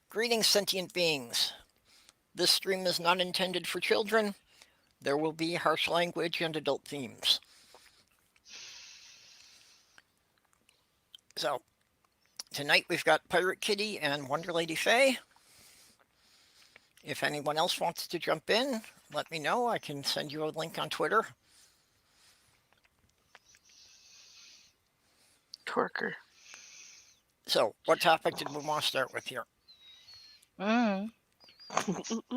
Greetings, sentient beings. This stream is not intended for children. There will be harsh language and adult themes. So, tonight we've got Pirate Kitty and Wonder Lady Faye. If anyone else wants to jump in, let me know. I can send you a link on Twitter. Twerker. So, what topic did we want to start with here? Mm.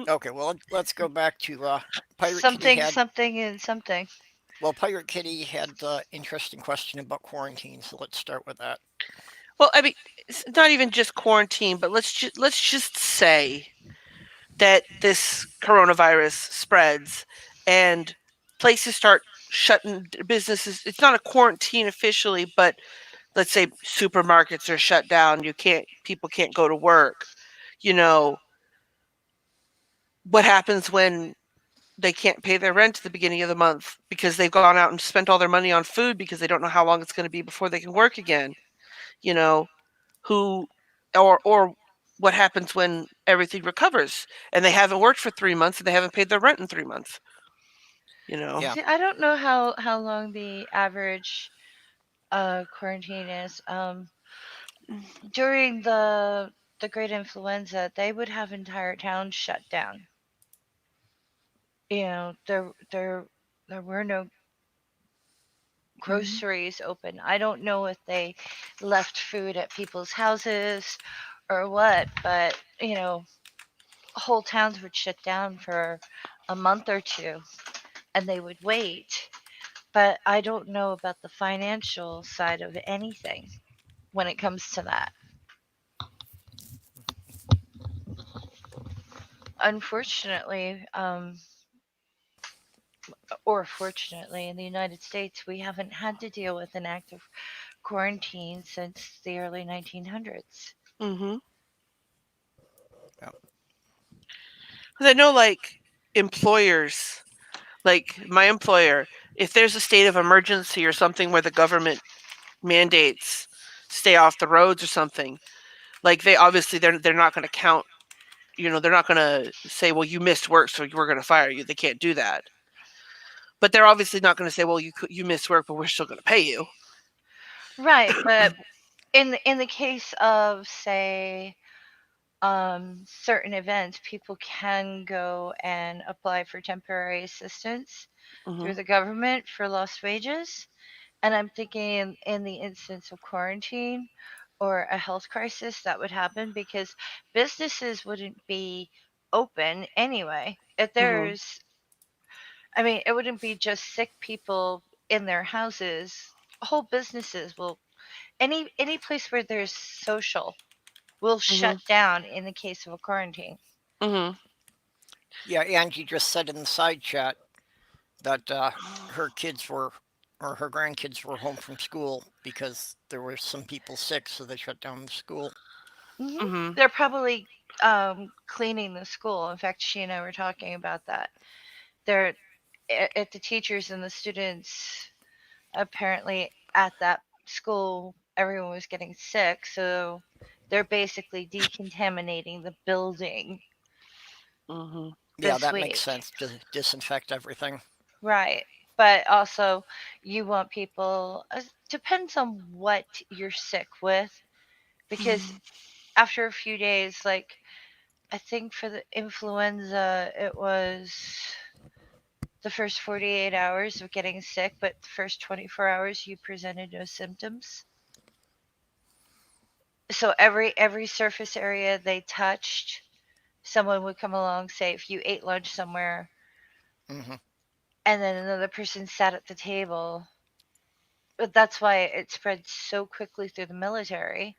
Okay, well, let's go back to Pirate Kitty Something, had. something, and something. Well, Pirate Kitty had the interesting question about quarantine, so let's start with that. Well, I mean, it's not even just quarantine, but let's just say that this coronavirus spreads and places start shutting businesses. It's not a quarantine officially, but let's say supermarkets are shut down. People can't go to work. You know, what happens when they can't pay their rent at the beginning of the month because they've gone out and spent all their money on food because they don't know how long it's going to be before they can work again. You know, who or what happens when everything recovers and they haven't worked for 3 months and they haven't paid their rent in 3 months, you know. Yeah. See, I don't know how long the average quarantine is. During the Great Influenza, they would have entire towns shut down. There were no groceries open. I don't know if they left food at people's houses or what, but whole towns would shut down for a month or two and they would wait. But I don't know about the financial side of anything when it comes to that. Unfortunately, or fortunately, in the United States, we haven't had to deal with an active quarantine since the early 1900s. Mhm. Yeah. Cuz I know like employers, like my employer, if there's a state of emergency or something where the government mandates stay off the roads or something, like they're not going to count, they're not going to say, well, you missed work so we're going to fire you. They can't do that. But they're obviously not going to say, well, you missed work but we're still going to pay you. Right, but in the case of, say, certain events, people can go and apply for temporary assistance through Mhm. the government for lost wages. And I'm thinking in the instance of quarantine or a health crisis, that would happen because businesses wouldn't be open anyway. If Mhm. there's, I mean, it wouldn't be just sick people in their houses. Whole businesses will, any place where there's social will shut Mhm. down in the case of a quarantine. Mhm. Yeah, Angie just said in the side chat that her kids were, or her grandkids were home from school because there were some people sick, so they shut down the school. Mhm. They're probably cleaning the school. In fact, she and I were talking about that. They're at the teachers and the students. Apparently, at that school, everyone was getting sick, so they're basically decontaminating the building Mhm. Yeah, this that makes week. sense to disinfect everything. Right. But also, you want people, depends on what you're sick with, because after a few days, like, I think for the influenza, it was the first 48 hours of getting sick, but the first 24 hours you presented no symptoms. So every surface area they touched, someone would come along, say if you ate lunch somewhere Hmm. and then another person sat at the table. But that's why it spread so quickly through the military.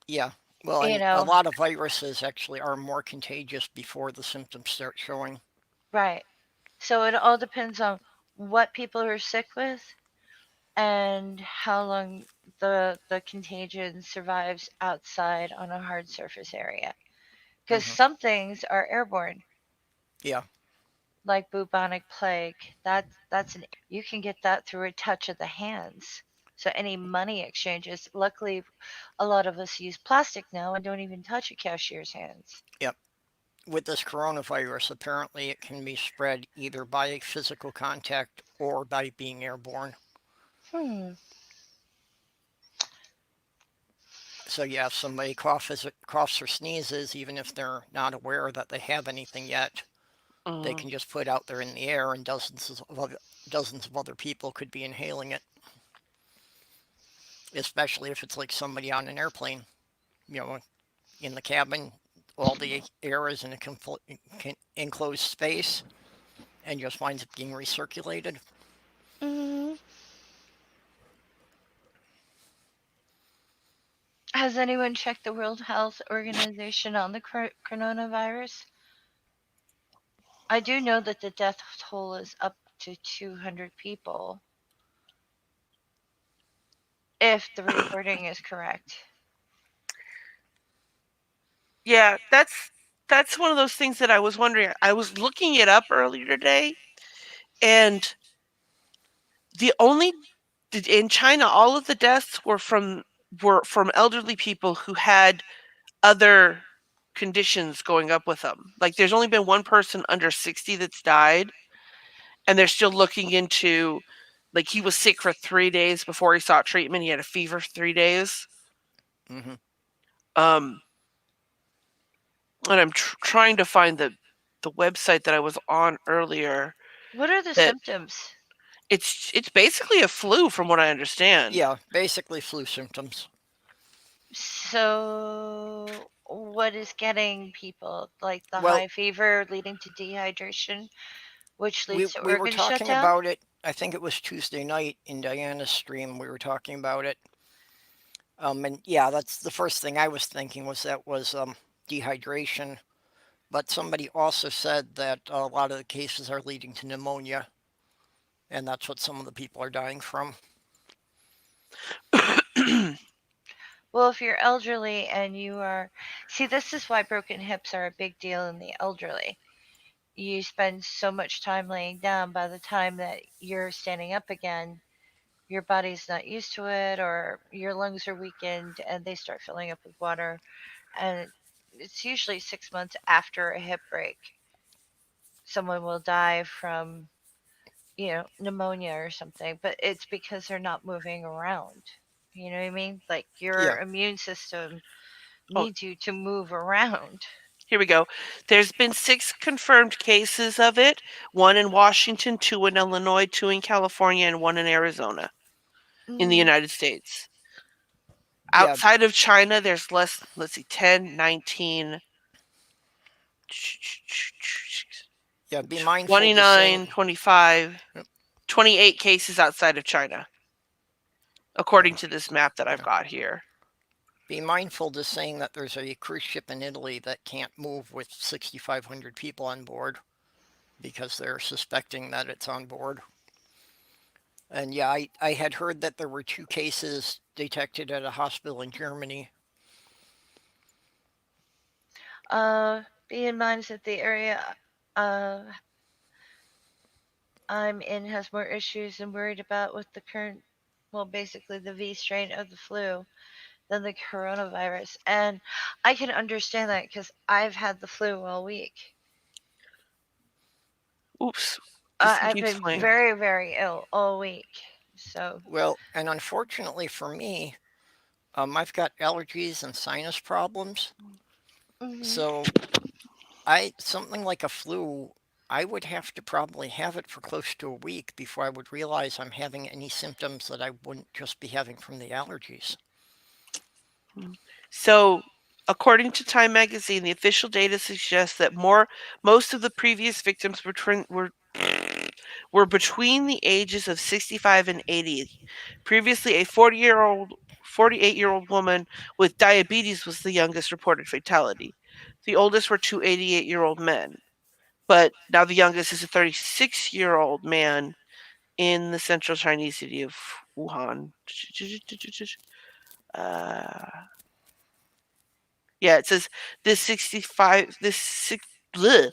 Yeah. Well, You and a know, lot of viruses actually are more contagious before the symptoms start showing. right. So it all depends on what people are sick with and how long the contagion survives outside on a hard surface area. Because Hmm. some things are airborne, Yeah. like bubonic plague. That's you can get that through a touch of the hands. So any money exchanges, luckily, a lot of us use plastic now and don't even touch a cashier's hands. Yep. With this coronavirus, apparently it can be spread either by physical contact or by being airborne. Hmm. So yeah, if somebody coughs or sneezes, even if they're not aware that they have anything yet, they Mm. can just put it out there in the air, and dozens of other people could be inhaling it. Especially if it's like somebody on an airplane, you know, in the cabin, all the air is in a enclosed space and just winds up being recirculated. Mm. Has anyone checked the World Health Organization on the coronavirus? I do know that the death toll is up to 200 people, if the reporting is correct. Yeah, that's one of those things that I was wondering. I was looking it up earlier today, and the only in China, all of the deaths were from elderly people who had other conditions going up with them. Like there's only been one person under 60 that's died, and they're still looking into, like, he was sick for 3 days before he sought treatment. He had a fever for 3 days. Hmm. Um and I'm trying to find the website that I was on earlier. What are the That symptoms? it's basically a flu from what I understand. Yeah, basically flu symptoms. So, what is getting people like the Well, high fever leading to dehydration, which we leads to we were organ talking shutdown? about it. I think it was Tuesday night in Diana's stream. We were talking about it. And yeah, that's the first thing I was thinking was that was dehydration. But somebody also said that a lot of the cases are leading to pneumonia, and that's what some of the people are dying from. Well, if you're elderly and you are, see, this is why broken hips are a big deal in the elderly. You spend so much time laying down, by the time that you're standing up again, your body's not used to it, or your lungs are weakened and they start filling up with water. And it's usually 6 months after a hip break, someone will die from, pneumonia or something, but it's because they're not moving around. You know what I mean? Like Yeah, your immune system Oh, needs you to move around. here we go. There's been 6 confirmed cases of it, 1 in Washington, 2 in Illinois, 2 in California, and 1 in Arizona in the Mm, United States. yeah, Outside of China, there's less, let's see, 10, 19, yeah. Be mindful to saying, 29, 25, yep, 28 cases outside of China, yeah, according to this map that I've yeah. got here. Be mindful to saying that there's a cruise ship in Italy that can't move with 6,500 people on board because they're suspecting that it's on board. And yeah, I had heard that there were 2 cases detected at a hospital in Germany. be in mind that the area uh, I'm in has more issues and worried about with the current, well, basically the V strain of the flu than the coronavirus. And I can understand that because I've had the flu all week. Oops, this thing I've keeps been playing. very, very ill all week. So, Well, and unfortunately for me, I've got allergies and sinus problems. hmm So I something like a flu, I would have to probably have it for close to a week before I would realize I'm having any symptoms that I wouldn't just be having from the allergies. So, according to Time magazine, the official data suggests that most of the previous victims were between the ages of 65 and 80. Previously, a 48-year-old woman with diabetes was the youngest reported fatality. The oldest were 2 88-year-old men, but now the youngest is a 36-year-old man in the central Chinese city of Wuhan. Uh, yeah, it says this 65 this six, bleh,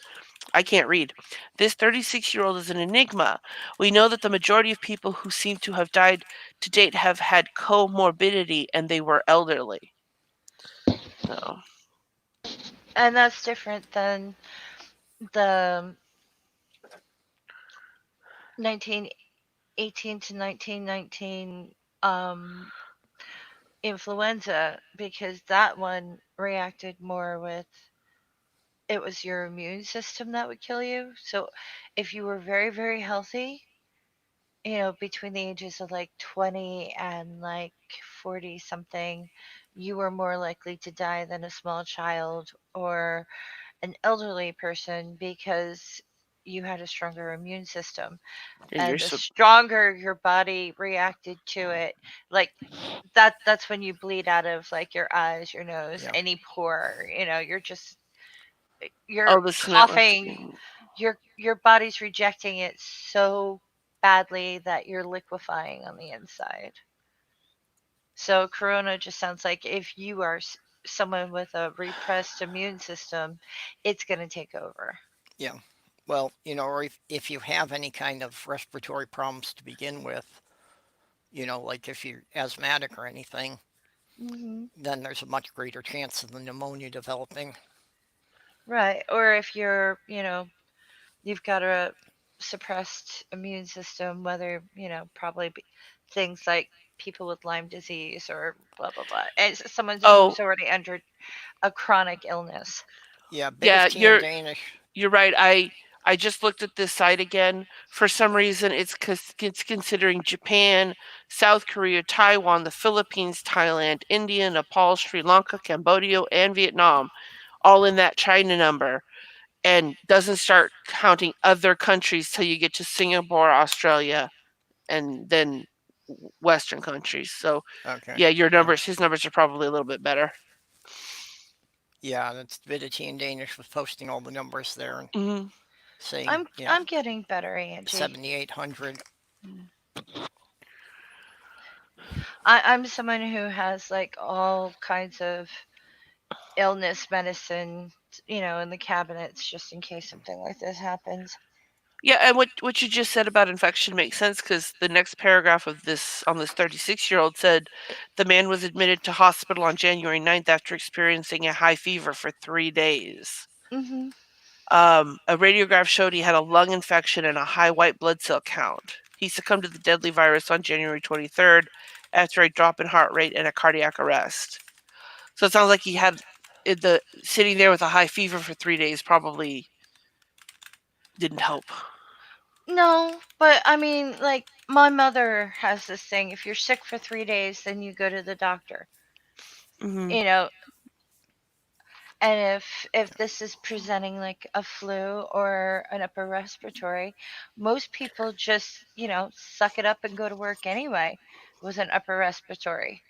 I can't read. This 36-year-old is an enigma. We know that the majority of people who seem to have died to date have had comorbidity and they were elderly. So, And that's different than the 1918 to 1919 influenza, because that one reacted more with, it was your immune system that would kill you. So if you were very, very healthy, between the ages of like 20 and like 40 something, you were more likely to die than a small child or an elderly person, because you had a stronger immune system. yeah, And you're the so. stronger your body reacted to it, like that's when you bleed out of like your eyes, your nose, Yeah. any pore, you're Oh, the cement left. coughing, your body's rejecting it so badly that you're liquefying on the inside. So corona just sounds like if you are someone with a repressed immune system, it's going to take over. Yeah. Well, or if you have any kind of respiratory problems to begin with, like if you're asthmatic or anything, Hmm. then there's a much greater chance of the pneumonia developing. Right. Or if you've got a suppressed immune system, whether, probably things like people with Lyme disease or blah, blah, blah. As someone Oh, who's already under a chronic illness. Yeah, bit of yeah, tea and Danish. you're right. I just looked at this site again. For some reason, it's considering Japan, South Korea, Taiwan, the Philippines, Thailand, India, Nepal, Sri Lanka, Cambodia, and Vietnam, all in that China number, and doesn't start counting other countries till you get to Singapore, Australia, and then Western countries. So, Okay. yeah, your Yeah. numbers, his numbers are probably a little bit better. Yeah, that's bit of tea and Danish was posting all the numbers there and Hmm. saying, I'm getting better, Angie. 7,800. I'm someone who has like all kinds of illness medicine, in the cabinets just in case something like this happens. Yeah, and what you just said about infection makes sense because the next paragraph of this on this 36-year-old said the man was admitted to hospital on January 9th after experiencing a high fever for 3 days. Hmm. A radiograph showed he had a lung infection and a high white blood cell count. He succumbed to the deadly virus on January 23rd after a drop in heart rate and a cardiac arrest. So it sounds like he had the sitting there with a high fever for 3 days probably didn't help. No, but I mean, like, my mother has this thing. If you're sick for 3 days, then you go to the doctor. Hmm. You know, and if this is presenting like a flu or an upper respiratory, most people just, suck it up and go to work anyway with an upper respiratory.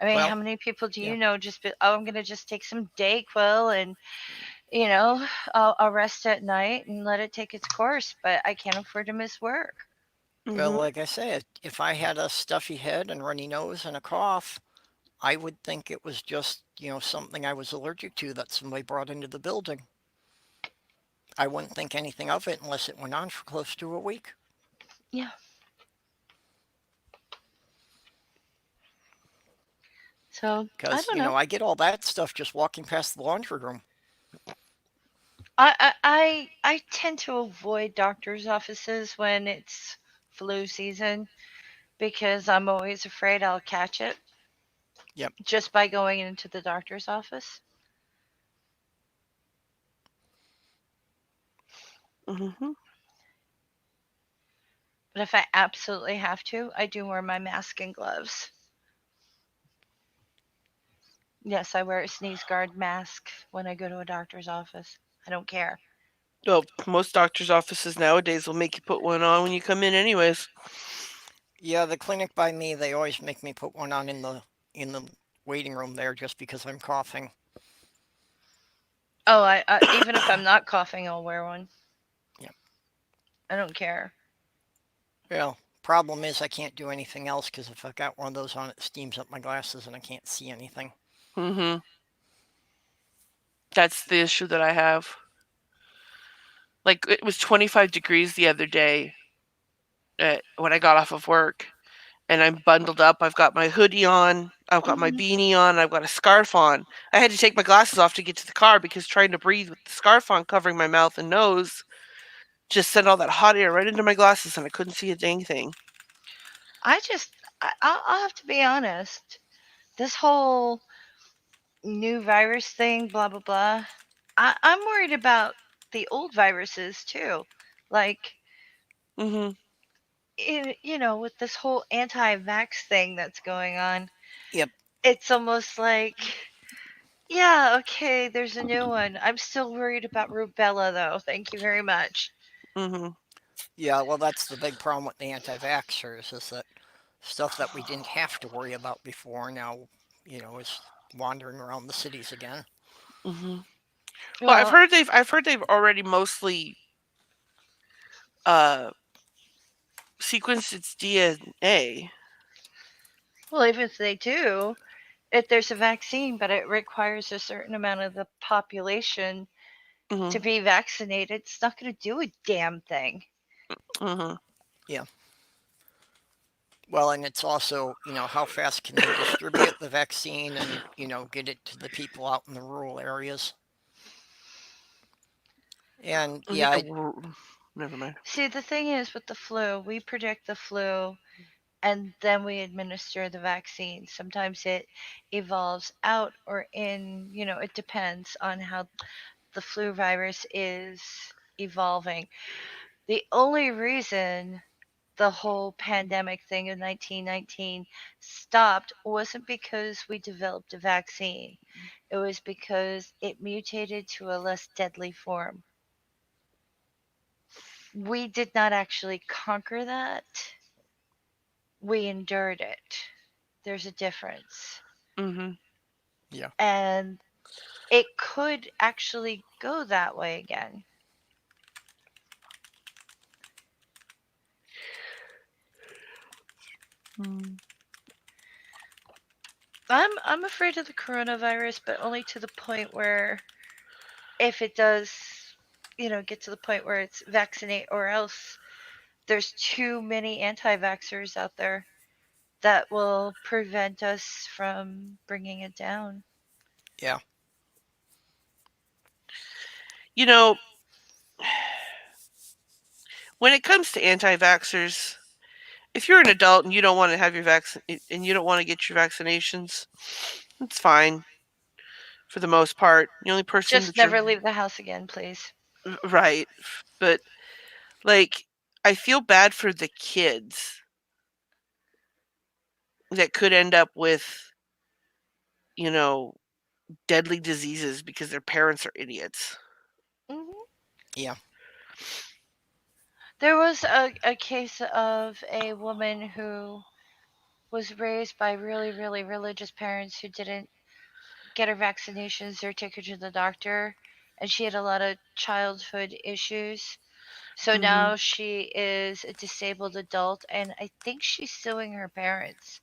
I mean, Well, how many people do yeah. you know just be, oh, I'm gonna just take some Dayquil and you know I'll rest at night and let it take its course, but I can't afford to miss work. Well, Hmm. like I said, if I had a stuffy head and runny nose and a cough, I would think it was just, something I was allergic to that somebody brought into the building. I wouldn't think anything of it unless it went on for close to a week. Yeah. So I Because, don't know. I get all that stuff just walking past the laundry room. I tend to avoid doctors' offices when it's flu season because I'm always afraid I'll catch it Yep. just by going into the doctor's office. Hmm. But if I absolutely have to, I do wear my mask and gloves. Yes, I wear a sneeze guard mask when I go to a doctor's office. I don't care. Well, most doctors' offices nowadays will make you put one on when you come in, anyways. Yeah, the clinic by me, they always make me put one on in the waiting room there just because I'm coughing. Oh, I even if I'm not coughing, I'll wear one. Yeah. I don't care. Well, problem is I can't do anything else because if I've got one of those on, it steams up my glasses and I can't see anything. Hmm. That's the issue that I have. Like it was 25 degrees the other day when I got off of work, and I'm bundled up. I've got my hoodie on, I've got my Mhm. beanie on, I've got a scarf on. I had to take my glasses off to get to the car because trying to breathe with the scarf on covering my mouth and nose just sent all that hot air right into my glasses and I couldn't see a dang thing. I just, I'll have to be honest. This whole new virus thing, blah, blah, blah, I'm worried about the old viruses too. Like, Mhm. with this whole anti vax thing that's going on, Yep. it's almost like, yeah, okay, there's a new one. I'm still worried about rubella, though. Thank you very much. Mhm. Yeah, well, that's the big problem with the anti-vaxxers is that stuff that we didn't have to worry about before now, is wandering around the cities again. Mhm. Well, Well, I've heard they've already mostly uh sequenced its DNA. well, even if they do, if there's a vaccine, but it requires a certain amount of the population to Mhm. be vaccinated, it's not going to do a damn thing. Mhm. Yeah. Well, and it's also, how fast can they distribute the vaccine and, get it to the people out in the rural areas? And Yeah, yeah, never mind. See, the thing is with the flu, we predict the flu and then we administer the vaccine. Sometimes it evolves out or in, it depends on how the flu virus is evolving. The only reason the whole pandemic thing in 1919 stopped wasn't because we developed a vaccine. It was because it mutated to a less deadly form. We did not actually conquer that, we endured it. There's a difference. Mhm. yeah, And it could actually go that way again. Mm. I'm afraid of the coronavirus, but only to the point where if it does, get to the point where it's vaccinate or else, there's too many anti-vaxxers out there that will prevent us from bringing it down. yeah, You know, when it comes to anti-vaxxers, if you're an adult and you don't want to have your vaccine and you don't want to get your vaccinations, it's fine for the most part. The only person Just that you're never leave the house again, please. right, but like I feel bad for the kids that could end up with, you know, deadly diseases because their parents are idiots. Hmm. yeah, There was a case of a woman who was raised by really, really religious parents who didn't get her vaccinations or take her to the doctor. And she had a lot of childhood issues. So Mhm. now she is a disabled adult, and I think she's suing her parents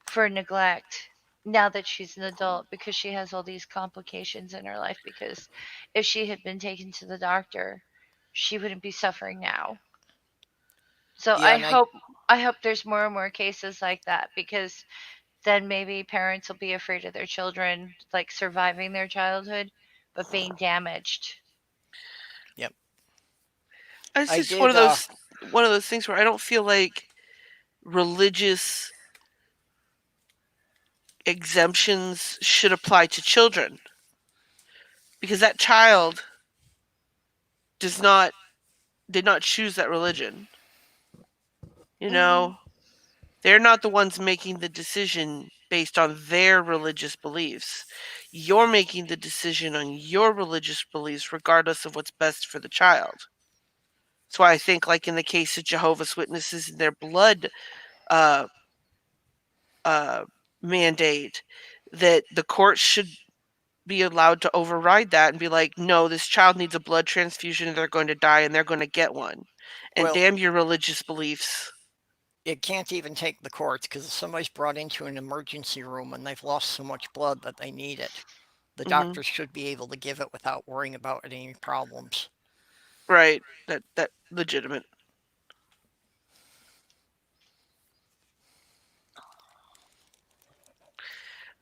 for neglect now that she's an adult because she has all these complications in her life. Because if she had been taken to the doctor, she wouldn't be suffering now. So yeah, and I hope there's more and more cases like that because then maybe parents will be afraid of their children like surviving their childhood but being damaged. yep, It's I just did. one of those things where I don't feel like religious exemptions should apply to children because that child does not did not choose that religion. You Hmm. know, they're not the ones making the decision based on their religious beliefs. You're making the decision on your religious beliefs regardless of what's best for the child. That's why I think, like in the case of Jehovah's Witnesses and their blood uh, uh, mandate, that the court should be allowed to override that and be like, no, this child needs a blood transfusion and they're going to die and they're going to get one. And Well, damn your religious beliefs. it can't even take the courts because if somebody's brought into an emergency room and they've lost so much blood that they need it, the Hmm. doctors should be able to give it without worrying about any problems. Right. That legitimate.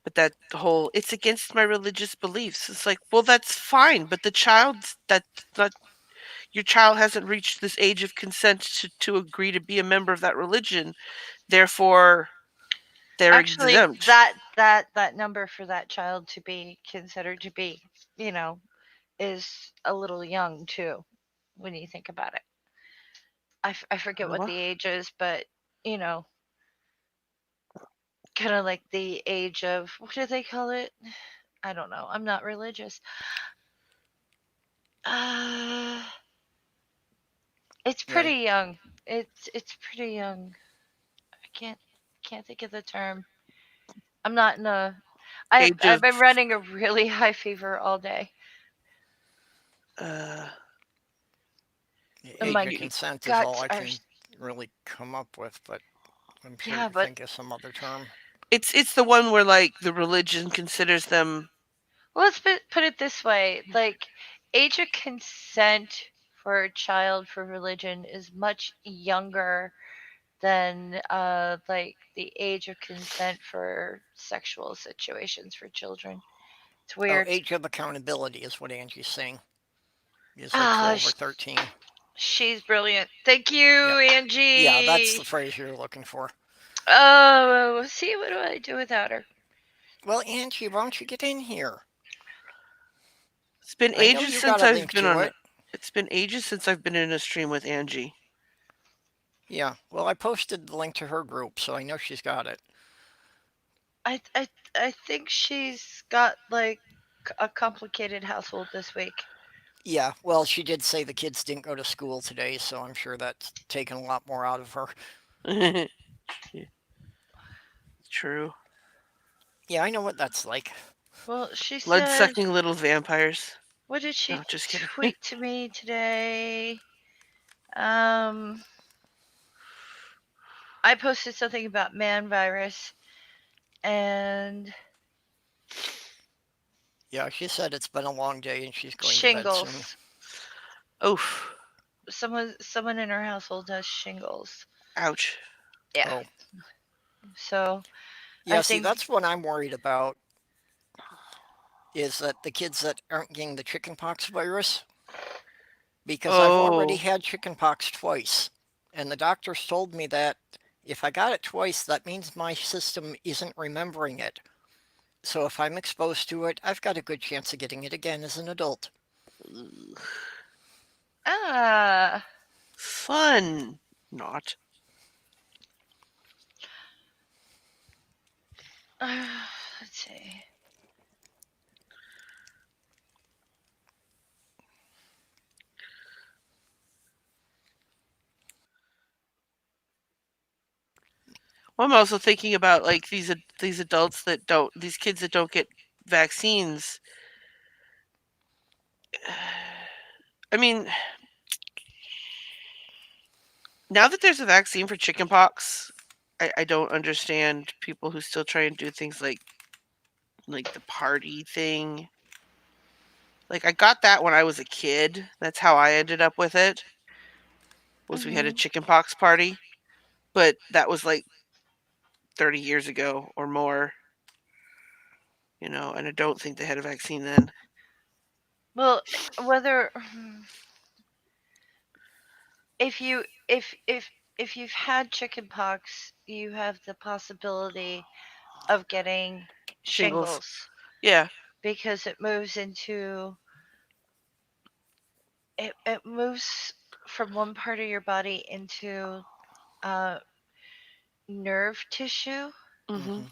But that whole it's against my religious beliefs. It's like, well, that's fine, but the child's that not your child hasn't reached this age of consent to agree to be a member of that religion. Therefore, they're Actually, exempt. that number for that child to be considered to be, you know, is a little young too, when you think about it. I forget what What? the age is, but you know, kind of like the age of what do they call it? I don't know. I'm not religious. Uh, it's Yeah, pretty young. It's pretty young. I can't think of the term. I'm not in a. Age I've of been running a really high fever all day, the and age my of you, consent is all guts I are. can really come up with, but I'm sure Yeah, you but think of some other term. it's the one where like the religion considers them. well, let's put it this way: like age of consent for a child for religion is much younger than like the age of consent for sexual situations for children. It's Oh, weird. age of accountability is what Angie's saying. Is like Ah, 12 or 13. she's brilliant. Thank you, Yep. Yeah, that's Angie. the phrase you're looking for. Oh, see, what do I do without her? Well, Angie, why don't you get in here? It's been I know ages you got since a I've link been to on. it. It's been ages since I've been in a stream with Angie. Yeah, well, I posted the link to her group, so I know she's got it. I I I think she's got like a complicated household this week. Yeah, well, she did say the kids didn't go to school today, so I'm sure that's taken a lot more out of her. Yeah, true. Yeah. Yeah, I know what that's like. Well, she Blood said, sucking little vampires. what did she No, just kidding. tweet to me today? Um, I posted something about man virus and Yeah, she said it's been a long day and she's going to bed soon. shingles. Oof. Someone in her household has shingles. Ouch. Yeah. Oh, So I yeah, see, think that's what I'm worried about is that the kids that aren't getting the chickenpox virus, because I've already Oh. had chickenpox twice, and the doctors told me that if I got it twice, that means my system isn't remembering it. So if I'm exposed to it, I've got a good chance of getting it again as an adult. ah Fun. Not. let's see. Well, I'm also thinking about like these adults that don't these kids that don't get vaccines. I mean, now that there's a vaccine for chickenpox, I don't understand people who still try and do things like the party thing. Like I got that when I was a kid. That's how I ended up with it. Was we had a Hmm. chickenpox party, but that was like 30 years ago or more, and I don't think they had a vaccine then. Well, whether if you if you've had chickenpox, you have the possibility of getting Shingles. shingles Yeah. because it moves from one part of your body into uh, nerve tissue Mhm. Hmm.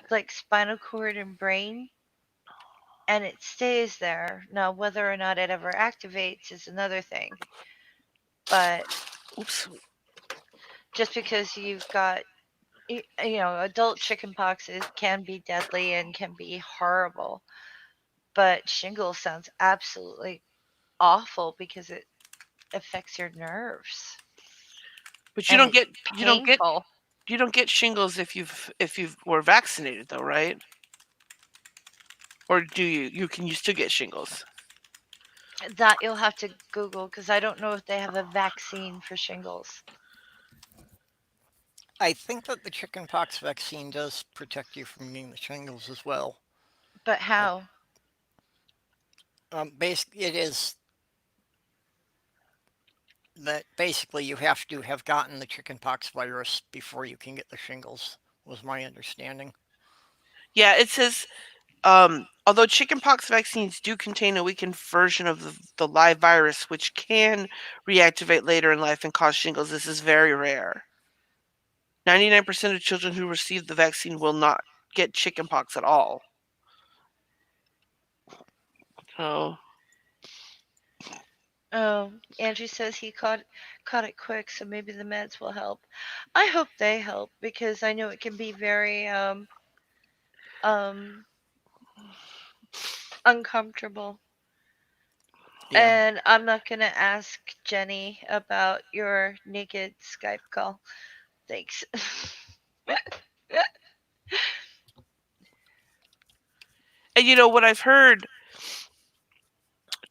like spinal cord and brain, and it stays there. Now, whether or not it ever activates is another thing. But Oops. just because you've got, adult chickenpox can be deadly and can be horrible. But shingles sounds absolutely awful because it affects your nerves But and it's you don't get painful. you don't get shingles if you were vaccinated though, right? Or do you? You still get shingles? That you'll have to Google because I don't know if they have a vaccine for shingles. I think that the chickenpox vaccine does protect you from getting the shingles as well. But I, how? basically, it is that basically you have to have gotten the chickenpox virus before you can get the shingles. Was my understanding. Yeah, it says although chickenpox vaccines do contain a weakened version of the live virus, which can reactivate later in life and cause shingles, this is very rare. 99% of children who receive the vaccine will not get chickenpox at all. So, Oh, Andrew says he caught it quick, so maybe the meds will help. I hope they help because I know it can be very um uncomfortable. Yeah, And I'm not gonna ask Jenny about your naked Skype call. Thanks. and what I've heard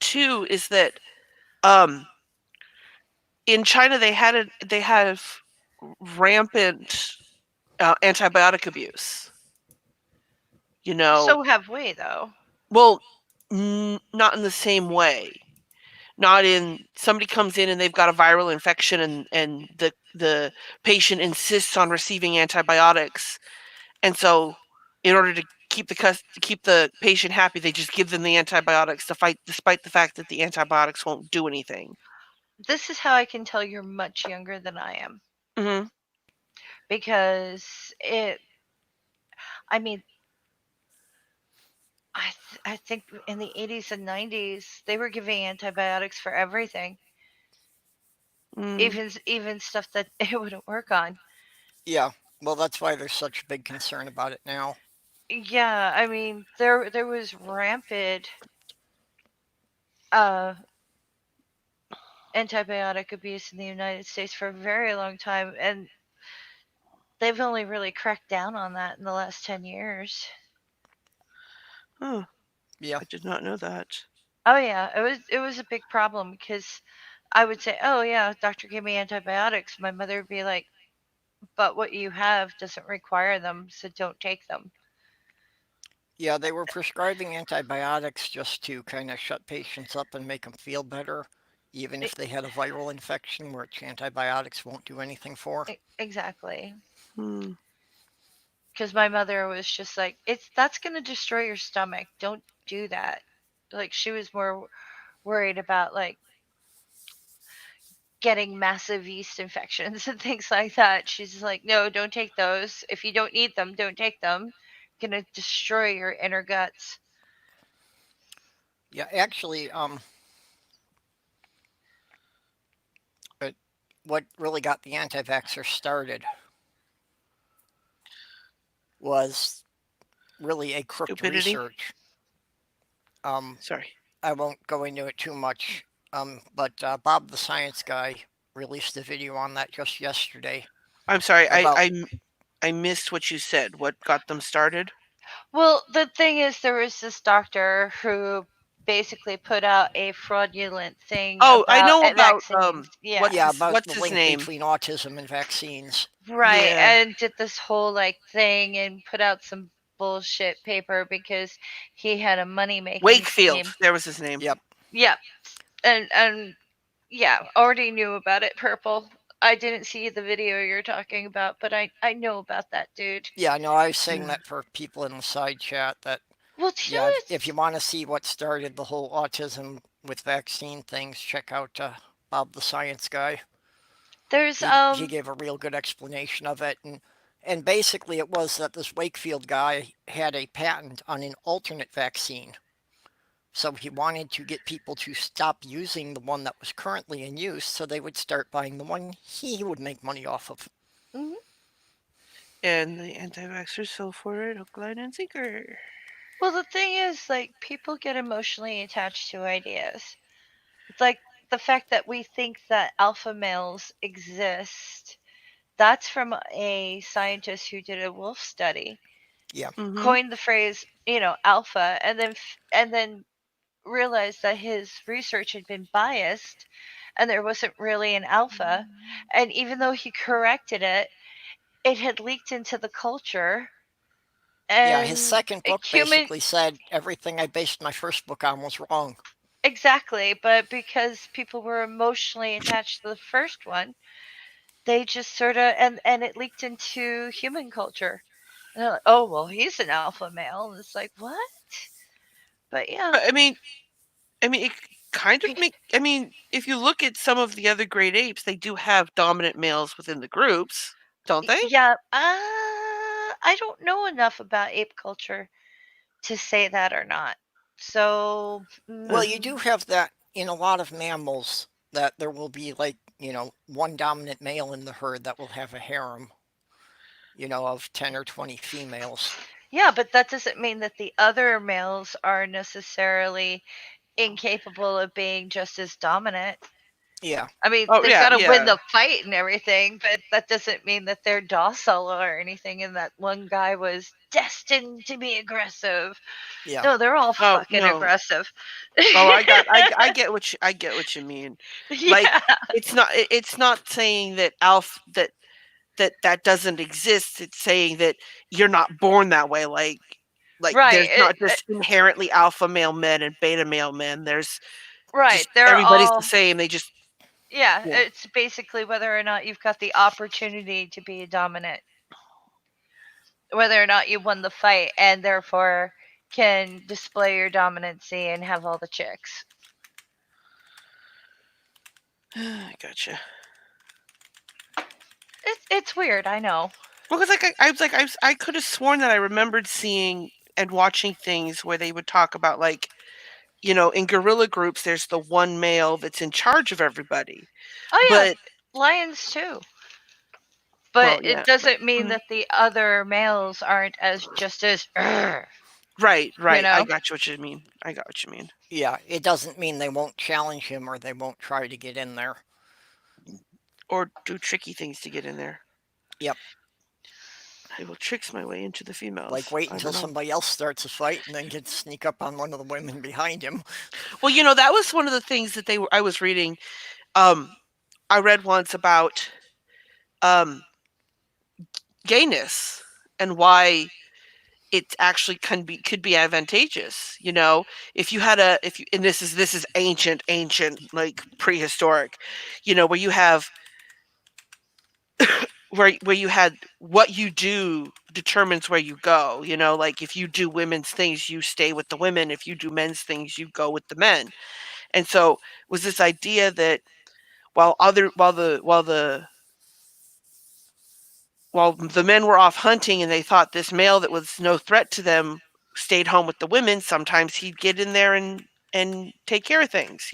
too is that um, in China they have rampant antibiotic abuse. You know, So have we though. well, not in the same way. Not in somebody comes in and they've got a viral infection and the patient insists on receiving antibiotics, and so in order to keep the patient happy, they just give them the antibiotics to fight, despite the fact that the antibiotics won't do anything. This is how I can tell you're much younger than I am Hmm. because I mean, I think in the 80s and 90s they were giving antibiotics for everything, Mm. even stuff that it wouldn't work on. yeah. Well, that's why there's such a big concern about it now. Yeah, I mean there was rampant uh antibiotic abuse in the United States for a very long time, and they've only really cracked down on that in the last 10 years. Oh, Yeah, I did not know that. Oh yeah, it was a big problem because I would say, "Oh yeah, doctor gave me antibiotics." My mother would be like, "But what you have doesn't require them, so don't take them." yeah. They were prescribing antibiotics just to kind of shut patients up and make them feel better, even E- if they had a viral infection, which antibiotics won't do anything for. exactly. Hmm. Because my mother was just like, "It's that's gonna destroy your stomach. Don't do that." Like she was more worried about like getting massive yeast infections and things like that. She's just like, no, don't take those. If you don't need them, don't take them. Gonna destroy your inner guts. Yeah, actually, but what really got the anti-vaxxers started was really a crooked Stupidity. research. Um, Sorry. I won't go into it too much, but Bob the Science Guy released a video on that just yesterday I'm sorry. about, I missed what you said. What got them started? Well, the thing is, there was this doctor who basically put out a fraudulent thing Oh, I about know about vaccines. Yeah. yeah, about what's the his link name? between autism and vaccines. Right. Yeah, And did this whole like thing and put out some bullshit paper because he had a money making Wakefield. scheme. There was his name. Yep. Yeah. And yeah, already knew about it, Purple. I didn't see the video you're talking about, but I know about that dude. Yeah, no, I was saying Yeah. that for people in the side chat that, Well, too, yeah, if you it's want to see what started the whole autism with vaccine things, check out Bob the Science Guy. there's He gave a real good explanation of it, and basically it was that this Wakefield guy had a patent on an alternate vaccine. So he wanted to get people to stop using the one that was currently in use so they would start buying the one he would make money off of. mhm. And the anti-vaxxers fell for it, hook, line, and sinker. Well, the thing is, like, people get emotionally attached to ideas. It's like the fact that we think that alpha males exist. That's from a scientist who did a wolf study, Yeah, Mm-hmm. coined the phrase, alpha, and then realized that his research had been biased and there wasn't really an alpha. And even though he corrected it, it had leaked into the culture Yeah, his and second book human. basically said everything I based my first book on was wrong. Exactly, but because people were emotionally attached to the first one, they just sort of, and it leaked into human culture. And they're like, oh well, he's an alpha male. And it's like, what? But yeah, I mean, it kind of make. I mean, if you look at some of the other great apes, they do have dominant males within the groups, don't they? yeah. I don't know enough about ape culture to say that or not. So, Well, you do have that in a lot of mammals that there will be like, one dominant male in the herd that will have a harem, of 10 or 20 females. yeah, but that doesn't mean that the other males are necessarily incapable of being just as dominant. Yeah. I mean, Oh they've yeah, got to win yeah. the fight and everything, but that doesn't mean that they're docile or anything. And that one guy was destined to be aggressive. Yeah. No, they're all Oh fucking no. aggressive. Oh, I get I get what you mean. Like Yeah, it's not saying that that doesn't exist. It's saying that you're not born that way. Like right. there's not just inherently alpha male men and beta male men. There's Right. just They're everybody's the all, same. They just yeah, yeah. it's basically whether or not you've got the opportunity to be a dominant, whether or not you won the fight and therefore can display your dominancy and have all the chicks. I gotcha. It's weird, I know. Well, because I was like I could have sworn that I remembered seeing and watching things where they would talk about like in gorilla groups there's the one male that's in charge of everybody, Oh yeah, but lions too. But well it yeah, doesn't mean mhm. that the other males aren't as just as, Right, you right. I know. got what you mean. I got what you mean. Yeah. It doesn't mean they won't challenge him or they won't try to get in there. Or do tricky things to get in there. Yep. I will tricks my way into the Like females. wait I until don't know. somebody else starts a fight and then get sneak up on one of the women behind him. Well, that was one of the things that I was reading. I read once about um gayness and why it actually could be advantageous. If you had a if you and this is ancient like prehistoric, where you have where you had what you do determines where you go. Like if you do women's things you stay with the women, if you do men's things you go with the men. And so was this idea that while the men were off hunting and they thought this male that was no threat to them stayed home with the women, sometimes he'd get in there and take care of things.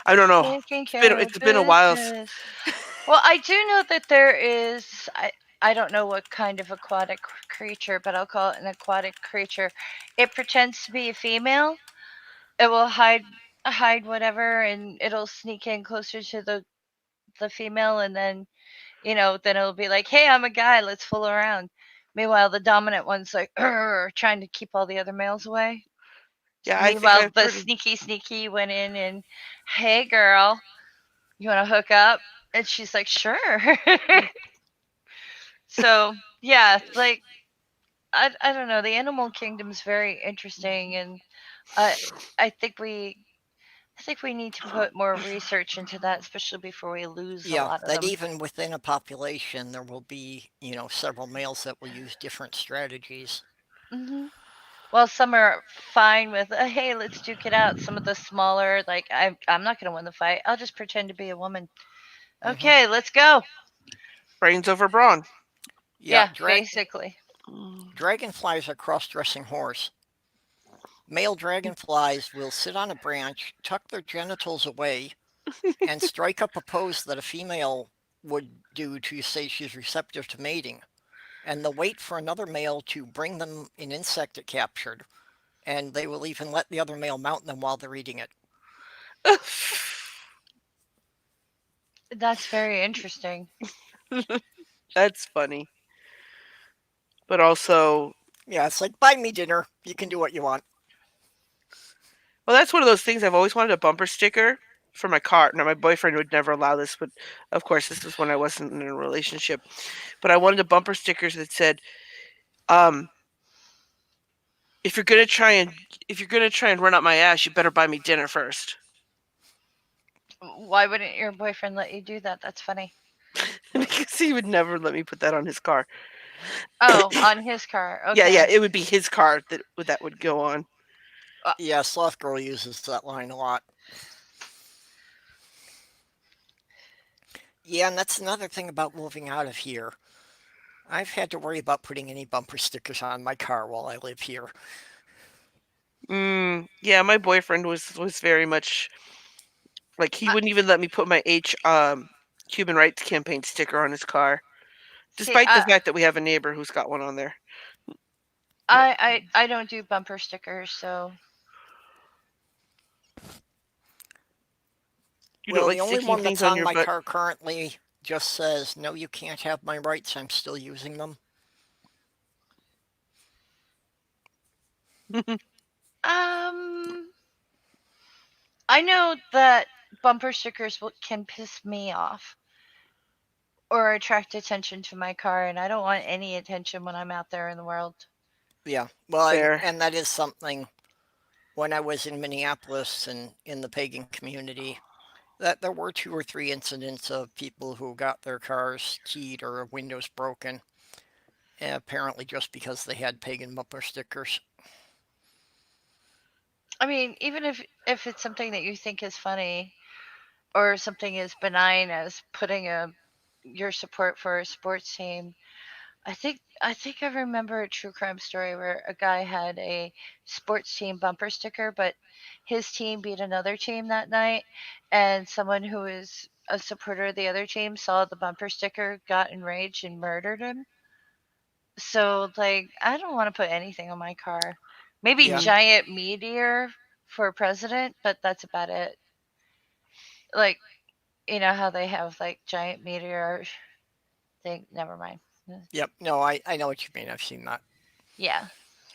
I don't know. Taking It's been care of it's been a while. business. Well, I do know that there is. I don't know what kind of aquatic creature, but I'll call it an aquatic creature. It pretends to be a female. It will hide whatever, and it'll sneak in closer to the female, and then then it'll be like, "Hey, I'm a guy. Let's fool around." Meanwhile, the dominant one's like, trying to keep all the other males away. Yeah, I think Meanwhile, I've the heard of. sneaky went in and, "Hey, girl, you want to hook up?" And she's like, "Sure." So yeah, like I don't know. The animal kingdom's very interesting, and I I think we I think we need to put more research into that, especially before we lose a Yeah, lot of that them. even within a population, there will be, several males that will use different strategies. hmm Well, some are fine with, hey, let's duke it out. Some of the smaller, like, I'm not going to win the fight. I'll just pretend to be a woman. Hmm. Okay, let's go. Brains over brawn. Yeah, Yeah, basically. Mm. dragonflies are cross-dressing whores. Male dragonflies will sit on a branch, tuck their genitals away, and strike up a pose that a female would do to say she's receptive to mating. And they'll wait for another male to bring them an insect it captured, and they will even let the other male mount them while they're eating it. That's very interesting. That's funny. But also, Yeah, it's like, buy me dinner. You can do what you want. Well, that's one of those things. I've always wanted a bumper sticker for my car. Now, my boyfriend would never allow this, but of course, this was when I wasn't in a relationship. But I wanted a bumper stickers that said, um, "If you're gonna try and run up my ass, you better buy me dinner first." Why wouldn't your boyfriend let you do that? That's funny. Because he would never let me put that on his car. Oh, on his car. Yeah, Okay. yeah, it would be his car that would go on. Uh, Yeah, Sloth Girl uses that line a lot. Yeah, and that's another thing about moving out of here. I've had to worry about putting any bumper stickers on my car while I live here. Yeah, my boyfriend was very much like he I, wouldn't even let me put my H human rights campaign sticker on his car, see, despite the fact that we have a neighbor who's got one on there. I don't do bumper stickers, so You don't Well, like the only sticking one things that's on on your my butt. car currently just says, "No, you can't have my rights. I'm still using them." um, I know that bumper stickers can piss me off or attract attention to my car, and I don't want any attention when I'm out there in the world. Yeah, well, Fair. and that is something when I was in Minneapolis and in the pagan community, that there were two or three incidents of people who got their cars keyed or windows broken, apparently just because they had pagan bumper stickers. I mean, even if it's something that you think is funny or something as benign as putting a your support for a sports team, I think I remember a true crime story where a guy had a sports team bumper sticker, but his team beat another team that night, and someone who was a supporter of the other team saw the bumper sticker, got enraged, and murdered him. So like, I don't want to put anything on my car. Maybe Yeah, Hmm. giant meteor for president, but that's about it. Like, you know how they have like giant meteor thing. Never mind. yep, no, I know what you mean. I've seen that. Yeah.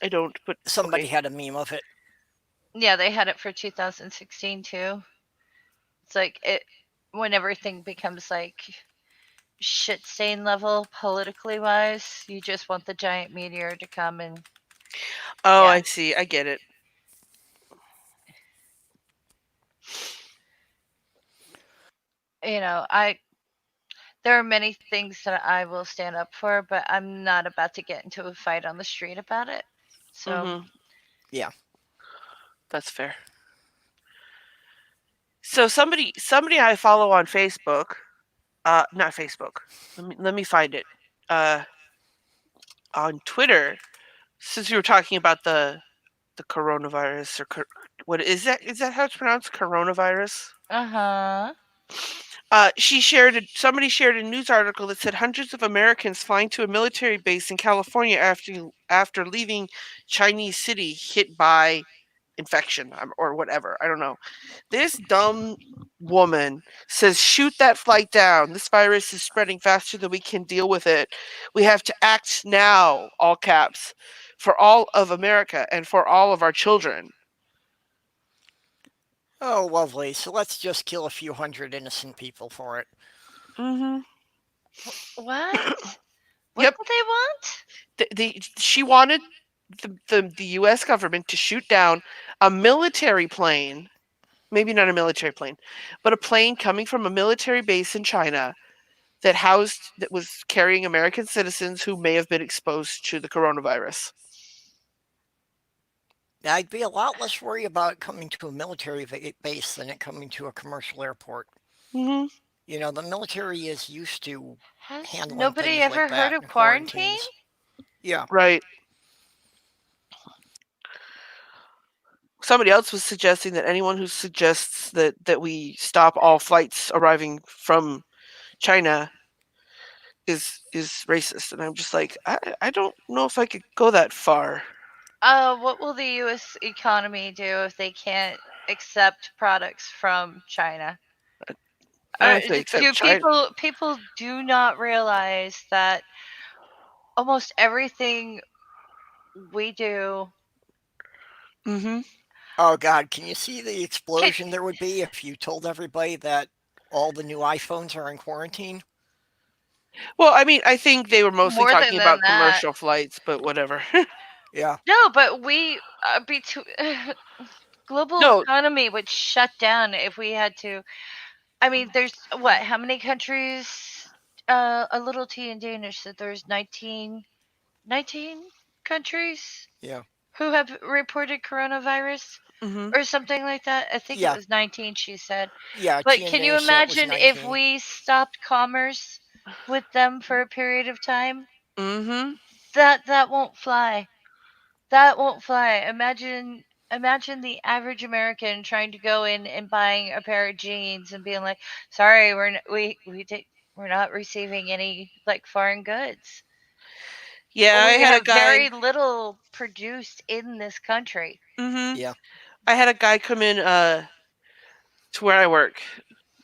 I don't, but Somebody okay. had a meme of it. Yeah, they had it for 2016 too. It's like it when everything becomes like shit stain level politically wise, you just want the giant meteor to come and Oh, yeah. I see. I get it. You know, I there are many things that I will stand up for, but I'm not about to get into a fight on the street about it. So, Hmm. Yeah. That's fair. So somebody I follow on Facebook, not Facebook. Let me find it. Uh, on Twitter, since we were talking about the coronavirus or what is that? Is that how it's pronounced? Coronavirus. uh-huh. Somebody shared a news article that said hundreds of Americans flying to a military base in California after leaving Chinese city hit by infection or whatever. I don't know. This dumb woman says, shoot that flight down. This virus is spreading faster than we can deal with it. We have to act now, all caps, for all of America and for all of our children. Oh, lovely. So let's just kill a few hundred innocent people for it. Hmm. What? What Yep. do they want? She wanted the U.S. government to shoot down a military plane, maybe not a military plane, but a plane coming from a military base in China that was carrying American citizens who may have been exposed to the coronavirus. I'd be a lot less worried about it coming to a military base than it coming to a commercial airport. Hmm. You know, the military is used to Has handling nobody things like ever heard that of and quarantine? quarantines. Yeah. Right. Somebody else was suggesting that anyone who suggests that we stop all flights arriving from China is racist, and I'm just like, I don't know if I could go that far. What will the U.S. economy do if they can't accept products from China? I don't know if they accept Do China. people do not realize that almost everything we do Hmm. Oh God, can you see the Can, explosion there would be if you told everybody that all the new iPhones are in quarantine? Well, I mean, I think they were mostly more talking than about that. commercial flights, but whatever. Yeah, No, but we global No. economy would shut down if we had to. I mean, there's what? How many countries? A little T in Danish said there's 19 countries yeah, who have reported coronavirus Hmm. or something like that. I think it yeah, was 19, she said. yeah. But can you TNA said it was imagine if 19. we stopped commerce with them for a period of time? Hmm. That won't fly. That won't fly. Imagine the average American trying to go in and buying a pair of jeans and being like, "Sorry, we're not receiving any like foreign goods. Yeah, I We had a have guy. very little produced in this country." Hmm. Yeah, I had a guy come in to where I work.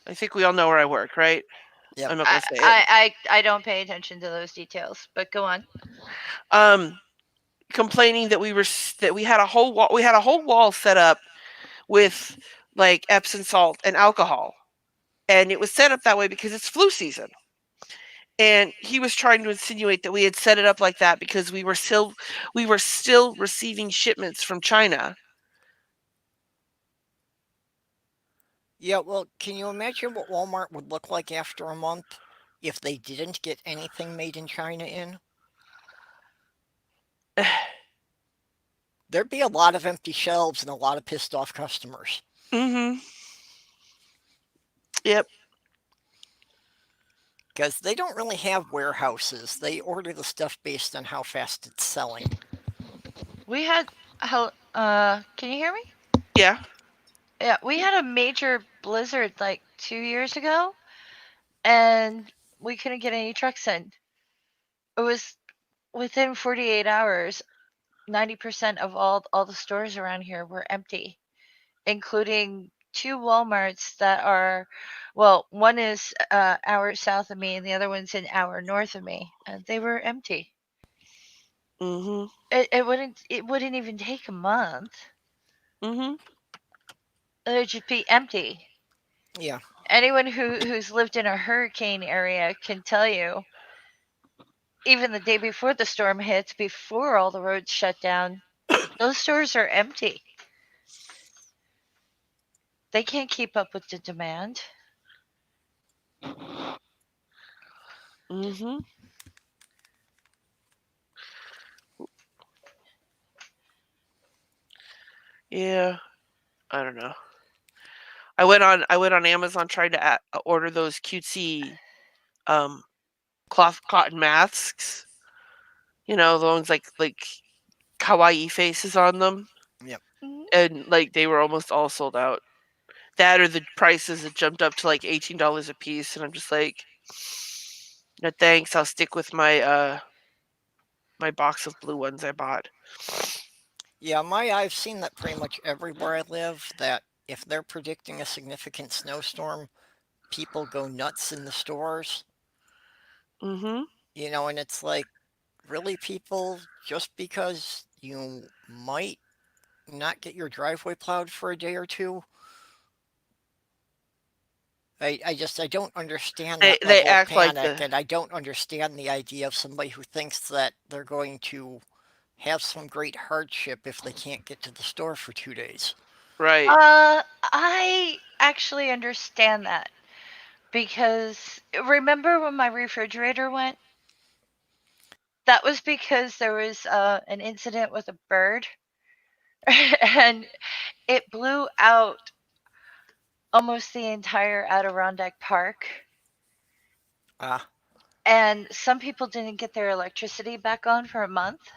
I think we all know where I work, right? yep. I'm not I gonna say it. I don't pay attention to those details, but go on. Um, Complaining that we had a whole wall set up with like Epsom salt and alcohol, and it was set up that way because it's flu season. And he was trying to insinuate that we had set it up like that because we were still receiving shipments from China. Yeah, well, can you imagine what Walmart would look like after a month if they didn't get anything made in China in? There'd be a lot of empty shelves and a lot of pissed off customers Hmm. Yep. because they don't really have warehouses. They order the stuff based on how fast it's selling. We had can you hear me? Yeah. Yeah, we had a major blizzard like 2 years ago, and we couldn't get any trucks in. It was within 48 hours. 90% of all the stores around here were empty, including two Walmarts that are, well, one is hour south of me and the other one's an hour north of me. They were empty. Hmm. It wouldn't even take a month. Hmm. It'd just be empty. Yeah, Anyone who's lived in a hurricane area can tell you, even the day before the storm hits, before all the roads shut down, those stores are empty. They can't keep up with the demand. Hmm. Yeah. I don't know. I went on Amazon trying to order those cutesy um cloth cotton masks. The ones like kawaii faces on them, yep. Mhm. and like they were almost all sold out. That or the prices had jumped up to like $18 a piece, and I'm just like, no thanks. I'll stick with my box of blue ones I bought. Yeah, I've seen that pretty much everywhere I live that if they're predicting a significant snowstorm, people go nuts in the stores. Mhm. And it's like, really, people, just because you might not get your driveway plowed for a day or two, I don't understand They that they level of act like panic, the and I don't understand the idea of somebody who thinks that they're going to have some great hardship if they can't get to the store for 2 days. right. I actually understand that because remember when my refrigerator went? That was because there was an incident with a bird and it blew out almost the entire Adirondack Park. Ah, And some people didn't get their electricity back on for a month.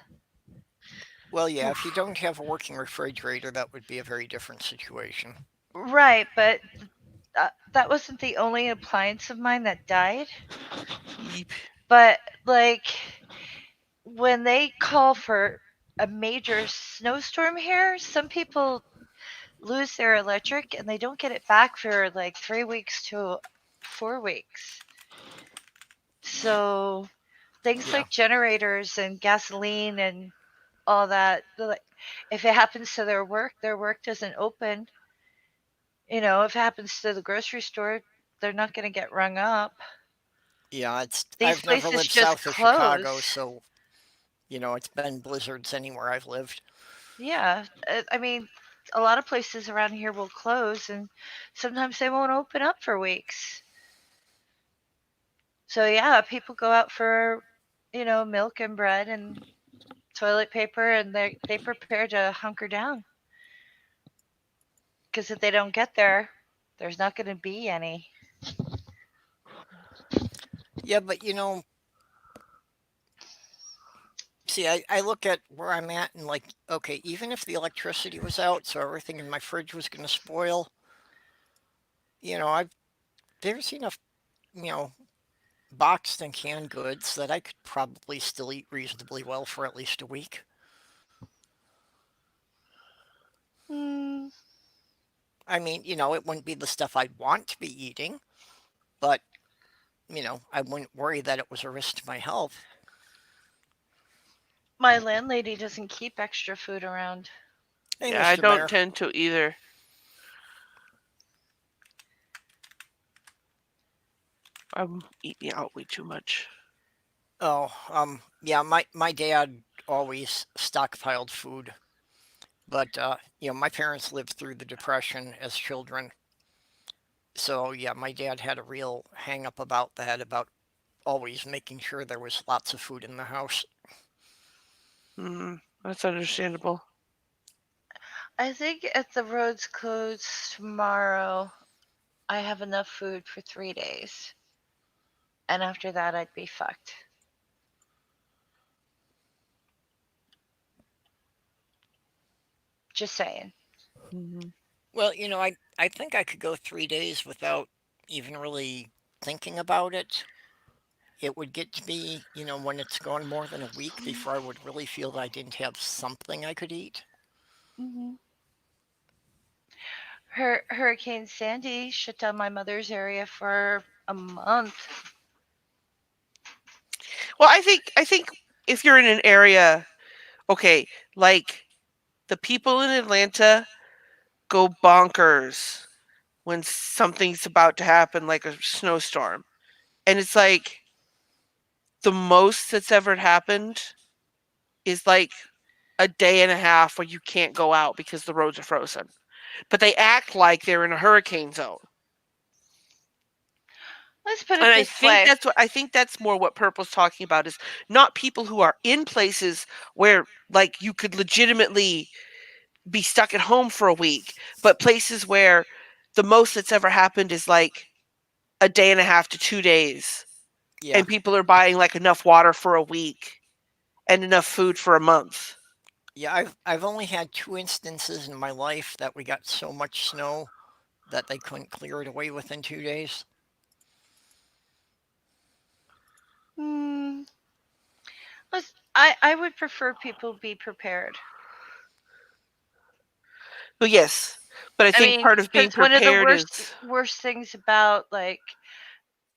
well, yeah, if you Oof. don't have a working refrigerator, that would be a very different situation. Right, but that wasn't the only appliance of mine that died. Yeep. But, like, when they call for a major snowstorm here, some people lose their electric and they don't get it back for like 3 weeks to 4 weeks. So things Yeah, like generators and gasoline and all that. Like, if it happens to their work doesn't open. If it happens to the grocery store, they're not going to get rung up. Yeah, These I've never places lived just south of Chicago, close. so it's been blizzards anywhere I've lived. Yeah, I mean, a lot of places around here will close, and sometimes they won't open up for weeks. So yeah, people go out for, milk and bread and toilet paper, and they prepare to hunker down because if they don't get there, there's not going to be any. Yeah, but see, I look at where I'm at and like, okay, even if the electricity was out, so everything in my fridge was going to spoil, I've there's enough, you know, boxed and canned goods that I could probably still eat reasonably well for at least a week. Mm, I mean, it wouldn't be the stuff I'd want to be eating, but I wouldn't worry that it was a risk to my health. my landlady doesn't keep extra food around. Hey, Yeah, I Mr. don't Bear. tend to either. I'm eating out way too much. Oh, yeah, my dad always stockpiled food, but my parents lived through the Depression as children, so yeah, my dad had a real hang up about that, about always making sure there was lots of food in the house. That's understandable. I think if the roads close tomorrow, I have enough food for 3 days. And after that, I'd be fucked. Just saying. Hmm. Well, I think I could go 3 days without even really thinking about it. It would get to be, when it's gone more than a week before I would really feel that I didn't have something I could eat. Hmm. Hurricane Sandy shut down my mother's area for a month. Well, I think if you're in an area, okay, like the people in Atlanta go bonkers when something's about to happen, like a snowstorm, and it's like the most that's ever happened is like a day and a half where you can't go out because the roads are frozen. But they act like they're in a hurricane zone. Let's put And it this way. I think that's more what Purple's talking about is not people who are in places where like you could legitimately be stuck at home for a week, but places where the most that's ever happened is like a day and a half to 2 days, Yeah, and people are buying like enough water for a week and enough food for a month. yeah, I've only had two instances in my life that we got so much snow that they couldn't clear it away within 2 days. Hmm, I would prefer people be prepared. But yes, but I I think mean, part of being because one of the prepared worst is worst things about like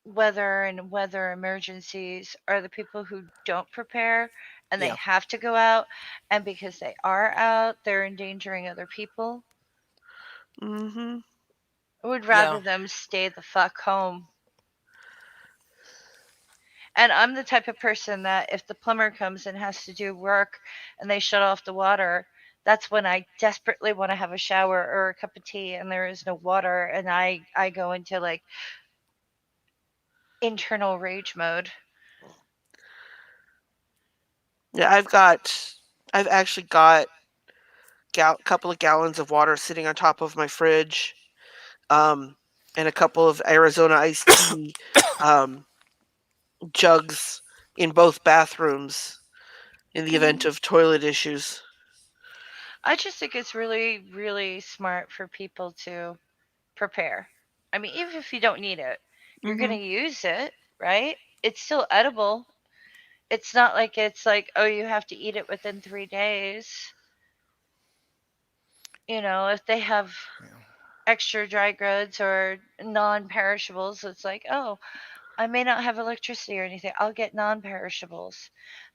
weather and weather emergencies are the people who don't prepare and they Yeah, have to go out, and because they are out, they're endangering other people. hmm I would yeah, rather them stay the fuck home. And I'm the type of person that if the plumber comes and has to do work and they shut off the water, that's when I desperately want to have a shower or a cup of tea and there is no water, and I go into like internal rage mode. yeah, I've actually got couple of gallons of water sitting on top of my fridge, um, and a couple of Arizona iced tea um, jugs in both bathrooms in the event Mhm. of toilet issues. I just think it's really, really smart for people to prepare. I mean, even if you don't need it, you're going Hmm. to use it, right? It's still edible. It's not like it's like, oh, you have to eat it within 3 days. If they have yeah. extra dry goods or non perishables, it's like, oh, I may not have electricity or anything. I'll get non-perishables.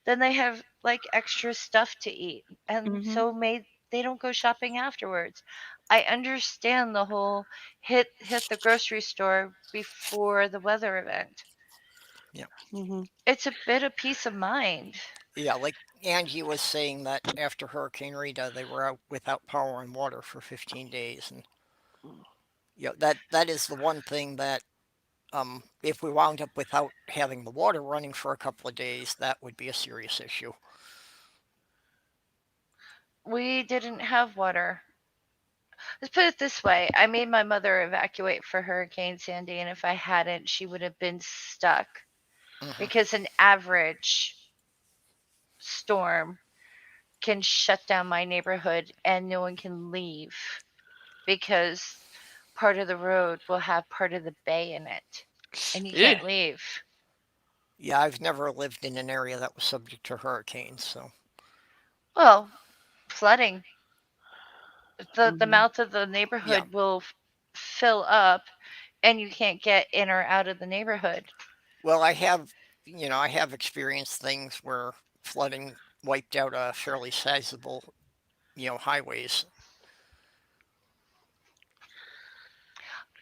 Then they have like extra stuff to eat, and Mm-hmm. so may they don't go shopping afterwards. I understand the whole hit the grocery store before the weather event. Yeah. Mm-hmm. It's a bit of peace of mind. Yeah, like Angie was saying that after Hurricane Rita, they were out without power and water for 15 days, and that is the one thing that if we wound up without having the water running for a couple of days, that would be a serious issue. We didn't have water. Let's put it this way. I made my mother evacuate for Hurricane Sandy, and if I hadn't, she would have been stuck Hmm. because an average storm can shut down my neighborhood and no one can leave because part of the road will have part of the bay in it and you Yeah. can't leave. Yeah, I've never lived in an area that was subject to hurricanes, so Well, flooding. The Mm-hmm. mouth of the yeah. neighborhood will fill up and you can't get in or out of the neighborhood. Well, I have experienced things where flooding wiped out a fairly sizable, highways.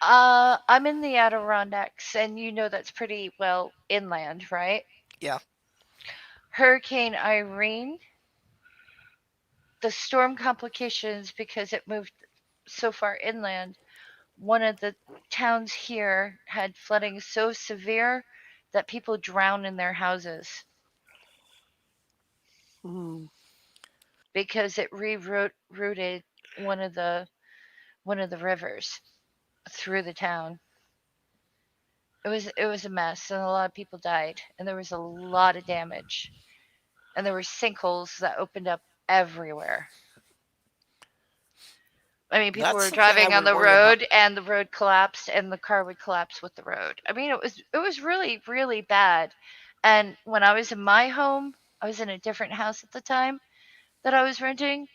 I'm in the Adirondacks, and you know that's pretty well inland, right? Yeah. Hurricane Irene, the storm complications because it moved so far inland, one of the towns here had flooding so severe that people drowned in their houses Mm-hmm. because it rerouted one of the one of the rivers through the town. It was a mess and a lot of people died and there was a lot of damage and there were sinkholes that opened up everywhere. I mean, people That's were the thing I driving on would the worry about. road and the road collapsed and the car would collapse with the road. I mean, it was really really bad. And when I was in my home, I was in a different house at the time that I was renting.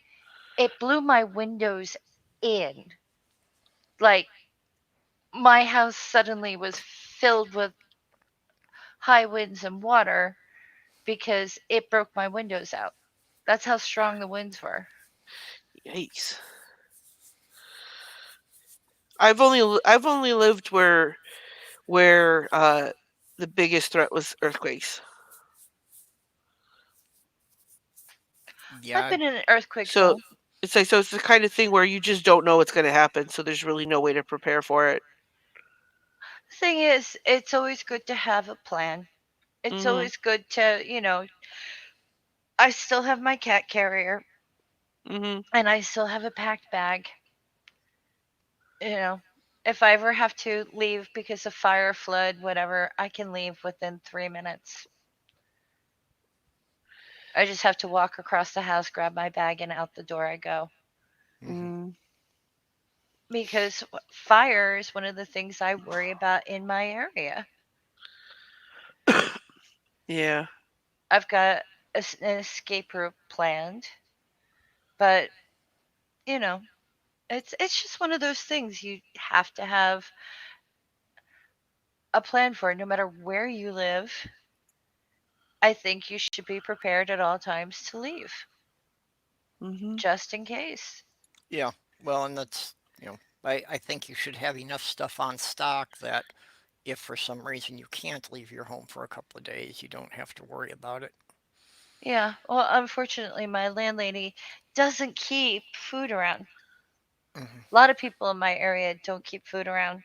It blew my windows in. Like my house suddenly was filled with high winds and water because it broke my windows out. That's how strong the winds were. Yikes. I've only lived where the biggest threat was earthquakes. I've Yeah. been in an earthquake So zone. it's the kind of thing where you just don't know what's going to happen, so there's really no way to prepare for it. The thing is, it's always good to have a plan. It's Mhm. always good to. I still have my cat carrier Mhm. and I still have a packed bag. You know, if I ever have to leave because of fire, flood, whatever, I can leave within 3 minutes. I just have to walk across the house, grab my bag, and out the door I go. Hmm. Mm. Because fire is one of the things I worry about in my area. Yeah. I've got an escape route planned, but you know, it's just one of those things you have to have a plan for. No matter where you live, I think you should be prepared at all times to leave, Mhm. just in case. Yeah. Well, and I think you should have enough stuff on stock that if for some reason you can't leave your home for a couple of days, you don't have to worry about it. Yeah, well, unfortunately, my landlady doesn't keep food around. Hmm. A lot of people in my area don't keep food around.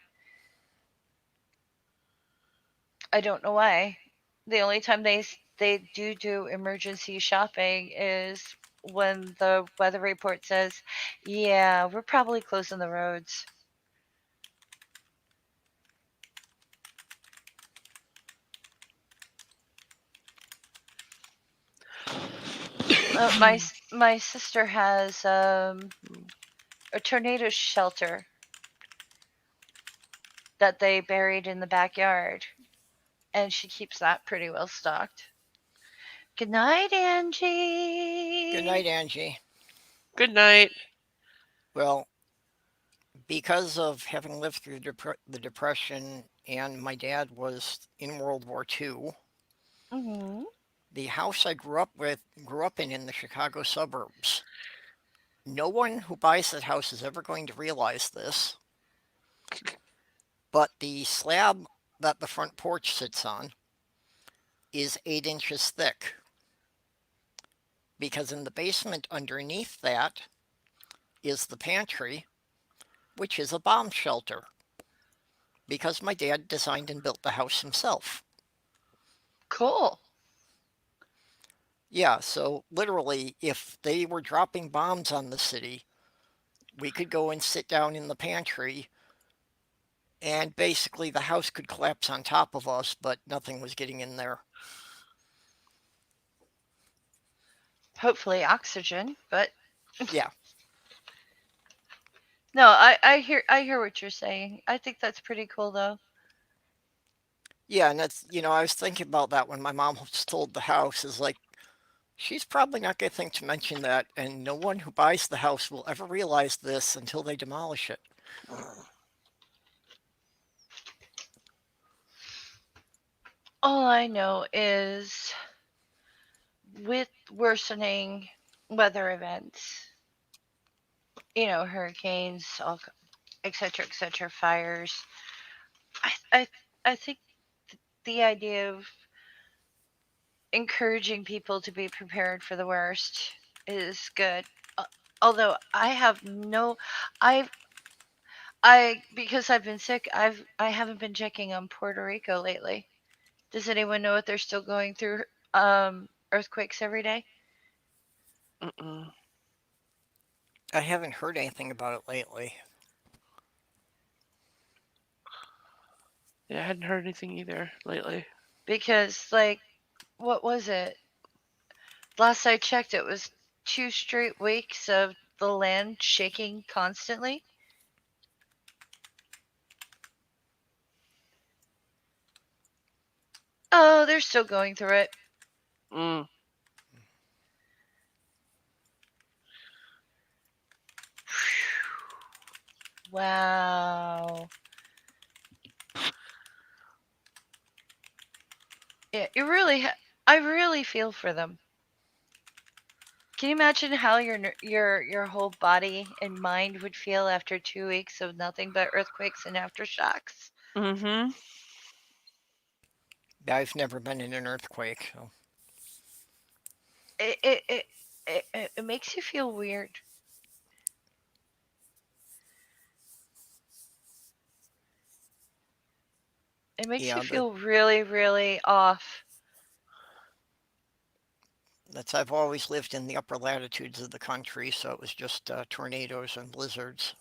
I don't know why. The only time they do emergency shopping is when the weather report says, "Yeah, we're probably closing the roads." My sister has a tornado shelter that they buried in the backyard, and she keeps that pretty well stocked. Good night, Good Angie. night, Angie. Good night. Well, because of having lived through the Depression and my dad was in World War II. Mm-hmm. The house I grew up in the Chicago suburbs. No one who buys that house is ever going to realize this, but the slab that the front porch sits on is 8 inches thick because in the basement underneath that is the pantry, which is a bomb shelter because my dad designed and built the house himself. Cool. Yeah, so literally, if they were dropping bombs on the city, we could go and sit down in the pantry, and basically the house could collapse on top of us, but nothing was getting in there. Hopefully oxygen, but Yeah, no, I hear what you're saying. I think that's pretty cool though. yeah, and I was thinking about that when my mom sold the house, is like, she's probably not going to think to mention that, and no one who buys the house will ever realize this until they demolish it. All I know is with worsening weather events, hurricanes, all, etc., fires. I I I think the idea of encouraging people to be prepared for the worst is good. Uh, Although I because I've been sick, I haven't been checking on Puerto Rico lately. Does anyone know if they're still going through earthquakes every day? Mm-mm. I haven't heard anything about it lately. Yeah, I hadn't heard anything either lately. Because like what was it? Last I checked, it was 2 straight weeks of the land shaking constantly. Oh, they're still going through it. Mm. Wow. Yeah, I really feel for them. Can you imagine how your whole body and mind would feel after 2 weeks of nothing but earthquakes and aftershocks? Mm-hmm. I've never been in an earthquake, so It it it it makes you feel weird. It makes you yeah, feel really, really off. I've always lived in the upper latitudes of the country, so it was just tornadoes and blizzards.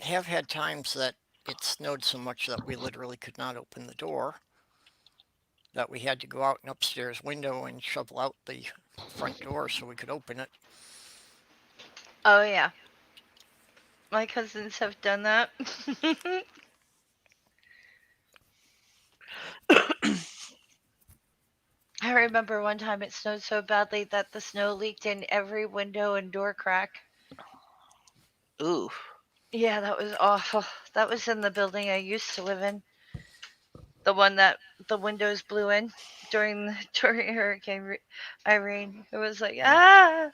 Have had times that it snowed so much that we literally could not open the door, that we had to go out an upstairs window and shovel out the front door so we could open it. Oh yeah, my cousins have done that. I remember one time it snowed so badly that the snow leaked in every window and door crack. Ooh. Yeah, that was awful. That was in the building I used to live in. The one that the windows blew in during during Irene. It was like Mm. ah.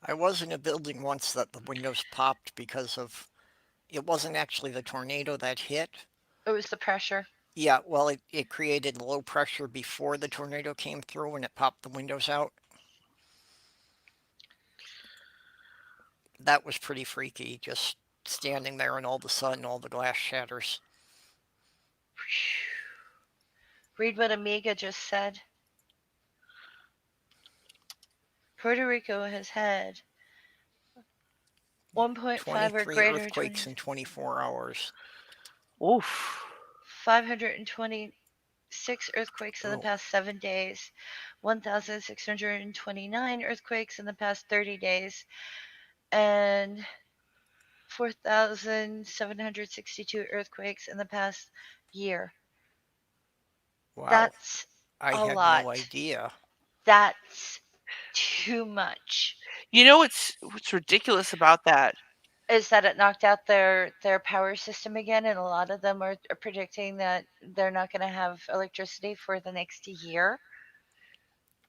I was in a building once that the windows popped because of, it wasn't actually the tornado that hit. It was the pressure. Yeah, well, it created low pressure before the tornado came through and it popped the windows out. That was pretty freaky, just standing there and all of a sudden all the glass shatters. Read what Amiga just said. Puerto Rico has had 1.5 or 23 greater earthquakes in 24 hours. Oof. 526 earthquakes in the Oh, past 7 days, 1,629 earthquakes in the past 30 days, and 4,762 earthquakes in the past year. Wow. That's I a had no lot. idea. That's too much. You know what's ridiculous about that? Is that it knocked out their power system again, and a lot of them are predicting that they're not going to have electricity for the next year.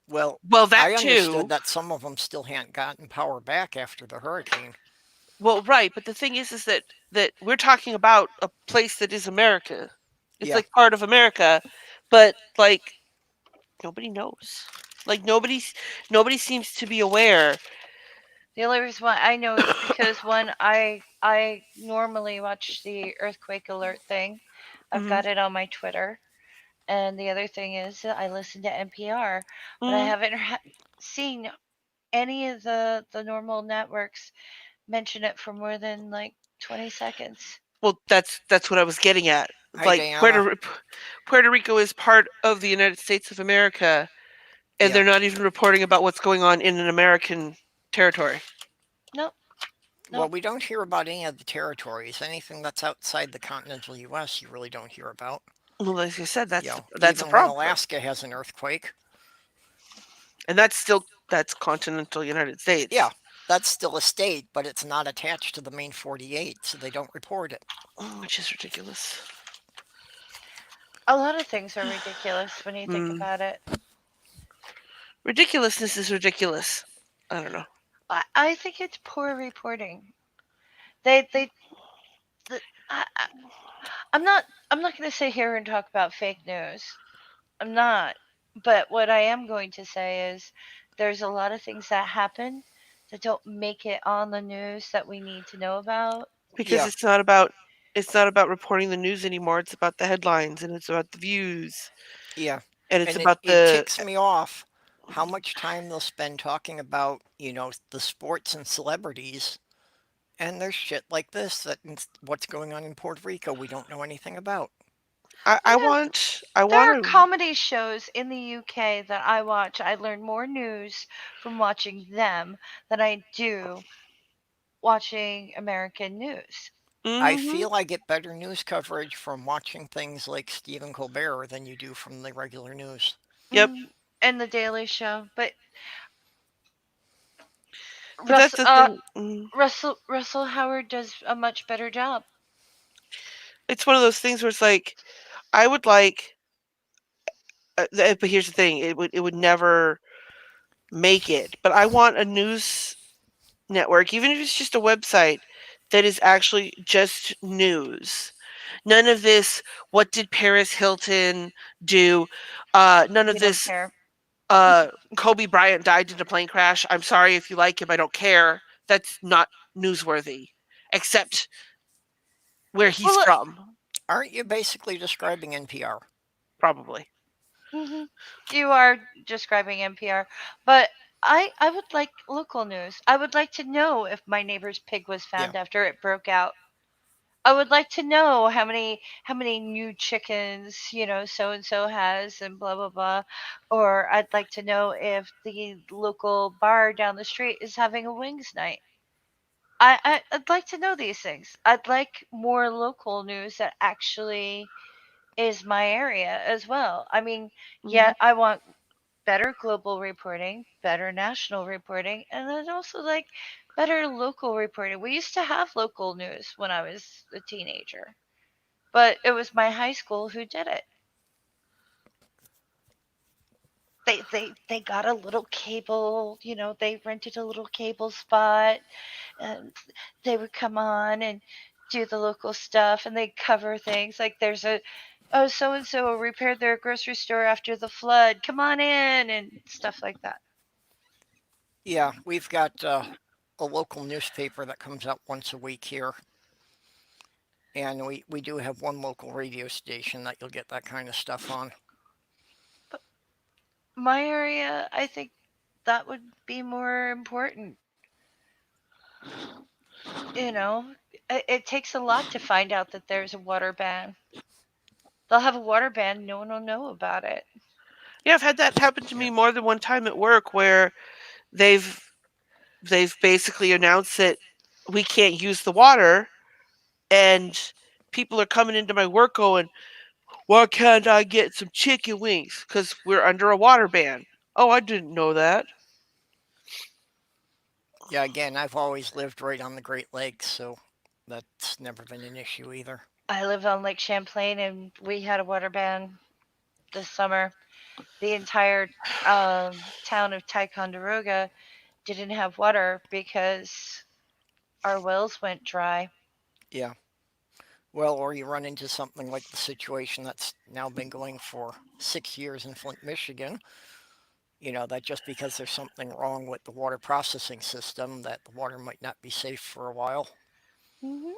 Well, Well, that I understood too. that some of them still hadn't gotten power back after the hurricane. Well, right, but the thing is that we're talking about a place that is America. It's Yeah. like part of America, but like nobody knows. Like nobody seems to be aware. The only reason why I know is because one, I normally watch the earthquake alert thing. I've Hmm. got it on my Twitter, and the other thing is that I listen to NPR, but I Hmm. haven't seen any of the normal networks mention it for more than like 20 seconds. Well, that's what I was getting at. Hi, Like Diana. Puerto Rico is part of the United States of America, and Yeah. they're not even reporting about what's going on in an American territory. Nope, Well, nope. we don't hear about any of the territories. Anything that's outside the continental U.S., you really don't hear about. Well, like I said, You know, that's a even when problem, Alaska has an earthquake, and that's continental United yeah, States, that's still a state, but it's not attached to the main 48, so they don't report it. which is ridiculous. A lot of things are ridiculous when you think Mm. about it. Ridiculousness is ridiculous. I don't know. I think it's poor reporting. They the, I, I'm not I'm not going to sit here and talk about fake news. I'm not. But what I am going to say is there's a lot of things that happen that don't make it on the news that we need to know about. Because Yeah, it's not about reporting the news anymore. It's about the headlines and it's about the views yeah. and it's And it, about it the ticks me off how much time they'll spend talking about, the sports and celebrities. And there's shit like this what's going on in Puerto Rico we don't know anything about. I Yeah, want I there want are to comedy shows in the UK that I watch. I learn more news from watching them than I do watching American news. I Mhm. feel I get better news coverage from watching things like Stephen Colbert than you do from the regular news. Yep. And the Daily Show, but But that's the thing. Russell Howard does a much better job. It's one of those things where it's like I would like but here's the thing. It would never make it. But I want a news network, even if it's just a website that is actually just news. None of this, what did Paris Hilton do? None of We don't this, care. uh, Kobe Bryant died in a plane crash. I'm sorry if you like him. I don't care. That's not newsworthy, except where he's Well, from, Aren't you basically describing NPR? probably. hmm you are describing NPR, but I would like local news. I would like to know if my neighbor's pig was Yeah. found after it broke out. I would like to know how many new chickens so and so has and blah blah blah, or I'd like to know if the local bar down the street is having a wings night. I'd like to know these things. I'd like more local news that actually is my area as well. I mean, Mhm. yeah, I want better global reporting, better national reporting, and then also like better local reporting. We used to have local news when I was a teenager, but it was my high school who did it. They got a little cable, they rented a little cable spot, and they would come on and do the local stuff, and they cover things like there's a oh, so and so repaired their grocery store after the flood, come on in, and stuff like that. Yeah, we've got a local newspaper that comes out once a week here. And we do have one local radio station that you'll get that kind of stuff on. But my area, I think that would be more important. You know, it takes a lot to find out that there's a water ban. They'll have a water ban, no one will know about it. Yeah, I've had that happen to Yeah. me more than one time at work where they've they've basically announced that we can't use the water, and people are coming into my work going, "Why can't I get some chicken wings? Because we're under a water ban." Oh, I didn't know that. Yeah, again, I've always lived right on the Great Lakes, so that's never been an issue either. I live on Lake Champlain, and we had a water ban this summer. The entire town of Ticonderoga didn't have water because our wells went dry. Yeah. Well, or you run into something like the situation that's now been going for 6 years in Flint, Michigan. That just because there's something wrong with the water processing system, that the water might not be safe for a while. Hmm.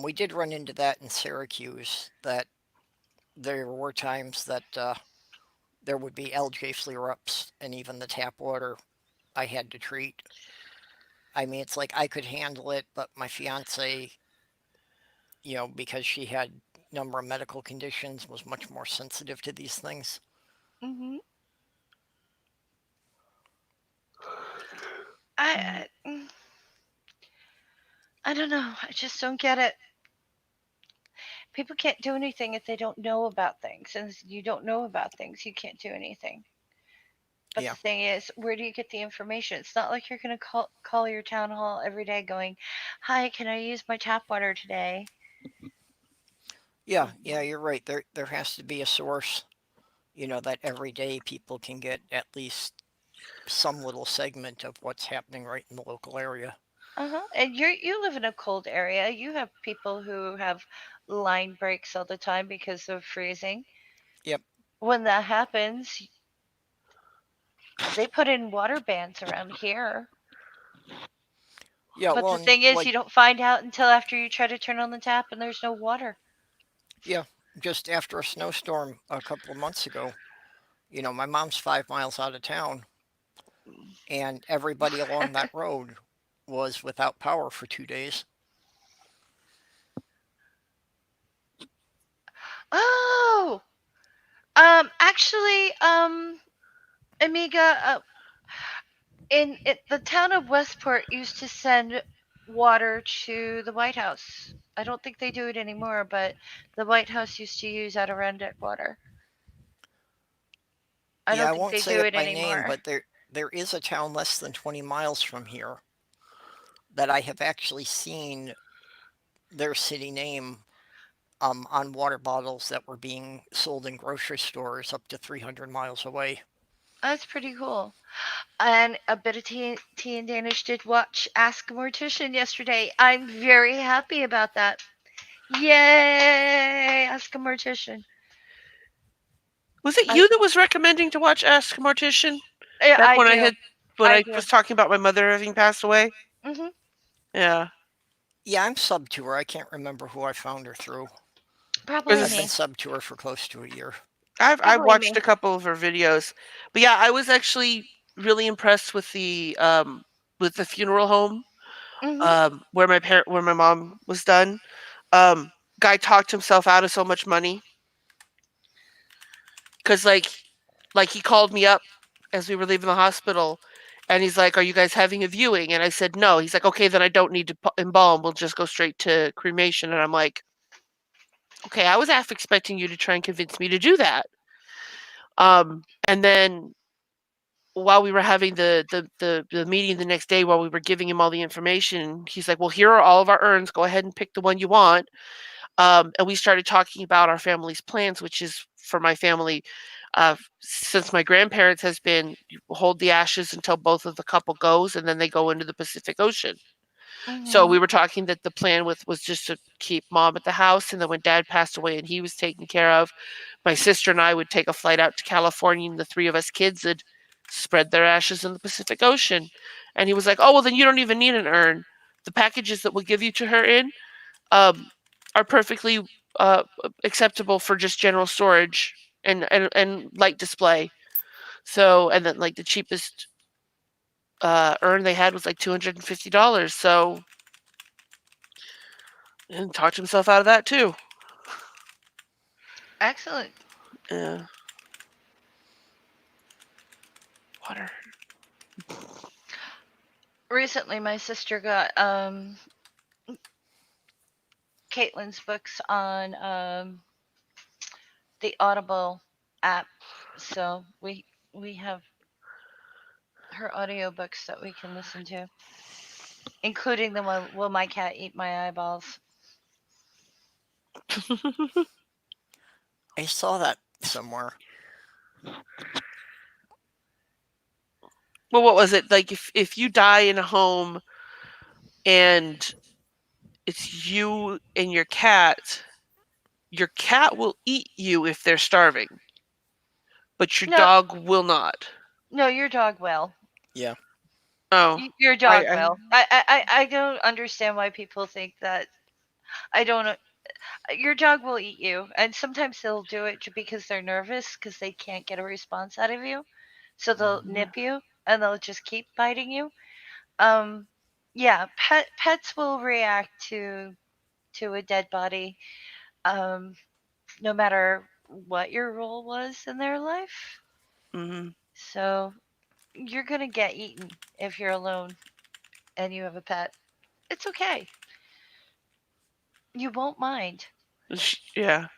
We did run into that in Syracuse, that there were times that there would be algae flare-ups, and even the tap water I had to treat. I mean, it's like I could handle it, but my fiance, because she had a number of medical conditions, was much more sensitive to these things. Hmm. Mm. I don't know. I just don't get it. People can't do anything if they don't know about things, and if you don't know about things, you can't do anything. But Yeah, the thing is, where do you get the information? It's not like you're going to call your town hall every day going, "Hi, can I use my tap water today?" yeah, you're right. There has to be a source, that every day people can get at least some little segment of what's happening right in the local area. Uh-huh. And you live in a cold area. You have people who have line breaks all the time because of freezing. Yep. When that happens, they put in water bans around here. Yeah, But well, the and thing is, like, you don't find out until after you try to turn on the tap and there's no water. yeah, just after a snowstorm a couple of months ago, my mom's 5 miles out of town, and everybody along that road was without power for 2 days. Oh, actually, Amiga, the town of Westport used to send water to the White House. I don't think they do it anymore, but the White House used to use Adirondack water. I Yeah, don't I think won't they say do it it by name, anymore. but there is a town less than 20 miles from here that I have actually seen their city name on water bottles that were being sold in grocery stores up to 300 miles away. That's pretty cool. And a bit of tea and Danish did watch Ask a Mortician yesterday. I'm very happy about that. Yay! Ask a Mortician. Was it I you that was recommending to watch Ask a Mortician yeah, back I do. when I I do. was talking about my mother having passed away? Mhm. Yeah. Yeah, I'm sub to her. I can't remember who I found her through. Probably I've been me. sub to her for close to a year. I've Probably watched me. a couple of her videos, but yeah, I was actually really impressed with the funeral home Mhm. where my mom was done. Um, Guy talked himself out of so much money because like he called me up as we were leaving the hospital, and he's like, "Are you guys having a viewing?" And I said, "No." He's like, "Okay, then I don't need to embalm. We'll just go straight to cremation." And I'm like, "Okay, I was half expecting you to try and convince me to do that." And then while we were having the meeting the next day, while we were giving him all the information, he's like, "Well, here are all of our urns. Go ahead and pick the one you want." And we started talking about our family's plans, which is for my family. Since my grandparents has been you hold the ashes until both of the couple goes, and then they go into the Pacific Ocean. So Mhm. we were talking that the plan was just to keep mom at the house, and then when dad passed away and he was taken care of, my sister and I would take a flight out to California, and the three of us kids would spread their ashes in the Pacific Ocean. And he was like, "Oh, well, then you don't even need an urn. The packages that we'll give you to her in um, are perfectly acceptable for just general storage and light display." So, and then like the cheapest urn they had was like $250. So, and talked himself out of that too. Excellent. Yeah, water. recently my sister got Caitlin's books on the Audible app, so we have her audiobooks that we can listen to, including the one "Will My Cat Eat My Eyeballs?" I saw that somewhere. Well, what was it like? If you die in a home and it's you and your cat will eat you if they're starving, but your No, dog will not. no, your dog will. Yeah. Oh, Your I, dog I will. I don't understand why people think that. I don't. Your dog will eat you, and sometimes they'll do it because they're nervous because they can't get a response out of you, so they'll Hmm. nip you and they'll just keep biting you. Um, yeah, pets will react to a dead body, um, no matter what your role was in their life. mm-hmm. So you're gonna get eaten if you're alone and you have a pet. It's okay. You won't mind. Yeah,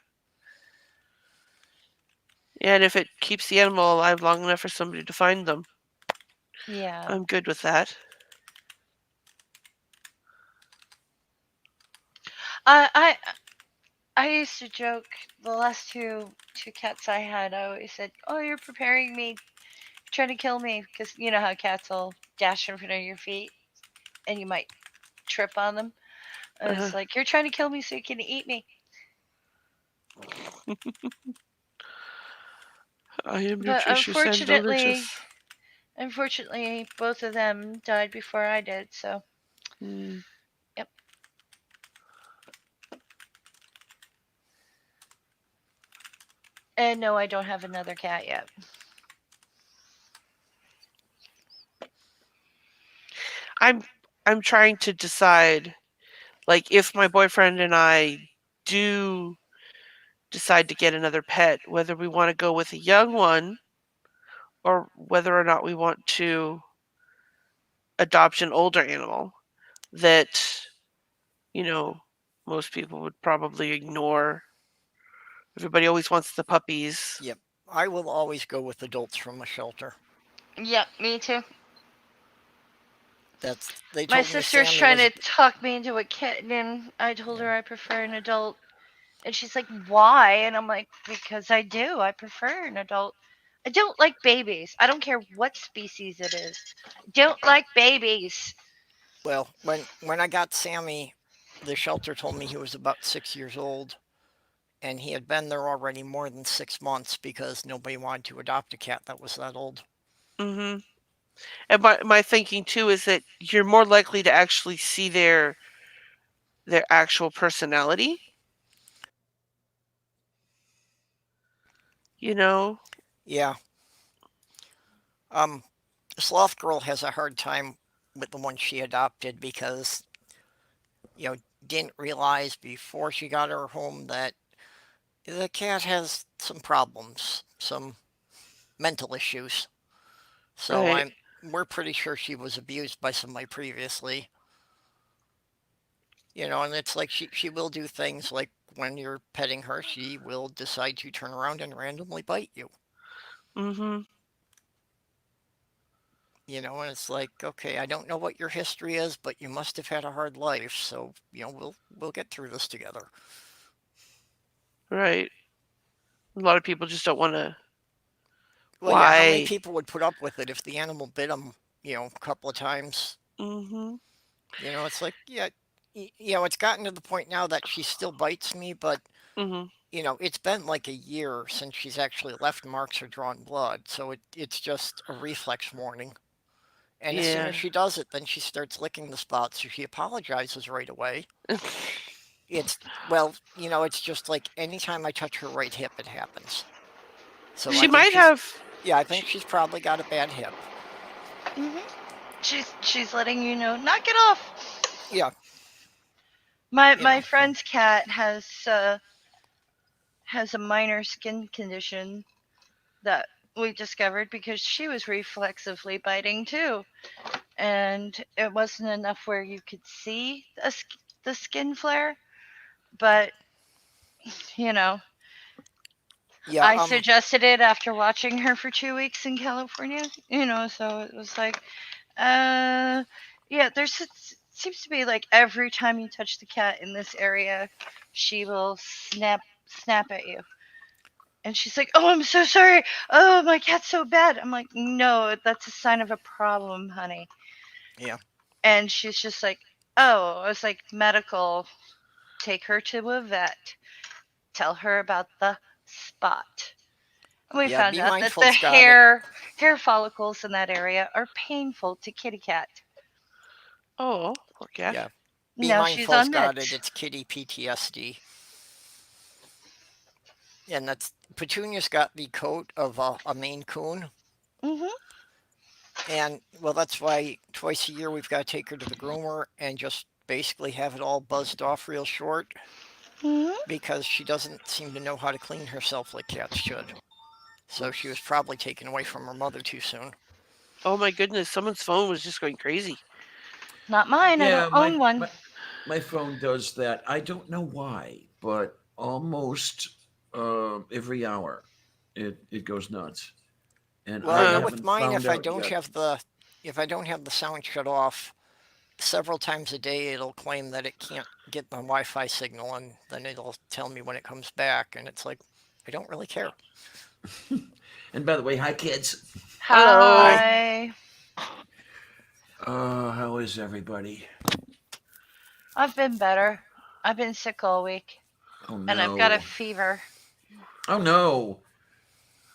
and if it keeps the animal alive long enough for somebody to find them, Yeah. I'm good with that. I I used to joke the last two cats I had. I always said, "Oh, you're preparing me, trying to kill me," because you know how cats will dash in front of your feet and you might trip on them. And Uh, it's like you're trying to kill me so you can eat me. I am But nutritious and unfortunately, delicious. unfortunately, both of them died before I did. So, Mm. yep. And no, I don't have another cat yet. I'm I'm trying to decide, like, if my boyfriend and I do decide to get another pet, whether we want to go with a young one or whether or not we want to adopt an older animal that, you know, most people would probably ignore. Everybody always wants the puppies. Yep. I will always go with adults from a shelter. Yep, me too. They My told me sister's Sammy trying was to talk me into a kitten, and I told her I prefer an adult. And she's like, "Why?" And I'm like, "Because I do. I prefer an adult. I don't like babies. I don't care what species it is. I don't like babies." well when I got Sammy, the shelter told me he was about 6 years old, and he had been there already more than 6 months because nobody wanted to adopt a cat that was that old. Hmm. And my thinking too is that you're more likely to actually see their actual personality, you know? Yeah. Um, Sloth Girl has a hard time with the one she adopted because you know didn't realize before she got her home that the cat has some problems, some mental issues. So Right. I'm we're pretty sure she was abused by somebody previously. And it's like she will do things like when you're petting her, she will decide to turn around and randomly bite you. Mhm. And it's like, okay, I don't know what your history is, but you must have had a hard life, so we'll get through this together. Right. A lot of people just don't want to. Well, yeah, how many Why? people would put up with it if the animal bit them, a couple of times? Mhm. It's like, yeah, it's gotten to the point now that she still bites me, but Mhm. it's been like a year since she's actually left marks or drawn blood, so it's just a reflex warning. And as soon Yeah. as she does it, then she starts licking the spots, so she apologizes right away. It's, well, it's just like anytime I touch her right hip, it happens. So I She think might she's, have. yeah, I think She, she's probably got a bad hip. Hmm. She's letting you know, knock it off. Yeah, My so, friend's cat has a minor skin condition that we discovered because she was reflexively biting too. and it wasn't enough where you could see the skin flare, but you know, Yeah, I suggested it after watching her for 2 weeks in California. So it was like, uh, yeah, seems to be like every time you touch the cat in this area, she will snap at you. And she's like, "Oh, I'm so sorry. Oh, my cat's so bad." I'm like, "No, that's a sign of a problem, honey." yeah, And she's just like, "Oh," I was like, "Medical. Take her to a vet. Tell her about the spot." And we yeah. found Be out that mindful, the it's got it. hair follicles in that area are painful to kitty cat. Oh, poor cat. Yeah, be No, she's mindful's on got it. meds. It's kitty PTSD, and that's Petunia's got the coat of a Maine Coon, Mhm. and well, that's why twice a year we've got to take her to the groomer and just basically have it all buzzed off real short Mhm. because she doesn't seem to know how to clean herself like cats should. So she was probably taken away from her mother too soon. Oh my goodness, someone's phone was just going crazy. Not mine. I don't Yeah, own one. my phone does that. I don't know why, but almost every hour it goes nuts, and Well, I I know Huh. with haven't mine, found out yet. if I don't have the sound shut off several times a day, it'll claim that it can't get the Wi-Fi signal, and then it'll tell me when it comes back, and it's like, I don't really care. And by the way, hi kids. Hello. Hi. Hi. How is everybody? I've been better. I've been sick all week, Oh and I've got a no. fever. Oh no.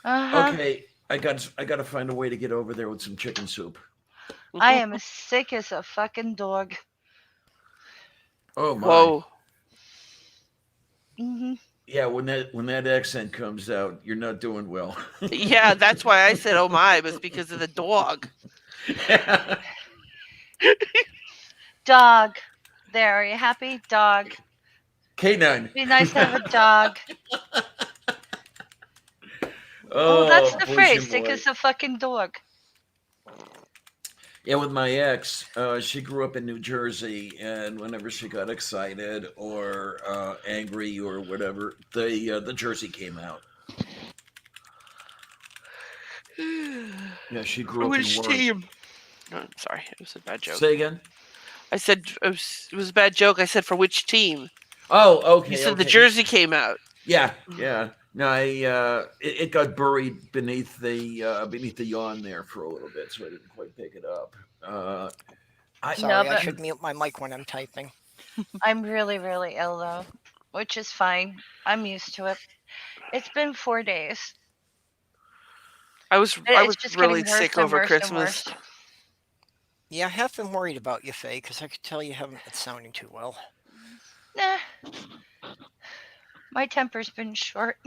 Uh huh. Okay, I got to find a way to get over there with some chicken soup. I am as sick as a fucking dog. Oh my. Whoa. Mhm. Yeah, when that accent comes out, you're not doing well. Yeah, that's why I said oh my, was because of the dog. Dog. There, are you happy? Dog. Canine. Be nice to have a dog. Oh, that's Oh, the boy, phrase. Sick boy. as a fucking dog. Yeah, with my ex, she grew up in New Jersey, and whenever she got excited or angry or whatever, the Jersey came out. Yeah, she For grew up in which Warren. team? Oh, I'm sorry, it was a bad joke. Say again. I said it was a bad joke. I said for which team? Oh, You okay, said the okay. jersey came out. Yeah, yeah. No, it got buried beneath the yawn there for a little bit, so I didn't quite pick it up. I No, Sorry, I but should mute my mic when I'm typing. I'm really, really ill though, which is fine. I'm used to it. It's been 4 days. I was I It's was just really getting worse sick and over worse and Christmas. worse. Yeah, I have been worried about you, Faye, because I could tell you haven't been sounding too well. Nah, my temper's been short.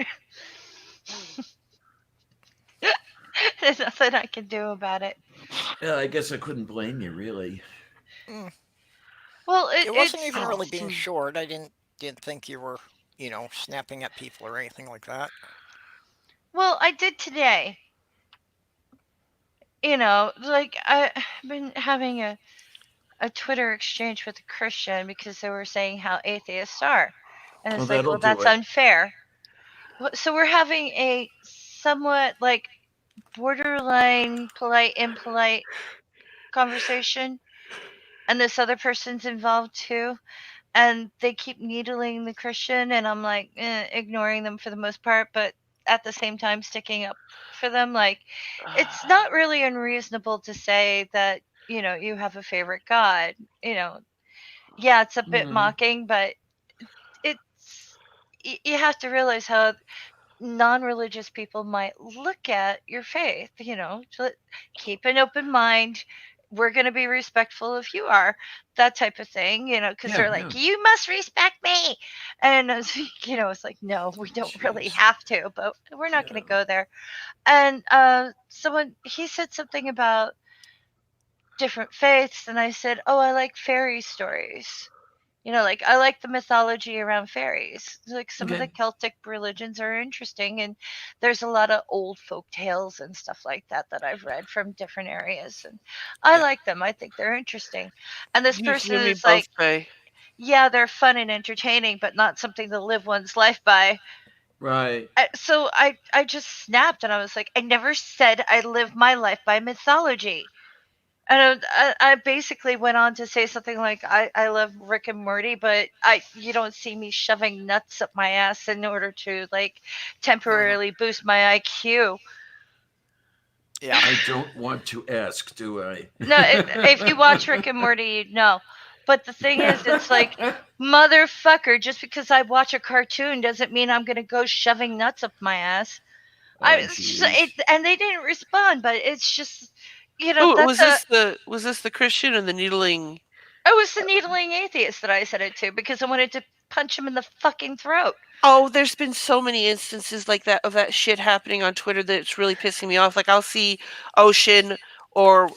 There's nothing I can do about it. yeah, I guess I couldn't blame you, really. Mm, Well, it wasn't it's even Oh, really being short. I didn't think you were, snapping at people or anything like that. well, I did today. Like I've been having a Twitter exchange with a Christian because they were saying how atheists are. And Oh, it's like, that'll well, do that's it. unfair. So we're having a somewhat like borderline polite, impolite conversation. And this other person's involved too. And they keep needling the Christian. And I'm like, ignoring them for the most part. But at the same time, sticking up for them. Like, it's not really unreasonable to say that, you have a favorite God. You know, yeah, it's a bit Hmm. mocking, but it's you have to realize how non-religious people might look at your faith. So keep an open mind. We're going to be respectful if you are, that type of thing. Because Yeah, they're yeah. like, you must respect me, and it's like, no, we don't really Jeez. have to, but we're not going Yeah. to go there. And someone he said something about different faiths, and I said, oh, I like fairy stories. Like I like the mythology around fairies. Like some of Okay. the Celtic religions are interesting, and there's a lot of old folk tales and stuff like that I've read from different areas, and I Yeah. like them. I think they're interesting. And this You person and me is both, like, Faye. yeah, they're fun and entertaining, but not something to live one's life by. Right. So I just snapped and I was like, I never said I live my life by mythology. And I basically went on to say something like, I love Rick and Morty, but you don't see me shoving nuts up my ass in order to like Mhm. temporarily boost my IQ. Yeah. I don't want to ask, do I? No, if you watch Rick and Morty, you'd know. But the thing is, it's like, motherfucker, just because I watch a cartoon doesn't mean I'm going to go shoving nuts up my ass. Oh, jeez. And they didn't respond, but it's just, Oh, that's a. was this the Christian and the needling? It was the needling atheist that I said it to because I wanted to punch him in the fucking throat. Oh, there's been so many instances like that of that shit happening on Twitter that it's really pissing me off. Like I'll see Ocean or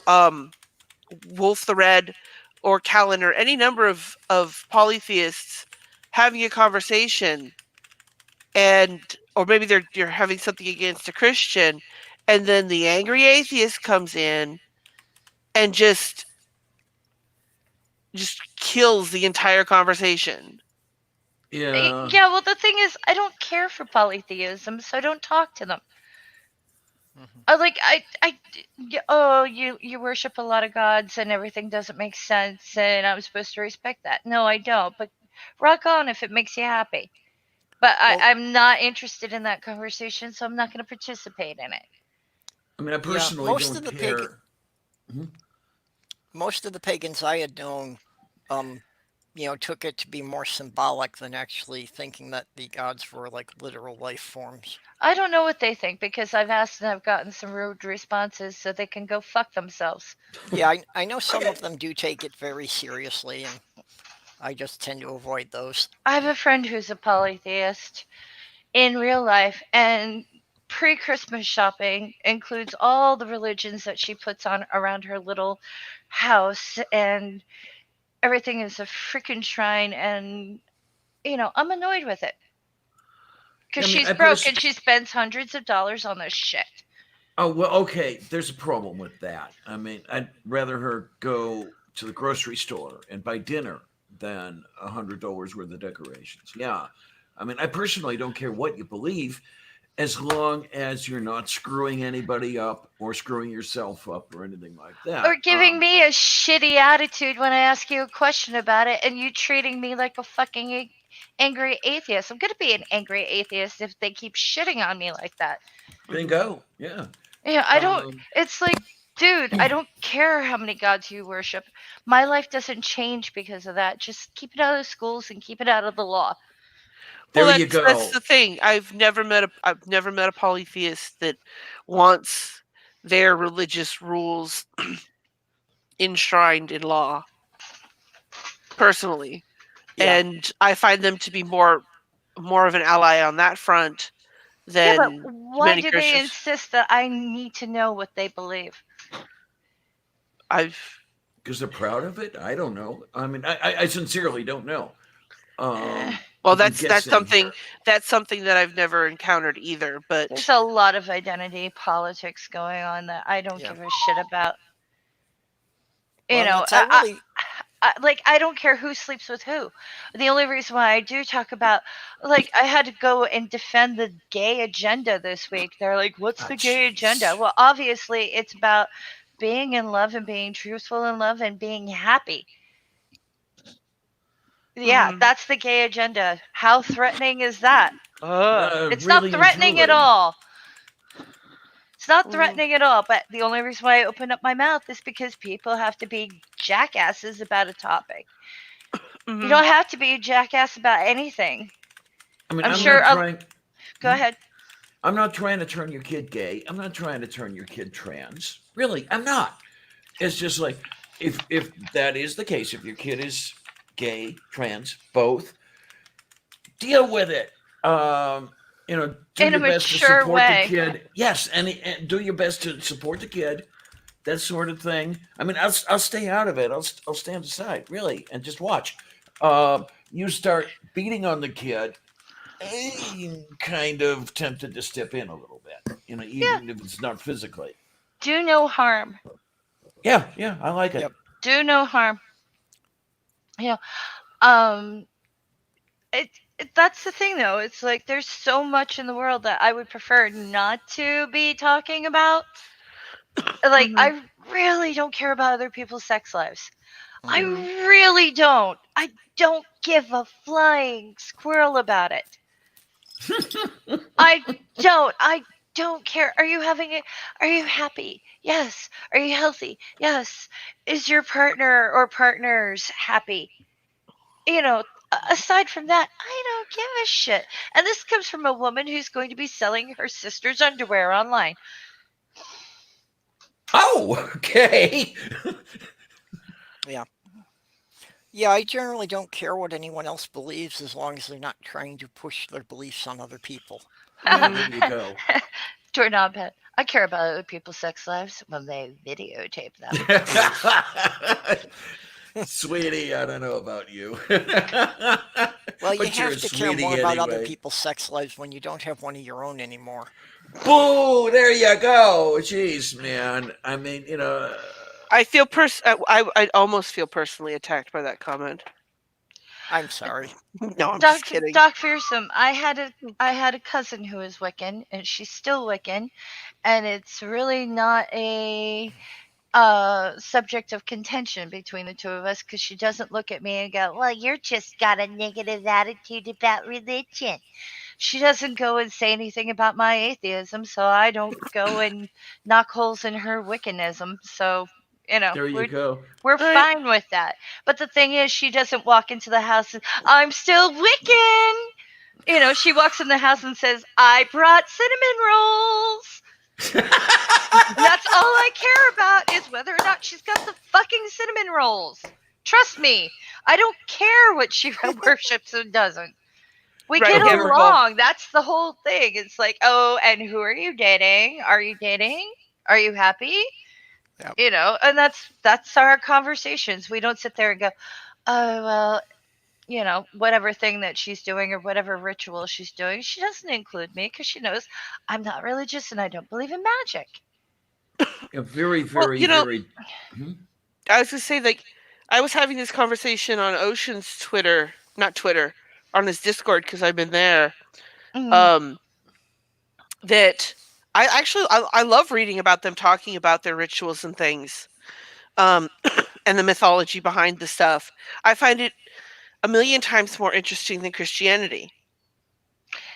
Wolf the Red or Callan or any number of polytheists having a conversation, and or maybe you're having something against a Christian, and then the angry atheist comes in and just kills the entire conversation. Yeah. Yeah, well, the thing is, I don't care for polytheism, so I don't talk to them. Mhm. Oh, you worship a lot of gods and everything doesn't make sense, and I'm supposed to respect that. No, I don't. But rock on if it makes you happy. But Well, I'm not interested in that conversation, so I'm not going to participate in it. I mean, I yeah. personally don't care. Most of the pagans I had known, um, took it to be more symbolic than actually thinking that the gods were like literal life forms. I don't know what they think because I've asked and I've gotten some rude responses, so they can go fuck themselves. Yeah, I know some of them do take it very seriously, and I just tend to avoid those. I have a friend who's a polytheist in real life, and pre Christmas shopping includes all the religions that she puts on around her little house, and everything is a freaking shrine. And, I'm annoyed with it because I mean, she's broke and she spends hundreds of dollars on this shit. Oh, well, okay. There's a problem with that. I mean, I'd rather her go to the grocery store and buy dinner than $100 worth of decorations. Yeah. I mean, I personally don't care what you believe as long as you're not screwing anybody up or screwing yourself up or anything like Or that. giving me a shitty attitude when I ask you a question about it, and you treating me like a fucking angry atheist. I'm gonna be an angry atheist if they keep shitting on me like that. Bingo. Yeah. I don't. Um, It's like, dude, I don't care how many gods you worship. My life doesn't change because of that. Just keep it out of schools and keep it out of the law. Well, there you that's go. the thing. I've never met a polytheist that wants their religious rules enshrined in law. Personally, Yeah, and I find them to be more of an ally on that front Yeah, but than why many do they Christians. insist that I need to know what they believe? I've Because they're proud of it. I don't know. I mean, I sincerely don't know. Eh, well, I'm that's guessing. something that I've never encountered either. there's But a lot of identity politics going on that I don't yeah. give a shit about. You Well, know, that's I really I don't care who sleeps with who. The only reason why I do talk about, like, I had to go and defend the gay agenda this week. They're like, "What's Ah, the gay agenda?" jeez. Well, obviously, it's about being in love and being truthful in love and being happy. Yeah, mm, that's the gay agenda. How threatening is that? It's not Really and threatening at truly. all. It's not mm, threatening at all, but the only reason why I open up my mouth is because people have to be jackasses about a topic. You mm, don't have to be a jackass about anything. I mean, I'm I'm sure. not trying. Go ahead. I'm not trying to turn your kid gay. I'm not trying to turn your kid trans. Really, I'm not. It's just like if that is the case, if your kid is gay, trans, both, deal with it. Do In a your best to mature support the way. kid. Yes, and do your best to support the kid. That sort of thing. I mean, I'll stay out of it. I'll stand aside, really, and just watch. you start beating on the kid, I'm kind of tempted to step in a little bit, Yeah. even if it's not physically. Do no harm. Yeah, yeah, I like it. Yep. Do no harm. You know, um, that's the thing though. It's like there's so much in the world that I would prefer not to be talking about. Like Mhm. I really don't care about other people's sex lives. I Hmm. Mhm. really don't. I don't give a flying squirrel about it. I don't. I don't care. Are you having it? Are you happy? Yes. Are you healthy? Yes. Is your partner or partners happy? Aside from that, I don't give a shit. And this comes from a woman who's going to be selling her sister's underwear online. Oh, okay. Yeah. Yeah, I generally don't care what anyone else believes as long as they're not trying to push their beliefs on other people. Yeah, there you go. Doorknob head. I care about other people's sex lives when they videotape them. Sweetie, I don't know about you. Well, you But you're a have to care sweetie more about other anyway. people's sex lives when you don't have one of your own anymore. Boo! There you go. Jeez, man. I mean, I feel I almost feel personally attacked by that comment. I'm sorry. No, I'm just Doc kidding. Doc Fearsome, I had a cousin who is Wiccan, and she's still Wiccan, and it's really not a subject of contention between the two of us because she doesn't look at me and go, "Well, you're just got a negative attitude about religion." She doesn't go and say anything about my atheism, so I don't go and knock holes in her Wiccanism. So, there you we're go. we're All right. fine with that. But the thing is, she doesn't walk into the house and I'm still Wiccan. She walks in the house and says, "I brought cinnamon rolls." And that's all I care about is whether or not she's got the fucking cinnamon rolls. Trust me, I don't care what she worships and doesn't. We get Right, Okay. Amberville. along. That's the whole thing. It's like, oh, and who are you dating? Are you dating? Are you happy? Yep. And that's our conversations. We don't sit there and go, oh well, whatever thing that she's doing or whatever ritual she's doing, she doesn't include me because she knows I'm not religious and I don't believe in magic. A very, Well, very, very. Hmm? I was gonna say, like, I was having this conversation on Ocean's Twitter, not Twitter, on his Discord because I've been there. Mm. Um, that I love reading about them talking about their rituals and things. Um, and the mythology behind the stuff. I find it a million times more interesting than Christianity.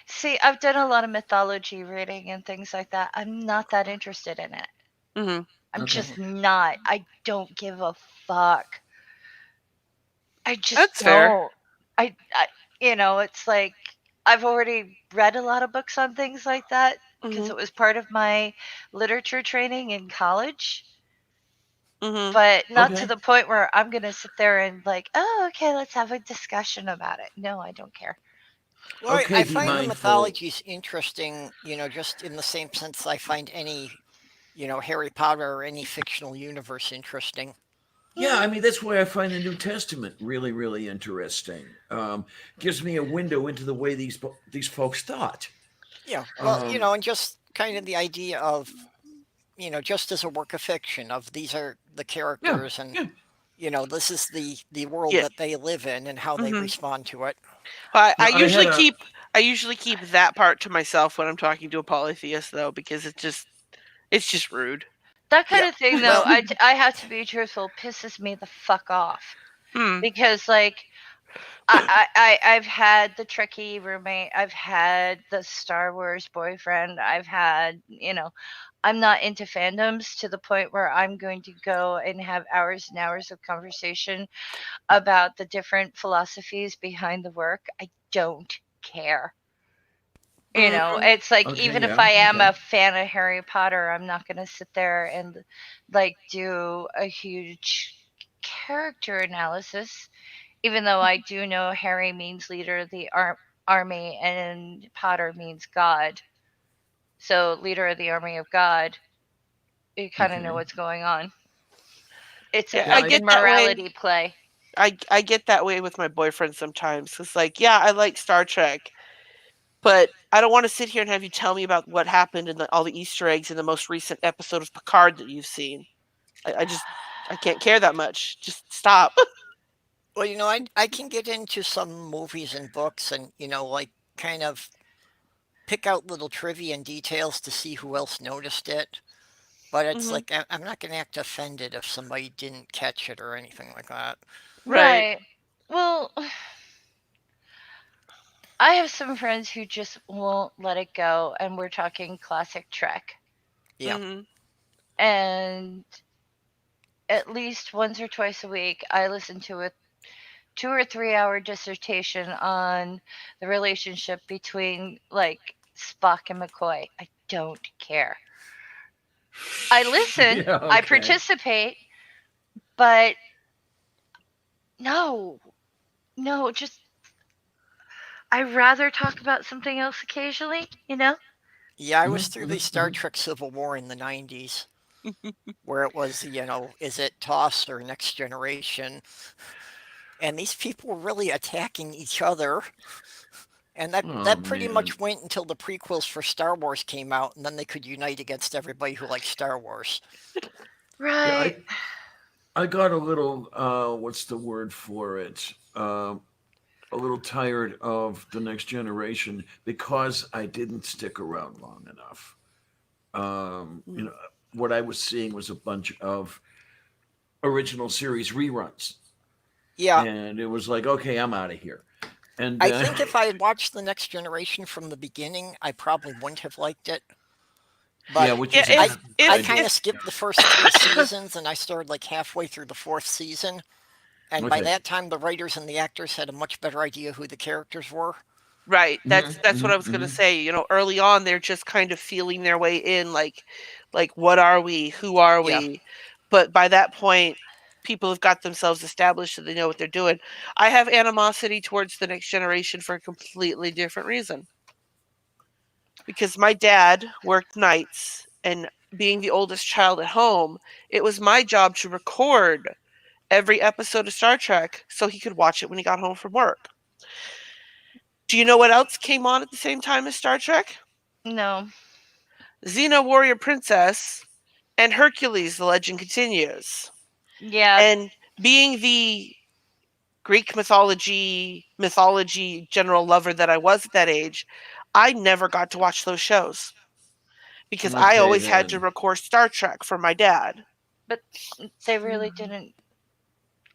See, I've done a lot of mythology reading and things like that. I'm not that interested in it. Hmm. I'm Okay. just not. I don't give a fuck. I just That's fair. don't. It's like I've already read a lot of books on things like that because Hmm. it was part of my literature training in college, Hmm. but not to Okay. the point where I'm going to sit there and like, oh, okay, let's have a discussion about it. No, I don't care. Well, I Okay, be find the mindful. mythologies interesting, just in the same sense I find any, Harry Potter or any fictional universe interesting. Yeah, Hmm. I mean that's why I find the New Testament really, really interesting. Gives me a window into the way these folks thought. Yeah. Well, Um, and just kind of the idea of, just as a work of fiction, of these are the yeah, characters and, yeah. this is the world Yeah. that they live in and how they Hmm. respond to it. I, I Now I had usually a keep I usually keep that part to myself when I'm talking to a polytheist, though, because it's just rude. That kind Yep. of thing, though, Well, I have to be truthful, pisses me the fuck off. Hmm. Because, like, I've had the tricky roommate. I've had the Star Wars boyfriend. I've had, I'm not into fandoms to the point where I'm going to go and have hours and hours of conversation about the different philosophies behind the work. I don't care. Hmm. It's like okay, even if yeah, I am okay. a fan of Harry Potter, I'm not going to sit there and like do a huge character analysis, even though I do know Harry means leader of the army and Potter means God. So, leader of the army of God, you kind of know Okay. what's going on. It's a Yeah, Yeah, I I fucking get that way. morality play. I get that way with my boyfriend sometimes. It's like, yeah, I like Star Trek, but I don't want to sit here and have you tell me about what happened and all the Easter eggs in the most recent episode of Picard that you've seen. I just I can't care that much. Just stop. Well, I can get into some movies and books and, like kind of pick out little trivia and details to see who else noticed it. But it's Hmm. like I'm not going to act offended if somebody didn't catch it or anything like that. Right. Right. Well, I have some friends who just won't let it go, and we're talking classic Trek. Yeah. Hmm. And at least once or twice a week, I listen to a 2 or 3 hour dissertation on the relationship between like Spock and McCoy. I don't care. I listen, Yeah, I okay. participate, but no, no, just I'd rather talk about something else occasionally. Yeah, I was Hmm. through the Hmm. Star Hmm. Trek Civil War in the 90s where it was, is it TOS or Next Generation? And these people were really attacking each other. And that, Oh that pretty man. much went until the prequels for Star Wars came out, and then they could unite against everybody who likes Star Wars. Yeah, Right. I got a little what's the word for it? A little tired of the next generation because I didn't stick around long enough. You know, what I was seeing was a bunch of original series reruns, Yeah, and it was like, okay, I'm out of here. And I think if I had watched The Next Generation from the beginning, I probably wouldn't have liked it. yeah, But which Yeah. is I exactly what I I kind did. of If skipped the first three seasons and I started like halfway through the fourth season. And by Okay. that time, the writers and the actors had a much better idea who the characters were. Right. Hmm. That's what Hmm. I was gonna Hmm. say. Early on they're just kind of feeling their way in, like what are we? Who are Yeah, we? But by that point, people have got themselves established and they know what they're doing. I have animosity towards the next generation for a completely different reason. Because my dad worked nights and being the oldest child at home, it was my job to record every episode of Star Trek so he could watch it when he got home from work. Do you know what else came on at the same time as Star Trek? No. Xena Warrior Princess and Hercules The Legend Continues. Yeah, And being the Greek mythology general lover that I was at that age, I never got to watch those shows because I Okay, always had to then. record Star Trek for my dad. but they really didn't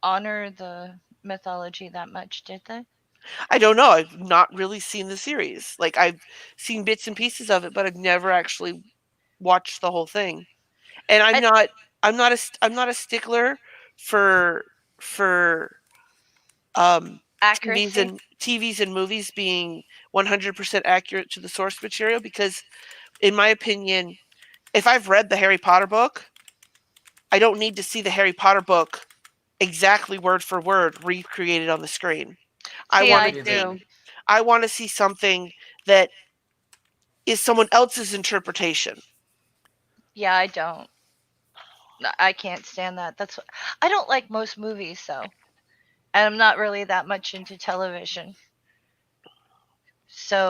honor the mythology that much, did they? I don't know. I've not really seen the series. Like I've seen bits and pieces of it, but I've never actually watched the whole thing. And I, I'm not a stickler for for um accuracy? TVs and movies being 100% accurate to the source material because in my opinion, if I've read the Harry Potter book, I don't need to see the Harry Potter book exactly word for word recreated on the screen. I See, want I to Okay, see do. then. I want to see something that is someone else's interpretation. Yeah, I don't. I can't stand that. That's what I don't like most movies, though. And I'm not really that much into television.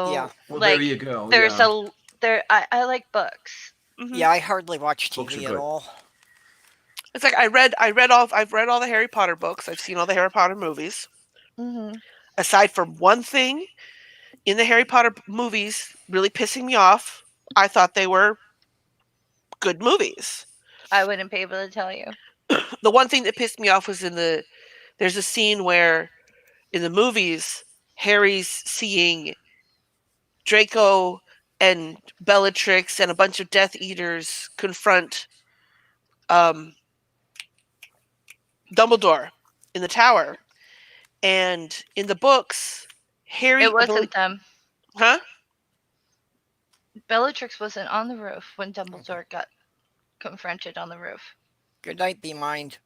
yeah, So, Well, there like, you go. there's Yeah, a there. I like books. Hmm. yeah. I hardly watch books are TV at good. all. It's like I've read all the Harry Potter books. I've seen all the Harry Potter movies. Hmm. Aside from one thing in the Harry Potter movies really pissing me off, I thought they were good movies. I wouldn't be able to tell you. The one thing that pissed me off was there's a scene where in the movies Harry's seeing Draco and Bellatrix and a bunch of Death Eaters confront um, Dumbledore in the tower, and in the books, It Harry, I believe, wasn't them. huh? Bellatrix wasn't on the roof when Okay. Dumbledore got confronted on the roof. Good night, be mind.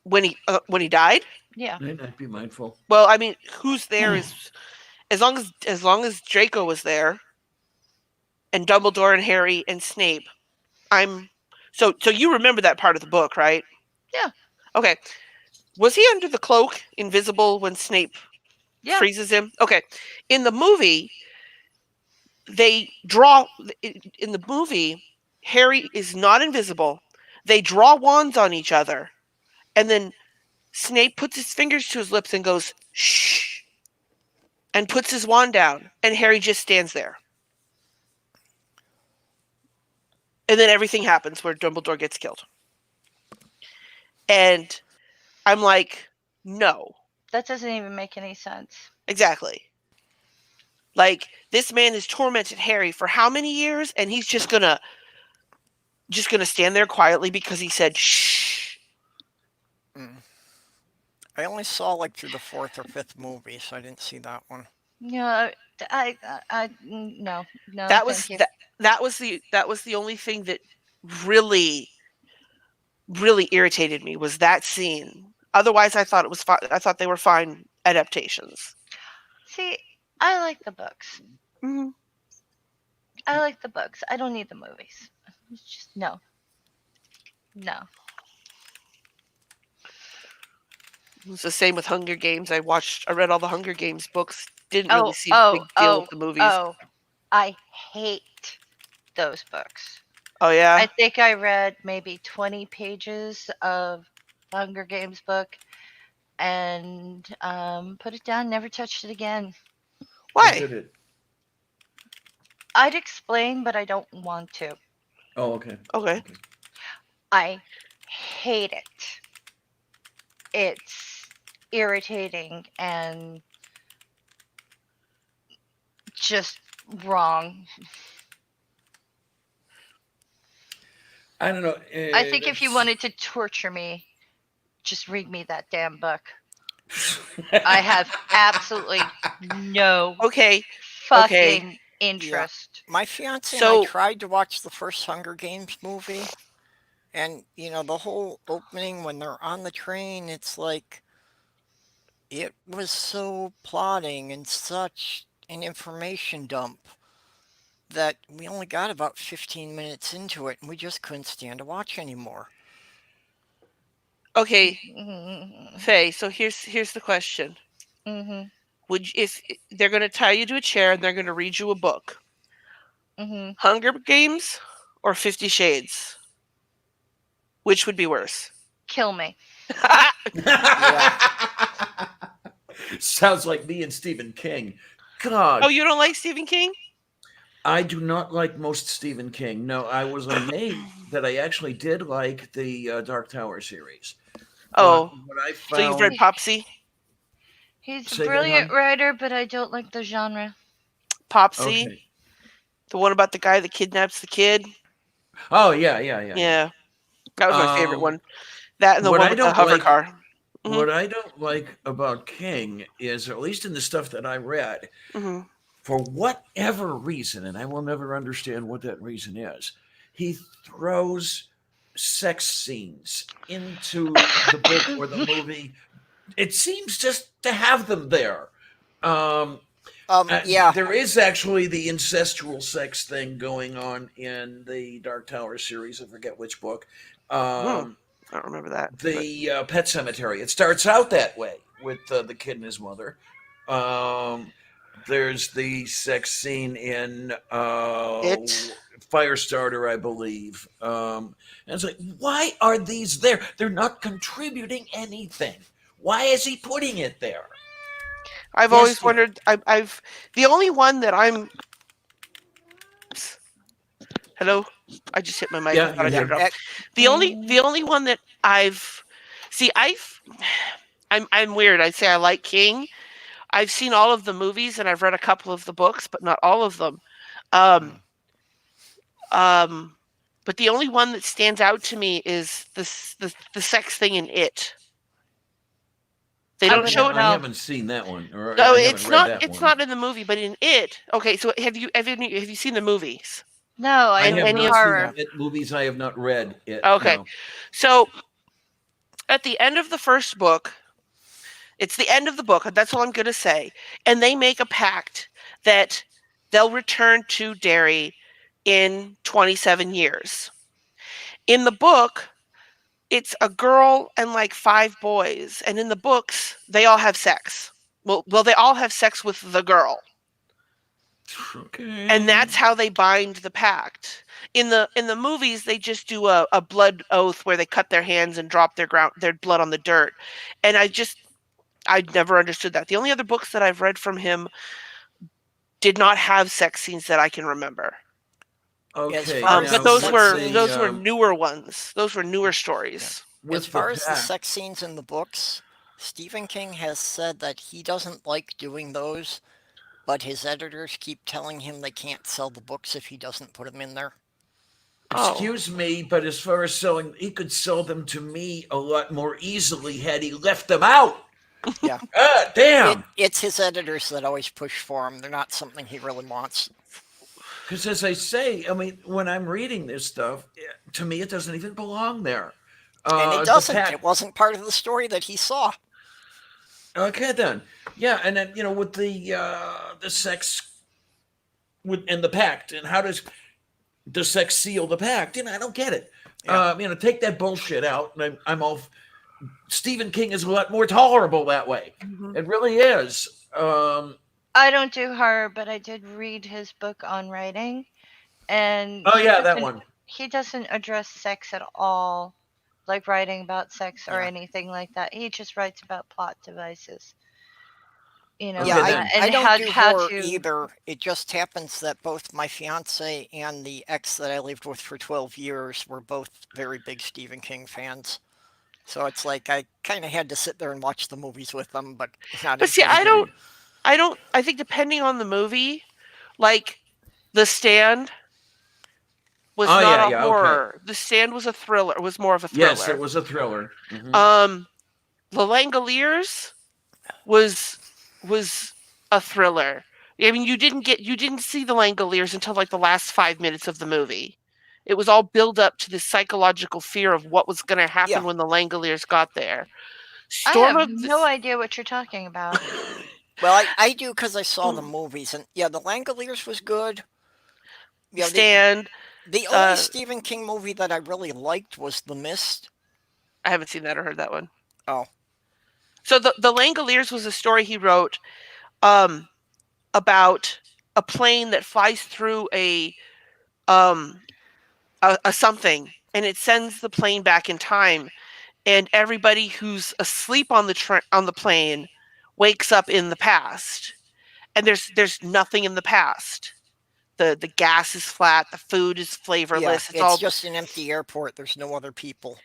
When he died. Yeah. I'd be mindful. Well, I mean, who's there is as long as Draco was there and Dumbledore and Harry and Snape. I'm so you remember that part of the book, right? Yeah. Okay. Was he under the cloak, invisible, when Snape freezes him? Okay. In the movie, they draw. In the movie, Harry is not invisible. They draw wands on each other, and then Snape puts his fingers to his lips and goes, shh, and puts his wand down, and Harry just stands there. And then everything happens where Dumbledore gets killed. And I'm like, no. That doesn't even make any sense. Exactly. Like, this man has tormented Harry for how many years, and he's just gonna stand there quietly because he said shh. I only saw like through the fourth or fifth movie, so I didn't see that one. No, no. That was that was the only thing that really irritated me, was that scene. Otherwise, I thought it was fine. I thought they were fine adaptations. See, I like the books. Mm-hmm. I like the books. I don't need the movies. It's just no. It's the same with Hunger Games. I read all the Hunger Games books. Didn't really see a big deal with the movies. I hate those books. Oh yeah. I think I read maybe 20 pages of Hunger Games book and put it down. Never touched it again. Why? Who did it? I'd explain, but I don't want to. Oh, okay. Okay. I hate it. It's irritating and just wrong. I don't know. I think if you wanted to torture me, just read me that damn book. I have absolutely no fucking interest. My fiance and I tried to watch the first Hunger Games movie, and the whole opening when they're on the train, it's like it was so plotting and such an information dump that we only got about 15 minutes into it, and we just couldn't stand to watch anymore. Okay, Faye. So here's the question: if they're going to tie you to a chair and they're going to read you a book, Hunger Games or 50 Shades, which would be worse? Kill me. Sounds like me and Stephen King. God. Oh, you don't like Stephen King? I do not like most Stephen King. No, I was amazed that I actually did like the Dark Tower series. Oh, what I found, so you've read Popsy? He's a brilliant writer, but I don't like the genre. Popsy? Okay. The one about the guy that kidnaps the kid? Oh, yeah. Yeah. That was my favorite one. That and the one with the hover car. What I don't like about King is, or at least in the stuff that I read, for whatever reason, and I will never understand what that reason is, he throws sex scenes into the book or the movie. It seems just to have them there. Yeah. There is actually the incestual sex thing going on in the Dark Tower series. I forget which book. I don't remember that. The Pet Cemetery. It starts out that way with the kid and his mother. There's the sex scene in Firestarter, I believe. And it's like, why are these there? They're not contributing anything. Why is he putting it there? I've always wondered. I've the only one that I'm. Hello, I just hit my mic. Yeah, The only one that I'm weird. I say I like King. I've seen all of the movies and I've read a couple of the books, but not all of them. But the only one that stands out to me is the sex thing in It. They don't show it. I haven't seen that one. No, it's not. It's not in the movie, but in It. Okay, so have you seen the movies? No, I have not horror. seen movies. I have not read it. Okay, no. So at the end of the first book, it's the end of the book. That's all I'm going to say. And they make a pact that they'll return to Derry in 27 years. In the book, it's a girl and like 5 boys, and in the books they all have sex. Well, they all have sex with the girl, Okay. and that's how they bind the pact. In the movies, they just do a blood oath where they cut their hands and drop their blood on the dirt, and I never understood that. The only other books that I've read from him did not have sex scenes that I can remember. As Okay. far as But the Now, those sex with were scenes, those were the newer ones. Those were newer yeah. stories. As with the far as the pack. sex scenes in the books, Stephen King has said that he doesn't like doing those, but his editors keep telling him they can't sell the books if he doesn't put them in there. Oh, Excuse me, but as far as selling, he could sell them to me a lot more easily had he left them out. Yeah. Ah, damn. It's his editors that always push for him. They're not something he really wants. Because as I say, I mean, when I'm reading this stuff, to me, it doesn't even belong there. And it The doesn't. It pack. wasn't part of the story that he saw. Okay, then. Yeah, and then with the sex with and the pact, and how does the sex seal the pact? I don't get it. Yeah. Take that bullshit out, and I'm all. Stephen King is a lot more tolerable that way. mhm. It really is. I don't do horror, but I did read his book on writing, and Oh yeah, that one. he doesn't address sex at all, like writing about sex or Yeah. anything like that. He just writes about plot devices, Yeah, Okay, then. I and don't do how horror to. either. It just happens that both my fiance and the ex that I lived with for 12 years were both very big Stephen King fans. So it's like I kind of had to sit there and watch the movies with them, but not But see, until the end. I think depending on the movie, like The Stand was Oh not yeah, a yeah. Okay. horror. The Stand was a thriller. It was more of a Yes, thriller. it was a thriller. Um, The Langoliers was a thriller. I mean, you didn't see the Langoliers until like the last 5 minutes of the movie. It was all build up to this psychological fear of what was going to happen Yeah. when the Langoliers got there. I Storm have of the no idea what you're talking about. Well, I do because I saw the movies, and yeah, the Langoliers was good. Yeah, Stand. the only Uh, Stephen King movie that I really liked was The Mist. I haven't seen that or heard that one. Oh, So the Langoliers was a story he wrote um, about a plane that flies through um, a something, and it sends the plane back in time, and everybody who's asleep on the plane wakes up in the past, and there's nothing in the past. The gas is flat, the food is yeah, flavorless. It's it's all just an empty airport. There's no other people.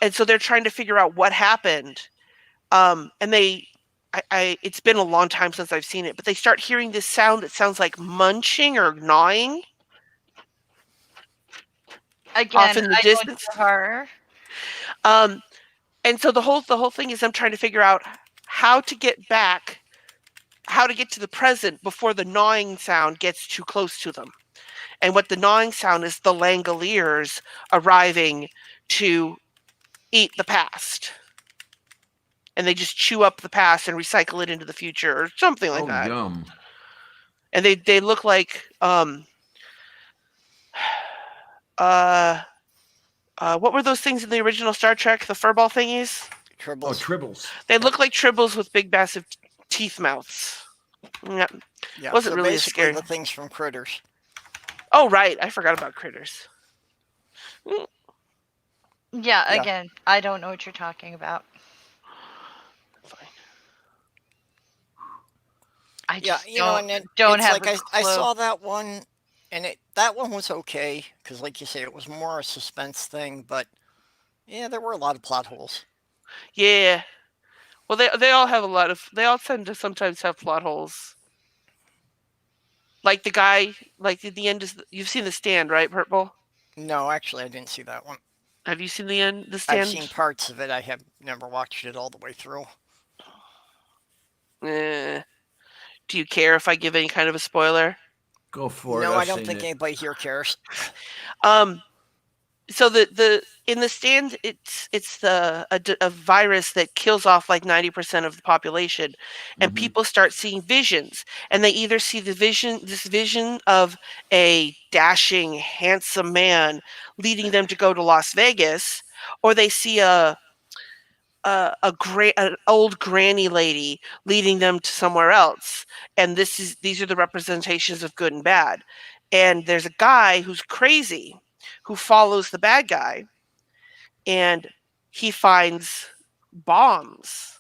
and so they're trying to figure out what happened. And it's been a long time since I've seen it, but they start hearing this sound that sounds like munching or gnawing off Again, in the I don't distance. do horror. Um, and so the whole thing is I'm trying to figure out how to get to the present before the gnawing sound gets too close to them. And what the gnawing sound is the Langoliers arriving to eat the past. And they just chew up the past and recycle it into the future or something like that. Yum. And they look like what were those things in the original Star Trek, the furball thingies? Tribbles. Oh, tribbles. They look like tribbles with big massive teeth mouths. Yeah. Yeah, Wasn't so really basically scary. the things from Critters. Oh right, I forgot about Critters. Yeah, Yeah. again, I don't know what you're talking about. Fine. I Yeah, just and then don't it's have like a I clue. saw that one, and that one was okay because, like you say, it was more a suspense thing. But yeah, there were a lot of plot holes. Yeah. Well, they all have they all tend to sometimes have plot holes. Like the guy, like at the end is you've seen The Stand, right, Purple? No, actually, I didn't see that one. Have you seen The I've Stand? seen parts of it. I have never watched it all the way through. Do you care if I give any kind of a spoiler? Go for it. No, I've I don't seen think it. anybody here cares. So the in The Stand, it's a virus that kills off like 90% of the population, and Mhm. people start seeing visions, and they either see this vision of a dashing, handsome man leading them to go to Las Vegas, or they see an old granny lady leading them to somewhere else, and these are the representations of good and bad. And there's a guy who's crazy who follows the bad guy, and he finds bombs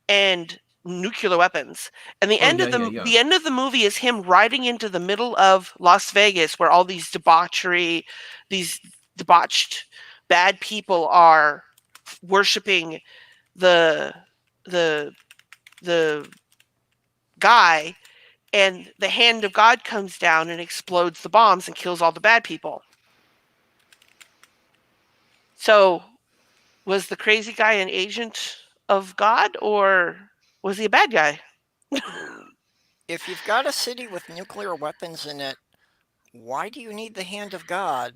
and nuclear weapons. And Oh yeah, yeah, yeah. the end of the movie is him riding into the middle of Las Vegas, where all these debauched bad people are worshiping the the the guy, and the hand of God comes down and explodes the bombs and kills all the bad people. So, was the crazy guy an agent of God, or was he a bad guy? If you've got a city with nuclear weapons in it, why do you need the hand of God?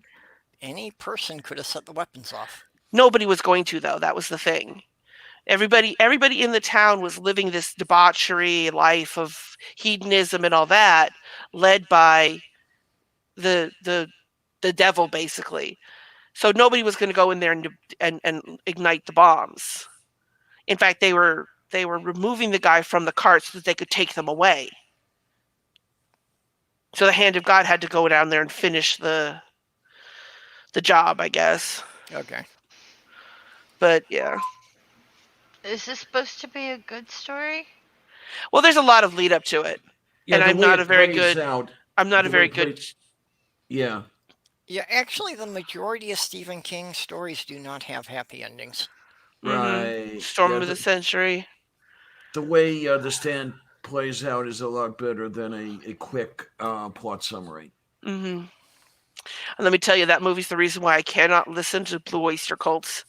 Any person could have set the weapons off. Nobody was going to, though. That was the thing. Everybody in the town was living this debauchery life of hedonism and all that, led by the the the devil, basically. So nobody was going to go in there and ignite the bombs. In fact, they were removing the guy from the cart so that they could take them away. So the hand of God had to go down there and finish the job, I guess. Okay. But yeah. Is this supposed to be a good story? Well, there's a lot of lead up to it. Yeah, And the I'm way not it a very plays good out. I'm not the a way very it good plays- Yeah. Yeah, actually, the majority of Stephen King stories do not have happy endings. Right. Storm Yeah, of the Century. the way The Stand plays out is a lot better than a quick plot summary. And let me tell you, that movie's the reason why I cannot listen to Blue Oyster Cult's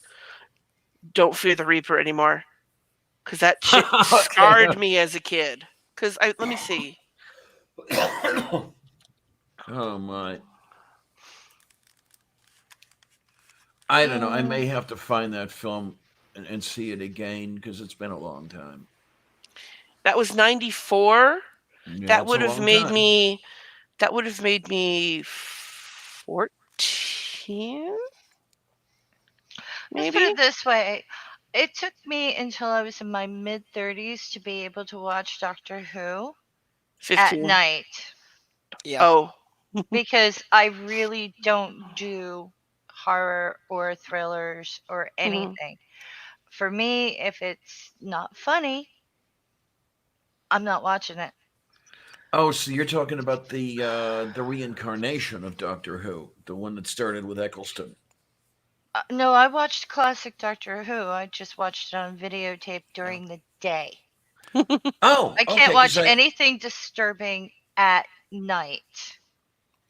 Don't Fear the Reaper anymore. Because that shit scarred me as a kid. Because let me see. Oh my. I don't know. I may have to find that film and see it again because it's been a long time. That was 94. Yeah, That it's a would have long made time. me. That would have made me 14, Let's put maybe it this way. It took me until I was in my mid 30s to be able to watch Doctor Who at 15. night Yeah. Oh, because I really don't do horror or thrillers or anything. For me, if it's not funny, I'm not watching it. Oh, so you're talking about the reincarnation of Doctor Who, the one that started with Eccleston. No, I watched classic Doctor Who. I just watched it on videotape during the day. Oh, I okay. can't watch anything disturbing at night.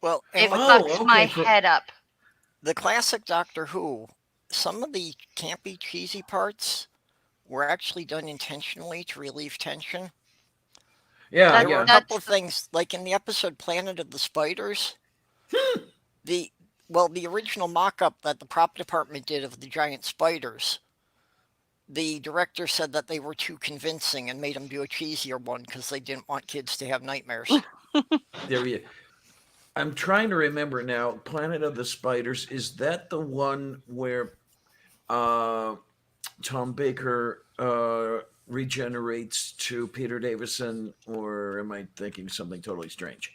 Well, It and with fucks my okay. head up. the classic Doctor Who, some of the campy, cheesy parts were actually done intentionally to relieve tension. Yeah, There were a yeah. couple of things, like in the episode Planet of the Spiders, the the original mock-up that the prop department did of the giant spiders, the director said that they were too convincing and made them do a cheesier one because they didn't want kids to have nightmares. There you. I'm trying to remember now. Planet of the Spiders, is that the one where Tom Baker regenerates to Peter Davison, or am I thinking something totally strange?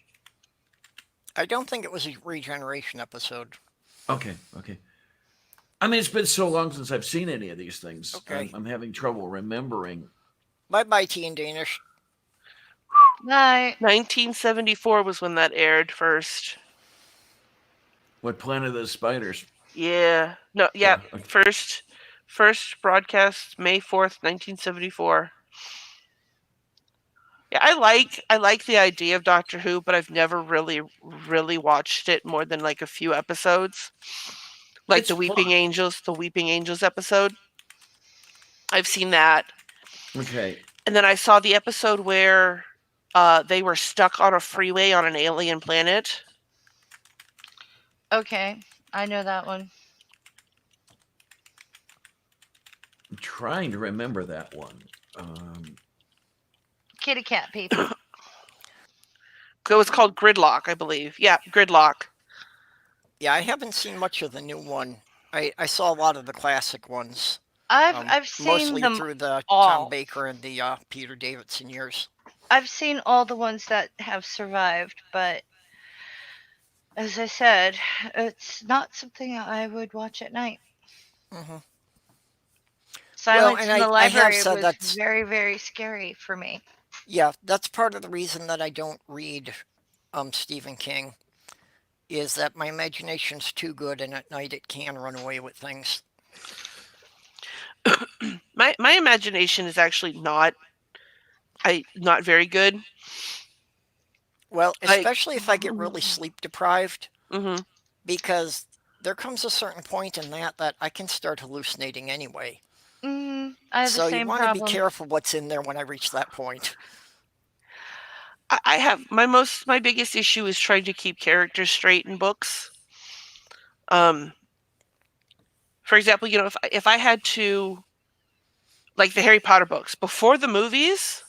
I don't think it was a regeneration episode. Okay, okay. I mean, it's been so long since I've seen any of these things. Okay. I'm having trouble remembering. Bye-bye, tea in Danish. Night. 1974 was when that aired first. What Planet of the Spiders? Yeah. No, yeah. Yeah. First broadcast May 4th, 1974. Yeah, I like the idea of Doctor Who, but I've never really watched it more than like a few episodes. Like It's the Weeping fun. Angels, episode. I've seen that. Okay. And then I saw the episode where they were stuck on a freeway on an alien planet. Okay, I know that one. I'm trying to remember that one. Kitty cat people. It was called Gridlock, I believe. Yeah, Gridlock. Yeah, I haven't seen much of the new one. I saw a lot of the classic ones, I've seen mostly them through the Tom all. Baker and the Peter Davidson years. I've seen all the ones that have survived, but as I said, it's not something I would watch at night. Hmm. Well, Silence and in the I have Library said was that's, very, very scary for me. yeah, that's part of the reason that I don't read Stephen King, is that my imagination's too good and at night it can run away with things. My imagination is actually not very good. Well, Like, especially if I get really sleep deprived, hmm because there comes a certain point in that I can start hallucinating anyway. I have the So you same want to be problem. careful what's in there when I reach that point. I have my biggest issue is trying to keep characters straight in books. Um, for example, if I had to, like the Harry Potter books before the movies,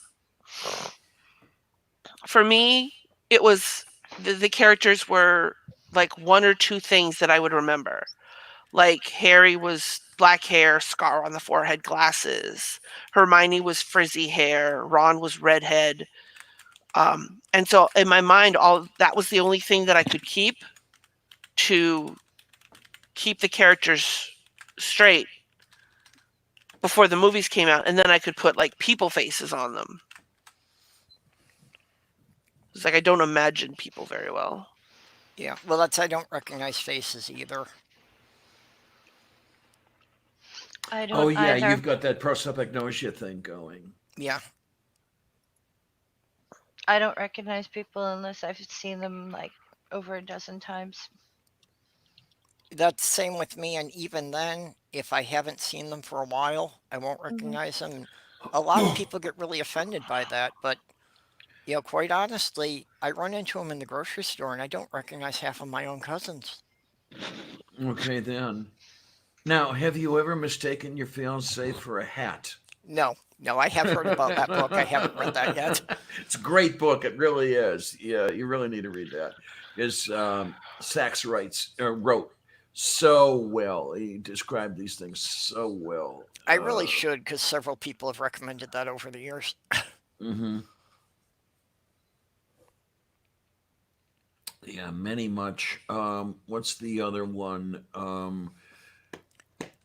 for me it was the characters were like one or two things that I would remember. Like Harry was black hair, scar on the forehead, glasses. Hermione was frizzy hair. Ron was redhead. And so in my mind, all that was the only thing that I could keep to keep the characters straight before the movies came out, and then I could put like people faces on them. It's like I don't imagine people very well. Yeah, well, that's, I don't recognize faces either. I Oh don't yeah, either. you've got that prosopagnosia thing going. Yeah, I don't recognize people unless I've seen them like over a dozen times. that's the same with me. And even then, if I haven't seen them for a while, I won't Hmm. recognize them. And a lot of people get really offended by that. But, quite honestly, I run into them in the grocery store and I don't recognize half of my own cousins. Okay then. Now, have you ever mistaken your fiance for a hat? No, no, I have heard about that book. I haven't read that yet. It's a great book. It really is. Yeah, you really need to read that. Because Sachs wrote so well. He described these things so well. I really should, because several people have recommended that over the years. Mm-hmm. Yeah, many much. What's the other one?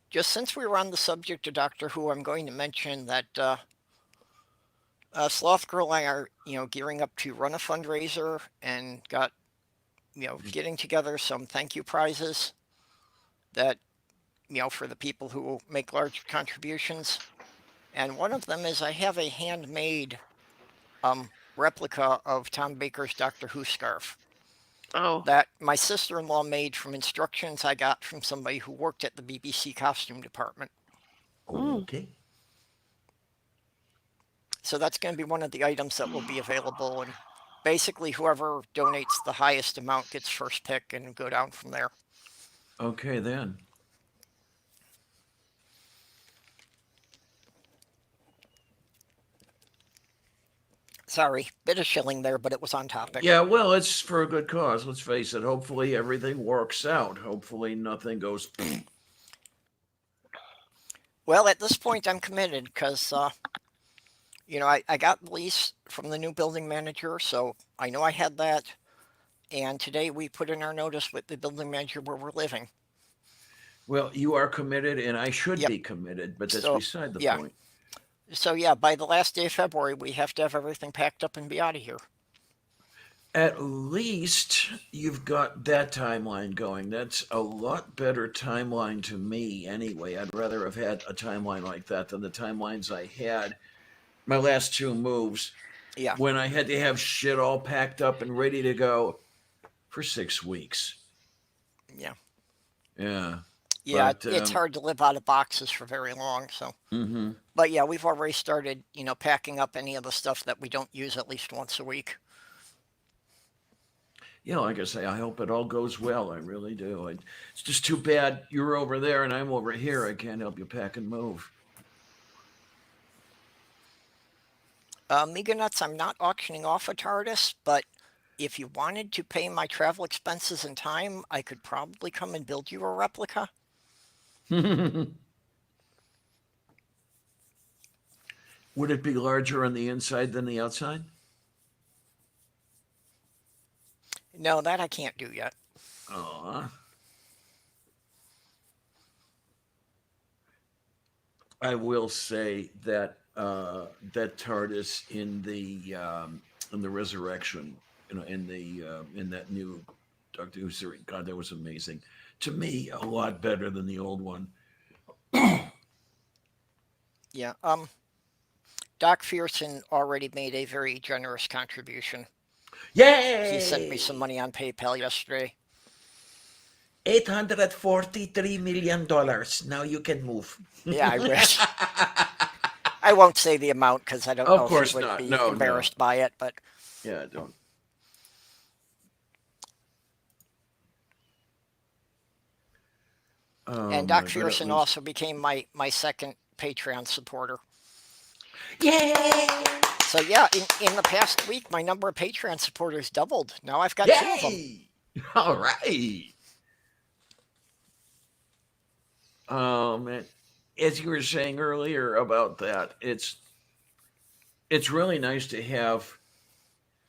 Just since we were on the subject of Doctor Who, I'm going to mention that Sloth Girl and I are, gearing up to run a fundraiser and got, getting together some thank you prizes that, for the people who make large contributions. And one of them is I have a handmade replica of Tom Baker's Doctor Who scarf Oh, that my sister-in-law made from instructions I got from somebody who worked at the BBC costume department. mm. Okay. So that's going to be one of the items that will be available, and basically whoever donates the highest amount gets first pick and go down from there. Okay then. Sorry, bit of shilling there, but it was on topic. Yeah, well, it's for a good cause. Let's face it. Hopefully everything works out. Hopefully nothing goes. Well, at this point, I'm committed because, I got the lease from the new building manager, so I know I had that. And today we put in our notice with the building manager where we're living. Well, you are committed, and I should Yep. be committed, but that's So, beside the yeah. point. So, yeah, by the last day of February, we have to have everything packed up and be out of here. At least you've got that timeline going. That's a lot better timeline to me, anyway. I'd rather have had a timeline like that than the timelines I had my last two moves Yeah. when I had to have shit all packed up and ready to go for 6 weeks. Yeah. Yeah. Yeah, But, it's hard to live out of boxes for very long. So, mm-hmm. but yeah, we've already started, packing up any of the stuff that we don't use at least once a week. Yeah, like I say, I hope it all goes well. I really do. It's just too bad you're over there and I'm over here. I can't help you pack and move. Mega Nuts, I'm not auctioning off a TARDIS, but if you wanted to pay my travel expenses and time, I could probably come and build you a replica. Would it be larger on the inside than the outside? No, that I can't do yet. Aw. I will say that that TARDIS in the Resurrection, in that new Doctor Who series, God, that was amazing. To me, a lot better than the old one. Yeah. Doc Fearson already made a very generous contribution. He sent me some Yay! money on PayPal yesterday. $843 million. Now you can move. Yeah, I wish. I won't say the amount because I don't Of know if he course would not. be No, no. embarrassed by it. But Yeah, don't. Oh and Doc my, but at Fearson least. also became my second Patreon supporter. Yay! So yeah, in the past week, my number of Patreon supporters doubled. Now I've got two of them. Yay! All right. Man, as you were saying earlier about that, it's really nice to have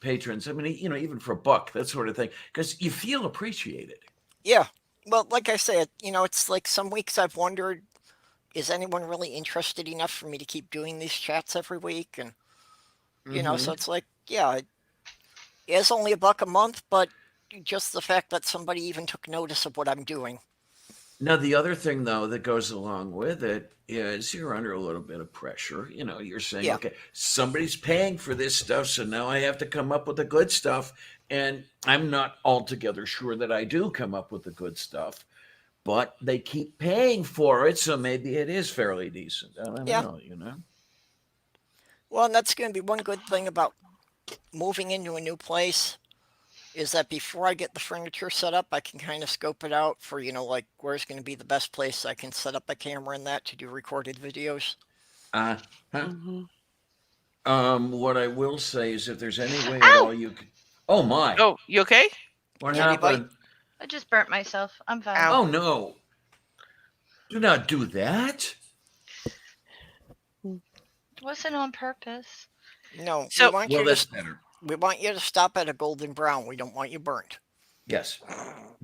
patrons. I mean, even for a buck, that sort of thing, because you feel appreciated. Yeah. Well, like I said, it's like some weeks I've wondered, is anyone really interested enough for me to keep doing these chats every week? And so Hmm. it's like, yeah, it's only $1 a month, but just the fact that somebody even took notice of what I'm doing. Now, the other thing, though, that goes along with it is you're under a little bit of pressure. You're saying, Yeah. okay, somebody's paying for this stuff, so now I have to come up with the good stuff. And I'm not altogether sure that I do come up with the good stuff, but they keep paying for it, so maybe it is fairly decent. I don't Yeah. know. Well, and that's going to be one good thing about moving into a new place is that before I get the furniture set up, I can kind of scope it out for, like where's going to be the best place I can set up a camera in that to do recorded videos. Uh huh. Hmm. What I will say is if there's any way at Ow! all you could. Oh my, Oh, you okay? what Kitty bite? happened? I just burnt myself. I'm fine. Ow. Oh no, do not do that. It wasn't on purpose. No, So, Well, that's better. we want you to stop at a golden brown. We don't want you burnt. Yes.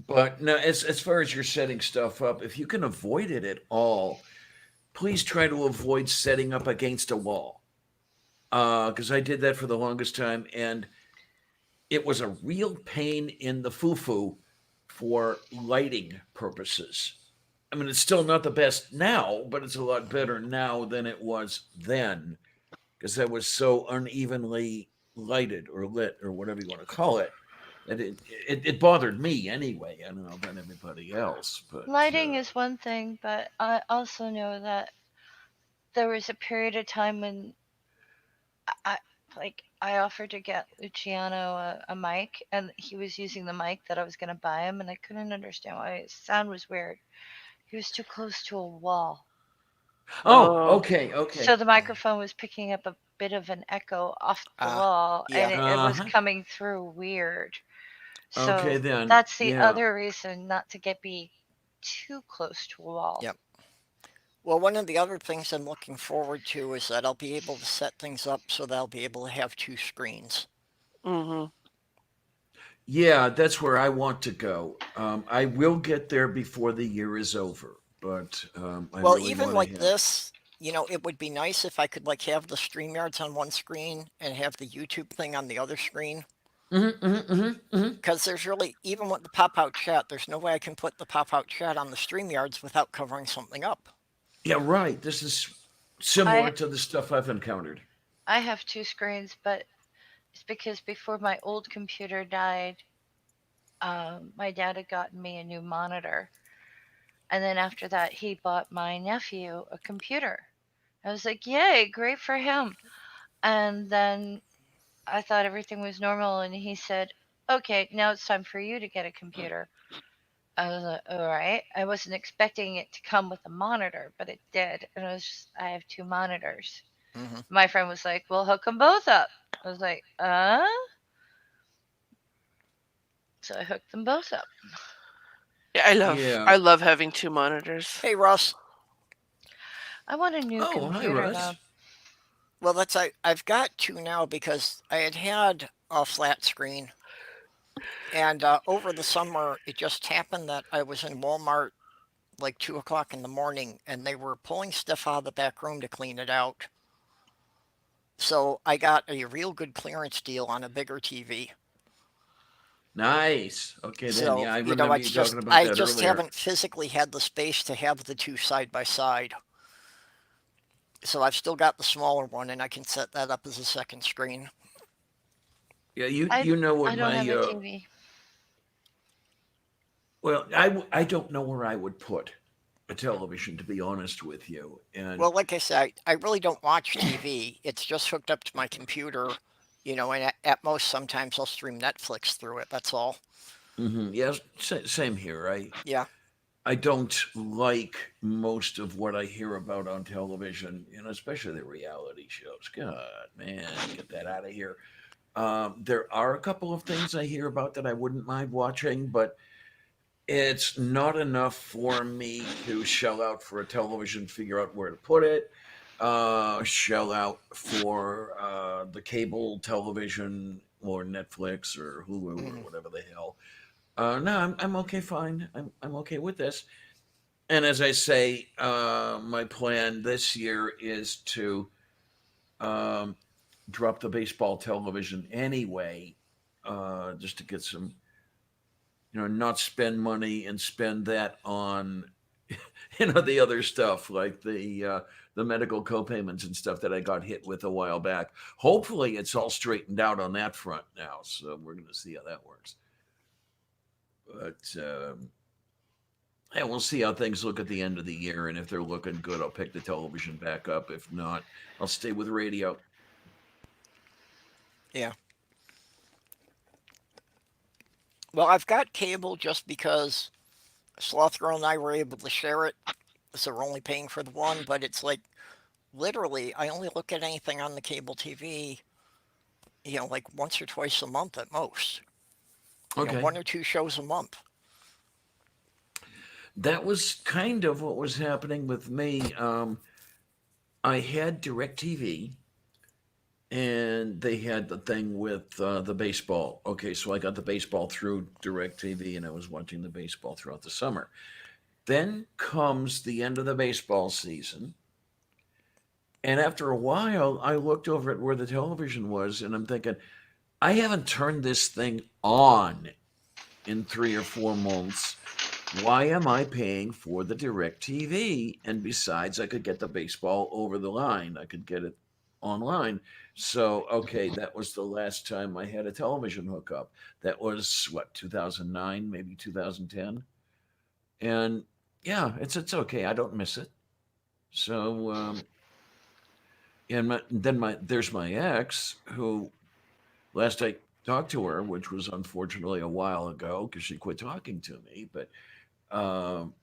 But no, as far as you're setting stuff up, if you can avoid it at all, please try to avoid setting up against a wall. Because I did that for the longest time, and it was a real pain in the foo-foo for lighting purposes. I mean, it's still not the best now, but it's a lot better now than it was then, because that was so unevenly lighted or lit or whatever you want to call it. And it bothered me anyway. I don't know about everybody else, but Lighting is one thing, but I also know that there was a period of time when I like I offered to get Luciano a mic, and he was using the mic that I was going to buy him, and I couldn't understand why his sound was weird. He was too close to a wall, oh, oh, okay, okay. so the microphone was picking up a bit of an echo off the wall, and Yeah. it was Uh-huh. coming through weird. Okay So then. that's the Yeah. other reason not to be too close to a wall. Yep. Well, one of the other things I'm looking forward to is that I'll be able to set things up so that I'll be able to have two screens. hmm Yeah, that's where I want to go. I will get there before the year is over, but I Well, really even want to like have. this, it would be nice if I could like have the StreamYards on one screen and have the YouTube thing on the other screen. Because there's really, even with the pop-out chat, there's no way I can put the pop-out chat on the StreamYards without covering something up. Yeah, right. This is similar I to the stuff I've encountered. I have two screens, but it's because before my old computer died, my dad had gotten me a new monitor, and then after that, he bought my nephew a computer. I was like, "Yay, great for him!" And then I thought everything was normal, and he said, "Okay, now it's time for you to get a computer." I was like, "All right." I wasn't expecting it to come with a monitor, but it did, and I have two monitors. Hmm. My friend was like, "Well, hook them both up." I was like, So I hooked them both up. Yeah, Yeah. I love having two monitors. Hey, Russ. I want a new Oh, hi, computer though. Russ. Well, I've got two now because I had a flat screen, and over the summer it just happened that I was in Walmart like 2 o'clock in the morning, and they were pulling stuff out of the back room to clean it out. So I got a real good clearance deal on a bigger TV. Nice. Okay, then. So, Yeah, I you know, remember it's you talking just, about I that just earlier. haven't physically had the space to have the two side by side. So I've still got the smaller one, and I can set that up as a second screen. Yeah, I you know I what don't my have a TV. well, I don't know where I would put a television, to be honest with you. And Well, like I said, I really don't watch TV. It's just hooked up to my computer, and at most sometimes I'll stream Netflix through it. That's all. yes, same here. Yeah. I don't like most of what I hear about on television, especially the reality shows. God, man, get that out of here. There are a couple of things I hear about that I wouldn't mind watching, but it's not enough for me to shell out for a television, figure out where to put it, shell out for the cable television or Netflix or Hulu or Mhm. whatever the hell. No, I'm okay, fine. I'm okay with this. And as I say, my plan this year is to um, drop the baseball television anyway, just to get some, not spend money and spend that on, the other stuff like the medical copayments and stuff that I got hit with a while back. Hopefully, it's all straightened out on that front now. So we're going to see how that works. But yeah, we'll see how things look at the end of the year, and if they're looking good, I'll pick the television back up. If not, I'll stay with radio. Yeah. Well, I've got cable just because Sloth Girl and I were able to share it, so we're only paying for the one. But it's like literally, I only look at anything on the cable TV, like once or twice a month at most. Okay. One or two shows a month. That was kind of what was happening with me. I had DirecTV, and they had the thing with the baseball. Okay, so I got the baseball through DirecTV, and I was watching the baseball throughout the summer. Then comes the end of the baseball season, and after a while, I looked over at where the television was, and I'm thinking, I haven't turned this thing on in 3 or 4 months. Why am I paying for the direct TV? And besides, I could get the baseball over the line. I could get it online. So, okay, that was the last time I had a television hookup. That was what, 2009, maybe 2010. And yeah, it's okay. I don't miss it. So, and then there's my ex who last I talked to her, which was unfortunately a while ago because she quit talking to me, but um,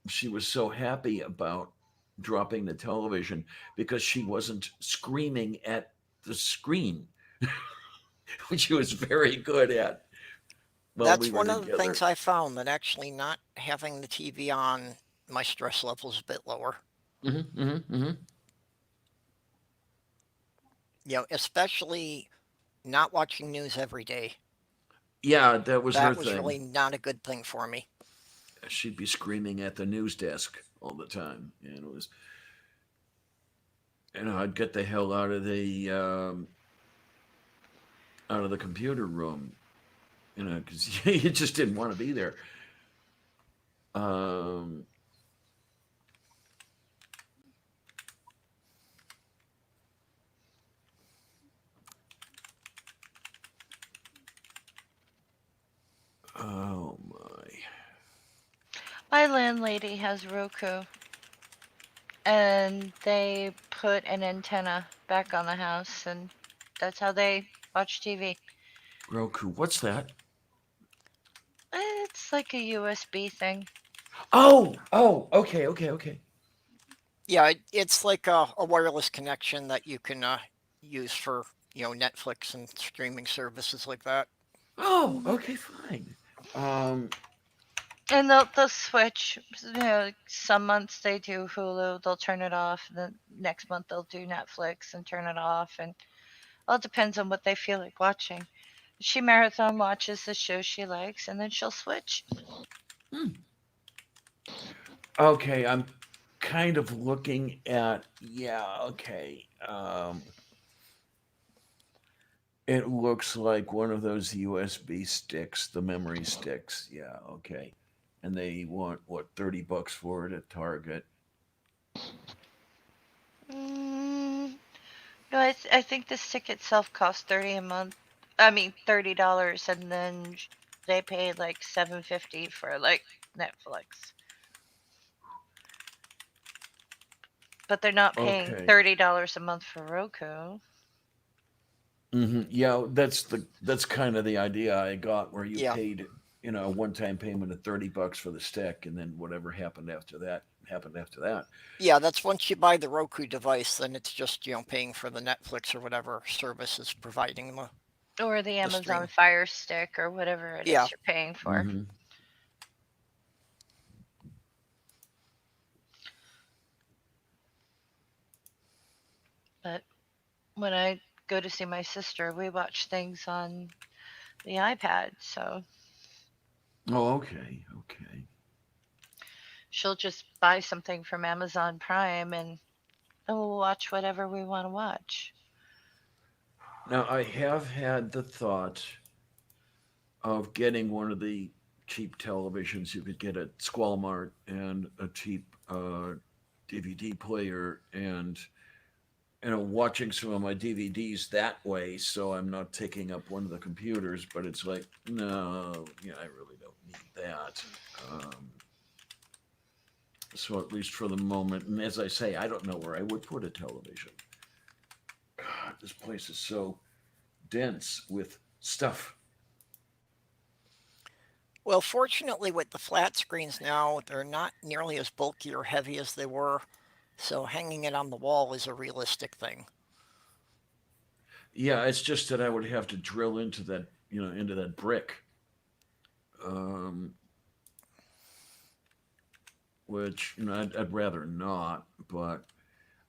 she was so happy about dropping the television because she wasn't screaming at the screen, which she was very good at while we That's were one of the things together. I found that actually not having the TV on, my stress level's a bit lower. Especially not watching news every day. Yeah, that was her That was thing. really not a good thing for me. She'd be screaming at the news desk all the time, and it was, I'd get the hell out of the computer room, because you just didn't want to be there. Um, oh my. My landlady has Roku, and they put an antenna back on the house, and that's how they watch TV. Roku, what's that? It's like a USB thing. Oh, okay. Yeah, it's like a wireless connection that you can use for Netflix and streaming services like that. Oh, Mhm. okay, fine. Um, And they'll switch. Some months they do Hulu, they'll turn it off. The next month they'll do Netflix and turn it off, and all depends on what they feel like watching. She marathon watches the show she likes, and then she'll switch. Hmm. Okay, I'm kind of looking at, yeah, okay. It looks like one of those USB sticks, the memory sticks. Yeah, okay. And they want what, $30 for it at Target. Mm, no, I think the stick itself costs 30 a month. I mean $30, and then they pay like $7.50 for like Netflix. But they're not paying Okay. $30 a month for Roku. Yeah, that's kind of the idea I got, where you Yeah, paid, a one-time payment of $30 for the stick, and then whatever happened after that. yeah. That's once you buy the Roku device, then it's just paying for the Netflix or whatever service is providing Or the the Amazon stream. Fire Stick or whatever it Yeah, is you're paying for. Hmm. But when I go to see my sister, we watch things on the iPad. So Oh, okay, okay. she'll just buy something from Amazon Prime, and we'll watch whatever we want to watch. Now I have had the thought of getting one of the cheap televisions you could get at Squalmart, and a cheap DVD player, and watching some of my DVDs that way, so I'm not taking up one of the computers. But it's like, no, yeah, I really don't need that. Um, so at least for the moment, and as I say, I don't know where I would put a television. God, this place is so dense with stuff. well, fortunately, with the flat screens now, they're not nearly as bulky or heavy as they were, so hanging it on the wall is a realistic thing. Yeah, it's just that I would have to drill into that, into that brick, um, which I'd rather not. But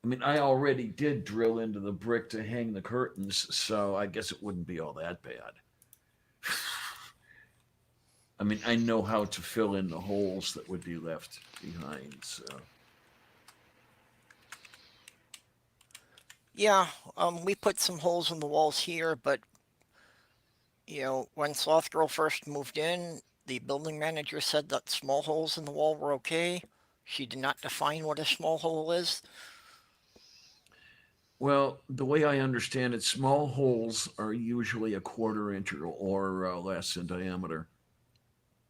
I mean, I already did drill into the brick to hang the curtains, so I guess it wouldn't be all that bad. I mean, I know how to fill in the holes that would be left behind. So, Yeah, we put some holes in the walls here, but when Sloth Girl first moved in, the building manager said that small holes in the wall were okay. She did not define what a small hole is. well, the way I understand it, small holes are usually a quarter inch or less in diameter.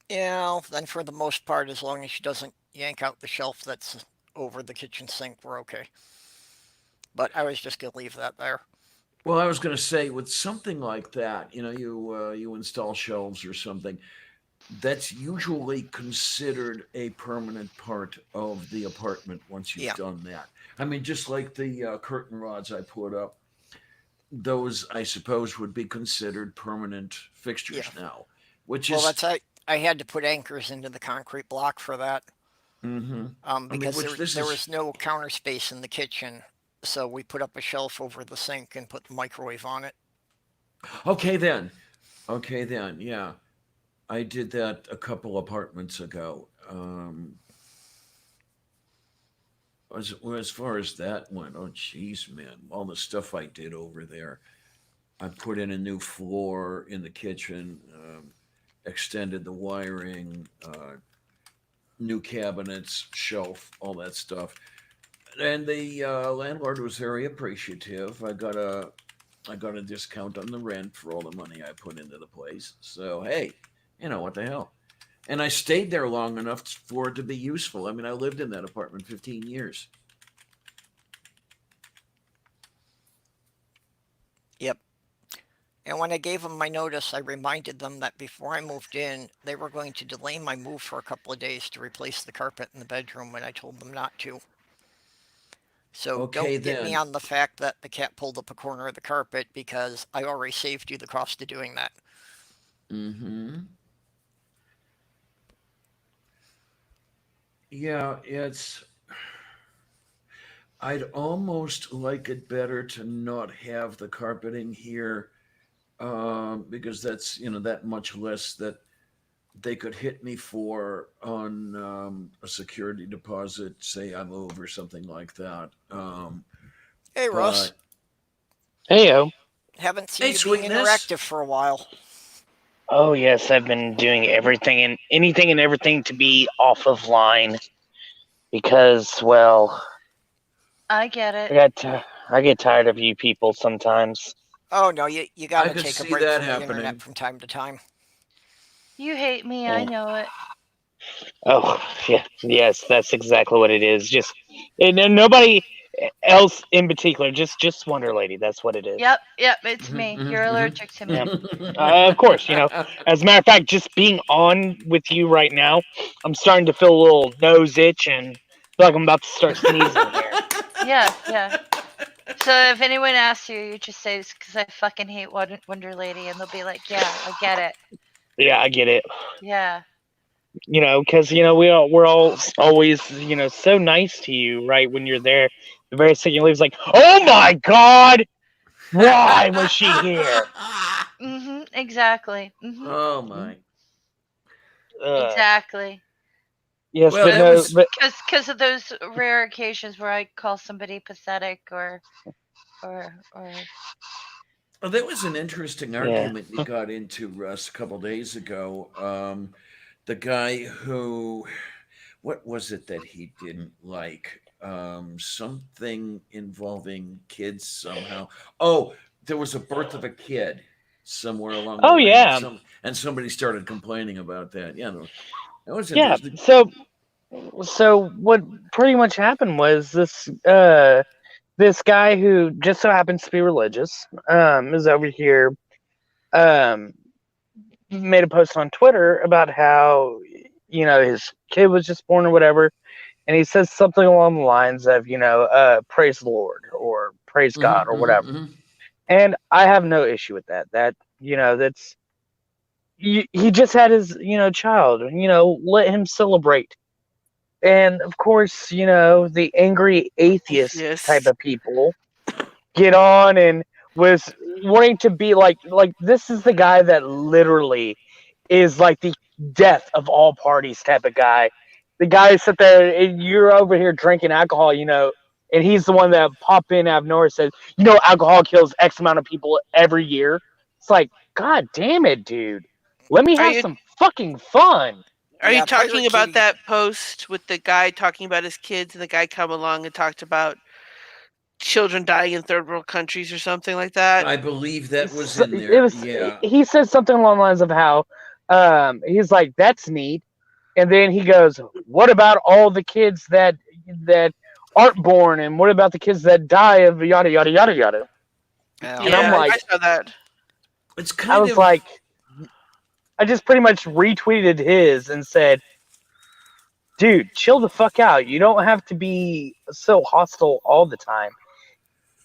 Yeah, then for the most part, as long as she doesn't yank out the shelf that's over the kitchen sink, we're okay. But I was just gonna leave that there. Well, I was going to say, with something like that, you install shelves or something. That's usually considered a permanent part of the apartment once you've Yeah, done that. I mean, just like the curtain rods I put up, those I suppose would be considered permanent yeah. fixtures now, which Well, is, I had to put anchors into the concrete block for that, mm-hmm. I mean, because which this there is was no counter space in the kitchen, so we put up a shelf over the sink and put the microwave on it. okay then. Okay then, yeah, I did that a couple apartments ago. As far as that went, oh jeez, man, all the stuff I did over there. I put in a new floor in the kitchen, extended the wiring, new cabinets, shelf, all that stuff. And the landlord was very appreciative. I got a discount on the rent for all the money I put into the place. So hey, what the hell? And I stayed there long enough for it to be useful. I mean, I lived in that apartment 15 years. Yep. And when I gave them my notice, I reminded them that before I moved in, they were going to delay my move for a couple of days to replace the carpet in the bedroom, and I told them not to. So Okay, don't get me then. on the fact that the cat pulled up a corner of the carpet, because I already saved you the cost of doing that. Mm-hmm. Yeah, I'd almost like it better to not have the carpeting here, because that's that much less that they could hit me for on a security deposit, say I move or something like that. Hey, Russ. But Heyo. Haven't seen hey, you being sweetness. interactive for a while. Oh yes, I've been doing everything and anything and everything to be off of line because, well, I get I it. I get tired of you people sometimes. Oh no, you I gotta could take a see break that from the internet happening. from time to time. You hate me, I Yeah. know it. Oh yeah, yes, that's exactly what it is. Just and nobody else in particular. Just Wonder Lady. That's what it is. Yep, yep, it's Mhm, me. You're mhm, allergic to Yeah. me. mhm. Of course, as a matter of fact, just being on with you right now, I'm starting to feel a little nose itch and feel like I'm about to start sneezing here. Yeah, yeah. So if anyone asks you, you just say it's because I fucking hate Wonder Lady, and they'll be like, "Yeah, I get it. Yeah, I get it. Yeah, Because we're all always so nice to you right when you're there. The very second you leave, it's like, oh my god, why was she here? exactly. Oh my. Uh, Exactly. yes, Well, but Because that no, was but because of those rare occasions where I call somebody pathetic or an interesting yeah. argument we got into, Russ, a couple days ago. The guy who, what was it that he didn't like? Something involving kids somehow. Oh, there was a birth of a kid somewhere along the Oh line, and yeah, somebody started complaining about that. Yeah, no, that was yeah. interesting. So what pretty much happened was this guy who just so happens to be religious is over here um made a post on Twitter about how his kid was just born or whatever, and he says something along the lines of praise the Lord or praise God or whatever. Hmm. And I have no issue with that. That's he just had his child. Let him celebrate. And of course, the angry atheist type Yes. of people get on and was wanting to be like this is the guy that literally is like the death of all parties type of guy. The guy sit there and you're over here drinking alcohol, and he's the one that pop in out of nowhere and says, alcohol kills X amount of people every year. It's like, God damn it, dude. Let me Are have you some fucking fun. are you Yeah, talking Pirate about Kitty. that post with the guy talking about his kids and the guy come along and talked about children dying in third world countries or something like that? I believe that was So in it there. was Yeah. he said something along the lines of how he's like, that's neat. And then he goes, what about all the kids that aren't born, and what about the kids that die of yada yada yada yada? Yeah, And I'm Yeah, Well, like, I saw that. it's I kind was of. like, I just pretty much retweeted his and said, dude, chill the fuck out. You don't have to be so hostile all the time.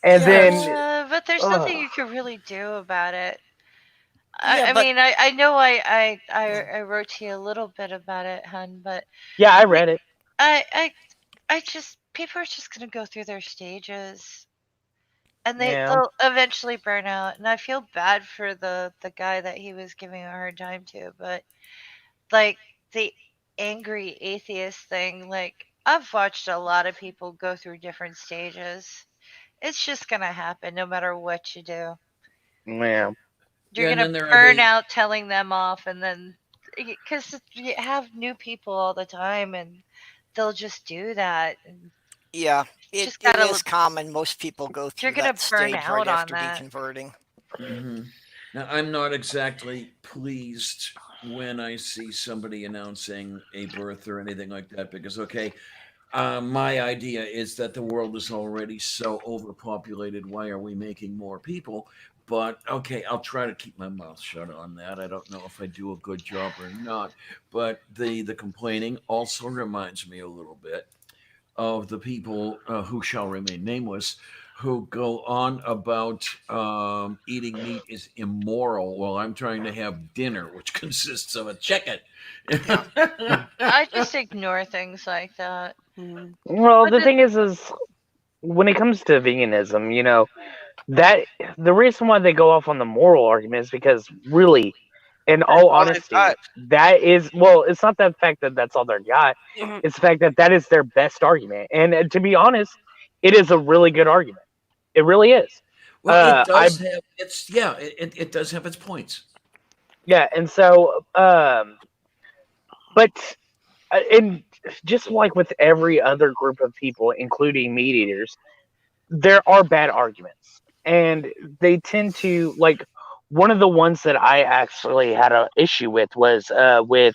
And yeah, then, but there's nothing ugh, you can really do about it. yeah, I but mean, I know I wrote to you a little bit about it, hun, but yeah, I like, read it. I I I just people are just gonna go through their stages, and Yeah, they'll eventually burn out. And I feel bad for the guy that he was giving a hard time to, but like the angry atheist thing, like I've watched a lot of people go through different stages. It's just gonna happen no matter what you do. yeah. You're Yeah, and gonna then there are burn the. out telling them off, and then because you have new people all the time, and they'll just do that, and yeah, just it gotta is common. Most people go you're through gonna that burn stage right out on after that. deconverting. Mhm. Now, I'm not exactly pleased when I see somebody announcing a birth or anything like that because, okay, my idea is that the world is already so overpopulated. Why are we making more people? But okay, I'll try to keep my mouth shut on that. I don't know if I do a good job or not. But the complaining also reminds me a little bit of the people who shall remain nameless who go on about eating meat is immoral while I'm trying to have dinner, which consists of a chicken. Yeah. I just ignore things like that. Mhm. Well, But the thing is when it comes to veganism, that the reason why they go off on the moral argument is because really, in That's all all they've honesty, got. that is well, it's not the fact that that's all they got. Mhm. It's the fact that that is their best argument, and to be honest, it is a really good argument. It really is. Well, it I does have its yeah, it does have its points. Yeah, and so but and just like with every other group of people, including meat eaters, there are bad arguments, and they tend to like. One of the ones that I actually had a issue with was with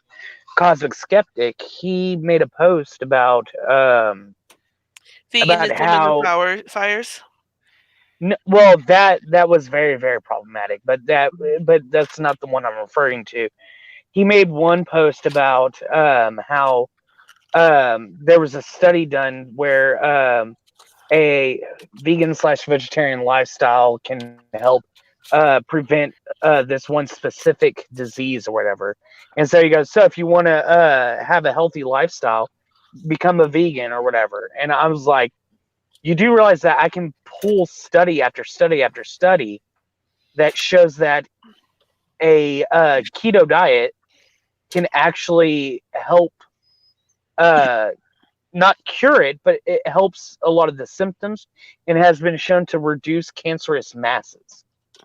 Cosmic Skeptic. He made a post about Veganism and the how fires. well that was very very problematic, but that's not the one I'm referring to. He made one post about how there was a study done where a vegan slash vegetarian lifestyle can help prevent this one specific disease or whatever. And so he goes, so if you want to have a healthy lifestyle, become a vegan or whatever. And I was like, you do realize that I can pull study after study after study that shows that a keto diet can actually help uh, not cure it, but it helps a lot of the symptoms and has been shown to reduce cancerous masses.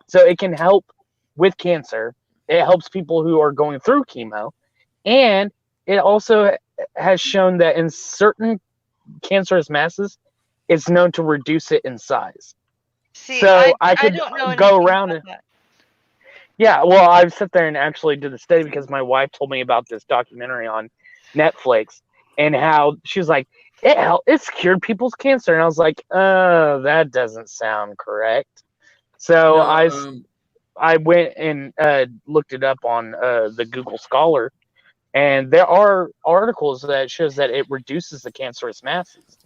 So it can help with cancer. It helps people who are going through chemo. And it also has shown that in certain cancerous masses, it's known to reduce it in size. see, So I I could don't know go anything around about and that. yeah, well, I've sat there and actually did the study because my wife told me about this documentary on Netflix and how she was like, it's cured people's cancer, and I was like, that doesn't sound correct. So No, I went and looked it up on the Google Scholar, and there are articles that shows that it reduces the cancerous masses,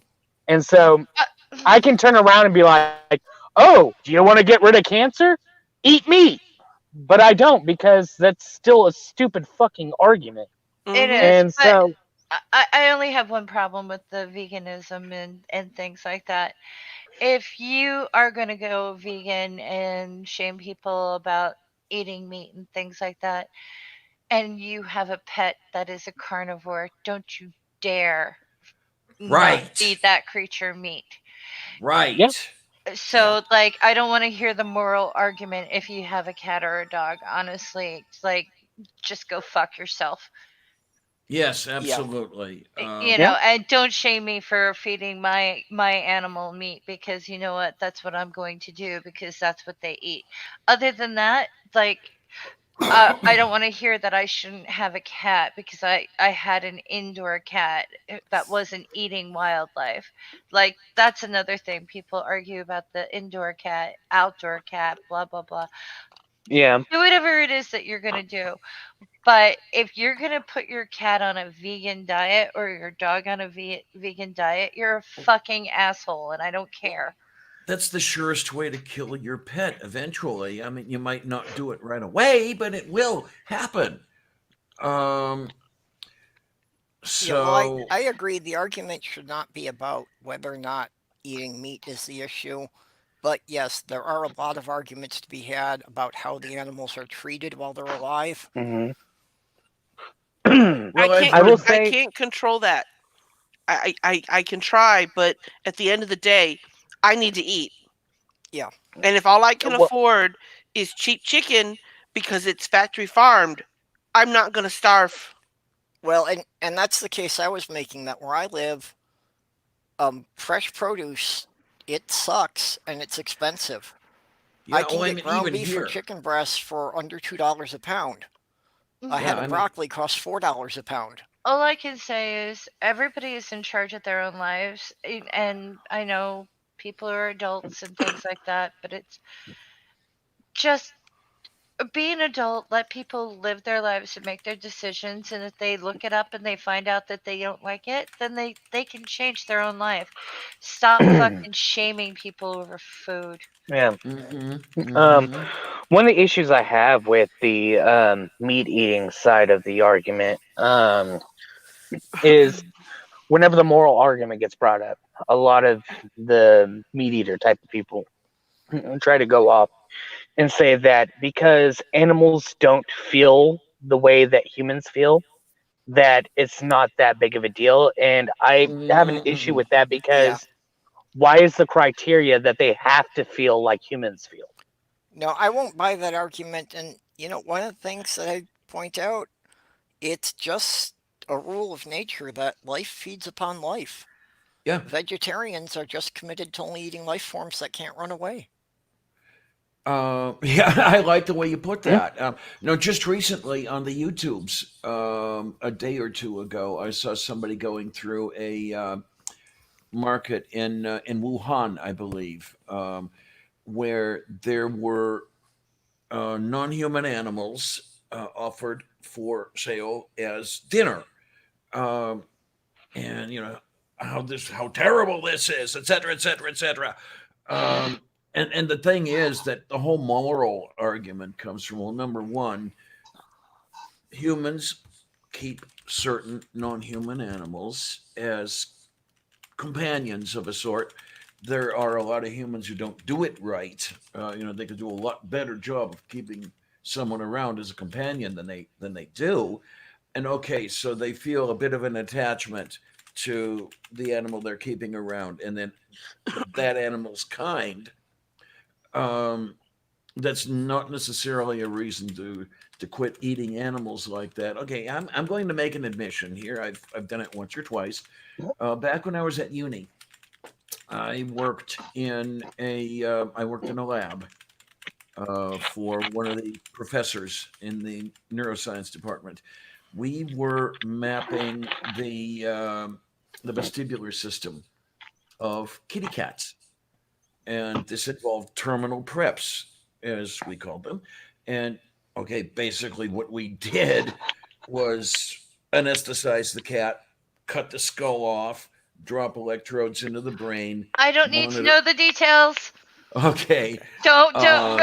and so I can turn around and be like, oh, do you want to get rid of cancer? Eat meat. But I don't because that's still a stupid fucking argument. It Mhm. is, And but so, I only have one problem with the veganism and things like that. If you are going to go vegan and shame people about eating meat and things like that, and you have a pet that is a carnivore, don't you dare not right, feed that creature meat. yeah, right. Yeah. So, like, I don't want to hear the moral argument if you have a cat or a dog. Honestly, it's like, just go fuck yourself. Yes, Yeah. absolutely. yeah, And don't shame me for feeding my animal meat, because you know what, that's what I'm going to do because that's what they eat. Other than that, like, I don't want to hear that I shouldn't have a cat because I had an indoor cat that wasn't eating wildlife. Like, that's another thing people argue about: the indoor cat, outdoor cat, blah blah blah. yeah, Do whatever it is that you're going to do. But if you're going to put your cat on a vegan diet or your dog on a vegan diet, you're a fucking asshole, and I don't care. That's the surest way to kill your pet eventually. I mean, you might not do it right away, but it will happen. Um, Yeah. Well, I, so I agree. The argument should not be about whether or not eating meat is the issue. But yes, there are a lot of arguments to be had about how the animals are treated while they're alive. hmm I well, I've can't. I will heard I say, can't control that. I can try, but at the end of the day, I need to eat. Yeah. And if all I can well, afford is cheap chicken because it's factory farmed, I'm not going to starve. Well, and that's the case I was making. That where I live, fresh produce, it sucks and it's expensive. I yeah. can Well, I get mean, ground even beef or here, chicken breasts for under $2 a pound. A yeah. head of I mean, broccoli costs $4 a pound. All I can say is everybody is in charge of their own lives, and I know people are adults and things like that, but it's just be an adult, let people live their lives and make their decisions, and if they look it up and they find out that they don't like it, then they can change their own life. Stop fucking shaming people over food. Yeah. Mm-hmm. One of the issues I have with the meat eating side of the argument is whenever the moral argument gets brought up, a lot of the meat eater type of people try to go off and say that because animals don't feel the way that humans feel, that it's not that big of a deal. And I have an issue with that Yeah. because why is the criteria that they have to feel like humans feel? No, I won't buy that argument. And, one of the things that I point out, it's just a rule of nature that life feeds upon life. Yeah. Vegetarians are just committed to only eating life forms that can't run away. Yeah, I like the way you put that. Just recently on the YouTubes, a day or two ago, I saw somebody going through a market in Wuhan, I believe, where there were non-human animals offered for sale as dinner, um, and how terrible this is, et cetera, et cetera, et cetera. And the thing is that the whole moral argument comes from, well, number one, humans keep certain non-human animals as companions of a sort. There are a lot of humans who don't do it right. They could do a lot better job of keeping someone around as a companion than they do. And okay, so they feel a bit of an attachment to the animal they're keeping around, and then that animal's kind. Um, that's not necessarily a reason to quit eating animals like that. Okay, I'm going to make an admission here. I've done it once or twice. Back when I was at uni, I worked in a lab for one of the professors in the neuroscience department. We were mapping the vestibular system of kitty cats, and this involved terminal preps, as we called them. And okay, basically what we did was anesthetize the cat, cut the skull off, drop electrodes into the brain, I don't need to monitor. know the details. Okay, Don't. um,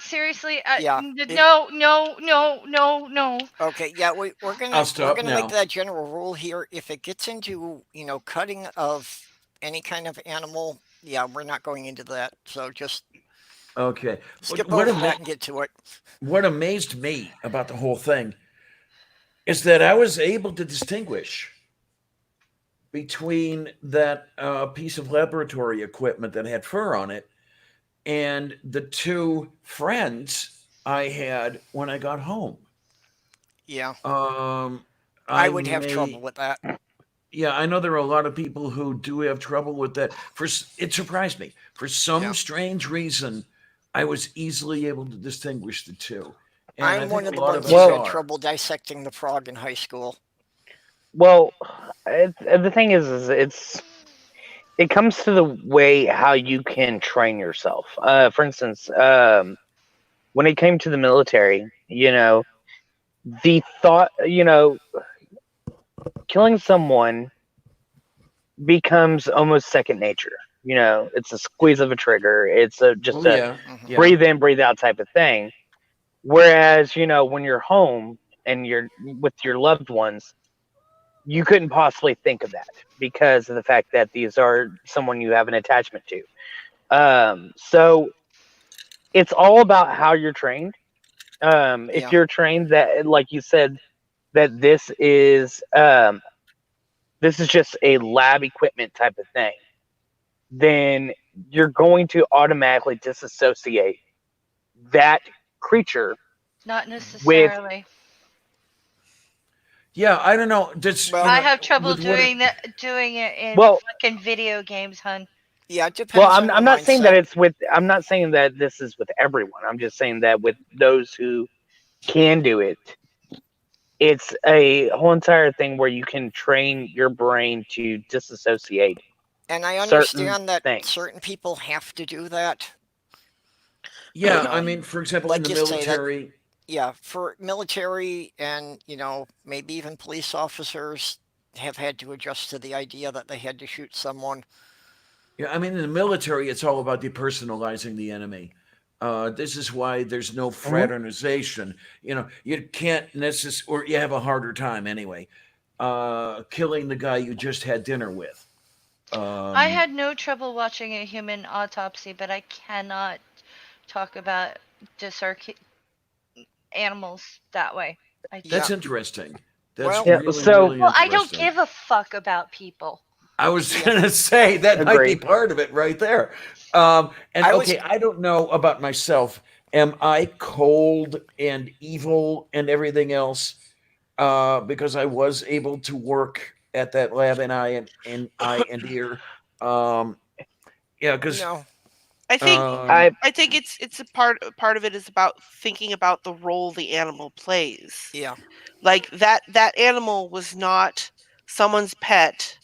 Seriously. Yeah. No. No. No. No. No. Okay, yeah, we're I'll gonna we're stop gonna make now. that general rule here. If it gets into, cutting of any kind of animal, yeah, we're not going into that. So just Okay, skip over that and get to it. what amazed me about the whole thing is that I was able to distinguish between that piece of laboratory equipment that had fur on it and the two friends I had when I got home. Yeah, Um, I I would have trouble may, with that. yeah, I know there are a lot of people who do have trouble with that. It surprised me. For some Yeah. strange reason, I was easily able to distinguish the two, and I I'm think one a of the lot of ones us who Well, had are. trouble dissecting the frog in high school. well, the thing is it comes to the way how you can train yourself. For instance, when it came to the military, the thought, killing someone becomes almost second nature. It's a squeeze of a trigger. It's just Oh a yeah, Hmm. yeah. breathe in, breathe out type of thing. Whereas, when you're home and you're with your loved ones, you couldn't possibly think of that because of the fact that these are someone you have an attachment to. So it's all about how you're trained. If Yeah, you're trained that, like you said, that this is just a lab equipment type of thing, then you're going to automatically disassociate that creature Not with. necessarily. Yeah, I don't know. Just well, I have trouble with what it, doing it in Well, fucking video games, hun. yeah, it well, depends I'm on your I'm not saying that mindset. it's with. I'm not saying that this is with everyone. I'm just saying that with those who can do it, it's a whole entire thing where you can train your brain to disassociate And I certain understand that things. certain people have to do that. Yeah, know, I mean, for example, in like the you say, that military, yeah, for military and maybe even police officers have had to adjust to the idea that they had to shoot someone. yeah, I mean, in the military, it's all about depersonalizing the enemy. This is why there's no Mhm. fraternization. You can't necessarily, or you have a harder time anyway, killing the guy you just had dinner with. I Um, had no trouble watching a human autopsy, but I cannot talk about disarc animals that way. I Yeah. that's just interesting. That's Well, Yeah. really, So really well, I don't interesting. give a fuck about people. I was yeah, going to say that might be agreed. part of it right there. And I was okay, I don't know about myself. Am I cold and evil and everything else because I was able to work at that lab in eye and ear? Um, yeah, because no. I think um, I I think it's a part of it is about thinking about the role the animal plays. Yeah. Like that animal was not someone's pet.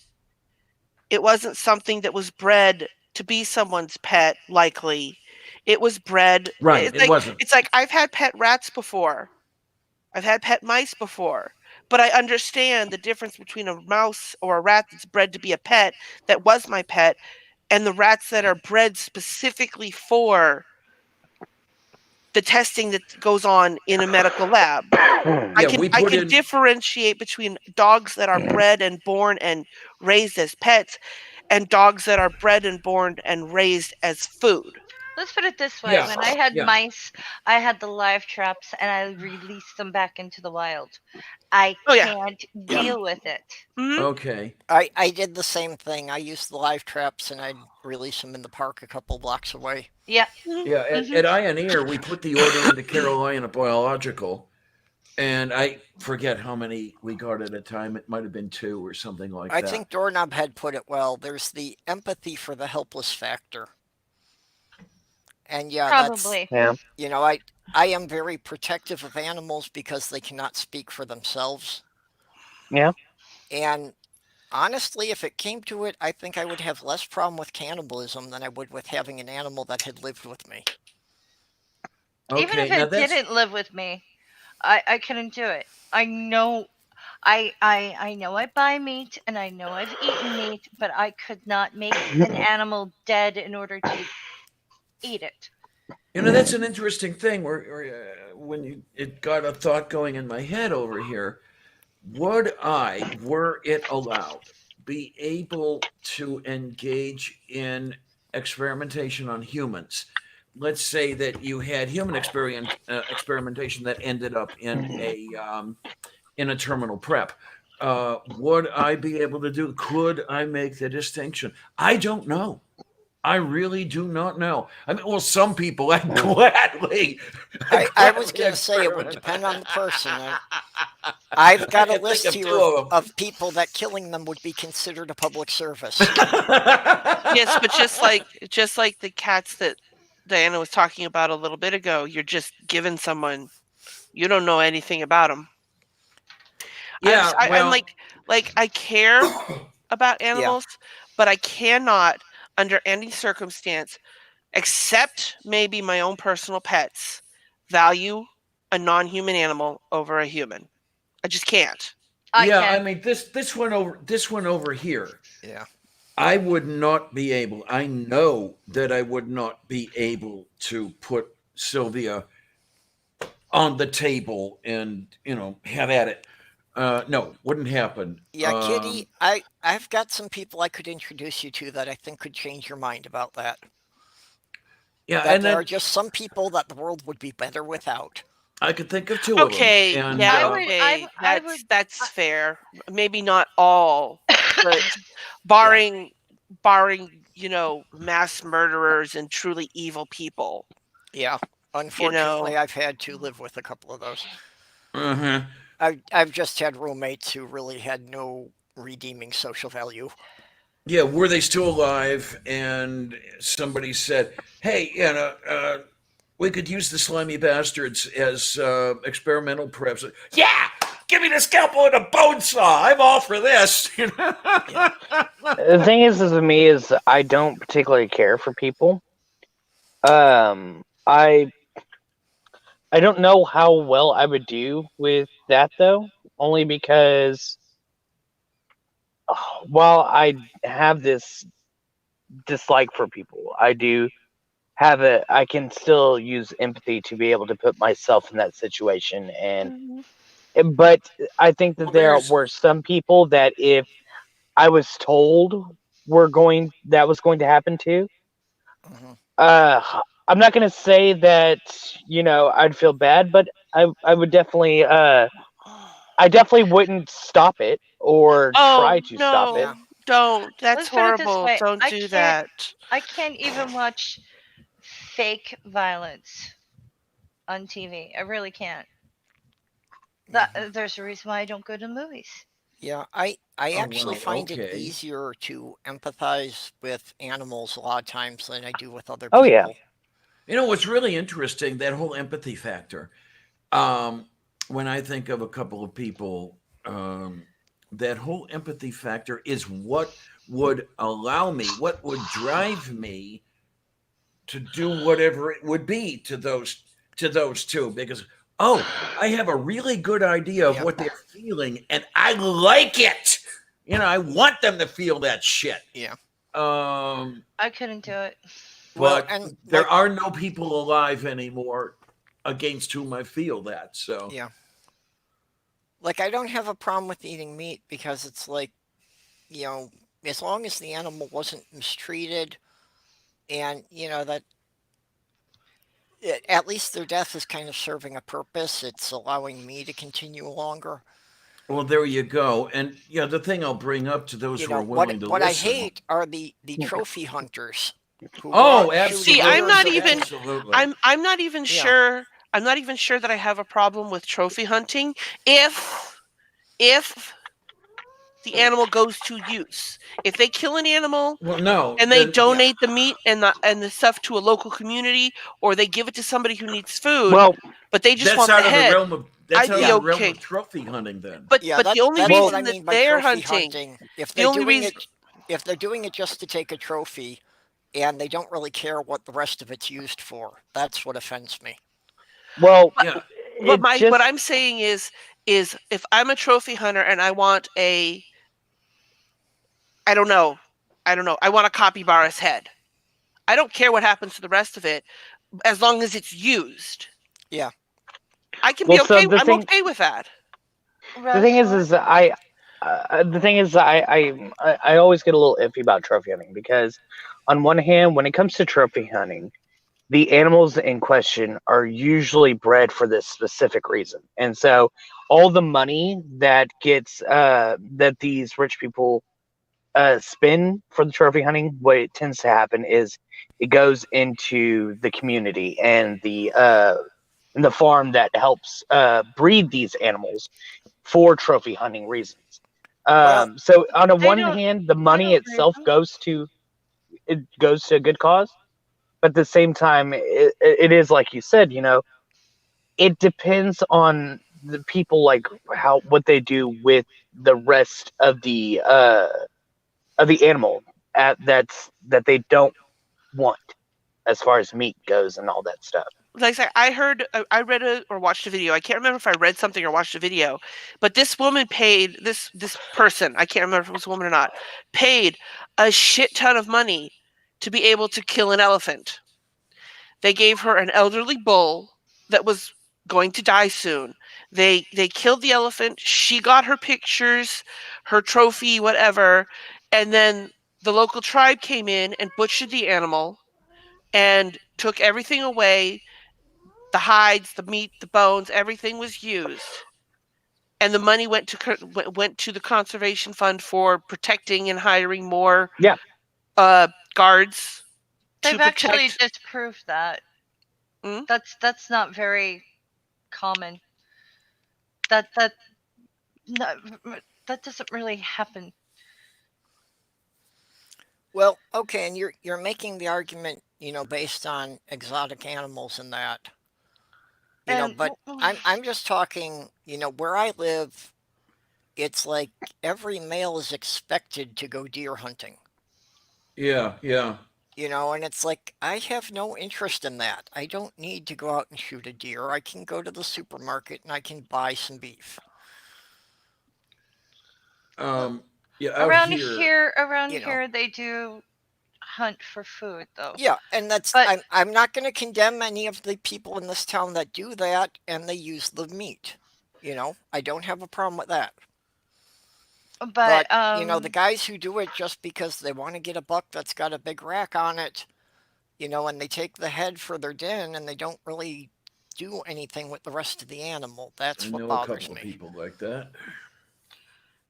It wasn't something that was bred to be someone's pet, likely. It was bred. right, it wasn't. It's like I've had pet rats before. I've had pet mice before. But I understand the difference between a mouse or a rat that's bred to be a pet that was my pet and the rats that are bred specifically for the testing that goes on in a medical lab. I Yeah, can we I put can in. differentiate between dogs that are bred and born and raised as pets and dogs that are bred and born and raised as food. Let's put it this way: Yeah, when I had yeah, mice, I had the live traps, and I released them back into the wild. I Oh yeah. can't Yeah. deal with it. Mhm. okay. I did the same thing. I used the live traps and I'd release them in the park a couple blocks away. Yeah. Mhm. Yeah, Hmm. at Eye and Ear, we put the order into Carolina Biological, and I forget how many we got at a time. It might have been two or something like I that. think Doorknob had put it well. There's the empathy for the helpless factor. And yeah, that's, Probably. yeah. I am very protective of animals because they cannot speak for themselves. Yeah. And honestly, if it came to it, I think I would have less problem with cannibalism than I would with having an animal that had lived with me. Even Okay, if now it that's didn't live with me, I couldn't do it. I know I know I buy meat and I know I've eaten meat, but I could not make an animal dead in order to eat it. that's an interesting thing. Where when it got a thought going in my head over here, would I, were it allowed, be able to engage in experimentation on humans? Let's say that you had human experimentation that ended up in a terminal prep. Would I be able to do? Could I make the distinction? I don't know. I really do not know. I mean, well, some people I'd gladly, I was gladly going to say it would experiment. depend on the person. I've I got a can think list of here two of of people that killing them would be considered a public service. them. Yes, but just like the cats that Diana was talking about a little bit ago, you're just giving someone you don't know anything about them. Yeah, I'm well, like I care about Yeah. animals, but I cannot under any circumstance, except maybe my own personal pets, value a non-human animal over a human. I just can't. I yeah. I can. mean, this one over here. Yeah. I would not be able. I know that I would not be able to put Sylvia on the table and have at it. No, wouldn't happen. Yeah, Kitty, I've got some people I could introduce you to that I think could change your mind about that. Yeah, That and there are then just some people that the world would be better without. I could think of two of them, Okay, and yeah, I would. okay. I would. That's fair. Maybe not all, but Yeah. barring mass murderers and truly evil people, Yeah. you know. Unfortunately, I've had to live with a couple of those. uh-huh. I've just had roommates who really had no redeeming social value. Yeah, were they still alive? And somebody said, "Hey, we could use the slimy bastards as experimental preps." Yeah, give me the scalpel and a bone saw. I'm all for this. Yeah. The thing is with me is I don't particularly care for people. I I don't know how well I would do with that though, only because while I have this dislike for people, I do have it. I can still use empathy to be able to put myself in that situation, and Mhm. but I think that Well, there there's were some people that if I was told that was going to happen to, Hmm. I'm not going to say that I'd feel bad, but I would definitely I definitely wouldn't stop it or try Oh to stop it. Yeah. no, don't. That's Let's put it this horrible. way: Don't do that. I can't even watch fake violence on TV. I really can't. Hmm. There's a reason why I don't go to movies. Yeah, I oh actually well, find it okay. easier to empathize with animals a lot of times than I do with other Oh yeah. people. You know what's really interesting? That whole empathy factor. Um, when I think of a couple of people, that whole empathy factor is what would allow me, what would drive me to do whatever it would be to those two, because oh, I have a really good idea of Yeah. what they're feeling, and I like it. I want them to feel that shit. Yeah. Um, I couldn't do it. Well, but and there like, are no people alive anymore against whom I feel that. So yeah, like I don't have a problem with eating meat because it's like, you know, as long as the animal wasn't mistreated and, that at least their death is kind of serving a purpose. It's allowing me to continue longer. well, there you go. And the thing I'll bring up to those You who are know, what willing to what I listen. hate are the trophy hunters who go out Oh, and shoot See, hundreds of animals. absolutely. I'm not even Yeah. sure. I'm not even sure that I have a problem with trophy hunting if the animal goes to use. If they kill an animal Well, no, and they then Yeah. donate the meat and the stuff to a local community, or they give it to somebody who needs food, Well, but they just that's want the out of the head, realm of that's I'd out of be Yeah. the realm okay. of trophy hunting. Then But Yeah, but the only that's well, what I reason that mean by they're trophy hunting, hunting. the only reason If they're doing it just to take a trophy and they don't really care what the rest of it's used for, that's what offends me. well, but, yeah, but it my what just I'm saying is if I'm a trophy hunter and I want a I don't know, I want a capybara's head. I don't care what happens to the rest of it as long as it's used. Yeah. I can well. be So okay. I'm okay with that. the thing Rosalind, is the thing is I always get a little iffy about trophy hunting because on one hand, when it comes to trophy hunting, the animals in question are usually bred for this specific reason. And so all the money that gets that these rich people spend for the trophy hunting, what it tends to happen is it goes into the community and the farm that helps breed these animals for trophy hunting reasons. Well, So on the they one don't hand, the they money don't breed itself them. goes to a good cause, but at the same time, it is like you said, it depends on the people, like how what they do with the rest of the animal that they don't want as far as meat goes and all that stuff. Like I said, I read or watched a video. I can't remember if I read something or watched a video, but this woman paid this person. I can't remember if it was a woman or not. Paid a shit ton of money to be able to kill an elephant. They gave her an elderly bull that was going to die soon. They killed the elephant. She got her pictures, her trophy, whatever, and then the local tribe came in and butchered the animal and took everything away, the hides, the meat, the bones, everything was used. And the money went to the conservation fund for protecting and hiring more Yeah. guards to They've actually protect. disproved that. Mm? That's not very common. That no, that doesn't really happen. well, okay, and you're making the argument, based on exotic animals and that, And but I'm just talking, where I live, it's like every male is expected to go deer hunting. yeah, yeah. And it's like, I have no interest in that. I don't need to go out and shoot a deer. I can go to the supermarket and I can buy some beef. Well, Um, yeah, out Around here, here, around You know, here, they do hunt for food though. yeah, and that's But I'm not going to condemn any of the people in this town that do that and they use the meat. I don't have a problem with that. But, but the guys who do it just because they want to get a buck that's got a big rack on it, and they take the head for their din and they don't really do anything with the rest of the animal. I That's what know a bothers couple of me. people like that.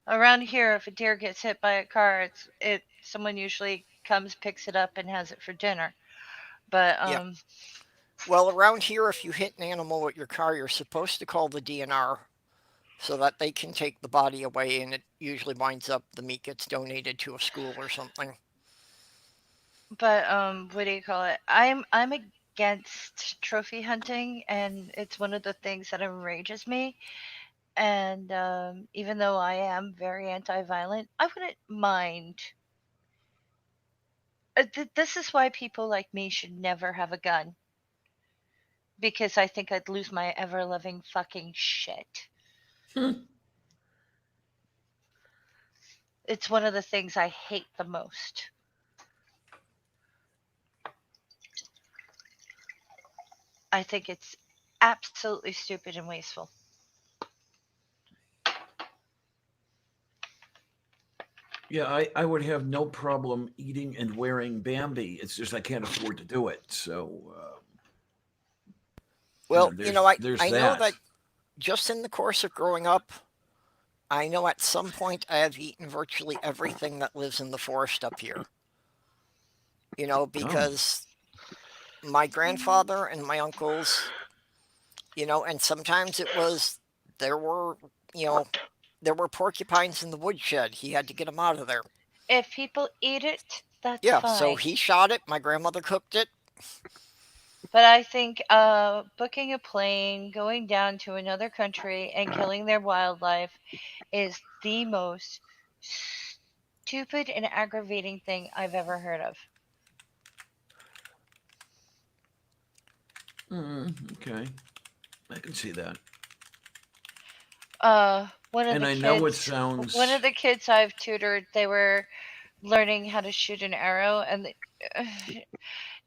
around here, if a deer gets hit by a car, someone usually comes, picks it up, and has it for dinner. But Yeah. Well, around here, if you hit an animal with your car, you're supposed to call the DNR so that they can take the body away, and it usually winds up the meat gets donated to a school or something. what do you call it? I'm against trophy hunting, and it's one of the things that enrages me. And even though I am very anti-violent, I wouldn't mind. This is why people like me should never have a gun, because I think I'd lose my ever-loving fucking shit. Hmm. It's one of the things I hate the most. I think it's absolutely stupid and wasteful. Yeah, I would have no problem eating and wearing Bambi. It's just I can't afford to do it. So, Well, there's I know that. that just in the course of growing up, I know at some point I have eaten virtually everything that lives in the forest up here. Oh, Because my grandfather and my uncles, and sometimes there were, you know, there were porcupines in the woodshed. He had to get them out of there. If people eat it, that's Yeah, so fine. he shot it. My grandmother cooked it. But I think booking a plane, going down to another country, and killing their wildlife is the most stupid and aggravating thing I've ever heard of. okay. I can see that. One of And the I know it kids, one sounds. of the kids I've tutored, they were learning how to shoot an arrow, and they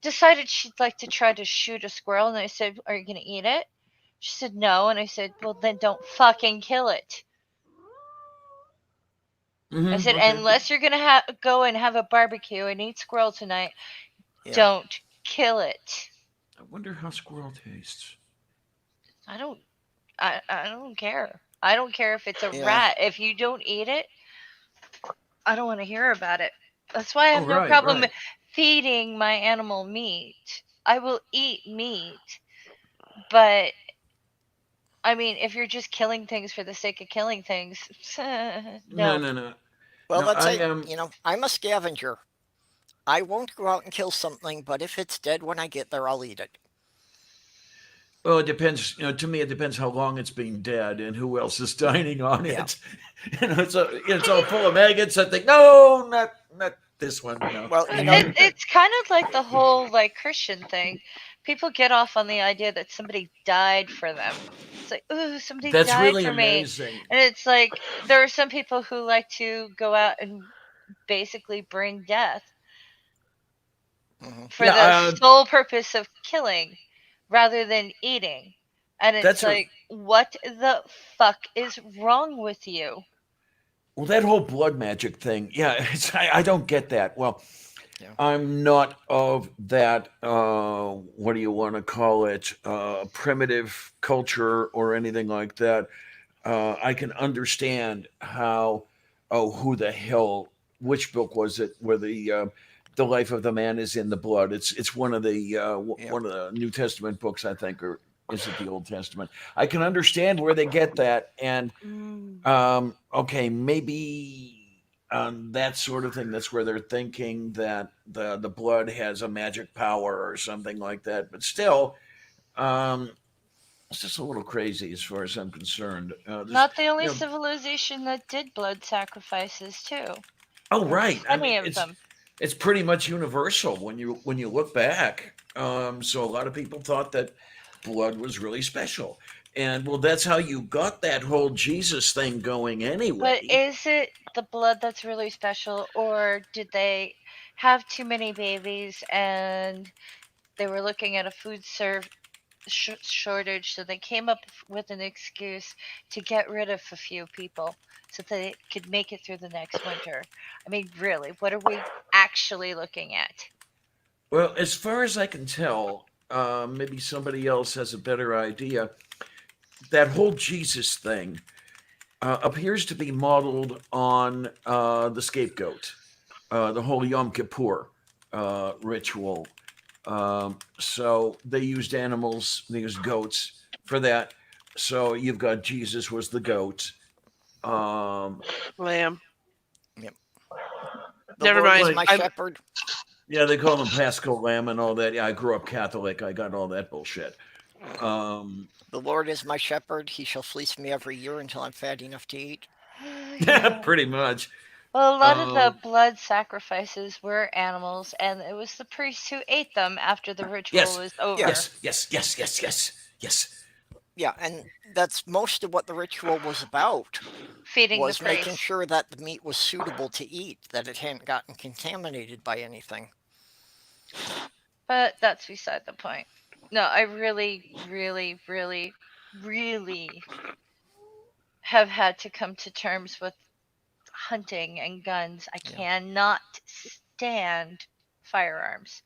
decided she'd like to try to shoot a squirrel. And I said, "Are you gonna eat it?" She said, "No." And I said, "Well, then don't fucking kill it." I said, Okay. "Unless you're gonna go and have a barbecue and eat squirrel tonight, Yeah. don't kill it." I wonder how squirrel tastes. I don't. I don't care. I don't care if it's a Yeah. rat. If you don't eat it, I don't want to hear about it. That's why I Oh, have no right, problem right. feeding my animal meat. I will eat meat, but I mean, if you're just killing things for the sake of killing things, No, no. no, no. Well, No, that's I it. am. I'm a scavenger. I won't go out and kill something, but if it's dead when I get there, I'll eat it. Well, it depends. To me, it depends how long it's been dead and who else is dining on Yeah. it. It's all full of maggots. I think, no, not this one. No. Well, It's kind of like the whole like Christian thing. People get off on the idea that somebody died for them. It's like, ooh, somebody That's died really for me. amazing. And it's like there are some people who like to go out and basically bring death mhm. for Yeah, the sole purpose of killing rather than eating. And it's that's a like, what the fuck is wrong with you? well. That whole blood magic thing. Yeah, I don't get that. Well, Yeah. I'm not of that. What do you want to call it? Primitive culture or anything like that. I can understand how. Oh, who the hell? Which book was it? Where the life of the man is in the blood. It's one of the Yep. one of the New Testament books, I think, or is it the Old Testament? I can understand where they get that, and okay, maybe that sort of thing. That's where they're thinking that the blood has a magic power or something like that. But still, um, it's just a little crazy as far as I'm concerned. Not the You only know, civilization that did blood sacrifices, too. oh There are right. I mean, plenty of them. it's pretty much universal when you look back. So a lot of people thought that blood was really special, and well, that's how you got that whole Jesus thing going But anyway. is it the blood that's really special, or did they have too many babies and they were looking at a shortage, so they came up with an excuse to get rid of a few people so they could make it through the next winter? I mean, really, what are we actually looking at? Well, as far as I can tell, maybe somebody else has a better idea. That whole Jesus thing appears to be modeled on the scapegoat, the whole Yom Kippur ritual. So they used animals, they used goats for that. So you've got Jesus was the goat. Um, Lamb. Yep. The Never Lord mind. is my I'm shepherd. yeah, they call him Paschal Lamb and all that. Yeah, I grew up Catholic. I got all that bullshit. Um, The Lord is my shepherd. He shall fleece me every year until I'm fat enough to eat. Yeah. pretty much. Well, a lot of the Um, blood sacrifices were animals, and it was the priests who ate them after the ritual yes, was Yeah, over, yes. yeah, and that's most of what the ritual was about. feeding the Was making priests. sure that the meat was suitable to eat, that it hadn't gotten contaminated by anything. But that's beside the point. No, I really, really, really, really have had to come to terms with hunting and guns. I Yeah. cannot stand firearms.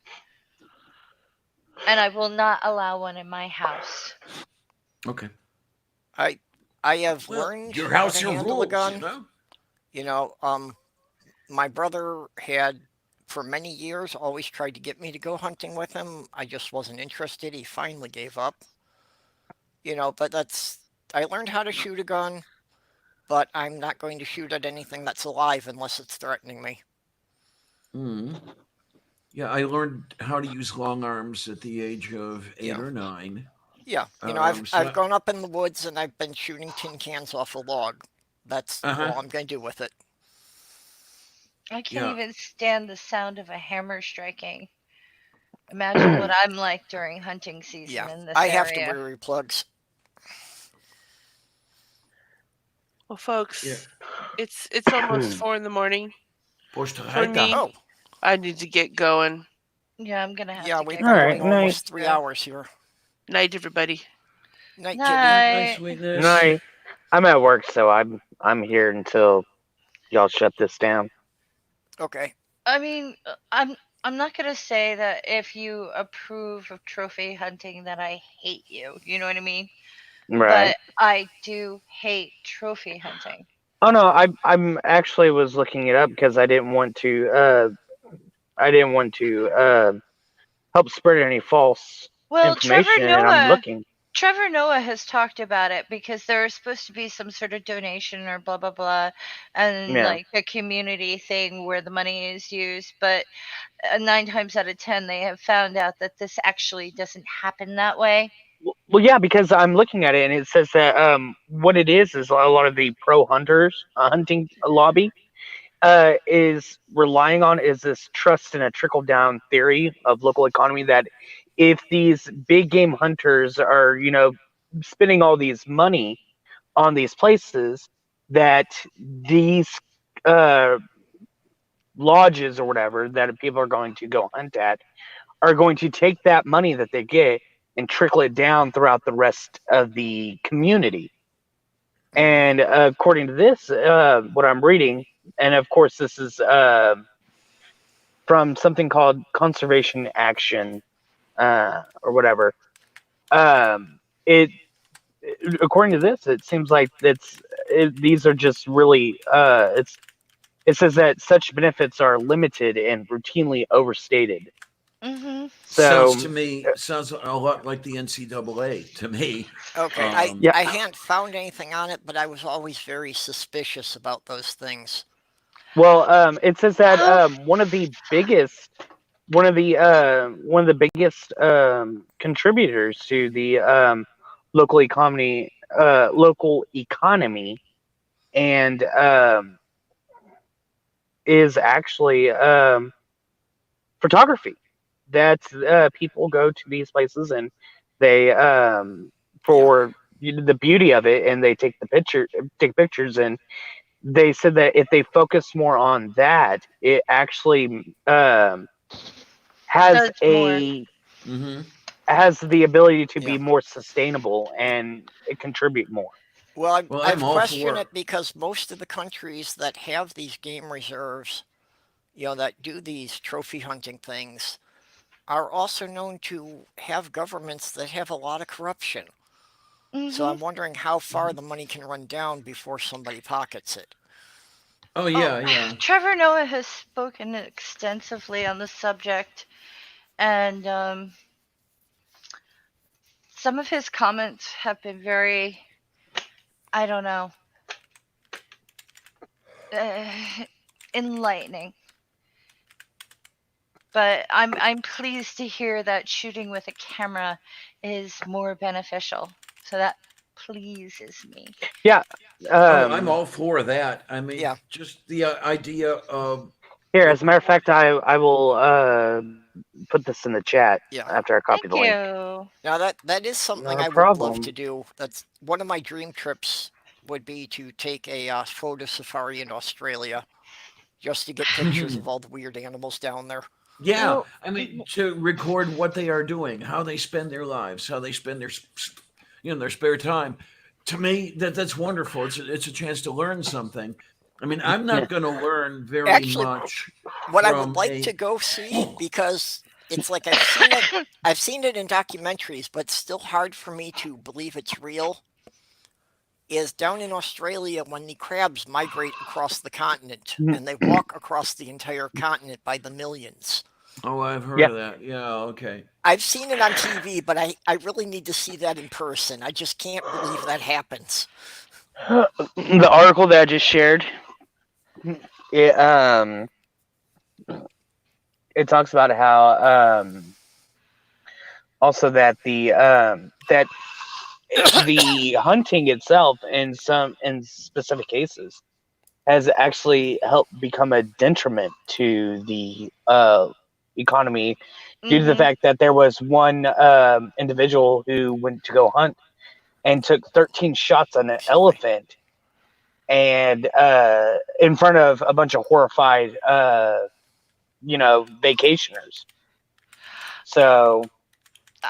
And I will not allow one in my house. Okay. I I have Well, learned your how to house, your handle a rules. gun. You know, my brother had for many years always tried to get me to go hunting with him. I just wasn't interested. He finally gave up. But I learned how to shoot a gun, but I'm not going to shoot at anything that's alive unless it's threatening me. Mm. Yeah, I learned how to use long arms at the age of You eight know, or nine. yeah. I've So, I've grown up in the woods and I've been shooting tin cans off a log. That's uh huh. all I'm going to do with it. I can't Yeah. even stand the sound of a hammer striking. Imagine what I'm like during hunting season Yeah, in this I have to area. wear earplugs. Well, Yeah. folks, it's almost 4 in the morning for Postrada. me. Oh, I need to get going. Yeah, I'm gonna have yeah, to we've get been Alright, going going night. almost three too. hours here. Night, everybody. Night, Kitty. Nice Night. sweetness. Night. I'm at work, so I'm here until y'all shut this down. Okay. I mean, I'm not gonna say that if you approve of trophy hunting that I hate you. You know what I mean? Right. But I do hate trophy hunting. Oh no, I'm actually was looking it up because I didn't want to help spread any false Well, information, and I'm looking. Trevor Noah has talked about it because there was supposed to be some sort of donation or blah blah blah, and Yeah. like a community thing where the money is used. But 9 times out of 10, they have found out that this actually doesn't happen that way. Well, yeah, because I'm looking at it and it says that what it is a lot of the pro hunters hunting lobby is relying on is this trust and a trickle down theory of local economy that if these big game hunters are spending all these money on these places that these uh, lodges or whatever that people are going to go hunt at are going to take that money that they get and trickle it down throughout the rest of the community. Mm-hmm. And according to this, what I'm reading, and of course this is from something called Conservation Action or whatever. It according to this, it seems like these are just really it says that such benefits are limited and routinely overstated. Mm-hmm. Sounds So to me sounds a lot like the NCAA to me. Okay. I Um, yeah, I hadn't found anything on it, but I was always very suspicious about those things. well, it says that Oh, one of the biggest contributors to the local economy, and is actually photography. That's people go to these places and they Yeah. for the beauty of it, and they take pictures, and they said that if they focus more on that, it actually has Does more. a Mm-hmm. has the ability to Yeah. be more sustainable and contribute more. Well, Well, I'm I've all questioned for. it because most of the countries that have these game reserves, that do these trophy hunting things, are also known to have governments that have a lot of corruption. So Hmm. I'm wondering how far the money can run down before somebody pockets it. Oh Oh, yeah, yeah. Trevor Noah has spoken extensively on the subject, and some of his comments have been very, I don't know, uh, enlightening. But I'm pleased to hear that shooting with a camera is more beneficial. So that pleases me. Yeah. Oh, I'm Um, all for that. I mean, Yeah. just the idea of Here, it. as a matter of fact, I will put this in the chat Yeah. after I copy the Thank link. you. Now that is No something I would love to problem. do. That's one of my dream trips would be to take a photo safari in Australia just to get pictures of all the weird animals down there. Yeah, Well, I mean, to record what they are doing, how they spend their lives, how they spend their spare time. To me, that's wonderful. It's a chance to learn something. I mean, I'm not going to learn very Actually, much what I would from like to a. go see, because it's like I've seen it in documentaries, but it's still hard for me to believe it's real, is down in Australia when the crabs migrate across the continent and they walk across the entire continent by the millions. Oh, I've heard Yeah. of that. Yeah, okay. I've seen it on TV, but I really need to see that in person. I just can't believe that happens. The article that I just shared, it it talks about how also that the hunting itself in specific cases has actually helped become a detriment to the economy due to the hmm fact that there was one individual who went to go hunt and took 13 shots on an Excuse me. elephant and in front of a bunch of horrified vacationers. So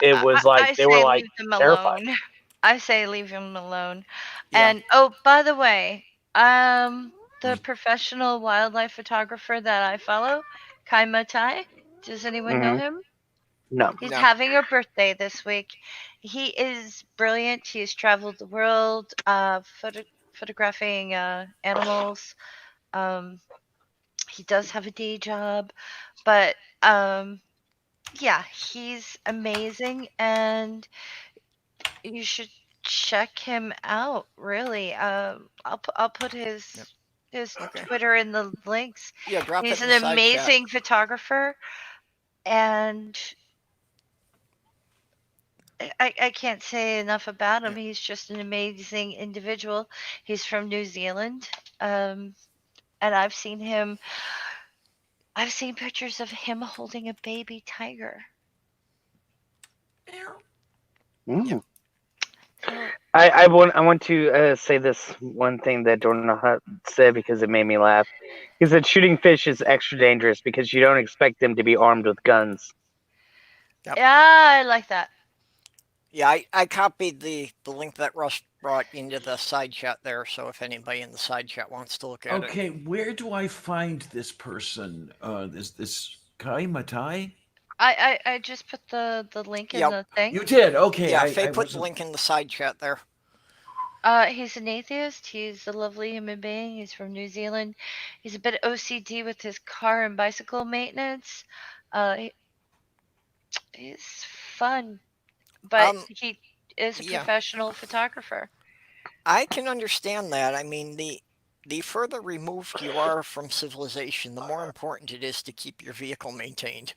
it was like I they were say like leave them terrified. alone. I say leave them alone. Yeah. And oh, by the way, the professional wildlife photographer that I follow, Kai Matai. Does anyone know Hmm. him? No. He's No. having a birthday this week. He is brilliant. He has traveled the world, photographing animals. Um, he does have a day job, but yeah, he's amazing, and you should check him out. Really, I'll put Yep. his Okay. Twitter in the links. Yeah, drop it He's in an the side chat. amazing photographer, and I can't say enough about him. Yeah. He's just an amazing individual. He's from New Zealand, um, and I've seen pictures of him holding a baby tiger. Yeah. Mm. So I want to say this one thing that Jordan Hutt said because it made me laugh. He said shooting fish is extra dangerous because you don't expect them to be armed with guns. Yep. yeah, I like that. Yeah, I copied the link that Russ brought into the side chat there, so if anybody in the side chat wants to look at it. Okay, where do I find this person? This Kai Matai? I just put the link in Yeah, the thing. You did. Okay, yeah, I Faye put the wasn't. link in the side chat there. He's an atheist. He's a lovely human being. He's from New Zealand. He's a bit OCD with his car and bicycle maintenance. He's fun, but Um, he is a yeah, professional photographer. I can understand that. I mean, the further removed you are from civilization, the more important it is to keep your vehicle maintained.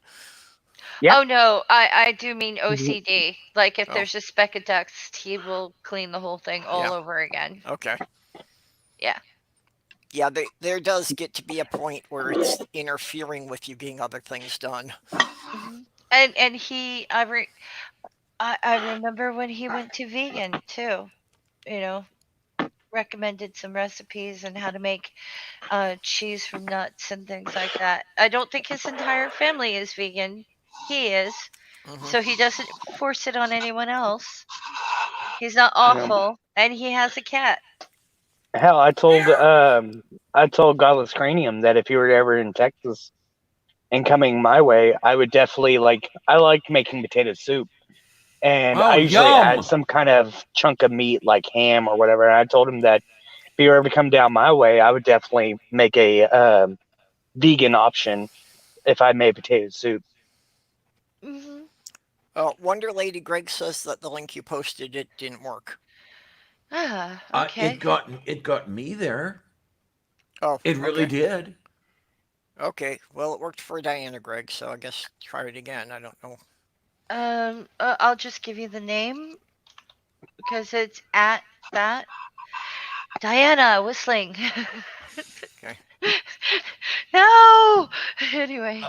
Yeah. Oh no, I do mean Mhm. OCD. Like if Oh, there's a speck of dust, he will clean the whole thing all yeah. over again. Okay. Yeah. Yeah, there does get to be a point where it's interfering with you getting other things done. Mhm. And I remember when he went to vegan too. You know, recommended some recipes and how to make cheese from nuts and things like that. I don't think his entire family is vegan. He is, Hmm. so he doesn't force it on anyone else. He's not Yeah. awful, and he has a cat. Hell, I told Godless Cranium that if you were ever in Texas and coming my way, I would definitely like. I like making potato soup, and I Oh, usually add yum! some kind of chunk of meat like ham or whatever. And I told him that if you ever come down my way, I would definitely make a vegan option if I made potato soup. Hmm. Wonder Lady Greg says that the link you posted it didn't work. Ah, It okay. got me there. Oh, It really okay. did. Okay. Well, it worked for Diana Greg, so I guess try it again. I don't know. I'll just give you the name because it's at that Diana whistling. Okay. No. Anyway.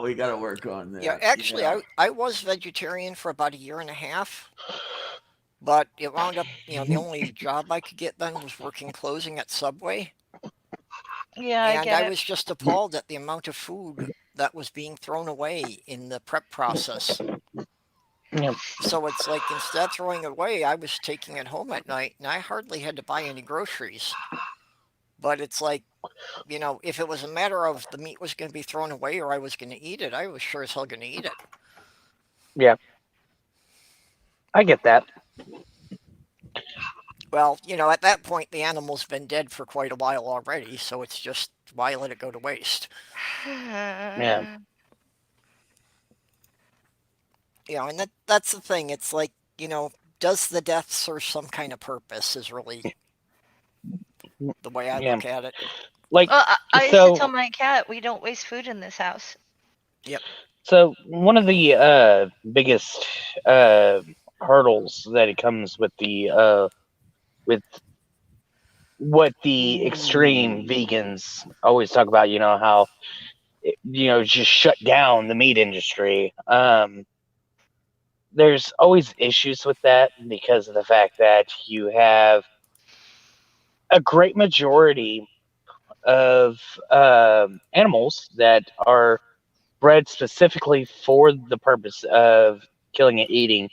We got to work on Yeah, that. actually, Yeah. I was vegetarian for about a year and a half, but it wound up, the only job I could get then was working closing at Subway, Yeah, I and get I it. was just appalled at the amount of food that was being thrown away in the prep process. Yeah, So it's like instead of throwing it away, I was taking it home at night, and I hardly had to buy any groceries. But it's like, if it was a matter of the meat was going to be thrown away or I was going to eat it, I was sure as hell going to eat it. yeah, I get that. Well, at that point, the animal's been dead for quite a while already, so it's just why let it go to waste? Yeah, And that's the thing. It's like, does the death serve some kind of purpose? Is really the way I yeah. look at it. Like Well, I used to tell so, my cat we don't waste food in this house. Yep. so one of the biggest uh hurdles that it comes with the with what the extreme vegans always talk about, how just shut down the meat industry. There's always issues with that because of the fact that you have a great majority of animals that are bred specifically for the purpose of killing and eating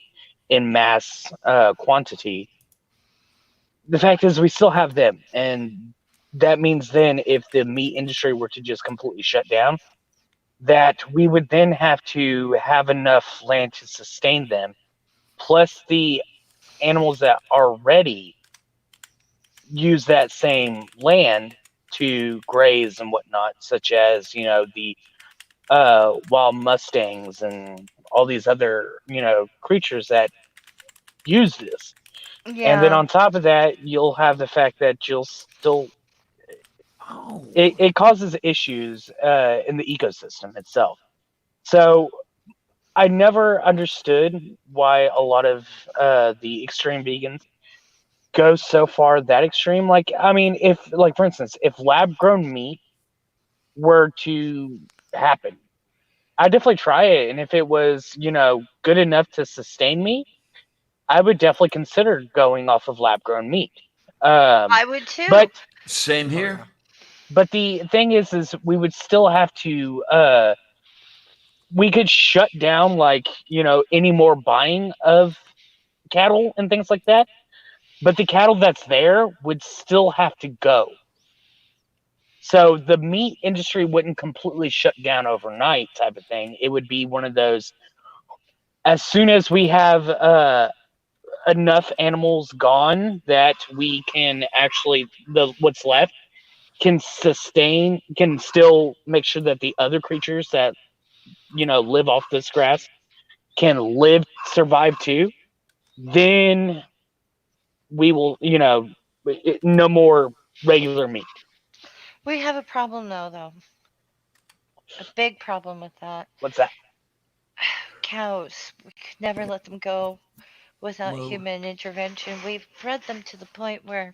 in mass quantity. The fact is, we still have them, and that means then if the meat industry were to just completely shut down, that we would then have to have enough land to sustain them, plus the animals that already use that same land to graze and whatnot, such as the wild mustangs and all these other creatures that use this. And then Yeah. on top of that, you'll have the fact that you'll still Oh. it causes issues in the ecosystem itself. So I never understood why a lot of the extreme vegans go so far that extreme. Like, I mean, if like for instance, if lab grown meat were to happen, I'd definitely try it, and if it was good enough to sustain me, I would definitely consider going off of lab grown meat. Um, I would too. but Same Oh here. yeah. but the thing is we would still have to we could shut down like any more buying of cattle and things like that, but the cattle that's there would still have to go. So the meat industry wouldn't completely shut down overnight type of thing. It would be one of those, as soon as we have enough animals gone that we can actually, the what's left can sustain, can still make sure that the other creatures that live off this grass can live, survive too, then we will, no more regular meat. We have a problem though. A big problem with that. What's that? Cows. We could never let them go without Moo. human intervention. We've bred them to the point where,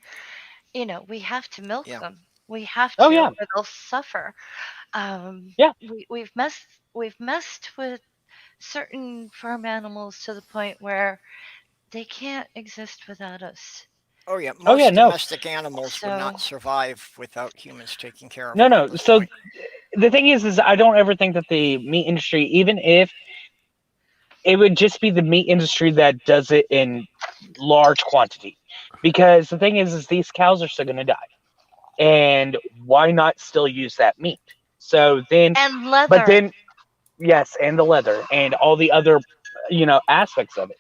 we have to milk Yeah. them. We have Oh to, yeah, or they'll suffer. yeah. We've messed with certain farm animals to the point where they can't exist without us. Oh yeah, Oh yeah, most no, domestic animals would So not survive without humans taking care of no, them at no. this So point. the thing is I don't ever think that the meat industry, even if it would just be the meat industry that does it in large quantity, because the thing is these cows are still going to die, and why not still use that meat? So then, and but leather. then yes, and the leather and all the other, aspects of it.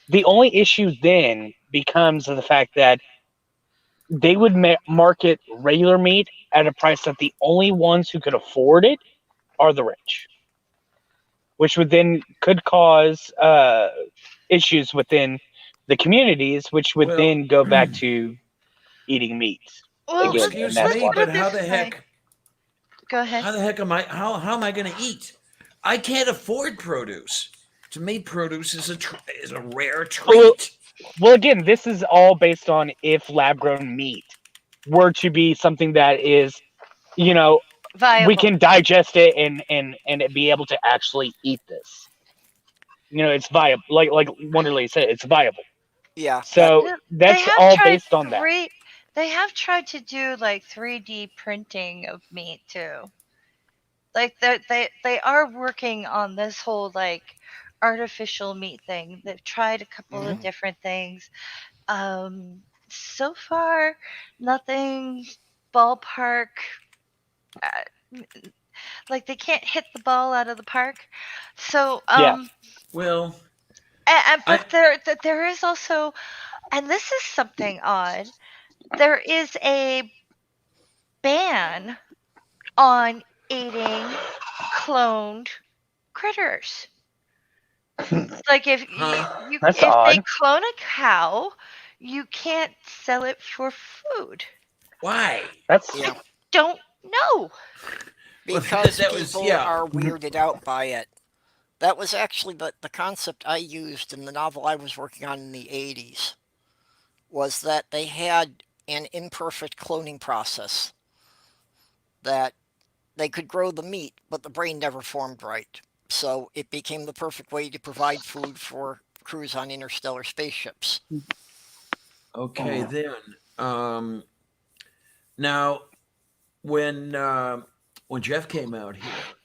The only issue then becomes the fact that they would market regular meat at a price that the only ones who could afford it are the rich, which would then could cause issues within the communities, which would Well, then go back to eating meat Well, again, let's and excuse that's let's me, why. put but it this way. Go ahead. how the heck am I? How am I going to eat? I can't afford produce. To me, produce is a rare Well, treat. well, again, this is all based on if lab grown meat were to be something that is, you know, we Viable. can digest it and it be able to actually eat this. It's viable. Like Wonderly said, it's viable. Yeah, that So Yeah, They that's have all tried based on that. three. They have tried to do like 3D printing of meat too. Like they are working on this whole like artificial meat thing. They've tried a couple Hmm. of different things. So far, nothing ballpark. Uh, like they can't hit the ball out of the park. So Yeah. Well, I but there is also, and this is something odd. There is a ban on eating cloned critters. Like That's if they odd. clone a cow, you can't sell it for food. why? That's yeah, Don't know. Well, because that was people yeah. are weirded out by it. That was actually the concept I used in the novel I was working on in the 80s, was that they had an imperfect cloning process that they could grow the meat, but the brain never formed right. So it became the perfect way to provide food for crews on interstellar spaceships. Okay, then. Um, Now, when when Jeff came out here,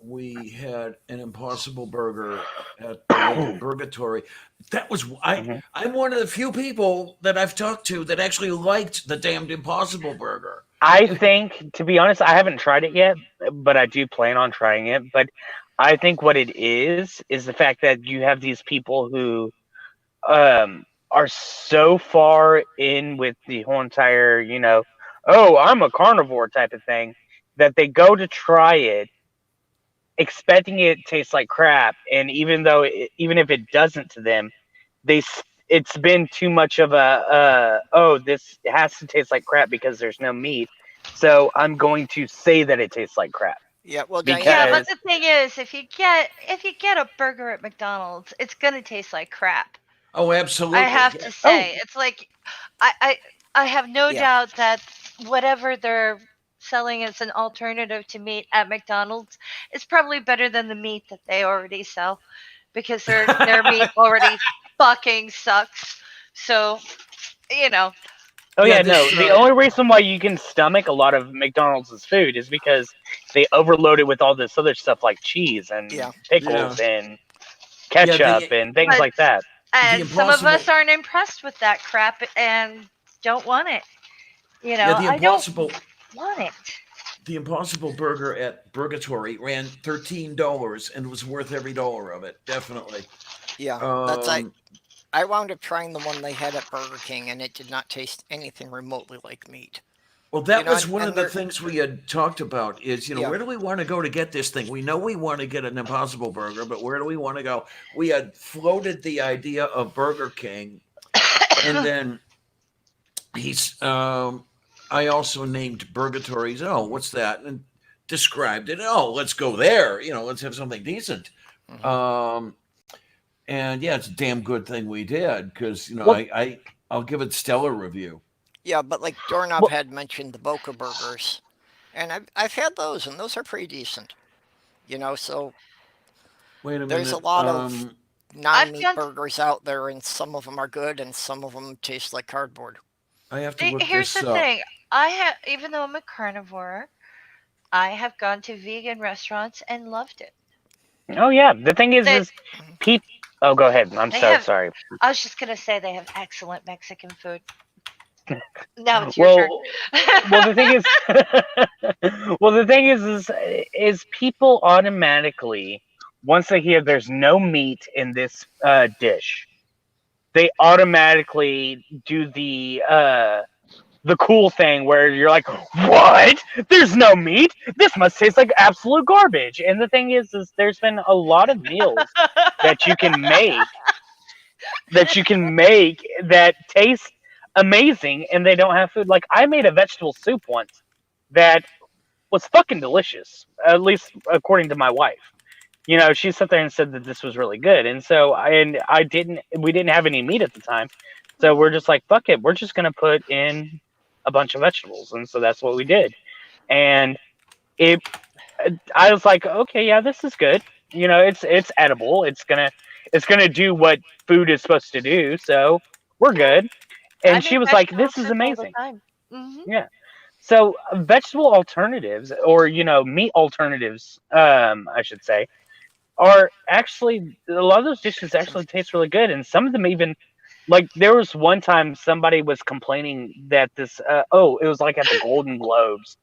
we had an Impossible Burger at the local Burgatory. That was I. Mhm. I'm one of the few people that I've talked to that actually liked the damned Impossible Burger. I think, to be honest, I haven't tried it yet, but I do plan on trying it. But I think what it is the fact that you have these people who are so far in with the whole entire, oh, I'm a carnivore type of thing, that they go to try it, expecting it to taste like crap, and even if it doesn't to them, it's been too much of oh, this has to taste like crap because there's no meat, so I'm going to say that it tastes like crap Yeah, well, Yeah, Diane, but because the thing is, if you get a burger at McDonald's, it's gonna taste like crap. Oh, I absolutely. have Yeah. to oh say, it's like I have no yeah, doubt that whatever they're selling as an alternative to meat at McDonald's is probably better than the meat that they already sell because their meat already fucking sucks. So, you know, oh Yeah. yeah, no, This. the only reason why you can stomach a lot of McDonald's food is because they overload it with all this other stuff like cheese and yeah, Yeah. pickles and Yeah. ketchup and things but like that. The and some of us Impossible. aren't impressed with that crap and don't want it. Yeah. The I don't Impossible. want it. The Impossible Burger at Burgatory ran $13 and was worth every dollar of it. Definitely. yeah. That's Um, I wound up trying the one they had at Burger King, and it did not taste anything remotely like meat. Well, that was And, one of and the they're things we had talked about is, yeah, where do we want to go to get this thing? We know we want to get an Impossible Burger, but where do we want to go? We had floated the idea of Burger King, and then he's, I also named Burgatories. Oh, what's that? And described it. Oh, let's go there. Let's have something decent. mhm. Um, and yeah, it's a damn good thing we did because, Well, I'll give it stellar review. Yeah, but like Doorknob Well, had mentioned the Boca burgers, and I've had those, and those are pretty decent. So Wait a there's a minute. lot of I've non-meat gone to, burgers out there, and some of them are good, and some of them taste like cardboard. I have to look here's this the up. thing. I have, even though I'm a carnivore, I have gone to vegan restaurants and loved it. oh yeah. The thing They is people. Oh, go ahead. I'm they so have. sorry. I was just gonna say they have excellent Mexican food. Now it's your turn. Well, well, the thing is, well, the thing is people automatically, once they hear there's no meat in this dish, they automatically do the cool thing where you're like, what? There's no meat. This must taste like absolute garbage. And the thing is there's been a lot of meals that you can make that taste amazing and they don't have food. Like I made a vegetable soup once that was fucking delicious, at least according to my wife. She sat there and said that this was really good. And so we didn't have any meat at the time. So we're just like, fuck it. We're just going to put in a bunch of vegetables. And so that's what we did. And it, I was like, okay, yeah, this is good. It's edible. It's gonna do what food is supposed to do. So we're Yeah, good. I And she make was like, vegetable this is soup all the amazing. time. Hmm. Yeah. So vegetable alternatives, or meat alternatives, I should say, are actually a lot of those dishes actually taste really good, and some of them even like there was one time somebody was complaining that it was like at the Golden Globes.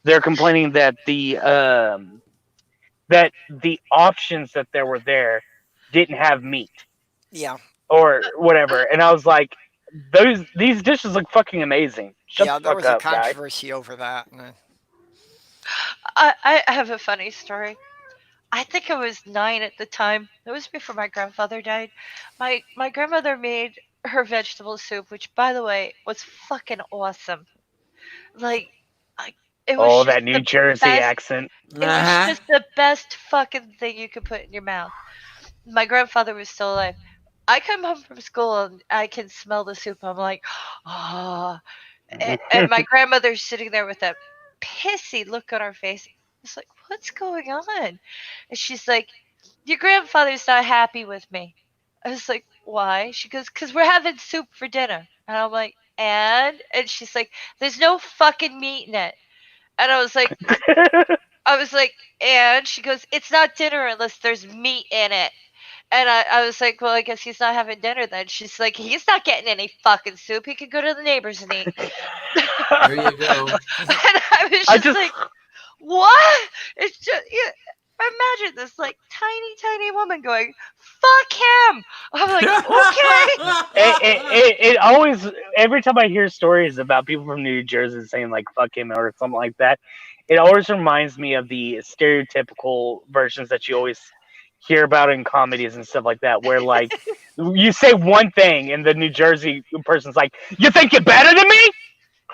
They're complaining that the options that there were there didn't have meat Yeah, or whatever, and I was like, these dishes look fucking amazing. Shut yeah, the there fuck was a up, guy. controversy over that. I have a funny story. I think I was 9 at the time. It was before my grandfather died. My grandmother made her vegetable soup, which by the way was fucking awesome. Like, I, it was Oh, just that New the Jersey best. accent. It was Uh-huh. just the best fucking thing you could put in your mouth. My grandfather was still alive. I come home from school and I can smell the soup. I'm like, oh. And my grandmother's sitting there with a pissy look on her face. It's like, what's going on? And she's like, your grandfather's not happy with me. I was like, why? She goes, because we're having soup for dinner. And I'm like, and? And she's like, there's no fucking meat in it. And I was like, and she goes, it's not dinner unless there's meat in it. And I was like, well, I guess he's not having dinner then. She's like, he's not getting any fucking soup. He could go to the neighbors and eat. There you go. And I was I just just like, what? It's just, yeah, imagine this like tiny, tiny woman going, fuck him. I'm like, okay. it always every time I hear stories about people from New Jersey saying like fuck him or something like that, it always reminds me of the stereotypical versions that you always hear about in comedies and stuff like that, where like you say one thing and the New Jersey person's like, "You think you're better than me?"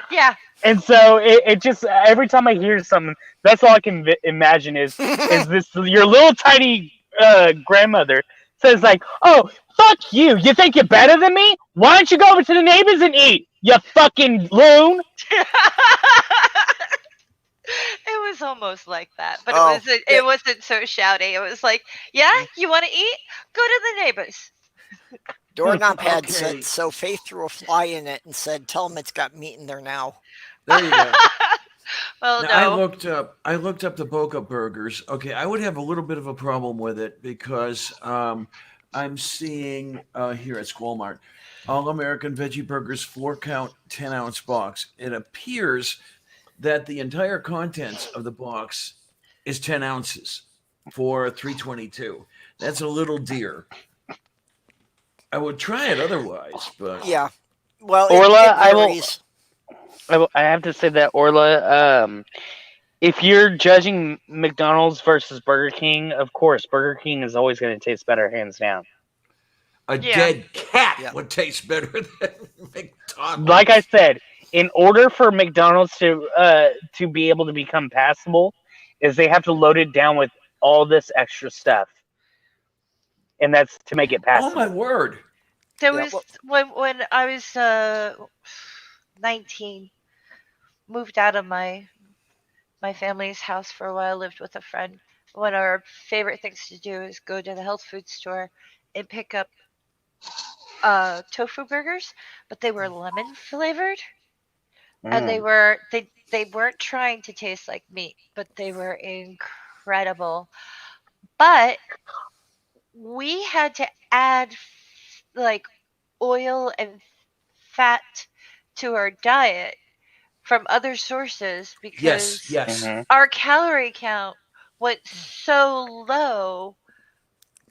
Yeah. And so it just every time I hear something, that's all I can imagine is this your little tiny grandmother says like, "Oh, fuck you! You think you're better than me? Why don't you go over to the neighbors and eat? You fucking loon!" It was almost like that, but Oh, it wasn't so shouty. It was like, yeah, you want to eat? Go to the neighbors. Doorknob had Okay. said, so Faith threw a fly in it and said, tell him it's got meat in there now. There you go. Well, Now no. I looked up the Boca burgers. Okay, I would have a little bit of a problem with it because I'm seeing here at Walmart, all American veggie burgers floor count 10-ounce box. It appears that the entire contents of the box is 10 ounces for 322. That's a little dear. I would try it otherwise, but Yeah. Well, Orla, it varies. I have to say that Orla, if you're judging McDonald's versus Burger King, of course Burger King is always going to taste better, hands down. a Yeah. dead cat Yeah. would taste better than McDonald's. Like I said, in order for McDonald's to be able to become passable, is they have to load it down with all this extra stuff, and that's to make it Oh my passable. word! There Yeah, was well, when I was 19, moved out of my family's house for a while, lived with a friend. One of our favorite things to do is go to the health food store and pick up tofu burgers, but they were lemon flavored, and Mm. they weren't trying to taste like meat, but they were incredible. But we had to add like oil and fat to our diet from other sources Yes, because yes. Hmm. our calorie count went so low,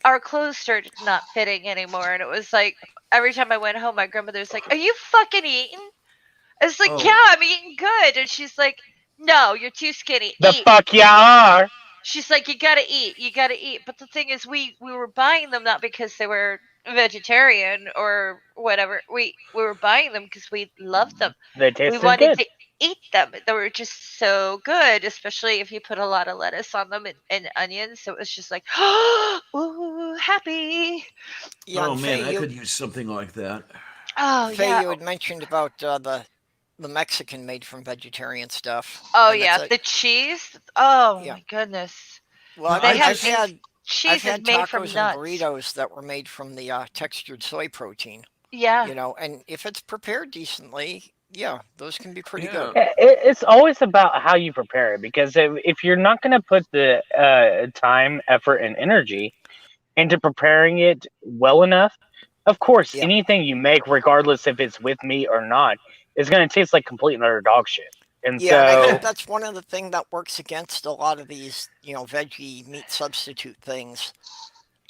our clothes started not fitting anymore. And it was like every time I went home, my grandmother's like, "Are you fucking eating?" It's like, "Yeah, Oh, I'm eating good." And she's like, "No, you're too skinny. The Eat." fuck you are. She's like, "You gotta eat. You gotta eat." But the thing is, we were buying them not because they were vegetarian or whatever. We were buying them because we loved them. They We tasted wanted good. to eat them. They were just so good, especially if you put a lot of lettuce on them and onions. So it was just like, ooh, happy. Yeah, oh and man, I could use something like that. Oh Faye, yeah. you had mentioned about the Mexican made from vegetarian stuff, Oh and that's yeah. a The cheese. Oh yeah. my goodness. Well, No, I've They I have I've these just had I've cheeses had made from tacos and nuts. burritos that were made from the textured soy protein, Yeah. and if it's prepared decently, yeah, those can be pretty yeah. good. It's always about how you prepare it, because if you're not going to put the time, effort, and energy into preparing it well enough, of course, Yeah. anything you make, regardless if it's with meat or not, is going to taste like complete and utter dog shit. And Yeah, and I think so, that's one of the thing that works against a lot of these, veggie meat substitute things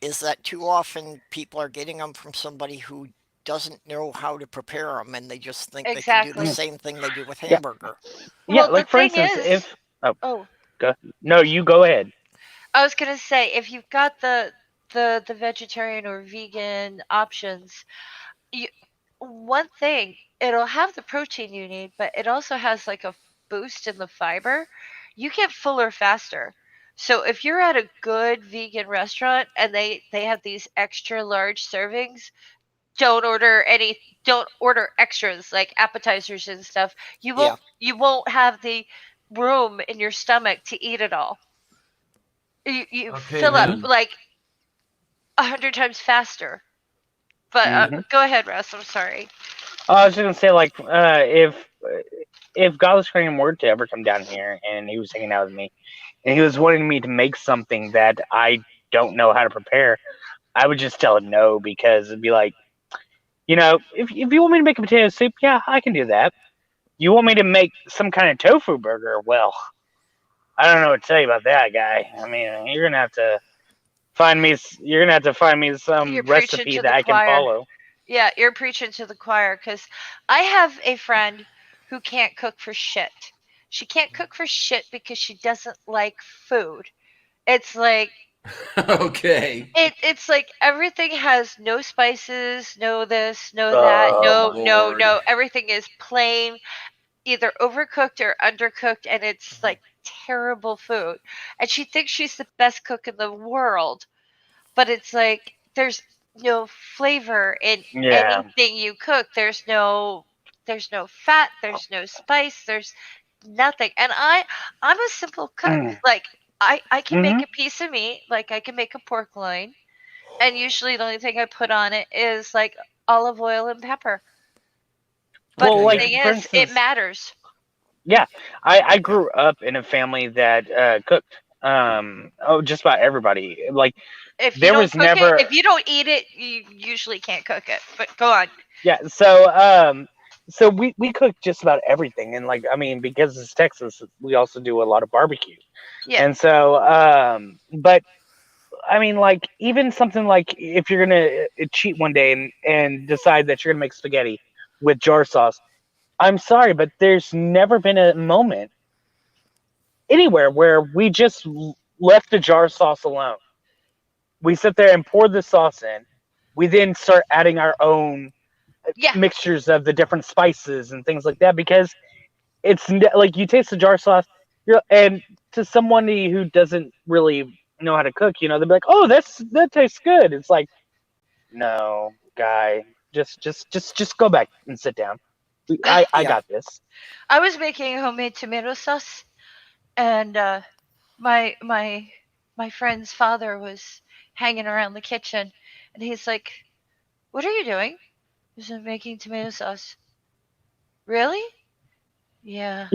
is that too often people are getting them from somebody who doesn't know how to prepare them and they just think they can do the mm, Exactly. same thing they do with yeah, hamburger. yeah. Well, the Like for thing instance, is, if oh, oh, go, no, you go ahead. I was gonna say if you've got the vegetarian or vegan options, you one thing, it'll have the protein you need, but it also has like a boost in the fiber. You get fuller faster. So if you're at a good vegan restaurant and they have these extra large servings, don't order extras like appetizers and stuff. Yeah. You won't have the room in your stomach to eat it all. You Okay, fill up Hmm. then. like 100 times faster. But Hmm. go ahead, Russ. I'm sorry. I was just gonna say, like, if Godless Cream were to ever come down here and he was hanging out with me and he was wanting me to make something that I don't know how to prepare, I would just tell him no, because it'd be like, if you want me to make a potato soup, yeah, I can do that. You want me to make some kind of tofu burger? Well, I don't know what to tell you about that, guy. I mean, you're gonna have to find me You're some preaching recipe to that the I can choir. follow. Yeah, you're preaching to the choir because I have a friend who can't cook for shit. She can't cook for shit because she doesn't like food. It's like Okay. it's like everything has no spices, no this, no that, Oh Oh no, my. no, Lord. no. Everything is plain, either overcooked or undercooked, and it's like terrible food. And she thinks she's the best cook in the world, but it's like there's no flavor in Yeah. anything you cook. There's no fat, there's no spice, there's nothing. And I'm a simple cook. Mm. Like I can Hmm. make a piece of meat, like I can make a pork loin, and usually the only thing I put on it is like olive oil and pepper. But Well, Okay. the like Yeah. thing for is, it instance, matters. yeah, I Yeah. grew up in a family that cooked. Just about everybody. Like If you there don't was cook it, never. if you don't eat it, you usually can't cook it. But go on. Yeah. So we cook just about everything, and like I mean, because it's Texas, we also do a lot of barbecue, Yeah. and so but I mean, like even something like if you're gonna cheat one day and decide that you're gonna make spaghetti with jar sauce, I'm sorry, but there's never been a moment anywhere where we just left the jar sauce alone. We sit there and pour the sauce in. We then start adding our own Yeah. mixtures of the different spices and things like that, because like you taste the jar sauce, and to somebody who doesn't really know how to cook, they'll be like, "Oh, that tastes good." It's like, no, guy, just go back and sit down. I Yeah. got this. I was making homemade tomato sauce, and my my my friend's father was hanging around the kitchen, and he's like, "What are you doing?" I said, "Making tomato sauce." Really? Yeah.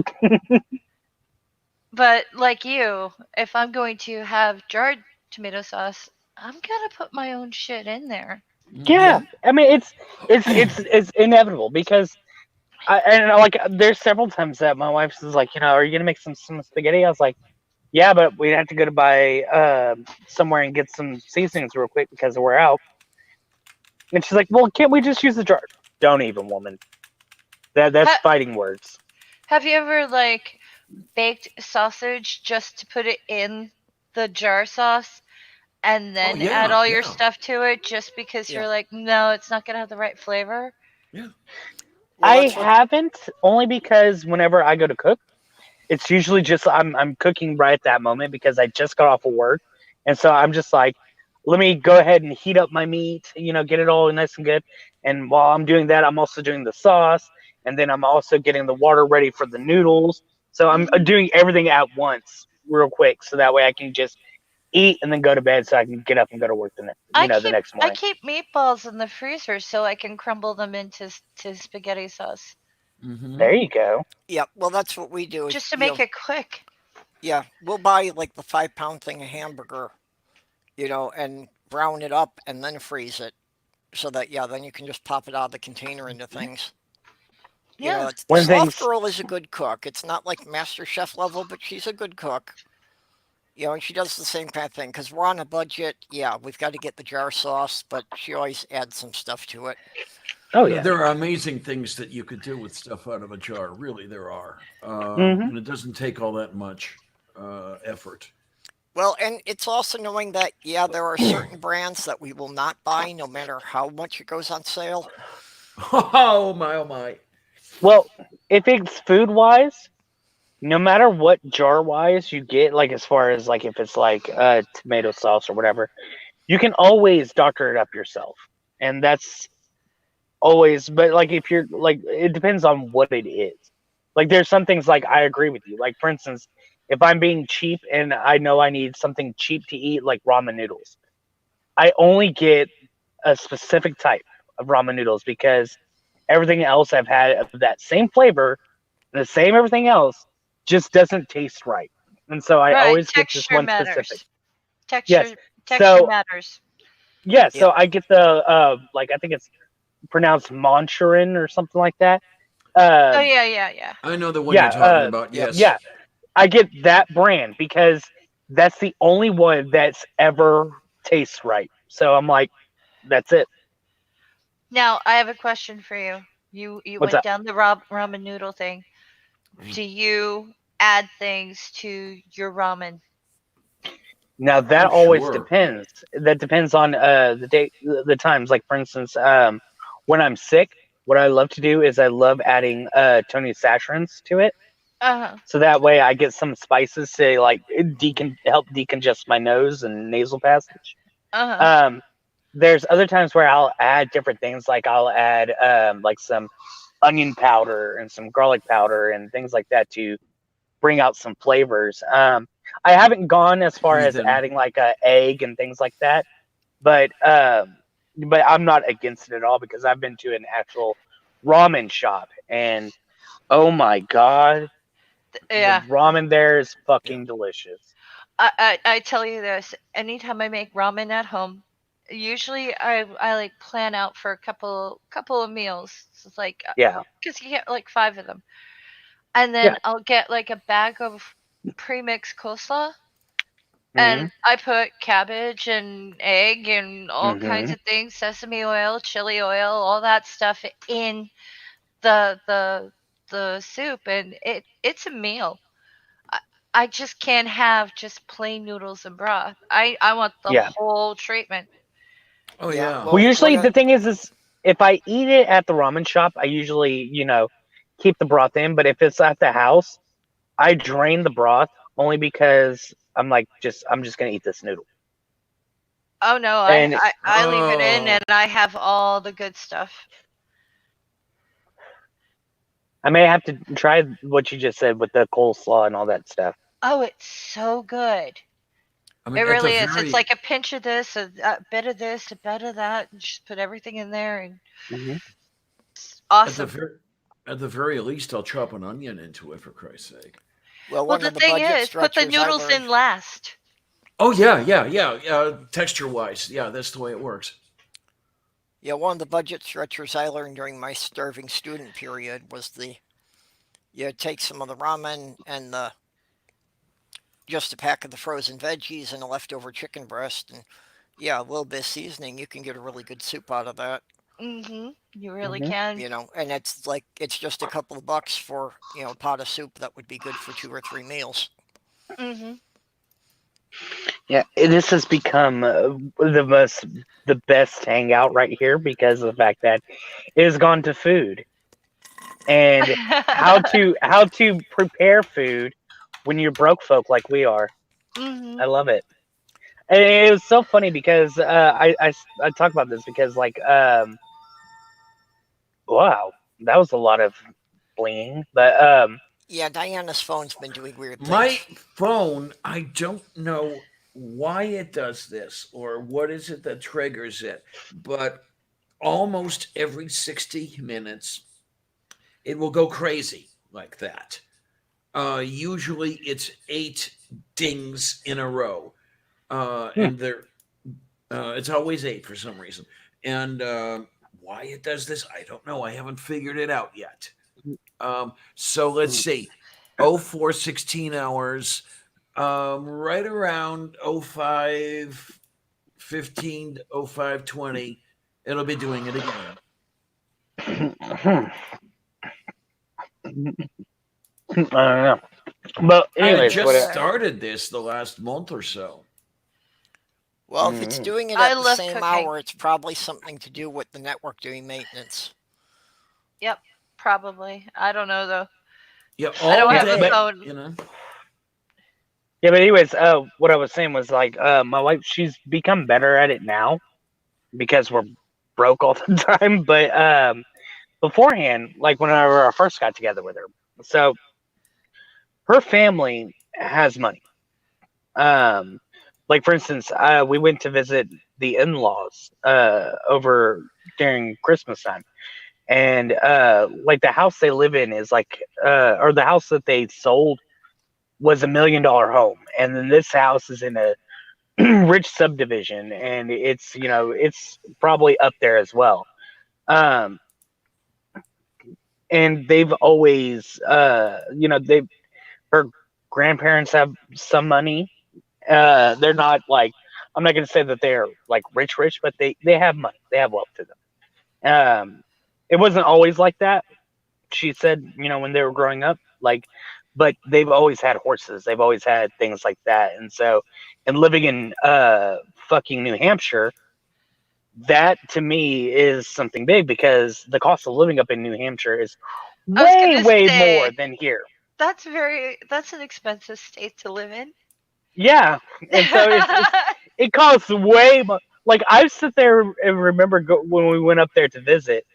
But like you, if I'm going to have jarred tomato sauce, I'm gonna put my own shit in there. Yeah, Yeah. I mean it's inevitable because like there's several times that my wife is like, are you gonna make some spaghetti? I was like, yeah, but we'd have to go to buy somewhere and get some seasonings real quick because we're out. And she's like, well, can't we just use the jar? Don't even, woman. That's Ha- fighting words. have you ever like baked sausage just to put it in the jar sauce and Oh then add yeah, all your yeah, stuff to it just because Yeah. you're like, no, it's not gonna have the right flavor? yeah. Well, I that's what. haven't, only because whenever I go to cook, it's usually just I'm cooking right at that moment because I just got off of work, and so I'm just like, let me go ahead and heat up my meat, get it all nice and good. And while I'm doing that, I'm also doing the sauce, and then I'm also getting the water ready for the noodles. So I'm Mhm. doing everything at once, real quick, so that way I can just eat and then go to bed, so I can get up and go to work the next I morning. keep meatballs in the freezer so I can crumble them into to spaghetti sauce Mm-hmm. There you go. Yeah. Well, that's what we do. Is just to make it quick. yeah, we'll buy like the 5 pound thing of hamburger, and brown it up and then freeze it so that yeah, then you can just pop it out of the container into things. Yeah. It's One Soft thing's Girl is a good cook. It's not like Master Chef level, but she's a good cook. And she does the same kind of thing because we're on a budget. Yeah, we've got to get the jar sauce, but she always adds some stuff to it. oh yeah. There are amazing things that you could do with stuff out of a jar. Really, there are, hmm and it doesn't take all that much effort. Well, and it's also knowing that, yeah, there are certain brands that we will not buy no matter how much it goes on sale. Oh my! Oh my! Well, if it's food wise, no matter what jar wise you get, like as far as like if it's like tomato sauce or whatever, you can always doctor it up yourself, and that's always. But like if you're like, it depends on what it is. Like there's some things like I agree with you. Like for instance, if I'm being cheap and I know I need something cheap to eat, like ramen noodles, I only get a specific type of ramen noodles because everything else I've had of that same flavor and the same everything else just doesn't taste right. And so I Right. always get this Texture one specific. matters. Yes. Texture So matters. yeah, Yeah, so I get the like I think it's pronounced Manchurin or something like that. Oh Um yeah, yeah, yeah. I know the one yeah, you're talking about. yep. Yes. yeah. I get that brand because that's the only one that's ever tastes right. So I'm like, that's it. Now I have a question for you. You What's went up? down the ramen noodle thing. Do you add things to your ramen? Now that Oh always sure. depends. That depends on the day, the times. Like for instance, when I'm sick, what I love to do is I love adding Tony Sacharins to it, Uh huh. so that way I get some spices to like help decongest my nose and nasal passage. Uh huh. Um, there's other times where I'll add different things, like I'll add like some onion powder and some garlic powder and things like that to bring out some flavors. I haven't gone as far as Heathen. adding like a egg and things like that, but I'm not against it at all because I've been to an actual ramen shop and oh my god, the Yeah. ramen there is Yeah. fucking delicious. I tell you this. Anytime I make ramen at home, usually I like plan out for a couple of meals. It's like Yeah, because you get like five of them, and yeah. then I'll get like a bag of pre-mixed coleslaw, hmm and I put cabbage and egg and all kinds hmm of things, sesame oil, chili oil, all that stuff in the the the soup, and it's a meal. I, I just can't have just plain noodles and broth. I want the Yeah. whole treatment. Oh Yeah. yeah. Well, Well, usually the thing is if I eat it at the ramen shop, I usually keep the broth in. But if it's at the house, I drain the broth only because I'm just gonna eat this noodle. Oh no, And I leave it in Oh. and I have all the good stuff. I may have to try what you just said with the coleslaw and all that stuff. Oh, it's so good. I It mean, at the really is. It's very like a pinch of this, a bit of this, a bit of that, and just put everything in there, and Hmm. it's at the awesome. very at the very least, I'll chop an onion into it for Christ's sake. Well, Well, one the of the thing budget is, put the stretchers I noodles learned. in last. Oh yeah. Texture wise, yeah, that's the way it works. Yeah, one of the budget stretchers I learned during my starving student period was you take some of the ramen and just a pack of the frozen veggies and a leftover chicken breast, and yeah, a little bit of seasoning, you can get a really good soup out of that. You really Hmm. can. And it's just a couple of bucks for a pot of soup that would be good for 2 or 3 meals. hmm Yeah, this has become the best hangout right here because of the fact that it has gone to food and how to prepare food when you're broke folk like we are. hmm I love it. And it was so funny because I talk about this because wow, that was a lot of blinging, but Yeah, Diana's phone's been doing weird My things. phone, I don't know why it does this or what is it that triggers it, but almost every 60 minutes it will go crazy like that. Usually it's 8 dings in a row, hmm, and it's always 8 for some reason. And why it does this, I don't know. I haven't figured it out yet. So let's see. 04 16 hours, right around 05 15 to 05 20, it'll be doing it again. I don't know. But I had anyways, just what? started this the last month or so. Well, if it's doing it I at the love same cooking. hour, it's probably something to do with the network doing maintenance. Yep, probably. I don't know though. Yeah, I don't all have Yeah, a but phone. yeah, but anyways, what I was saying was like, my wife, she's become better at it now because we're broke all the time. But beforehand, like whenever I first got together with her, so her family has money. Um, like for instance, we went to visit the in-laws over during Christmas time, and like the house they live in is like, or the house that they sold was $1 million home, and then this house is in a rich subdivision, and it's probably up there as well. Um, and they've always, they her grandparents have some money. They're not like, I'm not going to say that they're like rich, but they have money. They have wealth to them. It wasn't always like that. She said, when they were growing up, like, but they've always had horses. They've always had things like that. And so, and living in fucking New Hampshire, that to me is something big because the cost of living up in New Hampshire is I was way, gonna way more say than here. that's an expensive state to live in. Yeah, and so it costs way more. Like I sit there and remember when we went up there to visit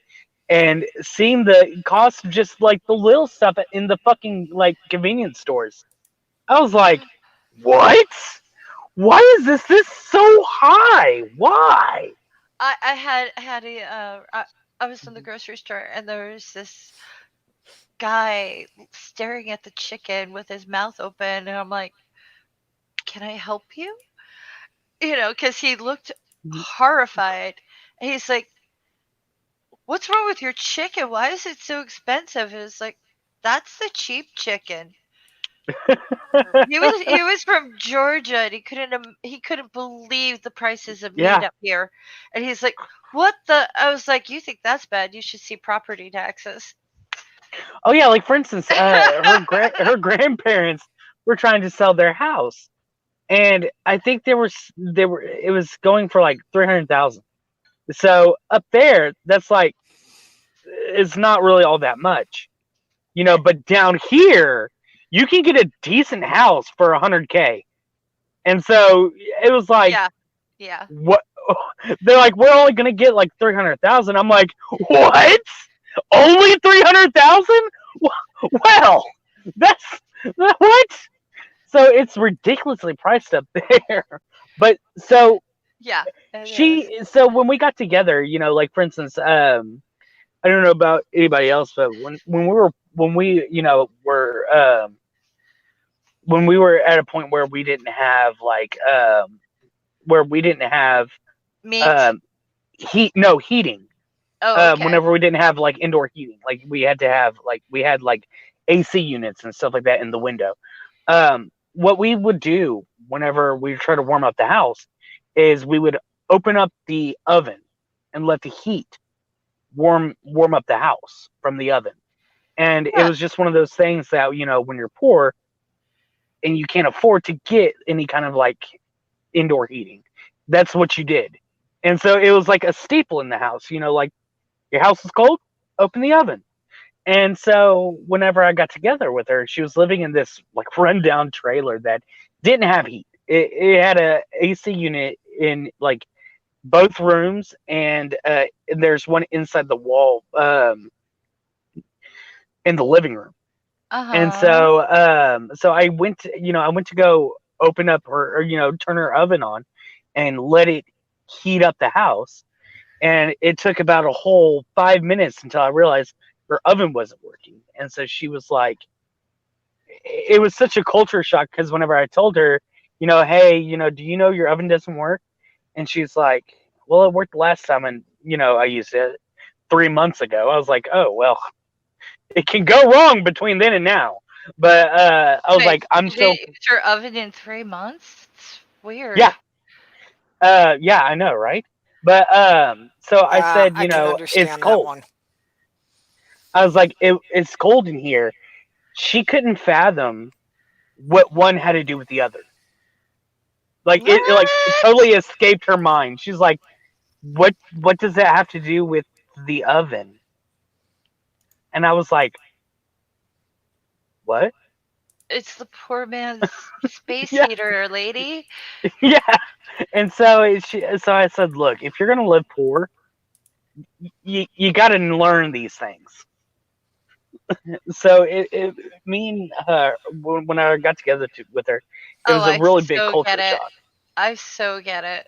and seeing the cost of just like the little stuff in the fucking like convenience stores. I was like, what? Why is this so high? Why? I had I was in the grocery store and there was this guy staring at the chicken with his mouth open, and I'm like, "Can I help you?" Because he looked horrified. And he's like, "What's wrong with your chicken? Why is it so expensive?" And it's like, "That's the cheap chicken." He was from Georgia, and he couldn't believe the prices of meat Yeah. up here, and he's like, "What the?" I was like, "You think that's bad? You should see property taxes." Oh yeah, like for instance, her grandparents were trying to sell their house, and I think they were it was going for like 300,000. So up there, that's like it's not really all that much, But down here, you can get a decent house for 100K, and so it was like, Yeah, yeah. what? They're like, we're only gonna get like 300,000. I'm like, what? Only 300,000? so it's ridiculously priced up there. But so Yeah, it is. so when we got together, like for instance, I don't know about anybody else, but when we were at a point where we didn't have where we didn't have Meat. um heating. Oh, okay. Whenever we didn't have like indoor heating, like we had to have we had like AC units and stuff like that in the window. What we would do whenever we try to warm up the house is we would open up the oven and let the heat warm up the house from the oven. And it Huh. was just one of those things that when you're poor and you can't afford to get any kind of like indoor heating, that's what you did. And so it was like a staple in the house, like your house is cold, open the oven. And so whenever I got together with her, she was living in this like rundown trailer that didn't have heat. It had a AC unit in like both rooms, and there's one inside the wall in the living room. And Uh-huh. so I went to go open up her, or turn her oven on and let it heat up the house. And it took about a whole 5 minutes until I realized her oven wasn't working. And so she was like, it was such a culture shock because whenever I told her, hey, do you know your oven doesn't work? And she's like, well, it worked last time, and I used it 3 months ago. I was like, oh well, it can go wrong between then and now. But I was Wait, like, I'm you so didn't use your oven in 3 months? It's weird. yeah, yeah, I know, right? But so I Yeah, said, I can it's understand that cold. one. I was like, it's cold in here. She couldn't fathom what one had to do with the other. It What? totally escaped her mind. She's like, what does that have to do with the oven? And I was like, what? It's the poor man's space Yeah, heater, lady. yeah. And so I said, look, if you're gonna live poor, you got to learn these things. So me and her, when I got together with her, it Oh, was a I really big so get culture it. shock. I so get it.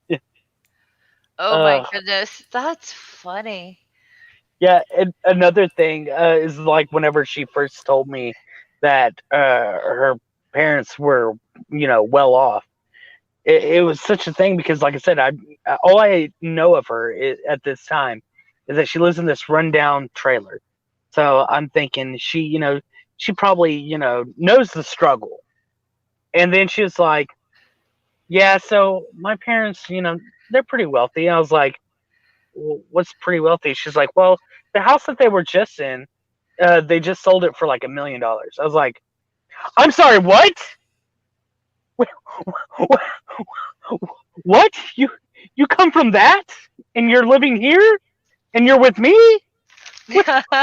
Yeah. Oh my Uh, goodness, that's funny. yeah. And another thing is like whenever she first told me that her parents were, well off. It was such a thing because, like I said, all I know of her at this time is that she lives in this rundown trailer. So I'm thinking she probably knows the struggle. And then she was like, "Yeah, so my parents, they're pretty wealthy." I was like, well, "What's pretty wealthy?" She's like, "Well, the house that they were just in, they just sold it for like $1 million." I was like, "I'm sorry, what? What? You come from that, and you're living here, and you're with me?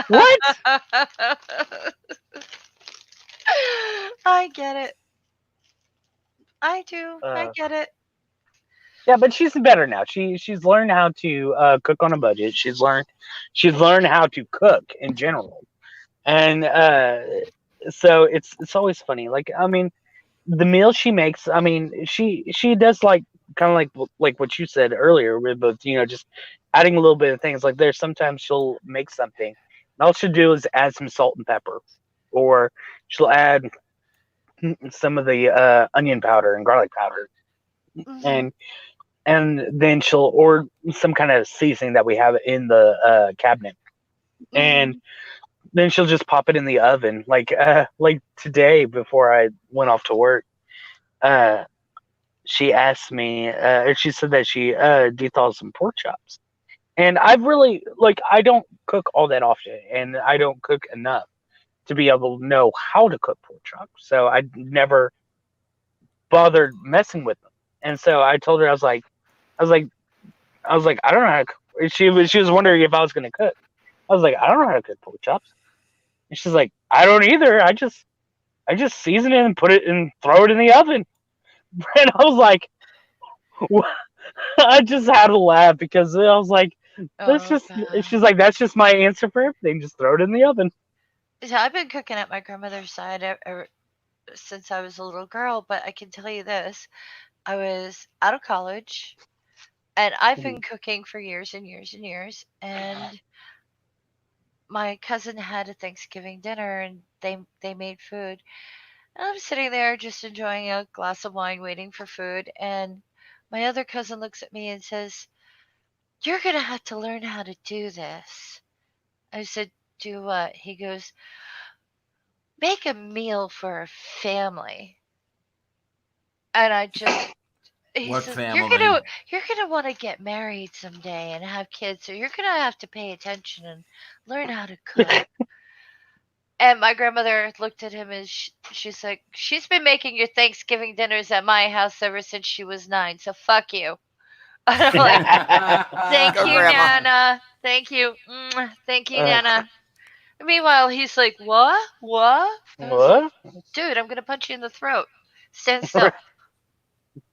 What?" I get it. I do. I Uh, get it. yeah, but she's better now. She's learned how to cook on a budget. She's learned how to cook in general, and so it's always funny. Like I mean, the meal she makes. I mean, she does like kind of like what you said earlier with both just adding a little bit of things. Like there's sometimes she'll make something, and all she'll do is add some salt and pepper, or she'll add some of the onion powder and garlic powder, Hmm. and then she'll or some kind of seasoning that we have in the cabinet, and Hmm. then she'll just pop it in the oven. Like today before I went off to work, uh, she asked me, she said that she dethawed some pork chops, and I've really I don't cook all that often, and I don't cook enough to be able to know how to cook pork chops, so I never bothered messing with them. And so I told her I was like I was like, I don't know how to cook. She was wondering if I was gonna cook. I was like, I don't know how to cook pork chops. And she's like, I don't either. I just season it and put it and throw it in the oven. And I was like, what? I just had to laugh because I was like, that's Oh just. god. She's like, that's just my answer for everything. Just throw it in the oven. So I've been cooking at my grandmother's side since I was a little girl, but I can tell you this. I was out of college and I've been cooking for years and years and years. And my cousin had a Thanksgiving dinner and they made food. And I'm sitting there just enjoying a glass of wine, waiting for food. And my other cousin looks at me and says, "You're going to have to learn how to do this." I said, "Do what?" He goes, "Make a meal for a family." And I just, he What says, family? you're gonna want to get married someday and have kids, so you're gonna have to pay attention and learn how to cook. And my grandmother looked at him and she's like, "She's been making your Thanksgiving dinners at my house ever since she was 9, so fuck you." And I'm like, "Thank Go, you, Grandma. Nana. Thank you. Thank you, Uh, Nana." Meanwhile, he's like, "What? What?" I was like, what? "Dude, I'm gonna punch you in the throat. Stand still."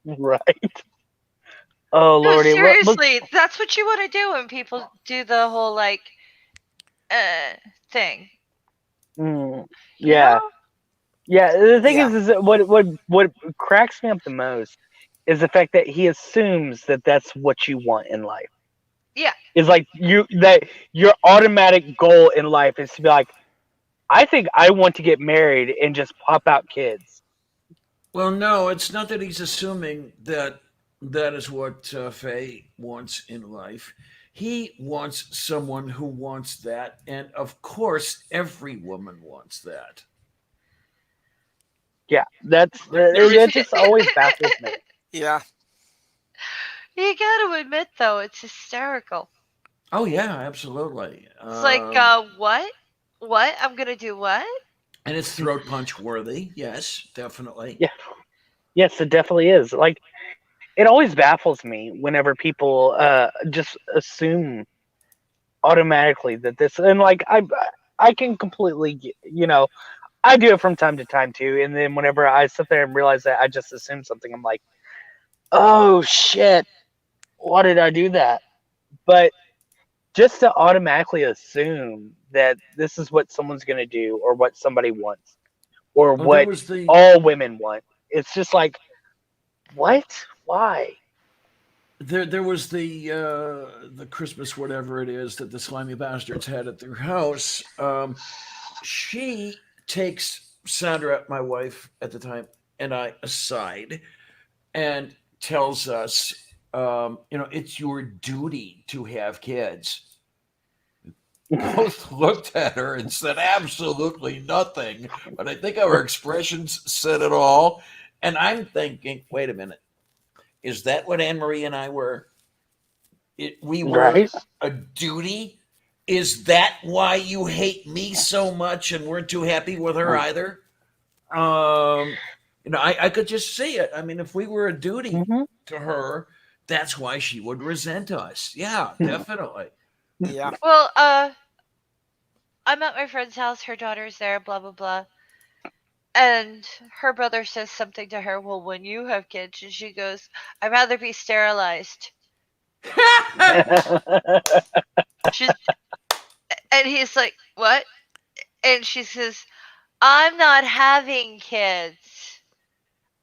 Right. Oh No, lordy. Look. seriously, that's what you want to do when people do the whole like uh thing. Mm, You yeah. know? Yeah. The thing Yeah, is that what cracks me up the most is the fact that he assumes that that's what you want in life. Yeah. Is like your automatic goal in life is to be like, I think I want to get married and just pop out kids. Well, no, it's not that he's assuming that that is what Faye wants in life. He wants someone who wants that, and of course, every woman wants that. Yeah, that's There is that just always baffles me. yeah, You got to admit though, it's hysterical. Oh yeah, absolutely. It's like, what? What? I'm gonna do what? And it's throat punch worthy. Yes, definitely. Yeah, yes, it definitely is. Like it always baffles me whenever people just assume automatically that this and like I can completely I do it from time to time too, and then whenever I sit there and realize that I just assumed something, I'm like, oh shit, why did I do that? But just to automatically assume that this is what someone's going to do or what somebody wants or Oh, there what was the all women want, it's just like, what? Why? there was the Christmas whatever it is that the slimy bastards had at their house. She takes Sandra, my wife at the time, and I aside and tells us, it's your duty to have kids. Both looked at her and said absolutely nothing, but I think our expressions said it all. And I'm thinking, wait a minute, is that what Anne Marie and I were? We were Right? a duty? Is that why you hate me so much and weren't too happy with her either? Um, I could just see it. I mean, if we were a duty Mm-hmm. to her, that's why she would resent us. Yeah, definitely. yeah. Well, I'm at my friend's house. Her daughter's there. Blah blah blah. And her brother says something to her. "Well, when you have kids," and she goes, "I'd rather be sterilized." She's and he's like, "What?" And she says, "I'm not having kids.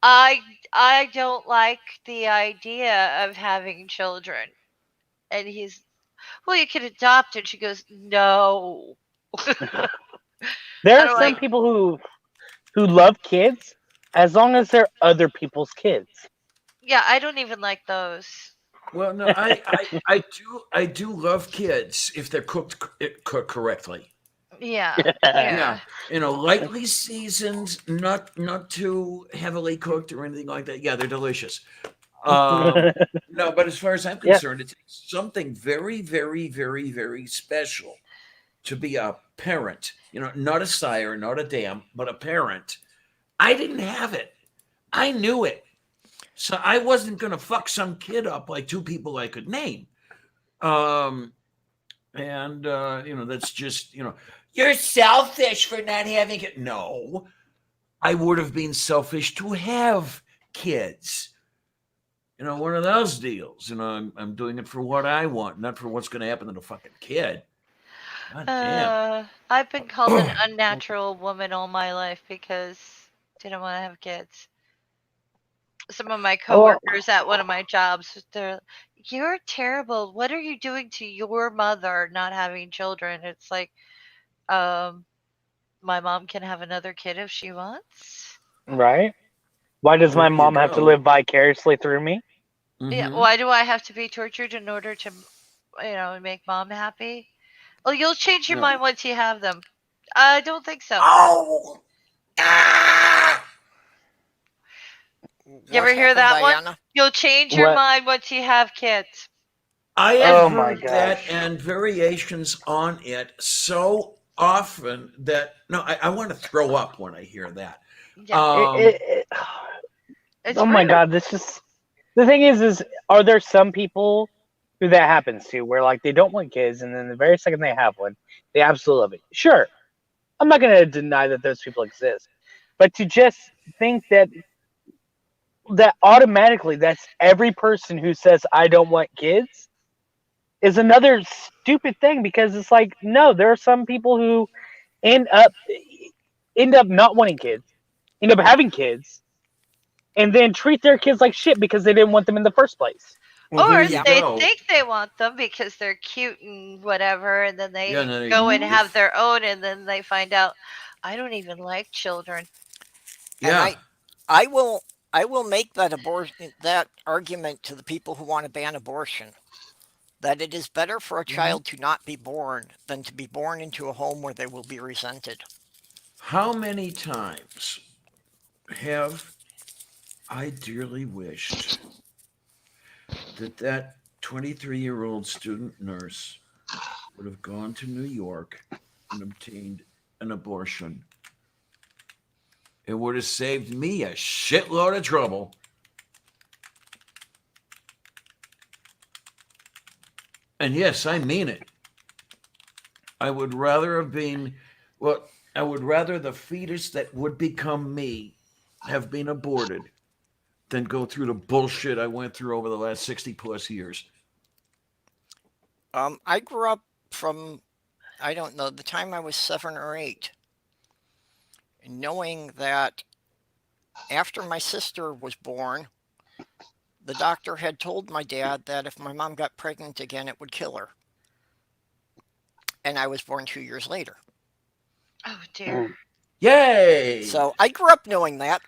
I I don't like the idea of having children." And he's, "Well, you could adopt." And she goes, "No." There And are I'm some like, people who love kids as long as they're other people's kids. "Yeah, I don't even like those." Well, no, I do love kids if they're cooked correctly. Yeah, Yeah, yeah. lightly seasoned, not too heavily cooked or anything like that. Yeah, they're delicious. Um, no, but as far as I'm Yeah. concerned, it's something very, very, very, very special to be a parent. Not a sire, not a dam, but a parent. I didn't have it. I knew it. So I wasn't going to fuck some kid up like two people I could name. Um, and that's just you're selfish for not having it. No, I would have been selfish to have kids. One of those deals. I'm doing it for what I want, not for what's going to happen to the fucking kid. God damn. I've been called an unnatural woman all my life because didn't want to have kids. Some of my Well, coworkers at one of my jobs, they're, "You're terrible. What are you doing to your mother not having children?" It's like, um, my mom can have another kid if she wants. right? Why does my There you mom have to live go. vicariously through me? Yeah, Mm-hmm. why do I have to be tortured in order to, make mom happy? Oh, you'll change your No. mind once you have them. I don't think so. Oh. Ah! You What ever hear happened, that one? Diana? You'll change your What? mind once you have kids. I have That's Oh my heard that gosh. and variations on it so often that no, I want to throw up when I hear that. yeah, It, Um, it, it, it's oh my rude. god, this is the thing is are there some people who that happens to where like they don't want kids and then the very second they have one, they absolutely love it. Sure, I'm not gonna deny that those people exist. But to just think that automatically that's every person who says I don't want kids is another stupid thing because it's like no, there are some people who end up end up not wanting kids, end up having kids, and then treat their kids like shit because they didn't want them in the first place. well, there Or you Yeah. they go. think they want them because they're cute and whatever, and then Yeah, they no, go and have if their own, and then they find out, I don't even like children. And yeah, I will, I will make that argument to the people who want to ban abortion. That it is better for a mhm. child to not be born than to be born into a home where they will be resented. How many times have I dearly wished that that 23-year-old student nurse would have gone to New York and obtained an abortion? It would have saved me a shitload of trouble. And yes, I mean it. I would rather have been, well, I would rather the fetus that would become me have been aborted than go through the bullshit I went through over the last 60 plus years. I grew up from, I don't know, the time I was 7 or 8, knowing that after my sister was born, the doctor had told my dad that if my mom got pregnant again, it would kill her. And I was born 2 years later. Oh dear. Yay! So I grew up knowing that.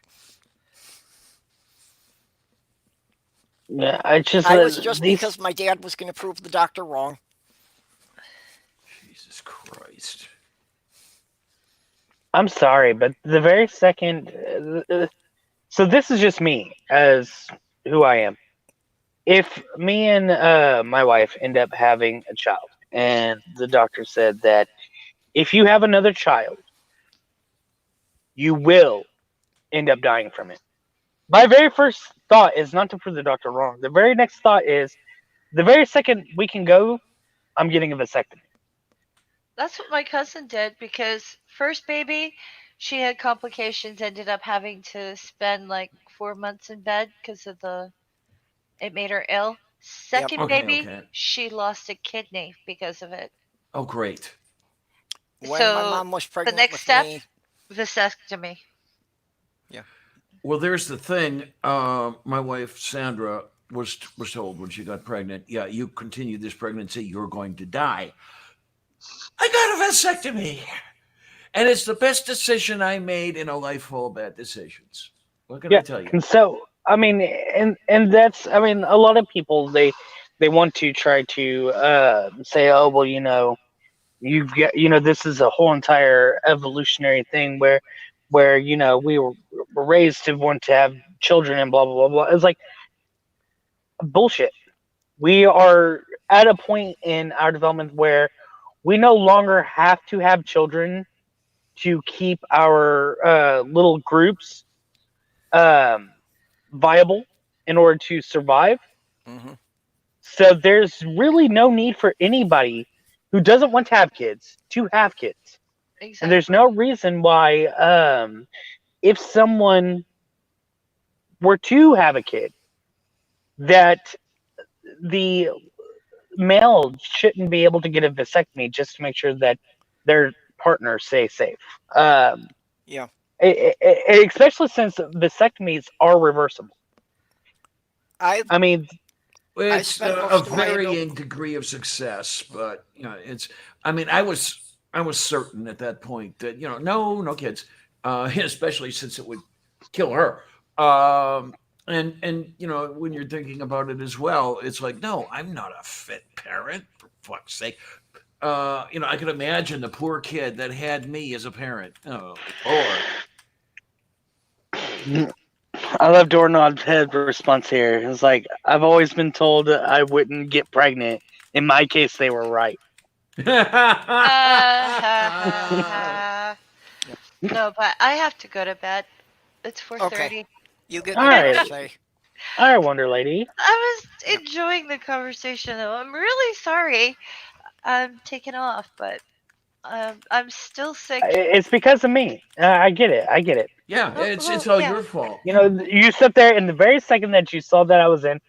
Yeah, I just I was just these. because my dad was going to prove the doctor wrong. Jesus Christ. I'm sorry, but the very second, so this is just me as who I am. If me and my wife end up having a child, and the doctor said that if you have another child, you will end up dying from it. My very first thought is not to prove the doctor wrong. The very next thought is the very second we can go, I'm getting a vasectomy. That's what my cousin did because first baby, she had complications, ended up having to spend like 4 months in bed because of it made her ill. Yep. Second Okay, baby, okay. she lost a kidney because of it. Oh, great. When my So mom was the pregnant next with step, me, vasectomy. yeah, Well, there's the thing. My wife Sandra was told when she got pregnant, yeah, you continue this pregnancy, you're going to die. I got a vasectomy, and it's the best decision I made in a life full of bad decisions. What can I Yeah, tell you? and so I mean, and that's I mean, a lot of people they want to try to say, oh well, you've got this is a whole entire evolutionary thing where we were raised to want to have children and blah blah blah blah. It's like bullshit. We are at a point in our development where we no longer have to have children to keep our little groups um, viable in order to survive. hmm, So there's really no need for anybody who doesn't want to have kids to have kids. And there's Exactly. no reason why, if someone were to have a kid, that the male shouldn't be able to get a vasectomy just to make sure that their partner stays safe. Um, yeah. Especially since vasectomies are reversible. I I mean, I It's spent a most of my adult varying degree of success, but it's. I mean, I was certain at that point that no kids, especially since it would kill her. And when you're thinking about it as well, it's like, no, I'm not a fit parent, for fuck's sake. I can imagine the poor kid that had me as a parent. Oh, Lord. I love Doorknob's head response here. It's like, I've always been told that I wouldn't get pregnant. In my case, they were right. Ha, ha, ha. Yep. No, but I have to go to bed. It's Okay. 4:30. You get All good right, rest, Faye. all right, Wonder Lady. I was Yep. enjoying the conversation though. I'm really sorry I'm taking off, but I'm still sick. It's because of me. I get it. I get it. Yeah, Oh, it's well, all yeah. your fault. You sit there, and the very second that you saw that I was in,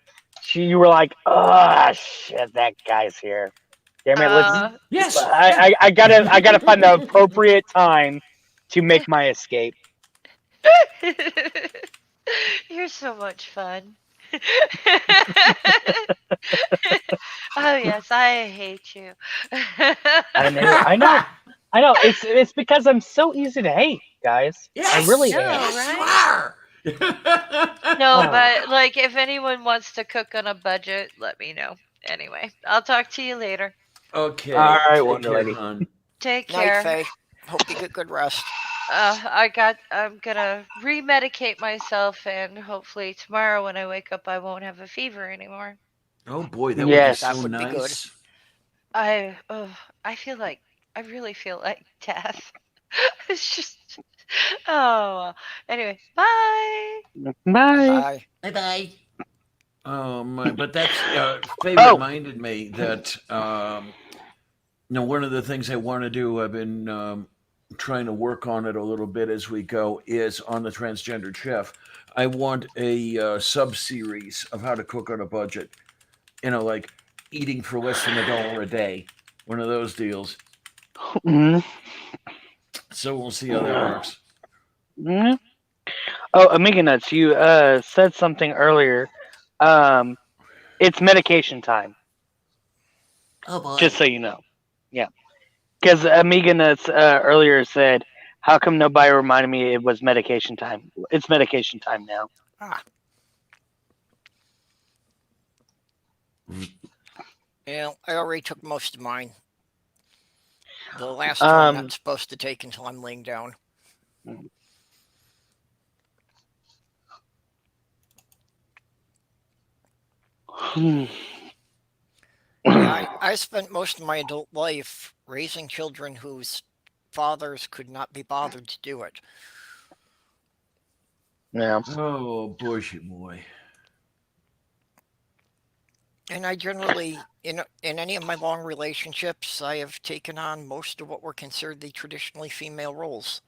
you were like, "Oh shit, that guy's here." Damn it! Let's. Uh, Yes, yeah. I gotta find the appropriate time to make my escape. you're so much fun. Oh yes, I hate you. I know. I know. I know. It's because I'm so easy to hate, guys. I Yes, really No, am. yes, you right? are. No, Ah. but like if anyone wants to cook on a budget, let me know. Anyway, I'll talk to you later. Okay, All right, take Wonder care, Lady. hon. Take Night, care. Faye. Hope you get good rest. I'm gonna remedicate myself, and hopefully tomorrow when I wake up, I won't have a fever anymore. Oh boy, that would be Yes. That so would be good. nice. I feel like I really feel like death. It's just oh. Anyway, bye. Bye. Bye. Bye bye. Oh my! But that's Faye Oh. reminded me that one of the things I want to do. I've been trying to work on it a little bit as we go. Is on the transgendered chef. I want a sub series of how to cook on a budget. Like eating for less than $1 a day. One of those deals. Mhm. So we'll see how that works. Mhm. Oh, Amiga Nuts, you said something earlier. Um, it's medication time. Oh boy. Just so you know. Yeah. Because Amiga Nuts earlier said, "How come nobody reminded me it was medication time?" It's medication time now. Ah. I already took most of mine. The last two I'm not supposed to take until I'm laying down. Yeah, I spent most of my adult life raising children whose fathers could not be bothered to do it. Yeah. Oh boy, boy. And I generally, in any of my long relationships, I have taken on most of what were considered the traditionally female roles.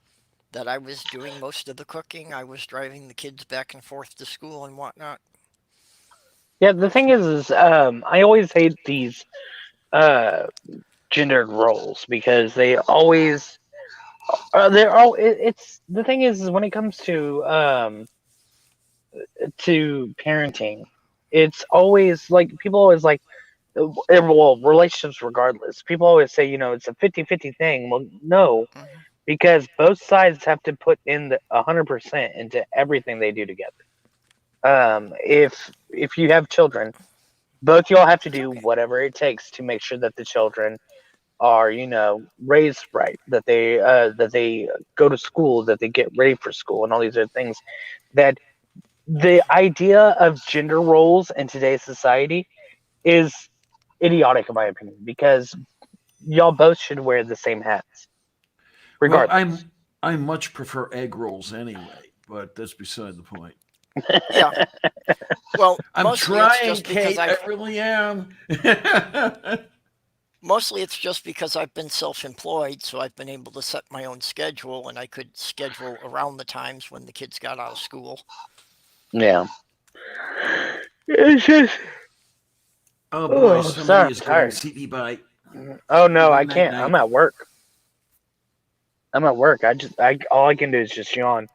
That I was doing most of the cooking, I was driving the kids back and forth to school and whatnot. Yeah. The thing is I always hate these gendered roles because they always they're all. It's the thing is when it comes to parenting, it's always like people always like well relationships regardless. People always say it's a 50-50 thing. Well, no, Mhm. because both sides have to put in the 100% into everything they do together. If you have children, both y'all have to It's do okay. whatever it takes to make sure that the children are raised right, that they go to school, that they get ready for school, and all these other things. That the idea of gender roles in today's society is idiotic in my opinion because y'all both should wear the same hats Well, regardless. I much prefer egg rolls anyway, but that's beside the point. Yeah. Well, I'm mostly it's trying, just because Kate. I really am. mostly it's just because I've been self-employed, so I've been able to set my own schedule, and I could schedule around the times when the kids got out of school. Yeah. It's just Oh boy, sorry, somebody I'm is going tired. CP by. Oh no, I Night can't. night. I'm at work. I'm at work. All I can do is just yawn.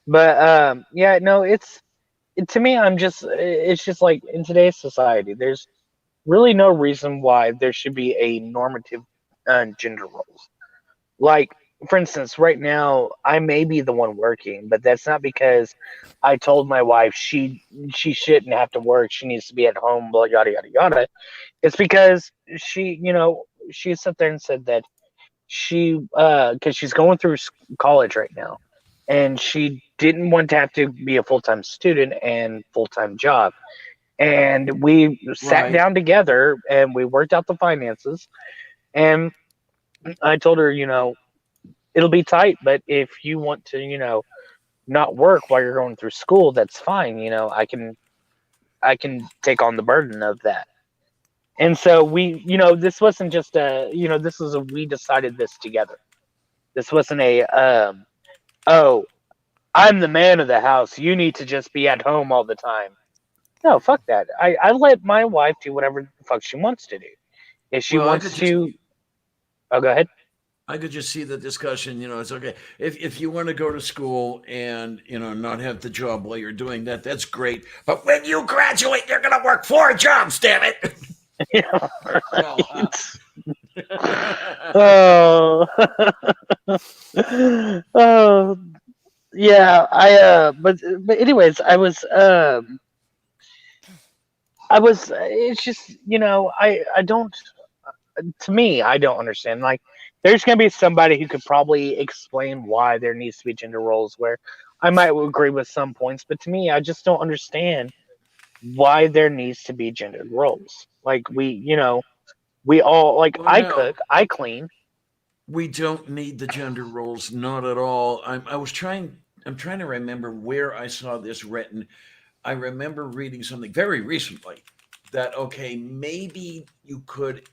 But yeah, no, to me. It's just like in today's society, there's really no reason why there should be a normative gender roles. Like, for instance, right now I may be the one working, but that's not because I told my wife she shouldn't have to work. She needs to be at home. Blah yada yada yada. It's because she sat there and said that because she's going through college right now, and she didn't want to have to be a full time student and full time job. And we sat Right. down together and we worked out the finances. And I told her, it'll be tight, but if you want to, not work while you're going through school, that's fine. I can take on the burden of that. And so this wasn't just this was we decided this together. This wasn't oh, I'm the man of the house. You need to just be at home all the time. No, fuck that. I let my wife do whatever the fuck she wants to do. If she Well, wants to, oh, go ahead. I could just see the discussion. It's okay if you want to go to school and not have the job while you're doing that. That's great. But when you graduate, you're going to work 4 jobs. Damn it! Yeah, Well, oh, oh, yeah. But anyways, I was. It's just I don't. To me, I don't understand. Like, there's gonna be somebody who could probably explain why there needs to be gender roles. Where I might agree with some points, but to me, I just don't understand why there needs to be gendered roles. Like, we all, like, well, I no, cook, I clean. we don't need the gender roles, not at all. I'm trying to remember where I saw this written. I remember reading something very recently that okay, maybe you could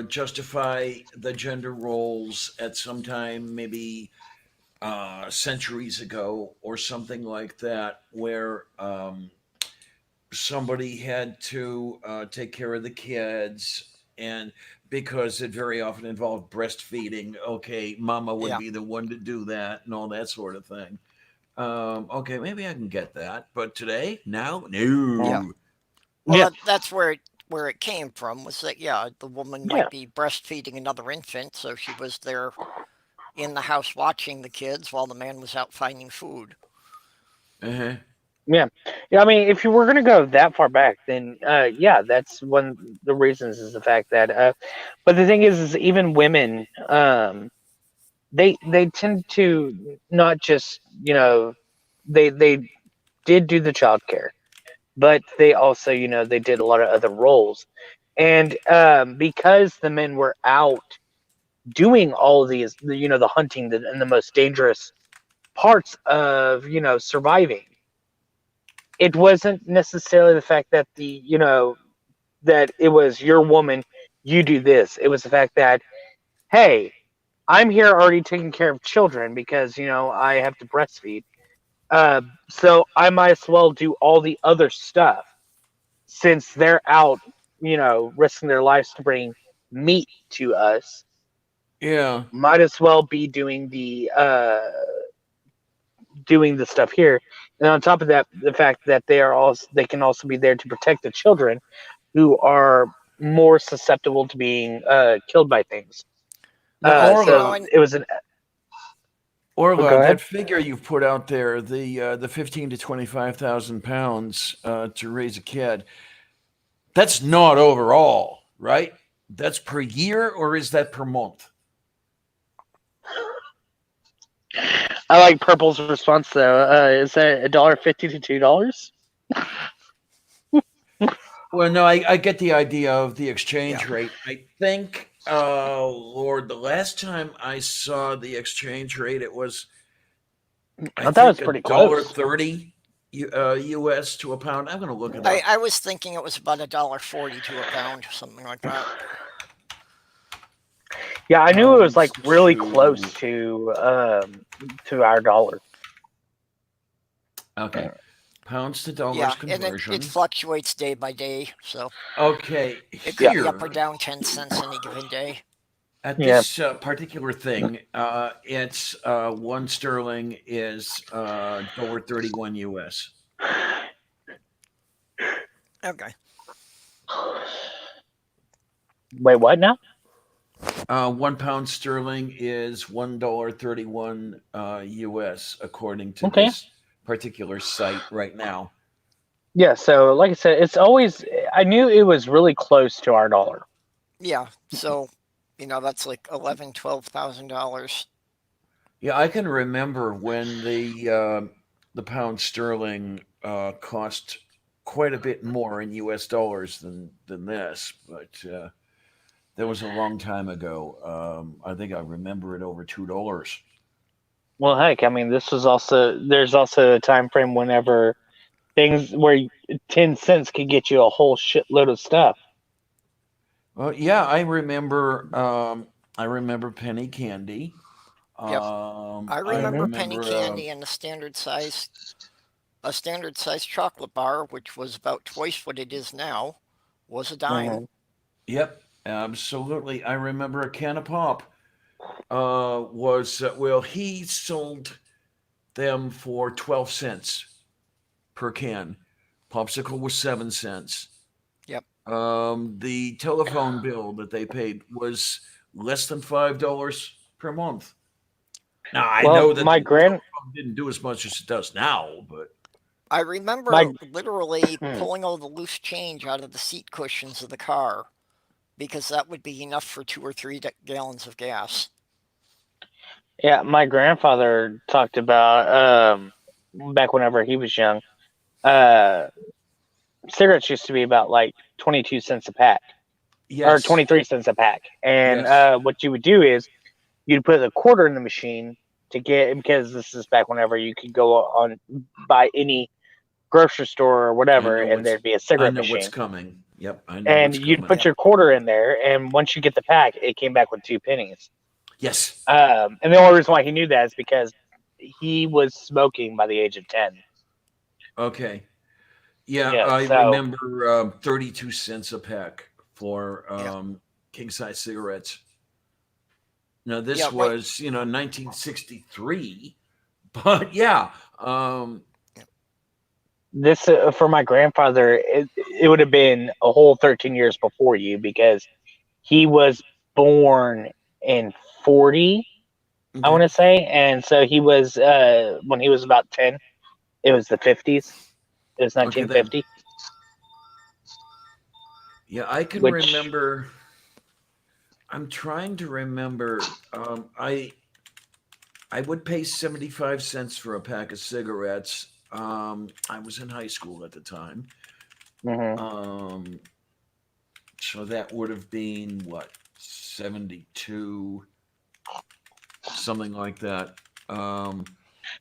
justify the gender roles at some time, maybe centuries ago or something like that, where somebody had to take care of the kids, and because it very often involved breastfeeding, okay, mama would Yeah. be the one to do that and all that sort of thing. Okay, maybe I can get that, but today, now, Yeah. no. Well, Yeah, that's where it came from, was that, yeah, the woman yeah, might be breastfeeding another infant, so she was there in the house watching the kids while the man was out finding food. Uh-huh. yeah, yeah. I mean, if you were gonna go that far back, then yeah, that's one of the reasons is the fact that. But the thing is even women, they tend to not just they did do the child care, but they also they did a lot of other roles, and because the men were out doing all of these, the hunting and the most dangerous parts of surviving. It wasn't necessarily the fact that that it was your woman, you do this. It was the fact that, hey, I'm here already taking care of children because I have to breastfeed. So I might as well do all the other stuff since they're out, risking their lives to bring meat to us. Yeah. Might as well be doing the stuff here. And on top of that, the fact that they can also be there to protect the children who are more susceptible to being killed by things. Now, So And it was an. Oh, Orla, go that ahead. figure you've put out there, the 15 to 25,000 pounds to raise a kid, that's not overall, right? That's per year, or is that per month? I like Purple's response though. Is that $1.50 to $2? Well, no, I get the idea of the exchange yeah, rate. I think, Lord, the last time I saw the exchange rate, it was, I I thought it was think, a pretty dollar close. 30 US to a pound. I'm going to look it I, up. I was thinking it was about $1.40 to a pound, something like that. Yeah, I knew it was like Pounds really close to to our dollar. okay, pounds to dollars Yeah, and it conversion. fluctuates day by day, so Okay, it could Yeah. be up or here down 10 cents any given day. At Yeah. this particular thing, it's £1 is $1.31 US. Okay. Wait, what now? £1 sterling is $1.31 US, according to Okay. this particular site right now. Yeah. So, like I said, it's always. I knew it was really close to our dollar. Yeah. So, that's like $11,000-12,000. Yeah, I can remember when the pound sterling cost quite a bit more in US dollars than this, but that was a long time ago. I think I remember it over $2. Well, heck, I mean, this was also. There's also a time frame whenever things where 10 cents could get you a whole shitload of stuff. Well, yeah, I remember. I remember penny candy. Yep. I I remember penny remember. candy and a standard size chocolate bar, which was about twice what it is now, was a dime. Mm-hmm. Yep, absolutely. I remember a can of pop. Was well, he sold them for 12 cents per can. Popsicle was 7 cents. Yep. The telephone bill that they paid was less than $5 per month. Now I Well, know that my the grand, telephone didn't do as much as it does now, but I my remember literally hmm, pulling all the loose change out of the seat cushions of the car because that would be enough for 2 or 3 gallons of gas. yeah, my grandfather talked about back whenever he was young. Uh, cigarettes used to be about like 22 cents a pack or yes, 23 cents a pack, and yes, what you would do is you'd put a quarter in the machine to get because this is back whenever you could go on buy any grocery store or I whatever, know and what's there'd be a I cigarette know what's machine. coming. Yep, I know And what's you'd coming. put Yep. your quarter in there, and once you get the pack, it came back with 2 pennies. Yes. And the only reason why he knew that is because he was smoking by the age of 10. Okay. Yeah, Yeah, I so remember 32 cents a pack for Yeah. king size cigarettes. Now Yeah. this Right. was 1963, but yeah, this for my grandfather, it would have been a whole 13 years before you because he was born in 40, I okay, want to say, and so he was when he was about 10. It was the 50s. It was okay then. 1950, Yeah, I can which remember. I'm trying to remember. I would pay 75 cents for a pack of cigarettes. I was in high school at the time. mhm. Um, so that would have been what 72, something like that. Um,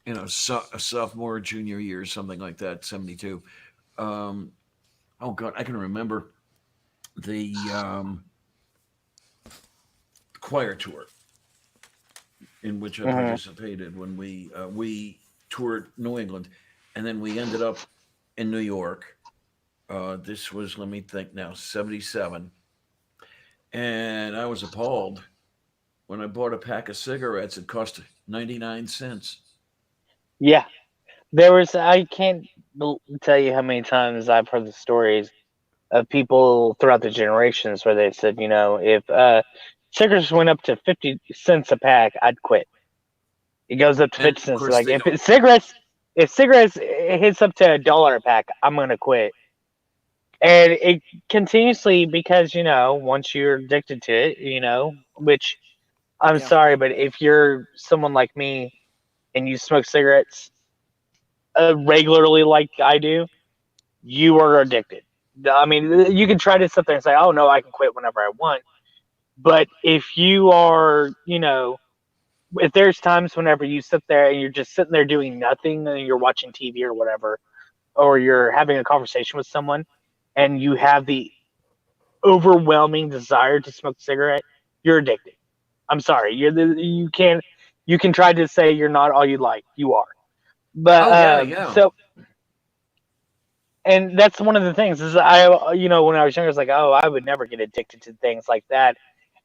a sophomore, junior year, something like that. 72. Um, oh God, I can remember the choir tour in which I Mhm. participated when we toured New England, and then we ended up in New York. This was, let me think now, 77, and I was appalled when I bought a pack of cigarettes. It cost 99 cents. Yeah, there was. I can't tell you how many times I've heard the stories of people throughout the generations where they said, if cigarettes went up to 50 cents a pack, I'd quit. It goes up to And 50 of cents. course, Like they don't. if cigarettes hits up to $1 a pack, I'm gonna quit. And it continuously because once you're addicted to it, which I'm Yeah. sorry, but if you're someone like me and you smoke cigarettes regularly like I do, you are addicted. I mean, you can try to sit there and say, "Oh no, I can quit whenever I want." But if you are, if there's times whenever you sit there and you're just sitting there doing nothing and you're watching TV or whatever, or you're having a conversation with someone and you have the overwhelming desire to smoke a cigarette, you're addicted. I'm sorry. You can try to say you're not all you like. You are. But Oh yeah, yeah. so and that's one of the things is I when I was younger I was like, "Oh, I would never get addicted to things like that."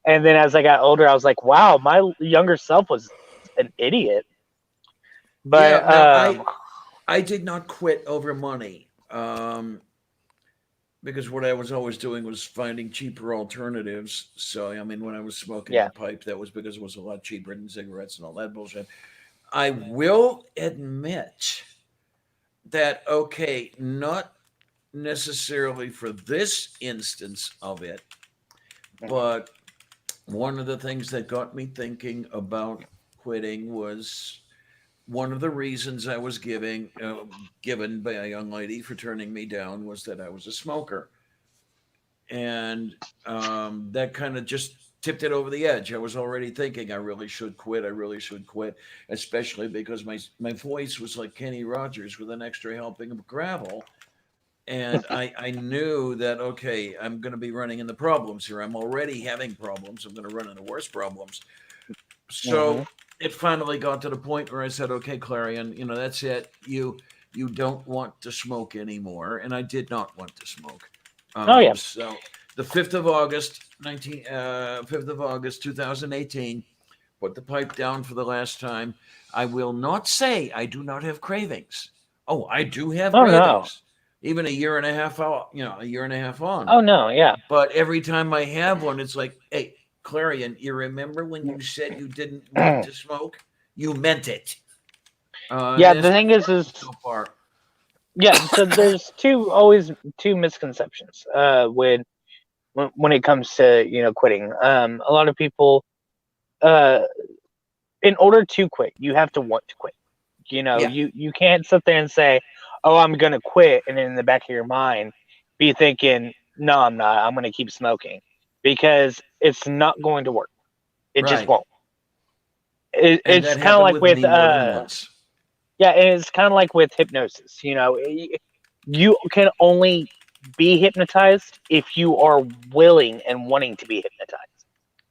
And then as I got older, I was like, wow, my younger self was an idiot. But Yeah. Now I did not quit over money. Because what I was always doing was finding cheaper alternatives. So, I mean, when I was smoking yeah, the pipe, that was because it was a lot cheaper than cigarettes and all that bullshit. I will admit that, okay, not necessarily for this instance of it, mhm, but one of the things that got me thinking about quitting was one of the reasons I was given by a young lady for turning me down was that I was a smoker. And that kind of just tipped it over the edge. I was already thinking I really should quit. I really should quit, especially because my voice was like Kenny Rogers with an extra helping of gravel. And I knew that, okay, I'm going to be running into problems here. I'm already having problems. I'm going to run into worse problems. mhm. So it finally got to the point where I said, okay, Clarion, that's it. You don't want to smoke anymore. And I did not want to smoke. Oh yeah, So the 5th of August, 5th of August, 2018, put the pipe down for the last time. I will not say I do not have cravings. Oh, I do have oh no, cravings. Even a year and a half out, a year and a half on. oh no, yeah, But every time I have one, it's like, hey, Clarion, you remember when you said you didn't want to smoke? You meant it. yeah. This The thing is, so far. yeah. So there's always two misconceptions when it comes to quitting. A lot of people, uh, in order to quit, you have to want to quit. Yeah, You can't sit there and say, "Oh, I'm gonna quit," and in the back of your mind, be thinking, "No, I'm not. I'm gonna keep smoking," because it's not going to work. It just right. won't. And It's that kind of happened like with with me more than once. yeah, and it's kind of like with hypnosis. You can only be hypnotized if you are willing and wanting to be hypnotized.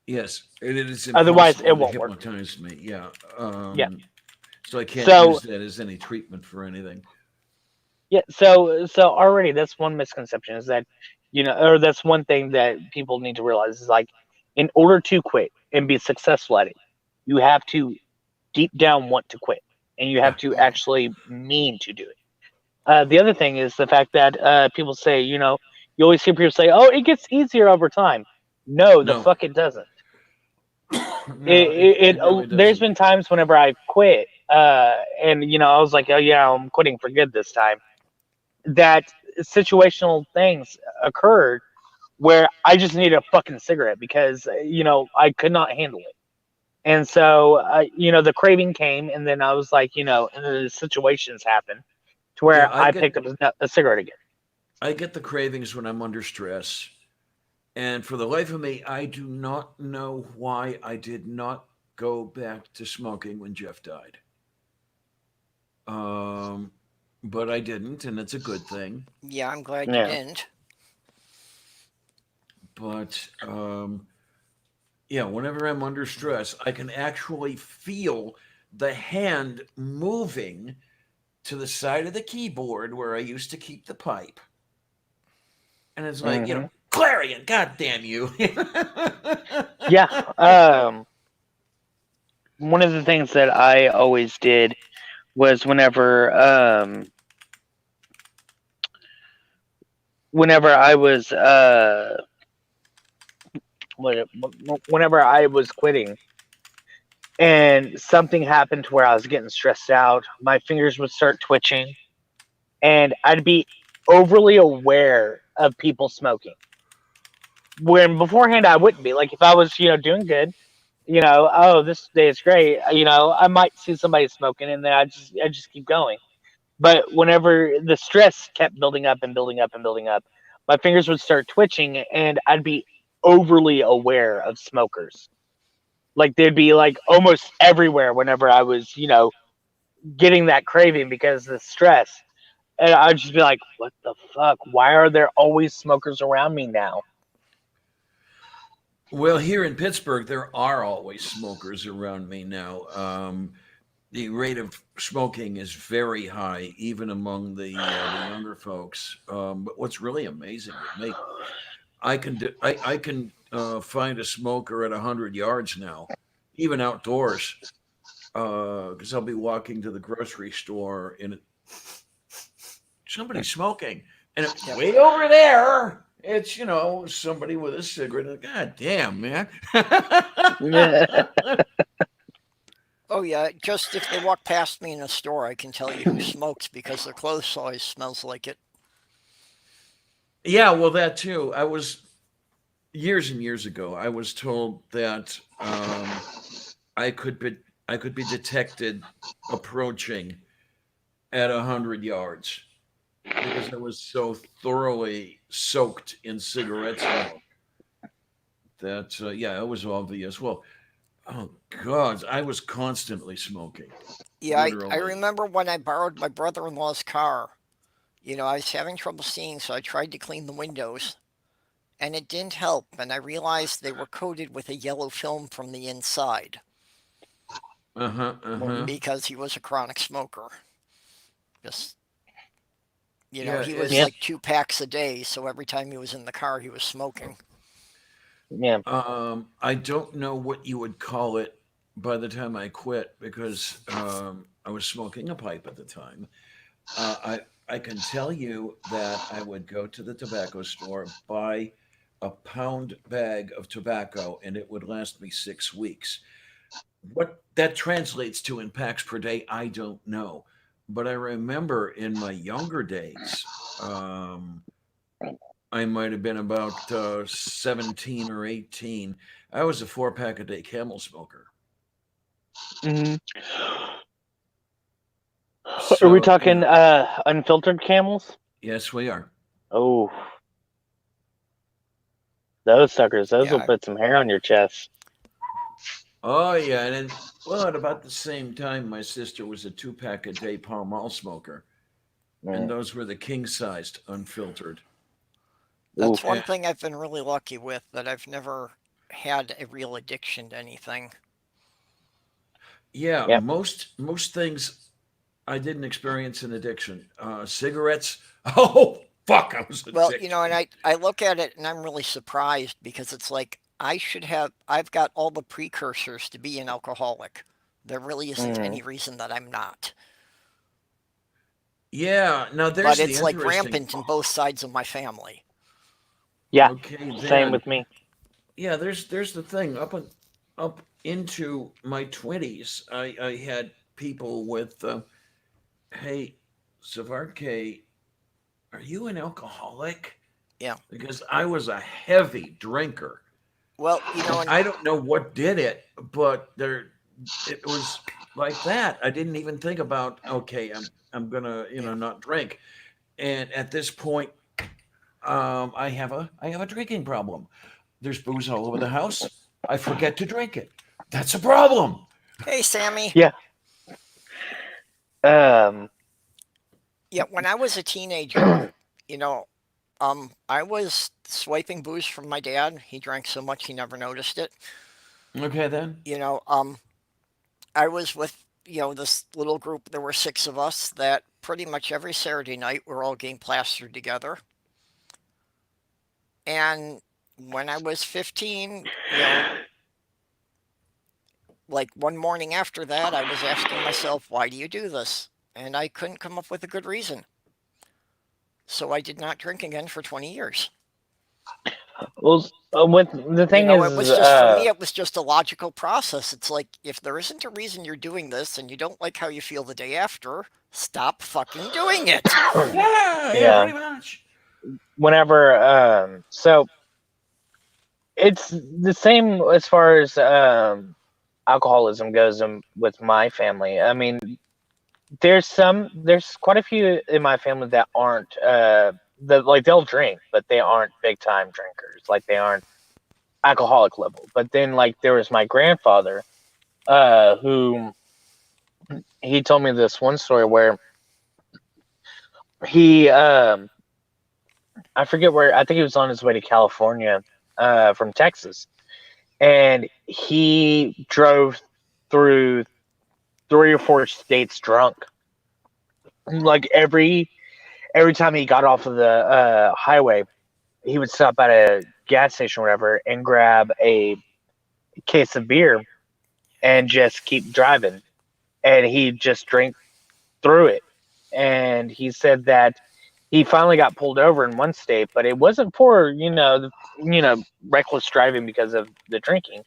Yes, it is Otherwise, it impossible to won't work. hypnotize me. Yeah. Yeah. So I can't So use that as any treatment for anything. yeah, so already that's one misconception is that or that's one thing that people need to realize is like in order to quit and be successful at it, you have to deep down want to quit and you have Yeah. to Mhm. actually mean to do it. The other thing is the fact that people say, you always hear people say, "Oh, it gets easier over time." No, the No. fuck it doesn't. No, it really There's doesn't. been times whenever I quit, and I was like, "Oh yeah, I'm quitting for good this time." That situational things occurred where I just needed a fucking cigarette because I could not handle it. And so the craving came, and then I was like, and then the situations happened to Yeah, where I picked up a cigarette again. I get the cravings when I'm under stress. And for the life of me, I do not know why I did not go back to smoking when Jeff died. Um, but I didn't, and it's a good thing. Yeah, I'm glad you Yeah. didn't. But yeah, whenever I'm under stress, I can actually feel the hand moving to the side of the keyboard where I used to keep the pipe. And it's like, Hmm. Clarion, goddamn you. Yeah. One of the things that I always did was whenever I was whenever I was quitting and something happened to where I was getting stressed out, my fingers would start twitching and I'd be overly aware of people smoking. When beforehand I wouldn't be. Like if I was, doing good, oh, this day is great, I might see somebody smoking and then I just keep going. But whenever the stress kept building up and building up and building up, my fingers would start twitching and I'd be overly aware of smokers. Like they'd be like almost everywhere whenever I was, getting that craving because of the stress. And I'd just be like, what the fuck? Why are there always smokers around me now? Well, here in Pittsburgh, there are always smokers around me now. The rate of smoking is very high, even among the younger folks. But what's really amazing with me, I can find a smoker at 100 yards now, even outdoors, because I'll be walking to the grocery store and somebody's smoking, and Yep. way over there, it's somebody with a cigarette. God damn, man. Oh yeah, just if they walk past me in a store, I can tell you who smokes because their clothes always smells like it. Yeah, well, that too. I was years and years ago. I was told that I could be detected approaching at 100 yards because I was so thoroughly soaked in cigarette smoke that yeah, it was obvious. Well, oh God, I was constantly smoking, Yeah, I literally. remember when I borrowed my brother-in-law's car. I was having trouble seeing, so I tried to clean the windows, and it didn't help. And I realized they were coated with a yellow film from the inside Uh huh. Uh huh. because he was a chronic smoker. Just, Yeah. he was Yeah. like 2 packs a day, so every time he was in the car, he was smoking. Yeah. I don't know what you would call it by the time I quit because I was smoking a pipe at the time. I can tell you that I would go to the tobacco store, buy a pound bag of tobacco, and it would last me 6 weeks. What that translates to in packs per day, I don't know. But I remember in my younger days, I might have been about 17 or 18. I was a 4 pack a day camel smoker. Hmm. Are we So, talking unfiltered camels? yes, we are. Oh, those suckers. Those will Yeah, put some hair on your chest. Oh, yeah. And then, well, at about the same time, my sister was a 2 pack a day Pall Mall smoker. And Mm. those were the king sized unfiltered. that's Oof. one thing I've been really lucky with, that I've never had a real addiction to anything. Yeah, Yep. most things I didn't experience an addiction. Cigarettes, oh, fuck, I was Well, addicted. and I look at it and I'm really surprised because it's like I've got all the precursors to be an alcoholic. There really isn't Mm. any reason that I'm not. Yeah, now But there's the it's like interesting. rampant in both sides of my family. Yeah. Okay, Same then. with me. Yeah, there's the thing. Up into my 20s, I had people with, hey, Savardke, are you an alcoholic? Yeah. Because I was a heavy drinker. Well, And and I don't know what did it, but it was like that. I didn't even think about, okay, I'm gonna, yeah. not drink. And at this point, I have a drinking problem. There's booze all over the house. I forget to drink it. That's a problem. Hey, Sammy. Yeah. Um. Yeah, when I was a teenager, I was swiping booze from my dad. He drank so much he never noticed it. Okay, then. You know, um, I was with, this little group. There were six of us that pretty much every Saturday night we're all getting plastered together. And when I was 15, like one morning after that, I was asking myself, why do you do this? And I couldn't come up with a good reason. So I did not drink again for 20 years. Well, with the thing is, It was just, for me, it was just a logical process. It's like, if there isn't a reason you're doing this and you don't like how you feel the day after, stop fucking doing it. Yeah, Yeah. pretty much. whenever, so it's the same as far as alcoholism goes with my family. I mean, there's quite a few in my family that aren't like they'll drink, but they aren't big time drinkers. Like they aren't alcoholic level. But then like there was my grandfather, who he told me this one story where he I forget where, I think he was on his way to California from Texas, and he drove through 3 or 4 states drunk. Like every time he got off of the highway, he would stop at a gas station or whatever and grab a case of beer and just keep driving. And he just drank through it. And he said that he finally got pulled over in one state, but it wasn't for reckless driving because of the drinking,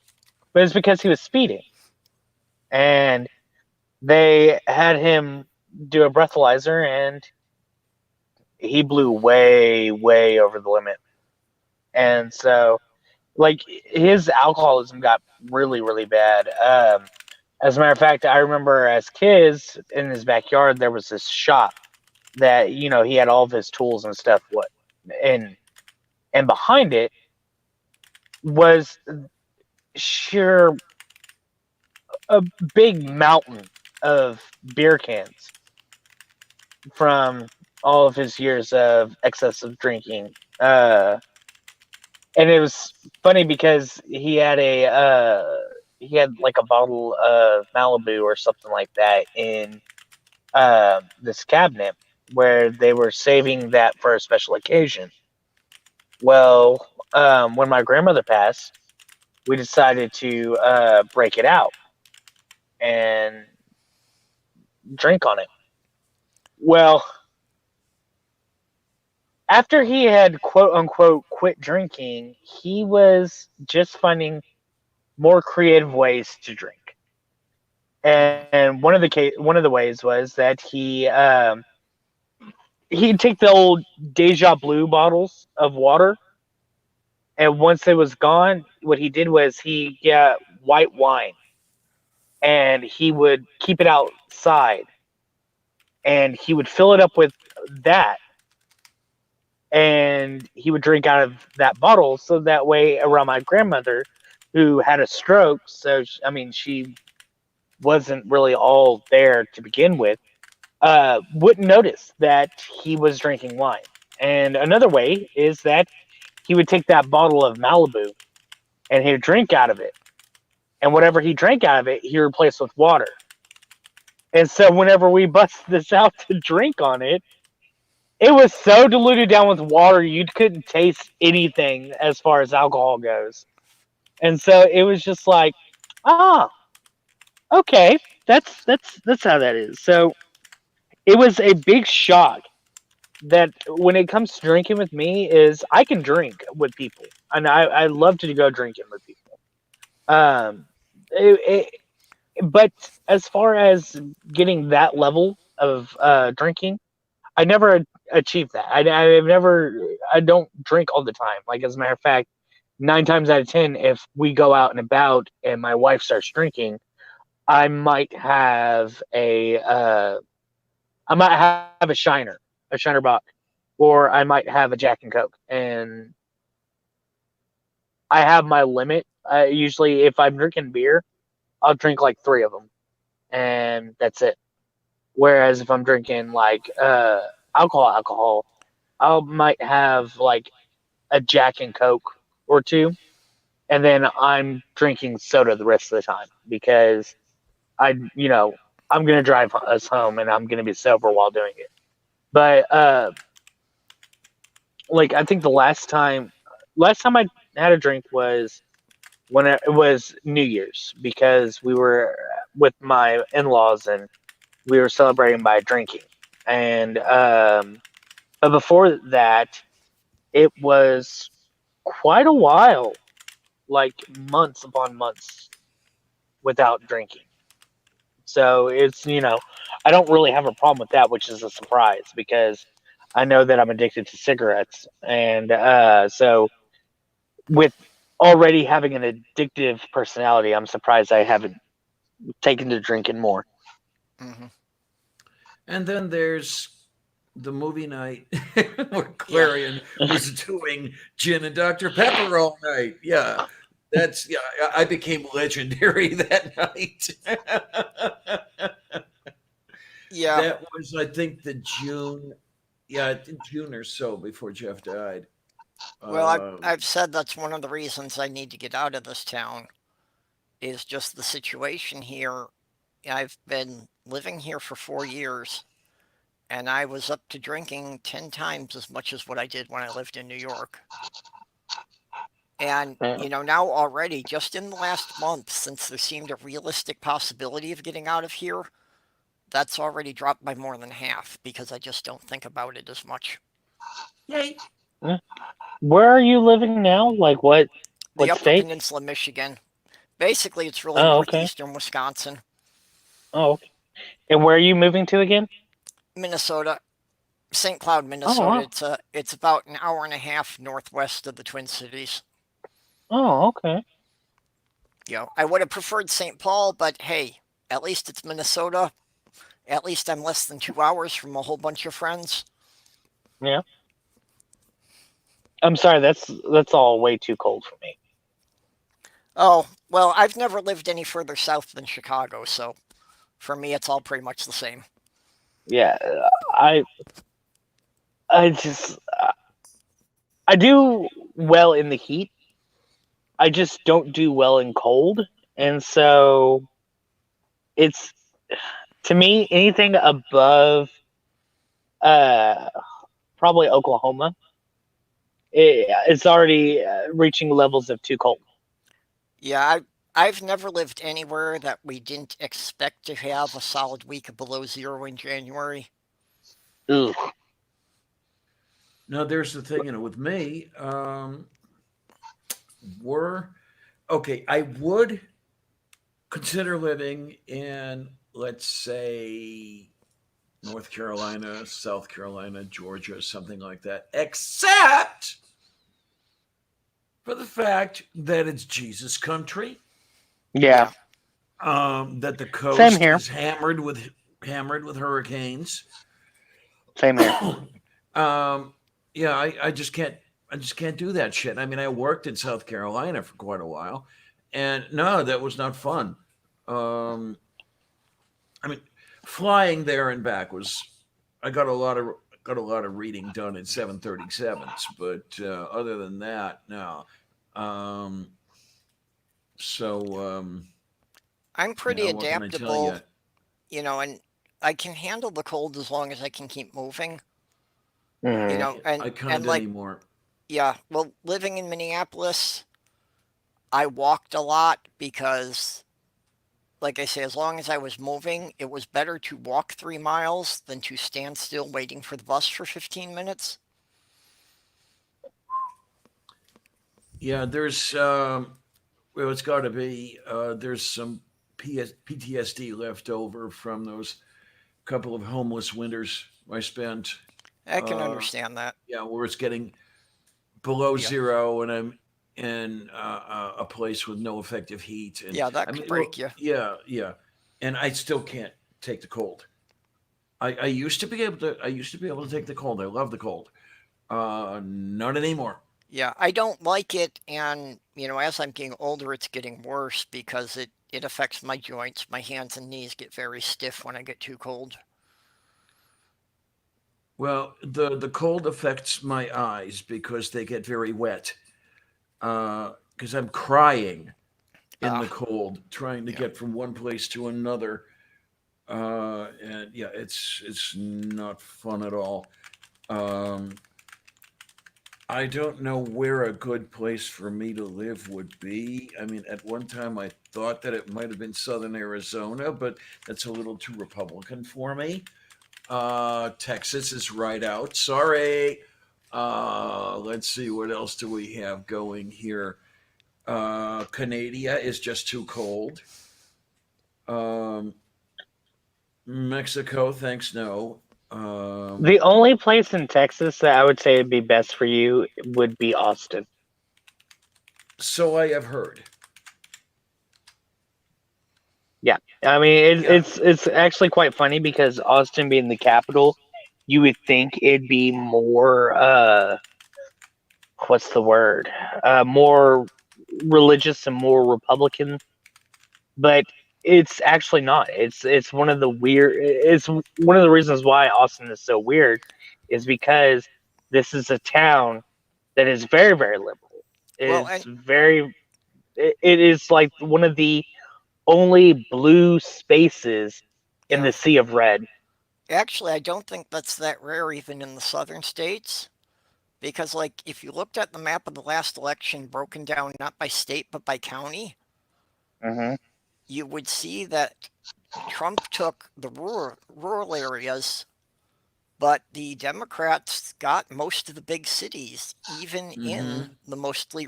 but it's because he was speeding. And they had him do a breathalyzer, and he blew way, way over the limit. And so, like, his alcoholism got really, really bad. As a matter of fact, I remember as kids in his backyard, there was this shop that he had all of his tools and stuff. And and behind it was sheer a big mountain of beer cans from all of his years of excessive drinking. And it was funny because he had like a bottle of Malibu or something like that in this cabinet where they were saving that for a special occasion. Well, when my grandmother passed, we decided to break it out and drink on it. Well, after he had quote unquote quit drinking, he was just finding more creative ways to drink. And one of the ways was that he'd take the old Deja Blue bottles of water, and once it was gone, what he did was he got white wine and he would keep it outside and he would fill it up with that, and he would drink out of that bottle so that way around my grandmother who had a stroke, so she wasn't really all there to begin with, wouldn't notice that he was drinking wine. And another way is that he would take that bottle of Malibu and he'd drink out of it, and whatever he drank out of it he replaced with water. And so whenever we bust this out to drink on it, it was so diluted down with water you couldn't taste anything as far as alcohol goes. And so it was just like, ah, okay, that's how that is. So it was a big shock that when it comes to drinking with me is I can drink with people, and I love to go drinking with people. Um, but as far as getting that level of drinking, I never achieved that. I don't drink all the time. Like, as a matter of fact, 9 times out of 10, if we go out and about and my wife starts drinking, I might have a Shiner Bock, or I might have a Jack and Coke, and I have my limit. Usually, if I'm drinking beer, I'll drink like 3 of them, and that's it. Whereas if I'm drinking like alcohol, I might have like a Jack and Coke or two, and then I'm drinking soda the rest of the time because I, I'm gonna drive us home and I'm gonna be sober while doing it. But like I think the last time I had a drink was when it was New Year's because we were with my in-laws and we were celebrating by drinking. And but before that, it was quite a while, like months upon months without drinking. So it's, I don't really have a problem with that, which is a surprise because I know that I'm addicted to cigarettes. And so with already having an addictive personality, I'm surprised I haven't taken to drinking more. Hmm. And then there's the movie night where Yeah. Clarion was doing gin and Dr. Pepper all night. Yeah. I became legendary that night. Yeah. That was, I think, the June, yeah, I think June or so before Jeff died. Well, Um, I've said that's one of the reasons I need to get out of this town is just the situation here. I've been living here for 4 years, and I was up to drinking 10 times as much as what I did when I lived in New York. And, Yeah. now already, just in the last month, since there seemed a realistic possibility of getting out of here, that's already dropped by more than half because I just don't think about it as much. Yay. Where are you living now? Like The what Upper state? Peninsula, Michigan. Basically, it's really Oh, okay. northeastern Wisconsin, Oh, okay. And where are you moving to again? Minnesota, St. Cloud, Oh, Minnesota. wow. It's about an hour and a half northwest of the Twin Cities. Oh, okay. I would have preferred St. Paul, but hey, at least it's Minnesota. At least I'm less than 2 hours from a whole bunch of friends. Yeah. I'm sorry. That's all way too cold for me. Oh, well, I've never lived any further south than Chicago, so for me, it's all pretty much the same. Yeah. I I just I do well in the heat. I just don't do well in cold, and so it's to me anything above uh probably Oklahoma. It's already reaching levels of too cold. Yeah, I've never lived anywhere that we didn't expect to have a solid week of below zero in January. Ugh. Now, there's the thing, with me, we're okay. I would consider living in, let's say, North Carolina, South Carolina, Georgia, something like that, except for the fact that it's Jesus country, Yeah. that the Same coast here. is hammered with hurricanes. Same here. Yeah, I just can't do that shit. I mean, I worked in South Carolina for quite a while, and no, that was not fun. Um, I mean, flying there and back was. I got a lot of reading done in 737s, but other than that, no. Um, so I'm pretty what can I tell you? adaptable, and I can handle the cold as long as I can keep moving, Mhm. I and can't like, anymore. yeah, well, living in Minneapolis, I walked a lot because, like I say, as long as I was moving, it was better to walk 3 miles than to stand still waiting for the bus for 15 minutes. Yeah, there's well, it's got to be. There's some PTSD left over from those couple of homeless winters I spent. I can Uh, understand that. yeah, where it's getting below Yeah, zero, and I'm in a place with no effective heat, and yeah, that I could mean, break you. yeah, yeah, and I still can't take the cold. I used to be able to. I used to be able to take the cold. I love the cold. Not anymore. Yeah, I don't like it, and as I'm getting older, it's getting worse because it affects my joints. My hands and knees get very stiff when I get too cold. Well, the cold affects my eyes because they get very wet. Because I'm crying in the Ah, cold, trying to yeah. get from one place to another. And yeah, it's not fun at all. Um, I don't know where a good place for me to live would be. I mean, at one time I thought that it might have been southern Arizona, but that's a little too Republican for me. Texas is right out. Sorry. Let's see, what else do we have going here? Canada is just too cold. Um, Mexico, thanks, no. The only place in Texas that I would say would be best for you would be Austin. So I have heard. Yeah, I mean Yeah. it's actually quite funny because Austin being the capital, you would think it'd be more what's the word? More religious and more Republican, but it's actually not. It's one of the weird. It's one of the reasons why Austin is so weird, is because this is a town that is very very liberal. Well, It's and very. It is like one of the only blue spaces in yeah, the sea of red. actually, I don't think that's that rare even in the southern states. Because, like, if you looked at the map of the last election broken down not by state but by county, Hmm. you would see that Trump took the rural areas, but the Democrats got most of the big cities, even Mm-hmm. in the mostly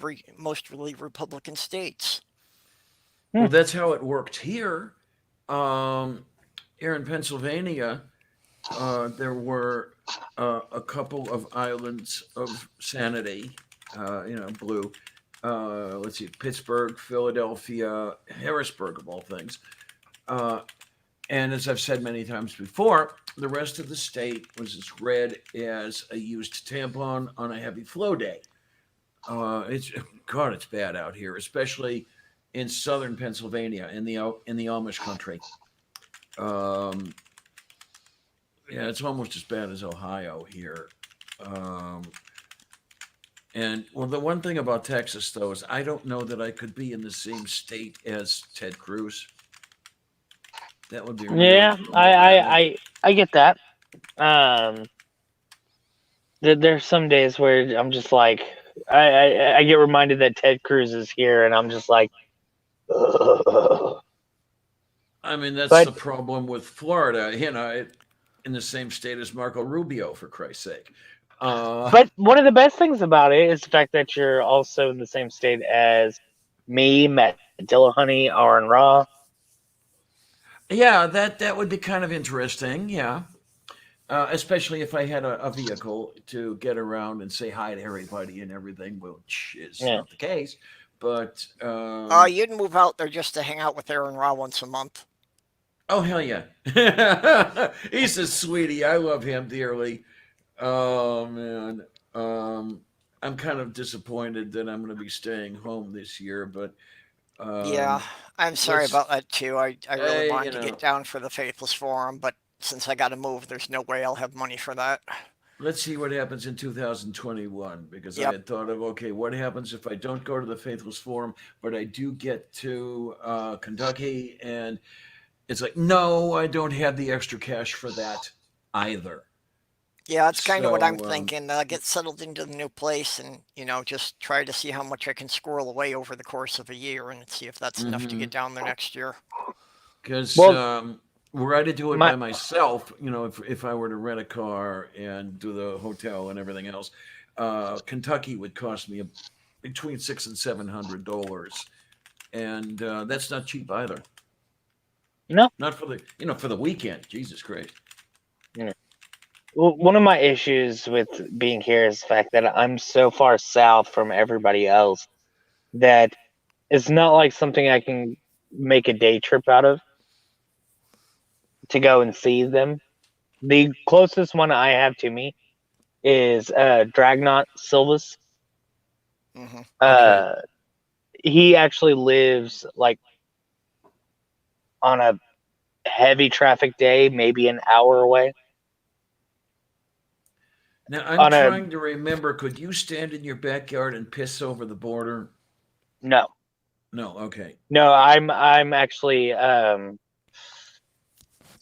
Republican states. Well, that's how it worked here. Um, Here in Pennsylvania, there were a couple of islands of sanity, blue. Let's see, Pittsburgh, Philadelphia, Harrisburg, of all things. Uh, and as I've said many times before, the rest of the state was as red as a used tampon on a heavy flow day. It's God, it's bad out here, especially in southern Pennsylvania, in the Amish country. Um, yeah, it's almost as bad as Ohio here. Um, and well, the one thing about Texas, though, is I don't know that I could be in the same state as Ted Cruz. That would be really Yeah, problematic. I get that. Um, there's some days where I'm just like, I get reminded that Ted Cruz is here, and I'm just like, ugh. I mean, that's But the problem with Florida. In the same state as Marco Rubio, for Christ's sake. but one of the best things about it is the fact that you're also in the same state as me, Matt Dillahunty, Aaron Ra. Yeah, that would be kind of interesting. Yeah, especially if I had a vehicle to get around and say hi to everybody and everything, which is Yeah. not the case. But You'd move out there just to hang out with Aaron Ra once a month. oh hell yeah, he's a sweetie. I love him dearly. Oh man, I'm kind of disappointed that I'm going to be staying home this year, but Yeah, um, I'm sorry let's about that too. I really you wanted to get know down for the Faithless Forum, but since I got to move, there's no way I'll have money for that. let's see what happens in 2021 because I Yep. had thought of okay, what happens if I don't go to the Faithless Forum, but I do get to Kentucky, and it's like no, I don't have the extra cash for that either. Yeah, it's kind of what I'm So thinking. Get settled into the new place and, just try to see how much I can squirrel away over the course of a year and see if that's enough to get down there next year. because Well, were I to do it my by myself, if I were to rent a car and do the hotel and everything else, Kentucky would cost me between $600 and $700, and that's not cheap either. no, Not for the for the weekend. Jesus Christ. yeah. Well, one of my issues with being here is the fact that I'm so far south from everybody else that it's not like something I can make a day trip out of to go and see them. The closest one I have to me is Dragnot Silvas. Hmm. Okay. Uh, he actually lives like on a heavy traffic day, maybe an hour away. Now I'm On a trying to remember. Could you stand in your backyard and piss over the border? no, No. Okay. no, I'm actually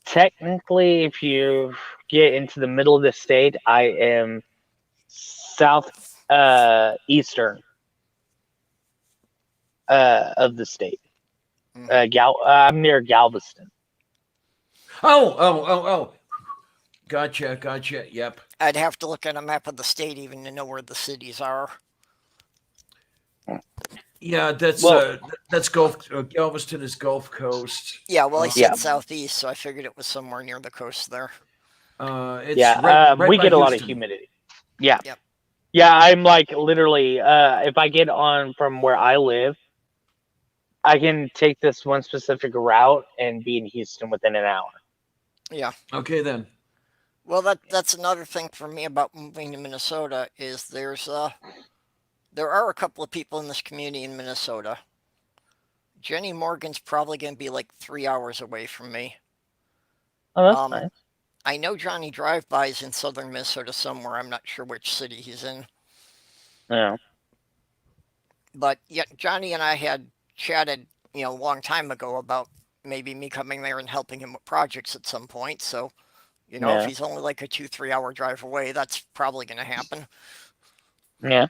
technically, if you get into the middle of the state, I am south eastern of the state. Hmm. I'm near Galveston. Oh. Gotcha. Yep. I'd have to look at a map of the state even to know where the cities are. Yeah, Well, that's Gulf. Galveston is Gulf Coast. Yeah, well, he yeah, said southeast, so I figured it was somewhere near the coast there. It's yeah. right We by get a lot of Houston. humidity. Yeah, Yep. yeah. I'm like literally. If I get on from where I live, I can take this one specific route and be in Houston within an hour. Yeah. Okay then. Well, that's another thing for me about moving to Minnesota is there are a couple of people in this community in Minnesota. Jenny Morgan's probably going to be like 3 hours away from me. Oh, that's Um, nice. I know Johnny Drive-By's in southern Minnesota somewhere. I'm not sure which city he's in. Yeah, But yeah, Johnny and I had chatted, a long time ago about maybe me coming there and helping him with projects at some point. So, if yeah. he's only like a 2, 3 hour drive away, that's probably going to happen. Yeah.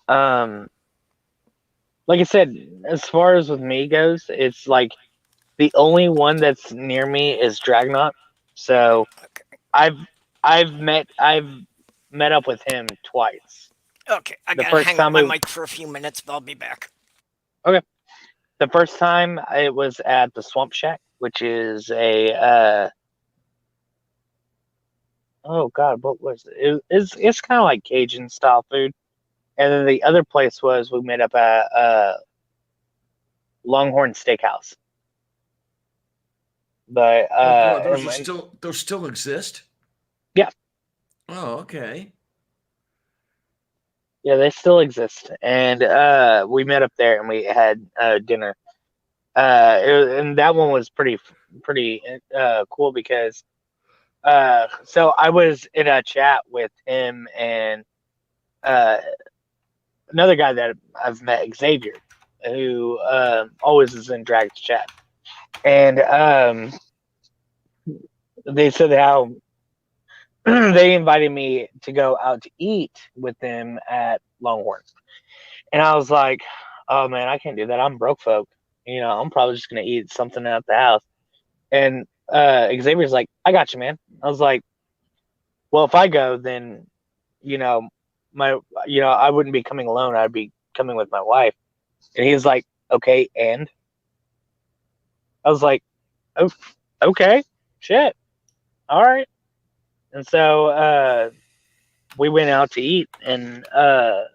Um, like I said, as far as with me goes, it's like the only one that's near me is Dragnot. So Okay. I've I've met up with him twice. Okay. I The gotta first hang up time my we mic for a few minutes, but I'll be back. okay. The first time it was at the Swamp Shack, which is a oh god, what was it? It's kind of like Cajun style food. And then the other place was we met up at Longhorn Steakhouse. But Oh, bro, those are and those still exist. yeah, Oh, okay. yeah, they still exist. And we met up there and we had dinner. And that one was pretty cool because so I was in a chat with him and uh another guy that I've met, Xavier, who always is in Drag's chat, and they said how they invited me to go out to eat with them at Longhorn, and I was like, "Oh man, I can't do that. I'm broke folk. I'm probably just gonna eat something at the house." And Xavier's like, "I got you, man." I was like, "Well, if I go, then you know, my I wouldn't be coming alone. I'd be coming with my wife." And he's like, "Okay, and." I was like, "Oh, okay, shit, all right." And so we went out to eat, and as a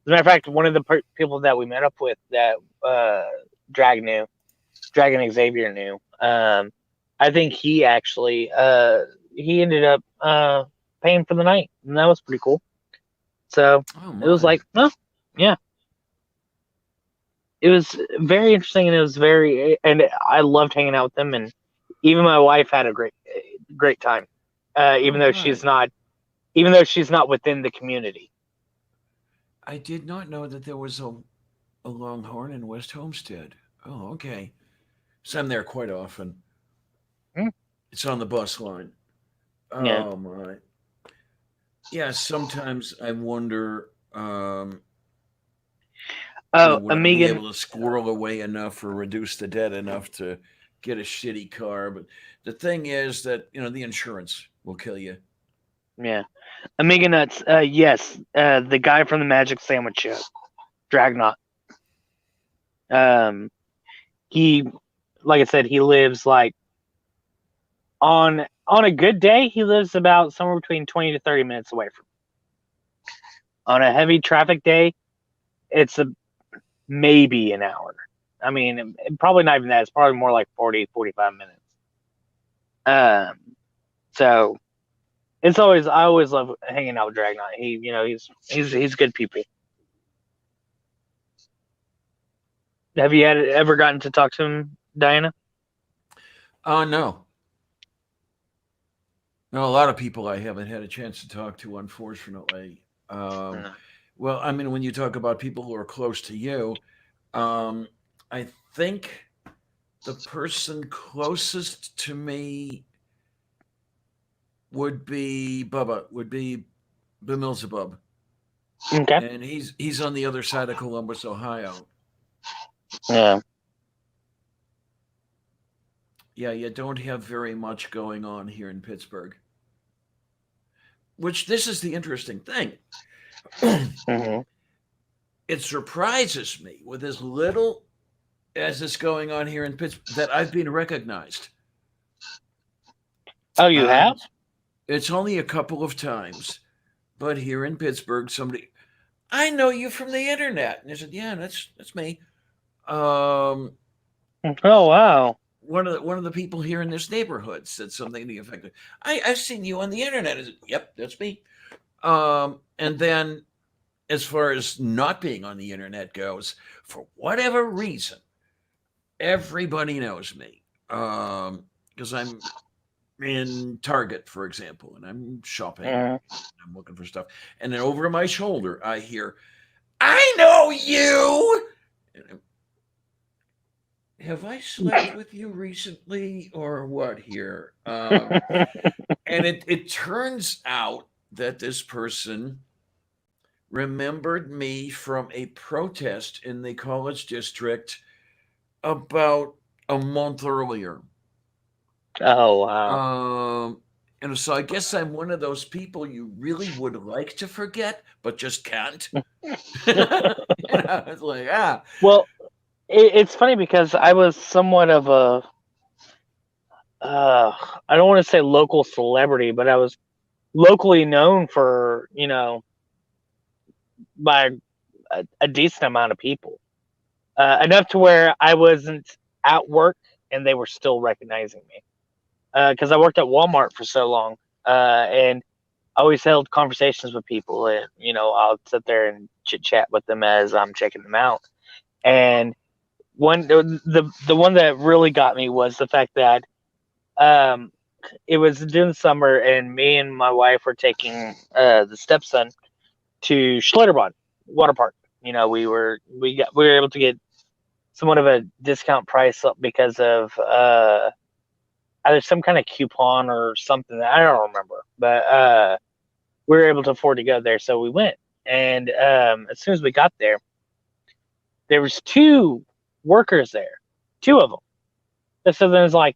matter of fact, one of the people that we met up with that Drag knew, Dragon Xavier knew, I think he actually he ended up paying for the night, and that was pretty cool. So Oh it was my. like, well, yeah, it was very interesting, and it was and I loved hanging out with them, and even my wife had a great time, Oh my. even though she's not within the community. I did not know that there was a Longhorn in West Homestead. Oh, okay. So I'm there quite often. Hmm. It's on the bus line. Yeah. Oh my. Yeah, sometimes I wonder, Oh, would I be Amigan. able to squirrel away enough or reduce the debt enough to get a shitty car? But the thing is that, the insurance will kill you. Yeah. Amiga Nuts. Yes. The guy from the Magic Sandwich Show, Dragnot. Um, he, like I said, he lives like on a good day, he lives about somewhere between 20 to 30 minutes away from. On a heavy traffic day, it's maybe an hour. I mean, probably not even that. It's probably more like 40, 45 minutes. Um, so I always love hanging out with Dragnot. He's good people. Have you ever gotten to talk to him, Diana? No. No, a lot of people I haven't had a chance to talk to, unfortunately. No. Well, I mean, when you talk about people who are close to you, um, I think the person closest to me would be Bubba, would be Bemilzebub. Okay. And he's on the other side of Columbus, Ohio. Yeah. Yeah, you don't have very much going on here in Pittsburgh. Which this is the interesting thing. Mm-hmm. It surprises me with as little as is going on here in Pittsburgh that I've been recognized. Oh, you have? It's only a couple of times, but here in Pittsburgh, somebody, I know you from the internet, and I said, yeah, that's me. Um, Oh, wow. one of the people here in this neighborhood said something to the effect of, I've seen you on the internet. I said, yep, that's me. And then as far as not being on the internet goes, for whatever reason, everybody knows me. Because I'm in Target, for example, and I'm shopping, I'm looking for stuff. And then over my shoulder, I hear, I know you. have I slept with you recently or what here? And it turns out that this person remembered me from a protest in the college district about a month earlier. Oh wow. And so I guess I'm one of those people you really would like to forget, but just can't. It's like, Well, it's funny because I was somewhat of a I don't want to say local celebrity, but I was locally known for by a decent amount of people, enough to where I wasn't at work and they were still recognizing me because I worked at Walmart for so long, and I always held conversations with people, and I'll sit there and chit chat with them as I'm checking them out. And the one that really got me was the fact that um, it was during the summer, and me and my wife were taking the stepson to Schlitterbahn water park. We were able to get somewhat of a discount price because of either some kind of coupon or something. I don't remember, but we were able to afford to go there, so we went. And as soon as we got there was two workers there, two of them. And so then it's like,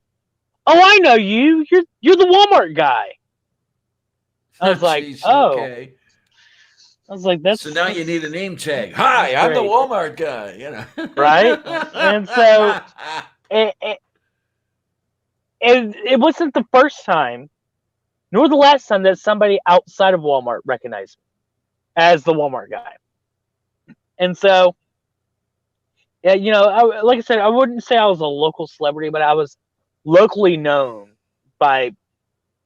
"Oh, I know you. You're the Walmart guy." I was like, geez, "Oh." okay. I was like, "That's So now you need a name tag. Hi, I'm the great." Walmart guy. Right? And so it wasn't the first time, nor the last time that somebody outside of Walmart recognized me as the Walmart guy. And so, yeah, like I said, I wouldn't say I was a local celebrity, but I was locally known by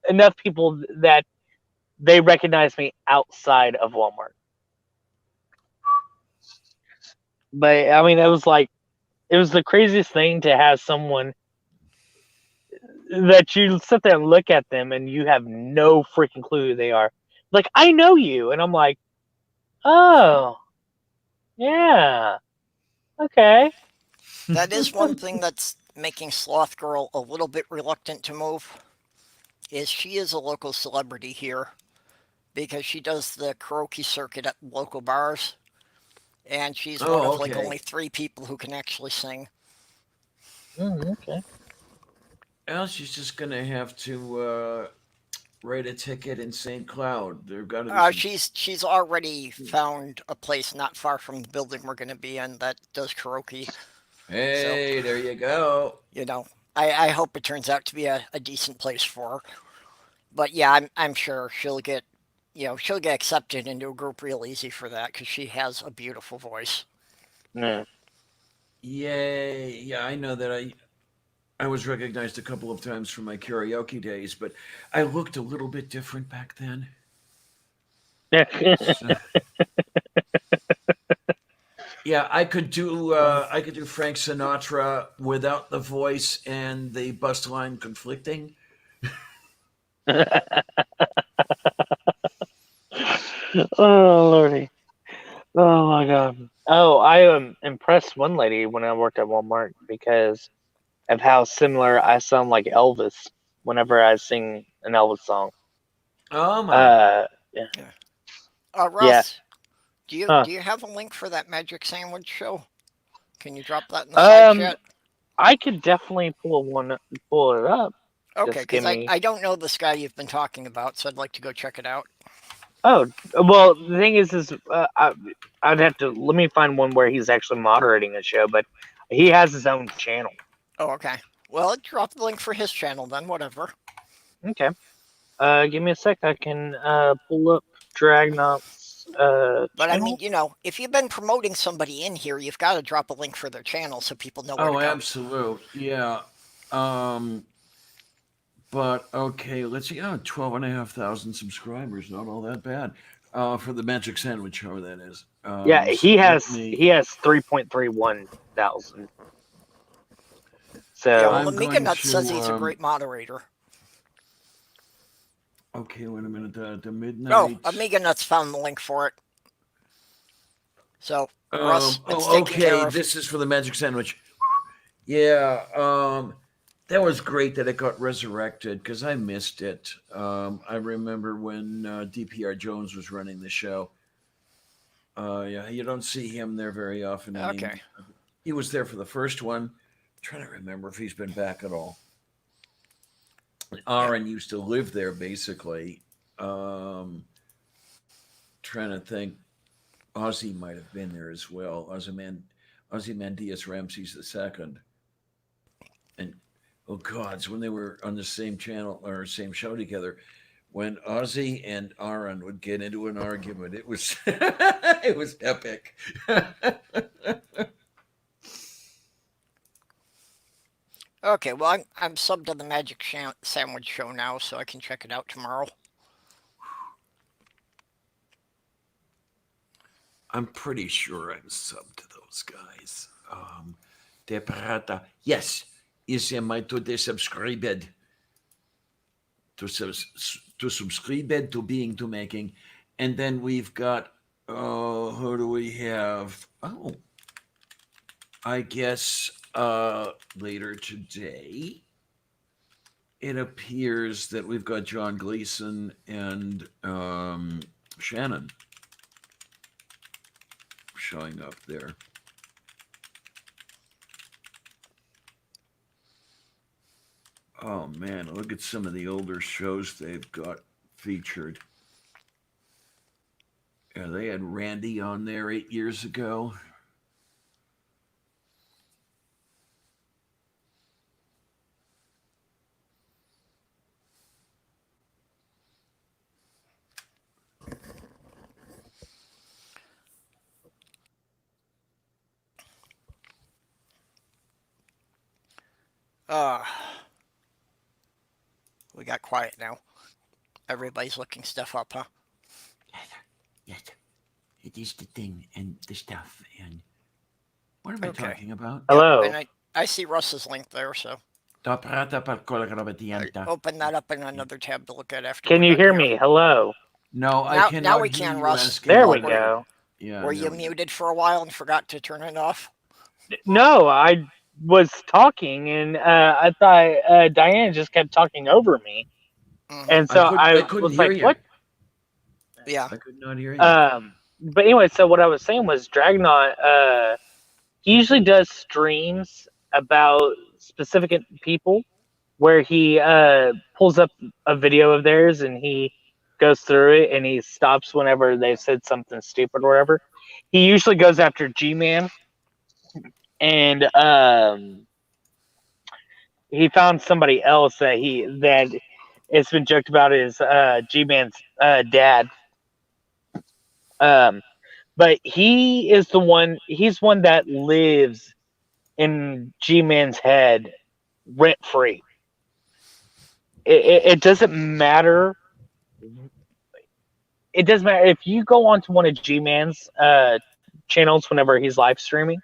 enough people that they recognized me outside of Walmart. But I mean, it was the craziest thing to have someone that you sit there and look at them and you have no freaking clue who they are. Like, I know you, and I'm like, oh, yeah, okay. That is one thing that's making Sloth Girl a little bit reluctant to move. Is she is a local celebrity here because she does the karaoke circuit at local bars, and she's one Oh, of like okay. only 3 people who can actually sing. Okay. Well, she's just gonna have to write a ticket in St. Cloud. There've got to be some. She's already found a place not far from the building we're going to be in that does karaoke. Hey, there you go. I hope it turns out to be a decent place for her. But yeah, I'm sure she'll get accepted into a group real easy for that because she has a beautiful voice. Yeah. Yay! Yeah, I know that I was recognized a couple of times from my karaoke days, but I looked a little bit different back then. So, yeah, I could do Frank Sinatra without the voice and the bust line conflicting. Oh lordy. Oh my god. Oh, I impressed one lady when I worked at Walmart because of how similar I sound like Elvis whenever I sing an Elvis song. Oh my! Yeah. Yeah. Russ, do Huh. you have a link for that Magic Sandwich show? Can you drop that in the side chat? I could definitely pull it up. Okay, Just give because me. I don't know this guy you've been talking about, so I'd like to go check it out. Oh well, the thing is I'd have to let me find one where he's actually moderating a show, but he has his own channel. Oh, okay. Well, drop the link for his channel then, whatever. Okay. Give me a sec. I can pull up Dragnot's But I channel. mean, if you've been promoting somebody in here, you've got to drop a link for their channel so people know where to Oh, go. absolute. Yeah. But okay, let's see. Oh, 12,500 subscribers. Not all that bad. For the Magic Sandwich Show, that is. Yeah, So he has let me- 3.31 thousand. So Yeah, well, I'm Amiga going Nuts says he's a to, great moderator. Okay, wait a minute. The midnight. Oh, Amiga Nuts found the link for it. So, Russ, it's taken care okay. of. This is for the Magic Sandwich. Yeah, that was great that it got resurrected because I missed it. I remember when DPR Jones was running the show. Yeah, you don't see him there very often anymore. Okay. He was there for the first one. I'm trying to remember if he's been back at all. Yeah. Aaron used to live there basically. Trying to think, Ozzy might have been there as well. Ozymandias Ramses II. And oh gods, when they were on the same channel or same show together, when Ozzy and Aaron would get into an argument, it was it was epic. Okay, well, I'm subbed to the Sandwich Show now, so I can check it out tomorrow. I'm pretty sure I'm subbed to those guys. De Parata, yes, is my to the subscribed to subscribe to being to making, and then we've got who do we have? Oh, I guess later today it appears that we've got John Gleason and Shannon showing up there. Oh man, look at some of the older shows they've got featured. Yeah, they had Randy on there 8 years ago. Uh, we got quiet now. Everybody's looking stuff up, huh? Yes, it is the thing and the stuff. And what am I Okay. talking about? Hello. And I see Russ's link there, so Da prata per I colorabatianta. open that up in another tab to look at after. Can we're you done hear here. me? Hello. No, I Now cannot we hear can, you Russ. asking. There What we were- go. Yeah, Were you no, muted for a while and forgot to turn it off? No, I was talking and I thought Diana just kept talking over me. Mhm. And so I couldn't was hear like, you. what? Yeah. I could not hear you. But anyway, so what I was saying was Dragnot, he usually does streams about specific people where he pulls up a video of theirs and he goes through it and he stops whenever they've said something stupid or whatever. He usually goes after G-Man and he found somebody else that it's been joked about is G-Man's dad. But he is the one. He's one that lives in G-Man's head rent free. It doesn't matter. It doesn't matter if you go onto one of G-Man's channels whenever he's live streaming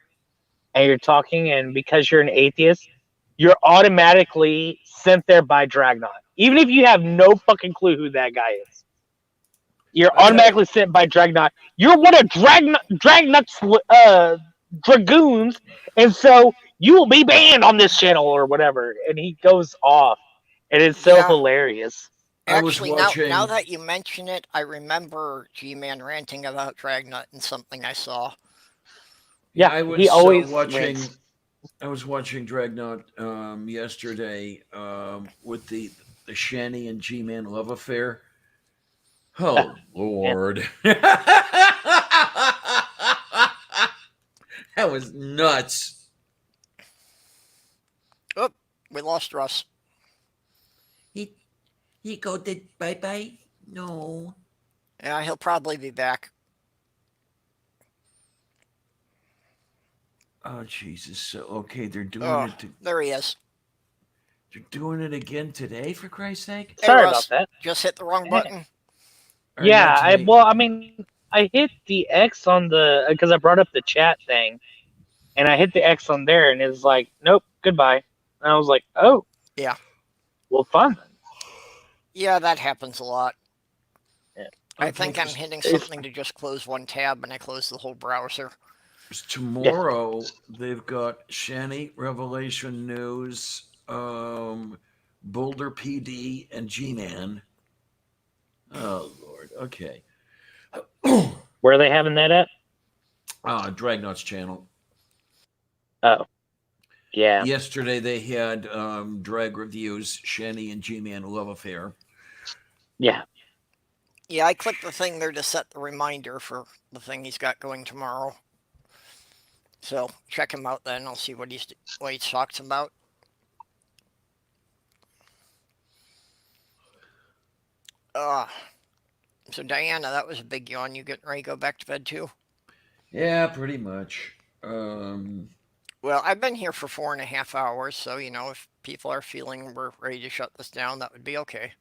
and you're talking, and because you're an atheist, you're automatically sent there by Dragnot, even if you have no fucking clue who that guy is. You're automatically sent by Dragnot. You're one of Dragnot's dragoons, and so you will be banned on this channel or whatever. And he goes off, and it's so Yeah. hilarious. I was Actually, watching. now that you mention it, I remember G-Man ranting about Dragnut in something I saw. Yeah, I was he always watching. rants. I was watching Dragnot yesterday with the Shanny and G-Man love affair. Oh Lord, that was nuts. Oh, we lost Russ. He go did bye bye. No. Yeah, he'll probably be back. Oh Jesus! So okay, they're doing Oh, it. there he is. They're doing it again today, for Christ's sake. Hey, Sorry Russ, about that. just hit the wrong button. Or Yeah, not today. I mean, I hit the X on the because I brought up the chat thing, and I hit the X on there, and it's like, nope, goodbye. And I was like, oh, Yeah. well, fun. Yeah, that happens a lot. Yeah. I Okay, think I'm just- hitting something to just close one tab, and I close the whole browser. Tomorrow they've got Shanny Revelation News, Boulder PD, and G-Man. Oh Lord. Okay. Where are they having that at? Dragnauts channel. Oh, yeah. Yesterday they had drag reviews, Shanny and G-Man Love Affair. Yeah. Yeah, I clicked the thing there to set the reminder for the thing he's got going tomorrow. So check him out then. I'll see what he talks about. Uh, so Diana, that was a big yawn. You getting ready to go back to bed too? Yeah, pretty much. Well, I've been here for 4.5 hours, so if people are feeling we're ready to shut this down, that would be okay.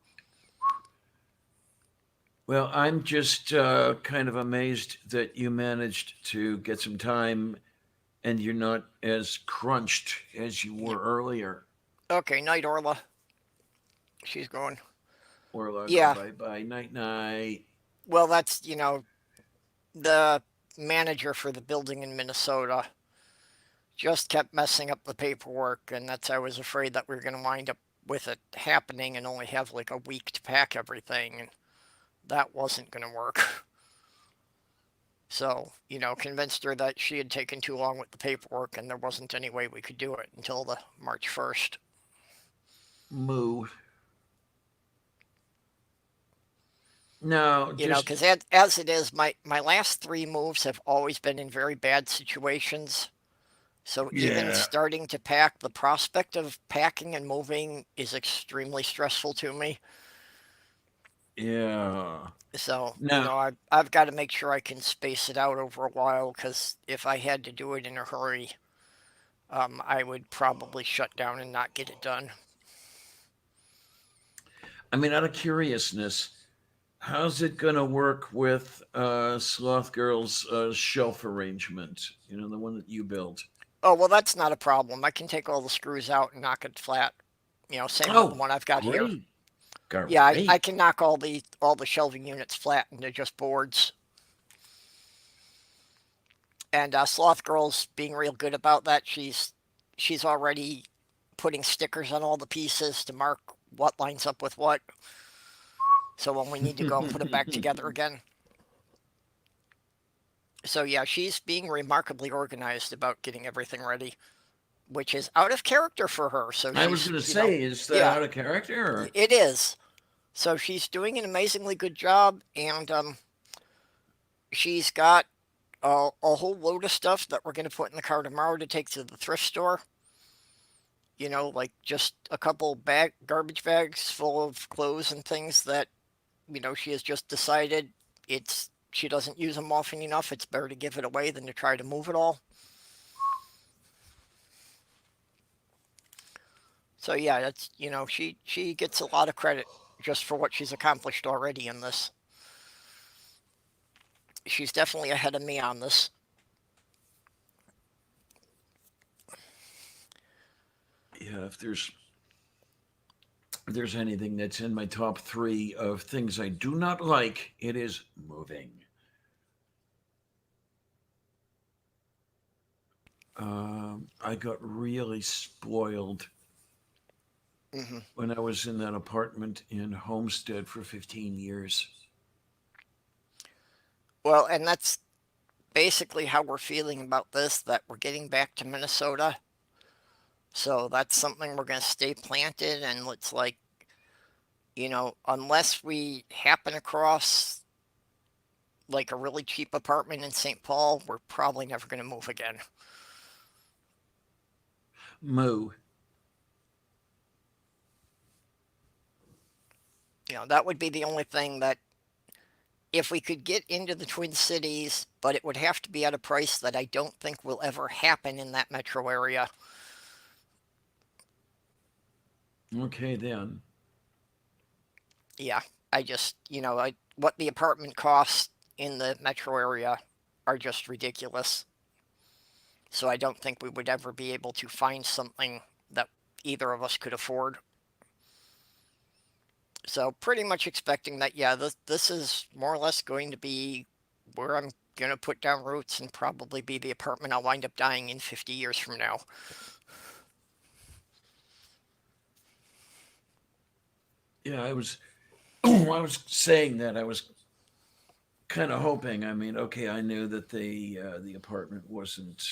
Well, I'm just kind of amazed that you managed to get some time and you're not as crunched as you were earlier. Okay, night, Orla. She's going. Orla, Yeah. go bye-bye, night-night. Well, that's, the manager for the building in Minnesota just kept messing up the paperwork, and I was afraid that we were going to wind up with it happening and only have like a week to pack everything, and that wasn't going to work. So, convinced her that she had taken too long with the paperwork and there wasn't any way we could do it until the March 1st. Moo. No, Because as it is, my last 3 moves have always been in very bad situations. So even starting to pack, the prospect of packing and moving is extremely stressful to me. Yeah. So, No. I've got to make sure I can space it out over a while, because if I had to do it in a hurry, I would probably shut down and not get it done. I mean, out of curiousness, how's it going to work with Sloth Girl's shelf arrangement? The one that you built. Oh, well, that's not a problem. I can take all the screws out and knock it flat. Same with the one I've got here. Great. Yeah, I can knock all the shelving units flat into just boards. And Sloth Girl's being real good about that. She's already putting stickers on all the pieces to mark what lines up with what. So when we need to go and put it back together again. So yeah, she's being remarkably organized about getting everything ready, which is out of character for her. So I was going to say, is that out of character? Or? It is. So she's doing an amazingly good job, and she's got a whole load of stuff that we're going to put in the car tomorrow to take to the thrift store. Like just a couple garbage bags full of clothes and things that, she has just decided she doesn't use them often enough. It's better to give it away than to try to move it all. So yeah, that's, she gets a lot of credit just for what she's accomplished already in this. She's definitely ahead of me on this. Yeah, if there's anything that's in my top 3 of things I do not like, it is moving. I got really spoiled when I was in that apartment in Homestead for 15 years. Well, and that's basically how we're feeling about this, that we're getting back to Minnesota. So that's something we're going to stay planted, and it's like, unless we happen across like a really cheap apartment in St. Paul, we're probably never going to move again. Moo. That would be the only thing that, if we could get into the Twin Cities, but it would have to be at a price that I don't think will ever happen in that metro area. Okay, then. Yeah, I just, what the apartment costs in the metro area are just ridiculous. So I don't think we would ever be able to find something that either of us could afford. So pretty much expecting that, yeah, this is more or less going to be where I'm gonna put down roots and probably be the apartment I'll wind up dying in 50 years from now. Yeah, I was I was saying that I was kind of hoping. I mean, okay, I knew that the apartment wasn't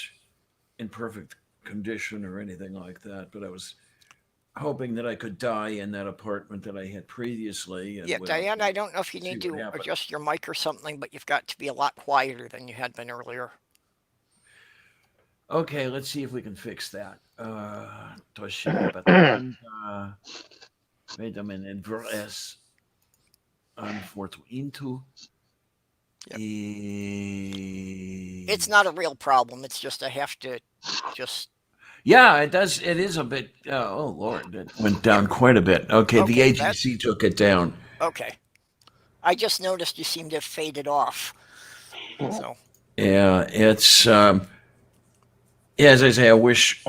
in perfect condition or anything like that, but I was hoping that I could die in that apartment that I had previously, and Yeah, well, Diane, I don't know if you see need what to happened. adjust your mic or something, but you've got to be a lot quieter than you had been earlier. Okay, let's see if we can fix that. Toshika Batanda, Vitamin Adverse, Unfortunado. Yep. It's not a real problem. It's just I have to just. Yeah, it does. It is a bit. Oh Lord, it went down quite a bit. Okay, the Okay, that agency took it down. okay. I just noticed you seem to have faded off. So Yeah, it's. Yeah, as I say, I wish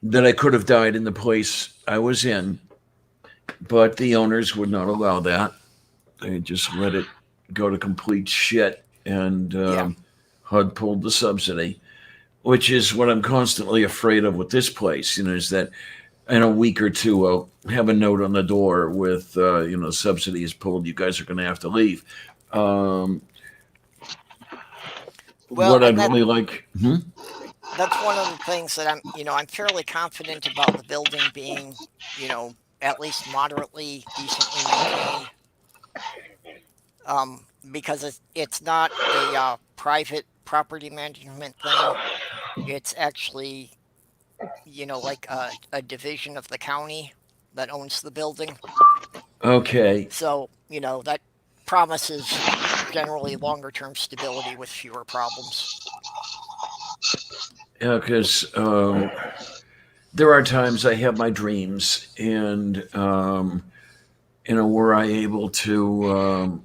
that I could have died in the place I was in, but the owners would not allow that. They just let it go to complete shit, and yeah, HUD pulled the subsidy, which is what I'm constantly afraid of with this place. Is that in a week or two I'll have a note on the door with subsidy is pulled. You guys are going to have to leave. well, What I'd and really like. that's one of the things that I'm fairly confident about the building being, at least moderately decently maintained. Because it's not a private property management thing. It's actually, like a division of the county that owns the building. Okay. So, that promises generally longer term stability with fewer problems. Yeah, because there are times I have my dreams, and were I able to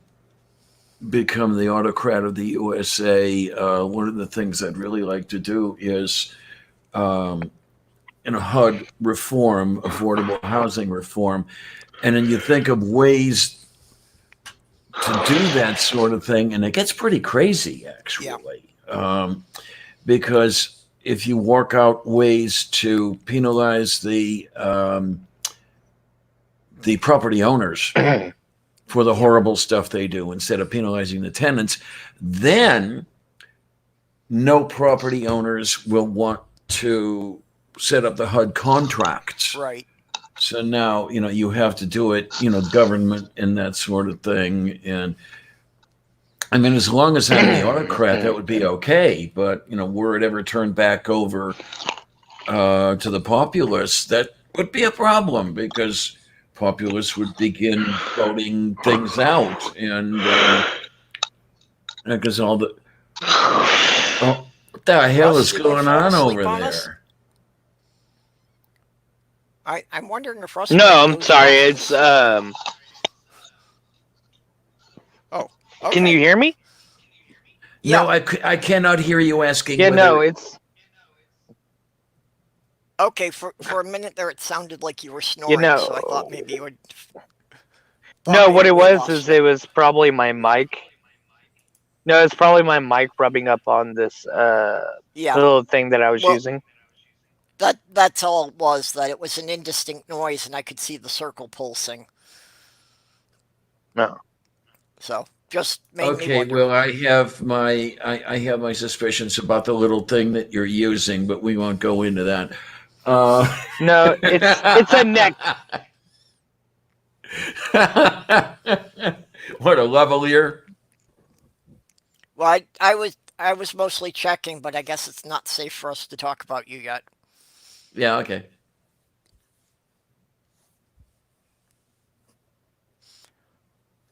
become the autocrat of the USA, one of the things I'd really like to do is HUD reform, affordable housing reform, and then you think of ways to do that sort of thing, and it gets pretty crazy, actually, because if you work out ways to penalize the property owners for the horrible stuff they do instead of penalizing the tenants, then no property owners will want to set up the HUD contracts. Right. So now, you have to do it, government and that sort of thing. And I mean, as long as I'm the autocrat, that would be okay. But, were it ever turned back over to the populace, that would be a problem because populace would begin voting things out. And because all the. Oh, what the hell Russ, is did you going fall on asleep over on us? there? I'm wondering if Russ. No, might I'm dozed sorry. off in It's his- Oh, okay. Can you hear me? Yeah. No, I cannot hear you asking. Yeah, whether no, it's Okay, for a minute there, it sounded like you were snoring, so I thought maybe you would. no. What it we was lost is you. it was probably my mic. No, it's probably my mic rubbing up on this Yeah, little thing that I was Well- using. that's all it was. That it was an indistinct noise, and I could see the circle pulsing. No. So just made me Okay, wonder. well, I have my suspicions about the little thing that you're using, but we won't go into that. No, it's a neck. What, a lavalier? Well, I was mostly checking, but I guess it's not safe for us to talk about you yet. Yeah, okay.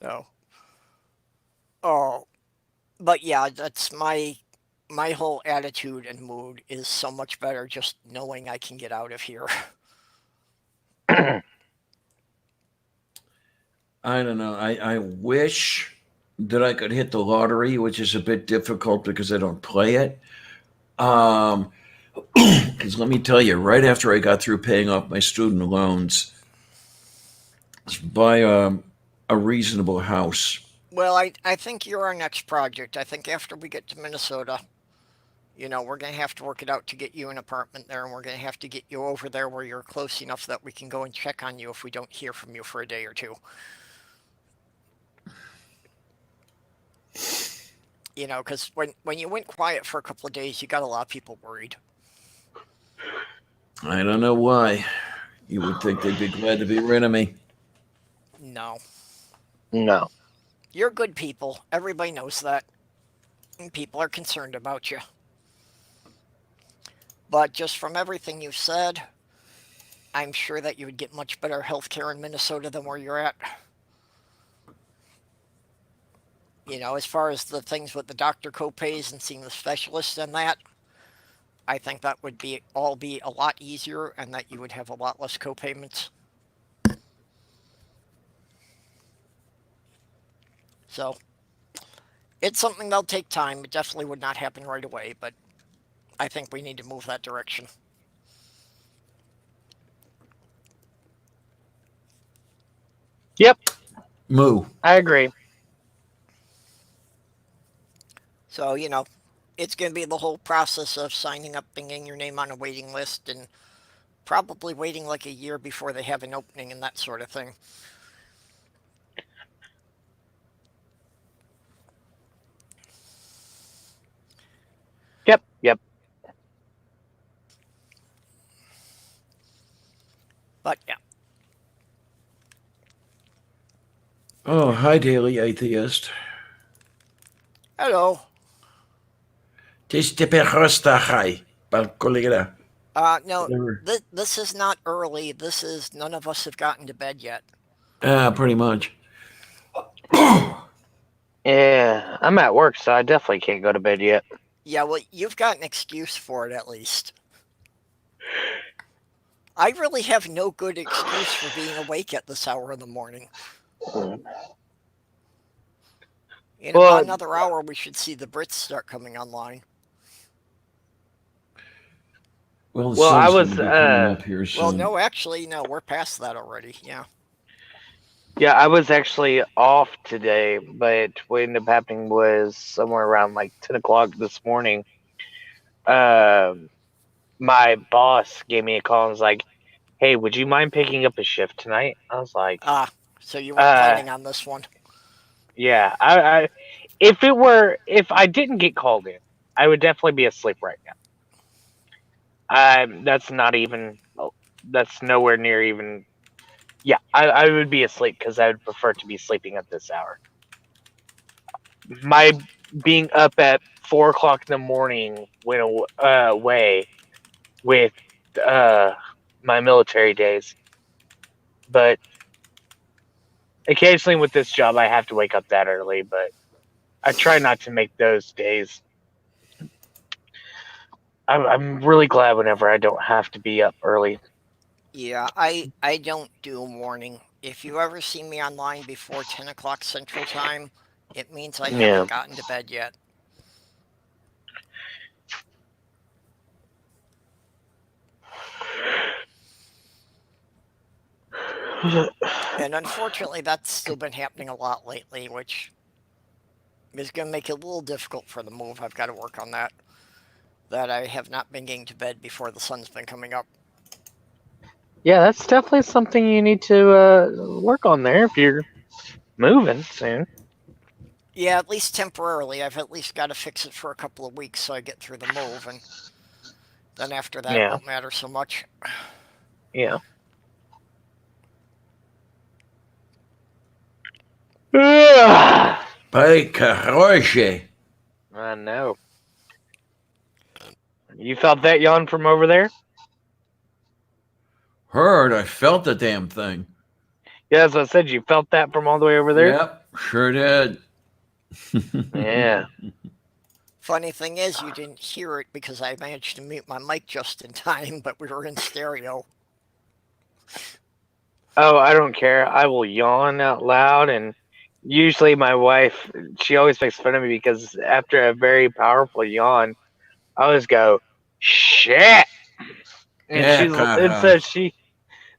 So. Oh, but yeah, that's my whole attitude and mood is so much better just knowing I can get out of here. I don't know. I wish that I could hit the lottery, which is a bit difficult because I don't play it. Because let me tell you, right after I got through paying off my student loans, buy a reasonable house Well, I think you're our next project. I think after we get to Minnesota, we're going to have to work it out to get you an apartment there, and we're going to have to get you over there where you're close enough that we can go and check on you if we don't hear from you for a day or two. Because when you went quiet for a couple of days, you got a lot of people worried. I don't know why. You would think they'd be glad to be rid of me. No. No. You're good people. Everybody knows that. And people are concerned about you. But just from everything you've said, I'm sure that you would get much better health care in Minnesota than where you're at. As far as the things with the doctor copays and seeing the specialist and that, I think that would be a lot easier and that you would have a lot less copayments. So, it's something that'll take time. It definitely would not happen right away, but I think we need to move that direction. Yep, Moo. I agree. So, it's going to be the whole process of signing up and getting your name on a waiting list and probably waiting like a year before they have an opening and that sort of thing. Yep. But yeah. Oh, hi, Daily Atheist. Hello. Tis de perhostachai. Balcolera. No, Whatever. this is not early. This is none of us have gotten to bed yet. Pretty much. Yeah, I'm at work, so I definitely can't go to bed yet. Yeah, well, you've got an excuse for it at least. I really have no good excuse for being awake at this hour in the morning. In Well- about another hour, we should see the Brits start coming online. Well, the Well, I sun's was, gonna be coming up here soon. Well, no, actually, no, we're past that already. Yeah. Yeah, I was actually off today, but what ended up happening was somewhere around like 10 o'clock this morning. My boss gave me a call and was like, "Hey, would you mind picking up a shift tonight?" I was like, So you weren't planning on this one. "Yeah, if I didn't get called in, I would definitely be asleep right now. That's not even, that's nowhere near even. Yeah, I would be asleep because I would prefer to be sleeping at this hour. My being up at 4 o'clock in the morning went away with my military days, but occasionally with this job I have to wake up that early. But I try not to make those days. I'm really glad whenever I don't have to be up early. Yeah, I don't do morning. If you ever see me online before 10 o'clock Central Time, it means I Yeah. haven't gotten to bed yet. And unfortunately, that's still been happening a lot lately, which is going to make it a little difficult for the move. I've got to work on that. That I have not been getting to bed before the sun's been coming up. Yeah, that's definitely something you need to work on there if you're moving soon. Yeah, at least temporarily. I've at least got to fix it for a couple of weeks so I get through the move, and then after that, it Yeah. won't matter so much. Yeah. By Karoche. I know. You felt that yawn from over there? Heard, I felt the damn thing. Yeah, as I said, you felt that from all the way over there? Yep, sure did. Yeah. Funny thing is, you didn't hear it because I managed to mute my mic just in time, but we were in stereo. Oh, I don't care. I will yawn out loud, and usually my wife, she always makes fun of me because after a very powerful yawn, I always go, "Shit!" And Yeah, she's and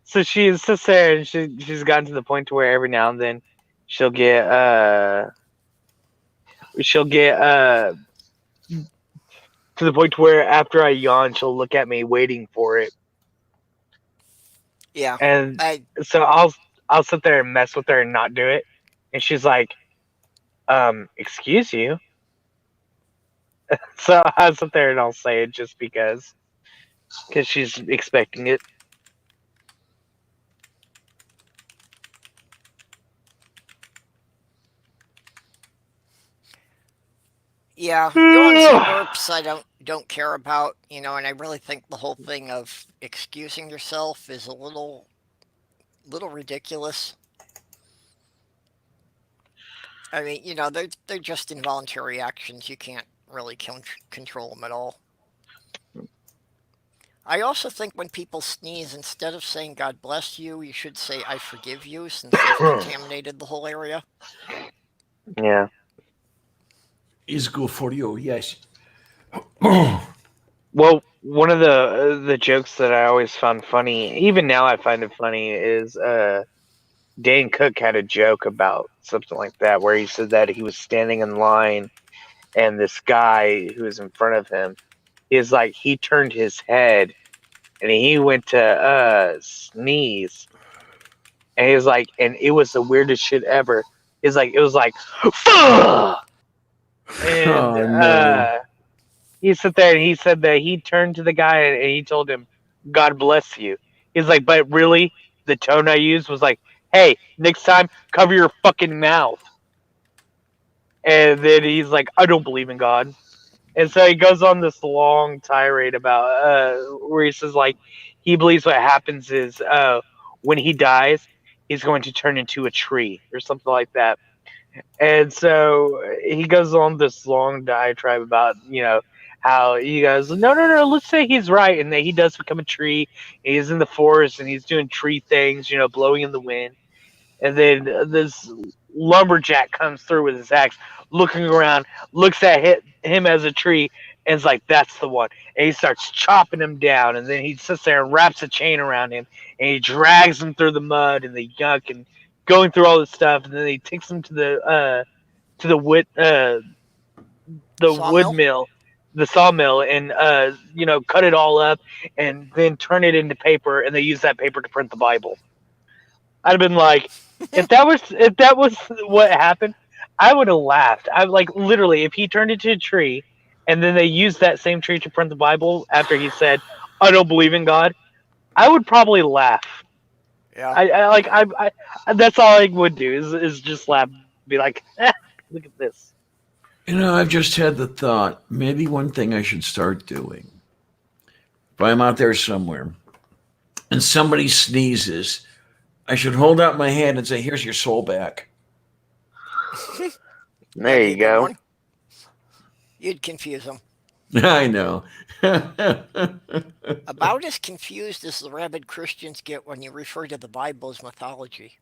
so she sits there and she's gotten to the point to where every now and then she'll get she'll get to the point where after I yawn, she'll look at me waiting for it, Yeah, and I so I'll sit there and mess with her and not do it, and she's like, excuse you. So I'll sit there and I'll say it just because she's expecting it. yeah, yawns and burps I don't care about, and I really think the whole thing of excusing yourself is a little ridiculous. I mean, they're just involuntary actions. You can't really control them at all. I also think when people sneeze, instead of saying God bless you, you should say I forgive you since they've contaminated the whole area. Yeah. Is good for you, yes. Well, one of the jokes that I always found funny, even now I find it funny, is Dane Cook had a joke about something like that, where he said that he was standing in line, and this guy who was in front of him, is like he turned his head, and he went to sneeze, and he was like, and it was the weirdest shit ever. It's like it was like, fuck! And Oh no. he sat there and he said that he turned to the guy and he told him, God bless you. He's like, but really, the tone I used was like, hey, next time, cover your fucking mouth. And then he's like, I don't believe in God. And so he goes on this long tirade about where he says, like, he believes what happens is when he dies, he's going to turn into a tree or something like that. And so he goes on this long diatribe about, how he goes, no, let's say he's right and that he does become a tree. He's in the forest and he's doing tree things, blowing in the wind. And then this lumberjack comes through with his axe, looking around, looks at him as a tree, and is like, that's the one. And he starts chopping him down. And then he sits there and wraps a chain around him and he drags him through the mud and the yuck and going through all this stuff. And then he takes him to the wood Sawmill? mill, the sawmill, and cut it all up and then turn it into paper, and they use that paper to print the Bible. I'd have been like, if that was what happened, I would have laughed. I like literally if he turned into a tree, and then they used that same tree to print the Bible after he said, "I don't believe in God," I would probably laugh. Yeah. I that's all I would do is just laugh, be like, look at this. I've just had the thought, maybe one thing I should start doing. If I'm out there somewhere and somebody sneezes, I should hold out my hand and say, here's your soul back. There That'd be you a good go. one. You'd confuse them. I know. About as confused as the rabid Christians get when you refer to the Bible as mythology.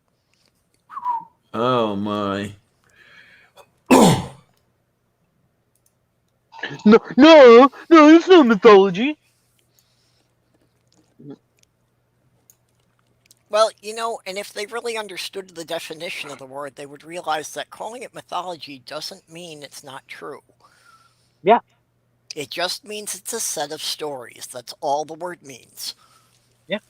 Oh my. No, it's not mythology. Well, and if they really understood the definition of the word, they would realize that calling it mythology doesn't mean it's not true. Yeah. It just means it's a set of stories. That's all the word means. Yeah.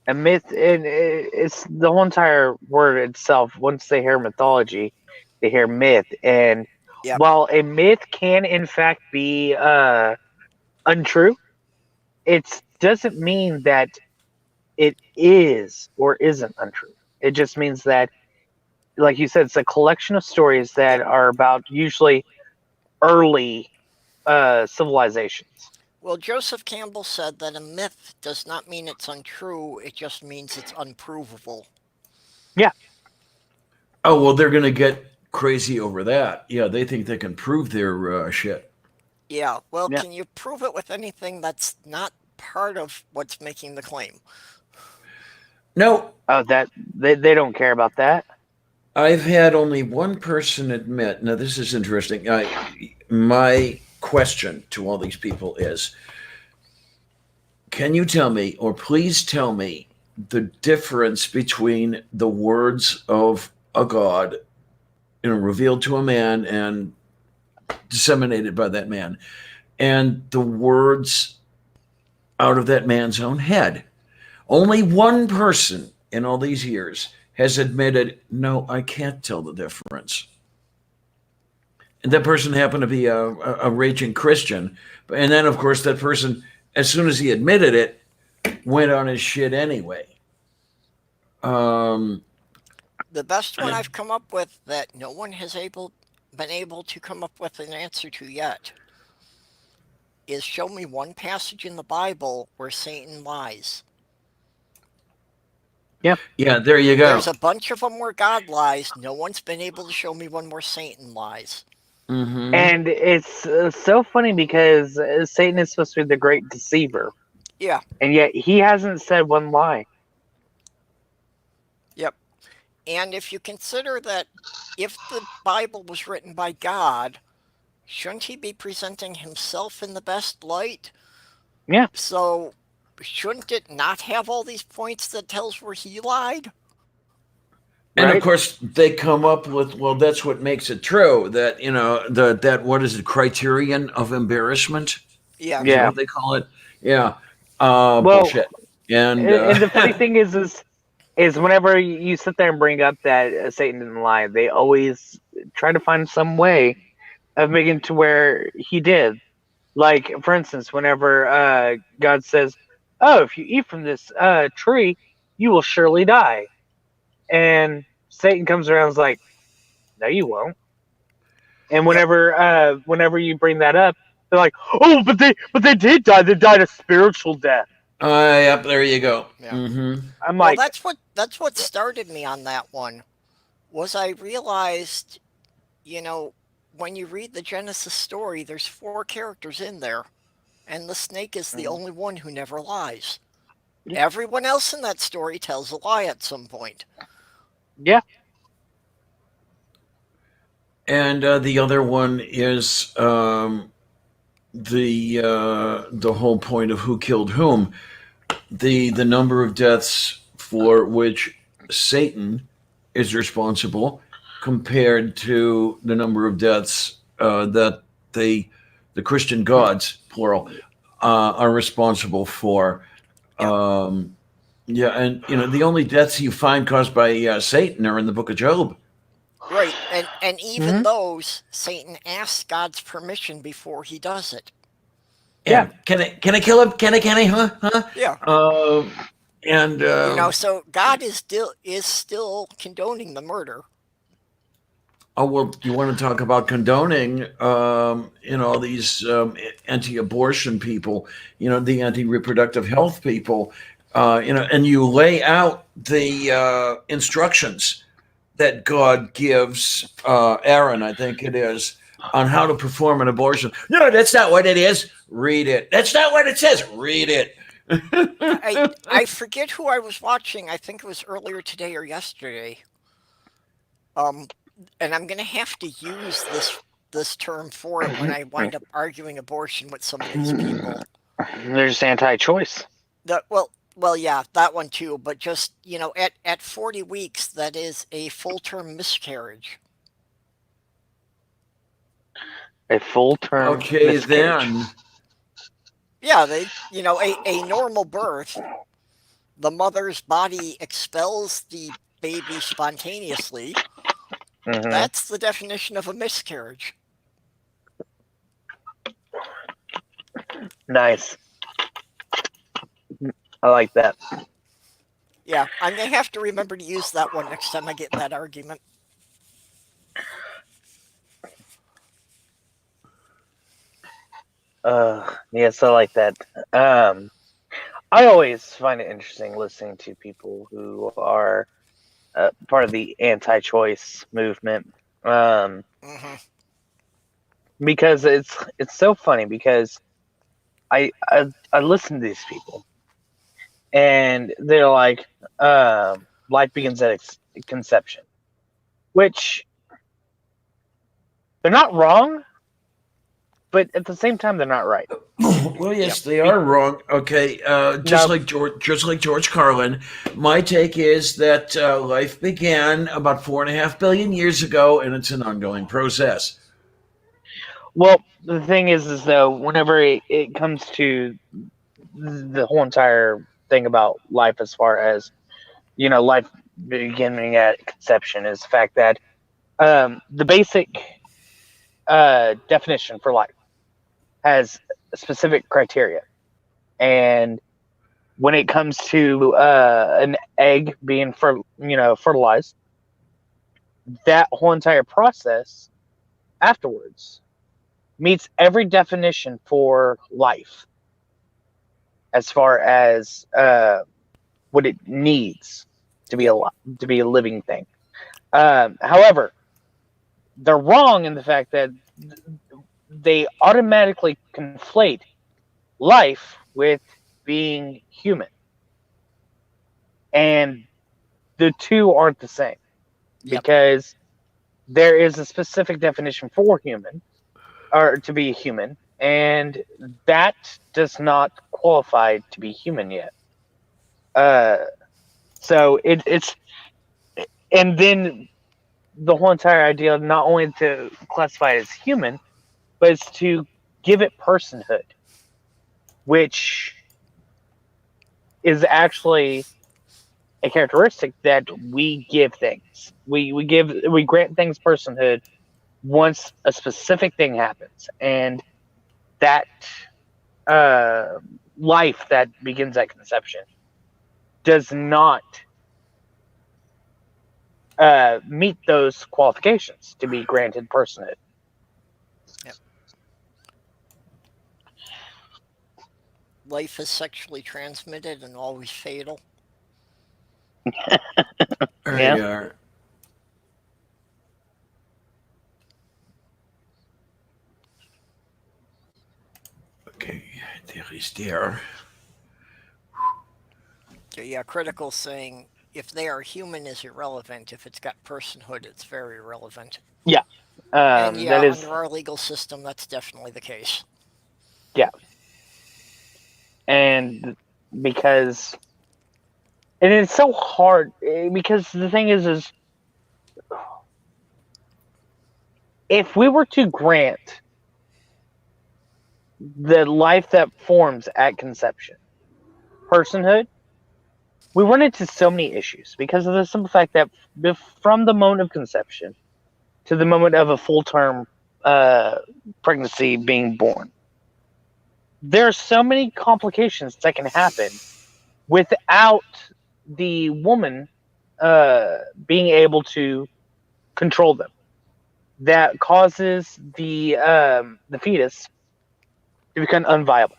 A myth, and it's the whole entire word itself. Once they hear mythology, they hear myth, and Yep. while a myth can in fact be untrue, it doesn't mean that it is or isn't untrue. It just means that, like you said, it's a collection of stories that Yep. are about usually early civilizations. Well, Joseph Campbell said that a myth does not mean it's untrue, it just means it's unprovable. Yeah. Oh, well, they're going to get crazy over that. Yeah, they think they can prove their shit. Yeah, well, Yeah. can you prove it with anything that's not part of what's making the claim? No, Oh, that they don't care about that. I've had only one person admit. Now, this is interesting. My question to all these people is, can you tell me, or please tell me, the difference between the words of a God, revealed to a man and disseminated by that man, and the words out of that man's own head. Only one person in all these years has admitted, no, I can't tell the difference. And that person happened to be a raging Christian. And then, of course, that person, as soon as he admitted it, went on his shit anyway. The best one I've come up with that no one has been able to come up with an answer to yet is show me one passage in the Bible where Satan lies. Yeah, there you go. There's a bunch of them where God lies. No one's been able to show me one where Satan lies. Mm-hmm. And it's so funny because Satan is supposed to be the great deceiver. Yeah. And yet he hasn't said one lie. Yep. And if you consider that if the Bible was written by God, shouldn't he be presenting himself in the best light? Yeah. So shouldn't it not have all these points that tells where he lied? And Right? of course, they come up with, well, that's what makes it true. That, that what is it, criterion of embarrassment? Yeah. Is that what they call it? Yeah. Bullshit. And the funny thing is whenever you sit there and bring up that Satan didn't lie, they always try to find some way of making it to where he did. Like, for instance, whenever God says, "Oh, if you eat from this tree, you will surely die," and Satan comes around and is like, "No, you won't." And whenever you bring that up, they're like, "Oh, but they did die. They died a spiritual death." yep, there you go. Yeah. Mm-hmm. I'm Well, like, that's what started me on that one. Was I realized, when you read the Genesis story, there's 4 characters in there, and the snake is the only one who never lies. Yeah. Everyone else in that story tells a lie at some point. yeah, And the other one is the whole point of who killed whom. The number of deaths for which Satan is responsible compared to the number of deaths that the Christian gods, plural, are responsible for. Yeah, and the only deaths you find caused by Satan are in the Book of Job. Right, and even those, Satan asks God's permission before he does it. Yeah. Can I kill him? Can I? Huh? Yeah. And so God is still condoning the murder. oh well, you want to talk about condoning? These anti-abortion people. The anti-reproductive health people. And you lay out the instructions that God gives Aaron, I think it is, on how to perform an abortion. No, that's not what it is. Read it. That's not what it says. Read it. I forget who I was watching. I think it was earlier today or yesterday. And I'm going to have to use this term for it when I wind up arguing abortion with some of these people. they're just anti-choice. Well, yeah, that one too. But just at 40 weeks, that is a full-term miscarriage. A full-term Okay, miscarriage. then. Yeah, a normal birth, the mother's body expels the baby spontaneously. Mhm. That's the definition of a miscarriage. Nice. I like that. Yeah, I'm going to have to remember to use that one next time I get in that argument. Yes, I like that. I always find it interesting listening to people who are part of the anti-choice movement, because it's so funny because I listen to these people, and they're like, life begins at conception, which they're not wrong, but at the same time, they're not right. Well, yes, they are wrong. Okay, just like George Carlin, my take is that life began about 4.5 billion years ago, and it's an ongoing process. Well, the thing is though, whenever it comes to the whole entire thing about life, as far as life beginning at conception, is the fact that the basic definition for life has specific criteria, and when it comes to an egg being fertilized, that whole entire process afterwards meets every definition for life as far as what it needs to be a living thing. However, they're wrong in the fact that they automatically conflate life with being human, and the two aren't the same, because there is a specific definition for human, or to be human, and that does not qualify to be human yet. So it's and then the whole entire idea, not only to classify it as human, but it's to give it personhood, which is actually a characteristic that we give things. We grant things personhood once a specific thing happens, and that life that begins at conception does not meet those qualifications to be granted personhood. Yep. Life is sexually transmitted and always fatal. There Yeah. you are. Okay, there is there. Yeah, critical saying if they are human is irrelevant. If it's got personhood, it's very relevant. Yeah. And yeah, That is, under our legal system, that's definitely the case. yeah. And because, and it's so hard, because the thing is if we were to grant the life that forms at conception personhood, we run into so many issues because of the simple fact that from the moment of conception to the moment of a full-term pregnancy being born, there are so many complications that can happen without the woman being able to control them, that causes the fetus to become unviable.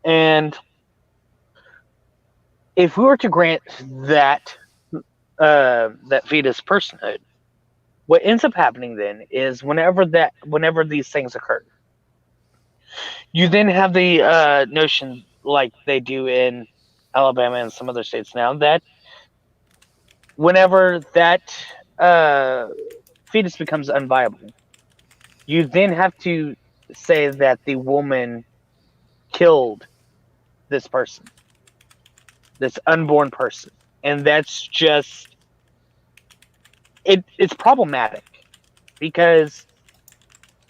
And if we were to grant that fetus personhood, what ends up happening then is whenever these things occur, you then have the notion, like they do in Alabama and some other states now, that whenever that fetus becomes unviable, you then have to say that the woman killed this person, this unborn person, and that's just it's problematic because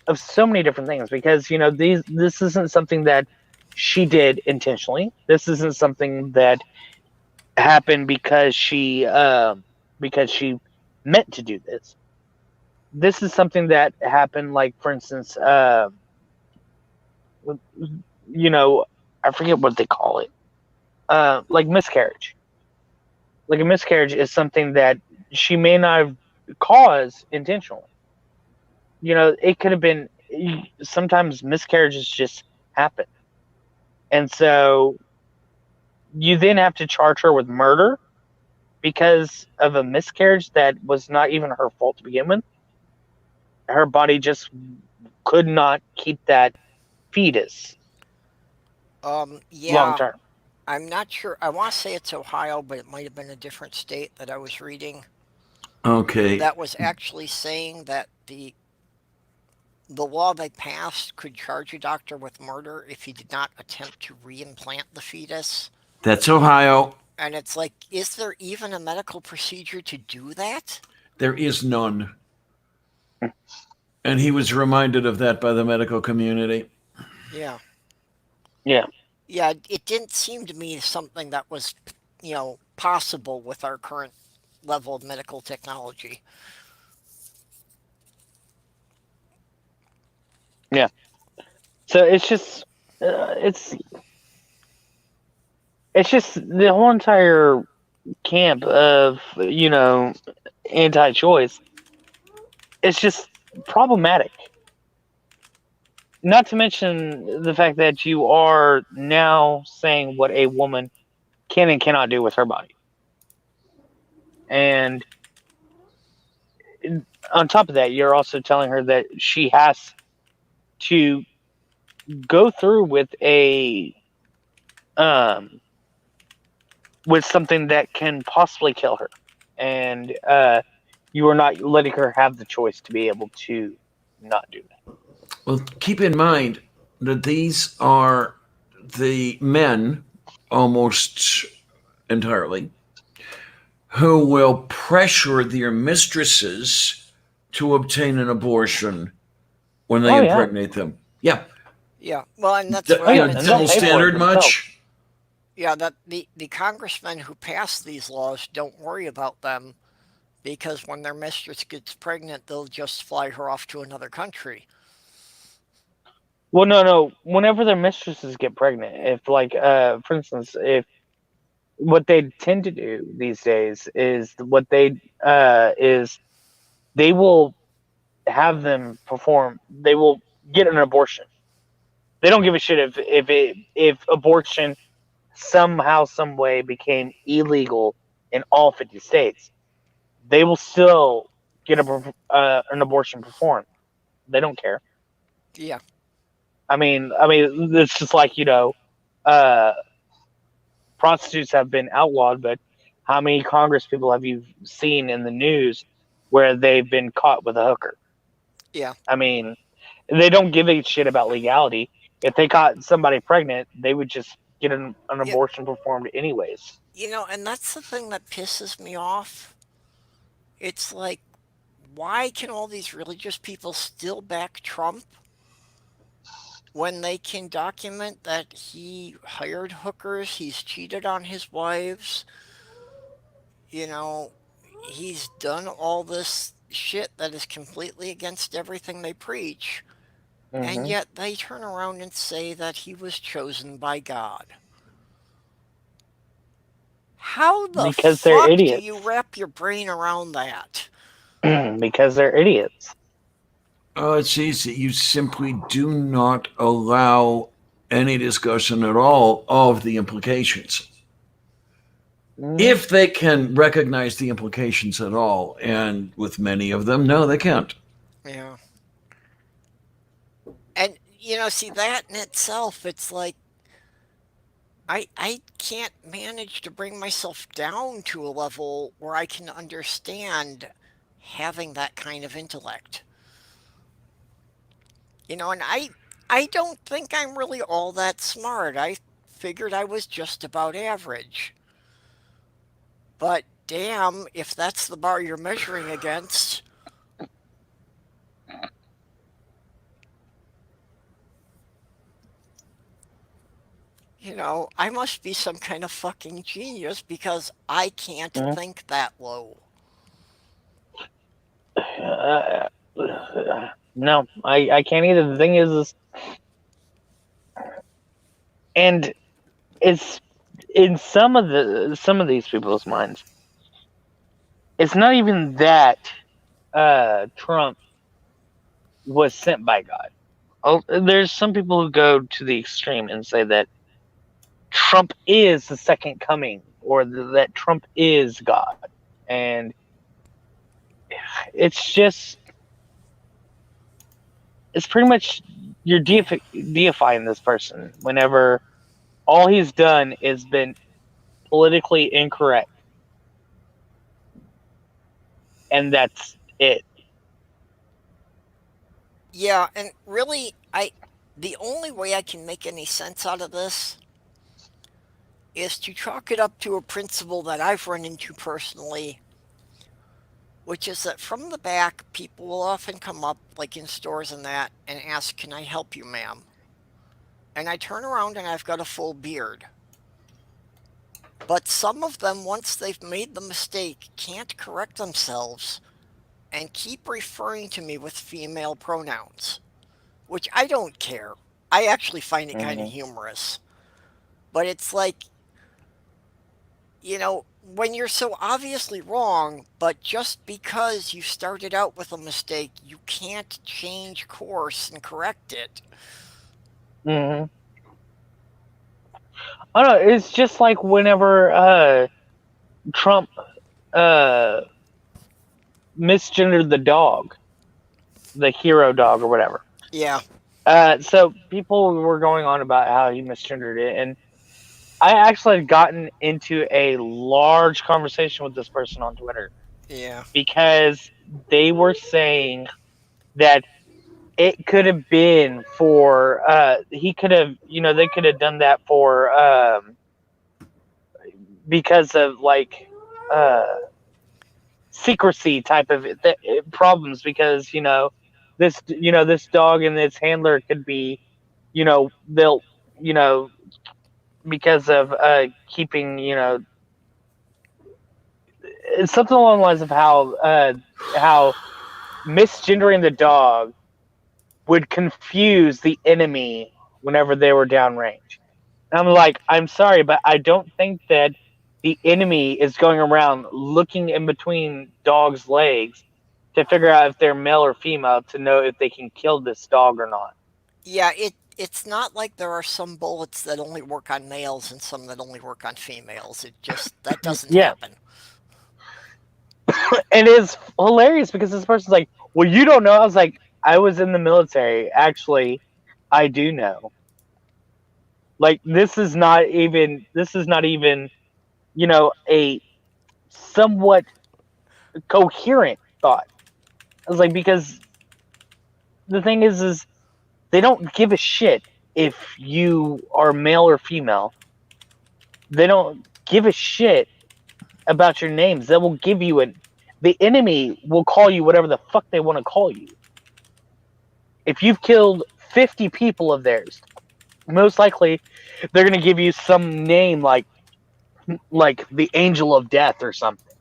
of so many different things. Because this isn't something that she did intentionally. This isn't something that happened because she meant to do this. This is something that happened, like, for instance, I forget what they call it, like miscarriage. Like a miscarriage is something that she may not have caused intentionally. It could have been. Sometimes miscarriages just happen, and so you then have to charge her with murder because of a miscarriage that was not even her fault to begin with. Her body just could not keep that fetus long Yeah, term. I'm not sure. I want to say it's Ohio, but it might have been a different state that I was reading Okay. that was actually saying that the law they passed could charge a doctor with murder if he did not attempt to reimplant the fetus. That's Ohio. And it's like, is there even a medical procedure to do that? There is none. And he was reminded of that by the medical community. Yeah. Yeah. Yeah, it didn't seem to me something that was, possible with our current level of medical technology. Yeah. So it's just, it's just the whole entire camp of anti-choice. It's just problematic. Not to mention the fact that you are now saying what a woman can and cannot do with her body. And on top of that, you're also telling her that she has to go through with something that can possibly kill her. And you are not letting her have the choice to be able to not do that. Well, keep in mind that these are the men, almost entirely, who will pressure their mistresses to obtain an abortion when they impregnate them. Yeah. Yeah, well, and that's what You I've know, been double saying. standard much? Yeah, that the congressmen who pass these laws don't worry about them because when their mistress gets pregnant, they'll just fly her off to another country. Well, no. Whenever their mistresses get pregnant, if for instance, if what they tend to do these days is they will have them perform. They will get an abortion. They don't give a shit if abortion somehow, some way became illegal in all 50 states. They will still get an abortion performed. They don't care. Yeah. I mean, it's just like uh, prostitutes have been outlawed, but how many Congress people have you seen in the news where they've been caught with a hooker? Yeah. I mean, they don't give a shit about legality. If they caught somebody pregnant, they would just get an Yeah. abortion performed anyways. And that's the thing that pisses me off. It's like, why can all these religious people still back Trump when they can document that he hired hookers, he's cheated on his wives, you know, he's done all this shit that is completely against everything they preach, and Mm-hmm. yet they turn around and say that he was chosen by God. How the Because they're fuck do you idiots. wrap your brain around that? Because they're idiots. Oh, it's easy. You simply do not allow any discussion at all of the implications. If they can recognize the implications at all, and with many of them, no, they can't. Yeah. And, see, that in itself, it's like, I can't manage to bring myself down to a level where I can understand having that kind of intellect. And I don't think I'm really all that smart. I figured I was just about average. But damn, if that's the bar you're measuring against, I must be some kind of fucking genius because I can't think that low. No, I can't either. The thing is, and it's in some of these people's minds. It's not even that Trump was sent by God. Oh, there's some people who go to the extreme and say that Trump is the second coming, or that Trump is God, and it's just it's pretty much you're deifying this person whenever all he's done is been politically incorrect, and that's it. Yeah, and really, the only way I can make any sense out of this is to chalk it up to a principle that I've run into personally, which is that from the back, people will often come up, like in stores and that, and ask, "Can I help you, ma'am?" And I turn around and I've got a full beard. But some of them, once they've made the mistake, can't correct themselves and keep referring to me with female pronouns, which I don't care. I actually find it kind of Mhm. humorous. But it's like, when you're so obviously wrong, but just because you started out with a mistake, you can't change course and correct it. Mhm. I don't know. It's just like whenever Trump uh misgendered the dog, the hero dog or whatever. Yeah, So people were going on about how he misgendered it, and I actually had gotten into a large conversation with this person on Twitter yeah. because they were saying that it could have been for he could have, they could have done that for because of like uh secrecy type of problems, because this dog and its handler could be, they'll, you know because of keeping, it's something along the lines of how misgendering the dog would confuse the enemy whenever they were downrange. And I'm like, I'm sorry, but I don't think that the enemy is going around looking in between dogs' legs to figure out if they're male or female to know if they can kill this dog or not. Yeah, it's not like there are some bullets that only work on males and some that only work on females. It just that doesn't Yeah. happen. And it's hilarious because this person's like, well, you don't know. I was like, I was in the military. Actually, I do know. Like, this is not even, a somewhat coherent thought. I was like, because the thing is they don't give a shit if you are male or female. They don't give a shit about your names. They will give you the enemy will call you whatever the fuck they want to call you. If you've killed 50 people of theirs, most likely they're going to give you some name like the angel of death or something.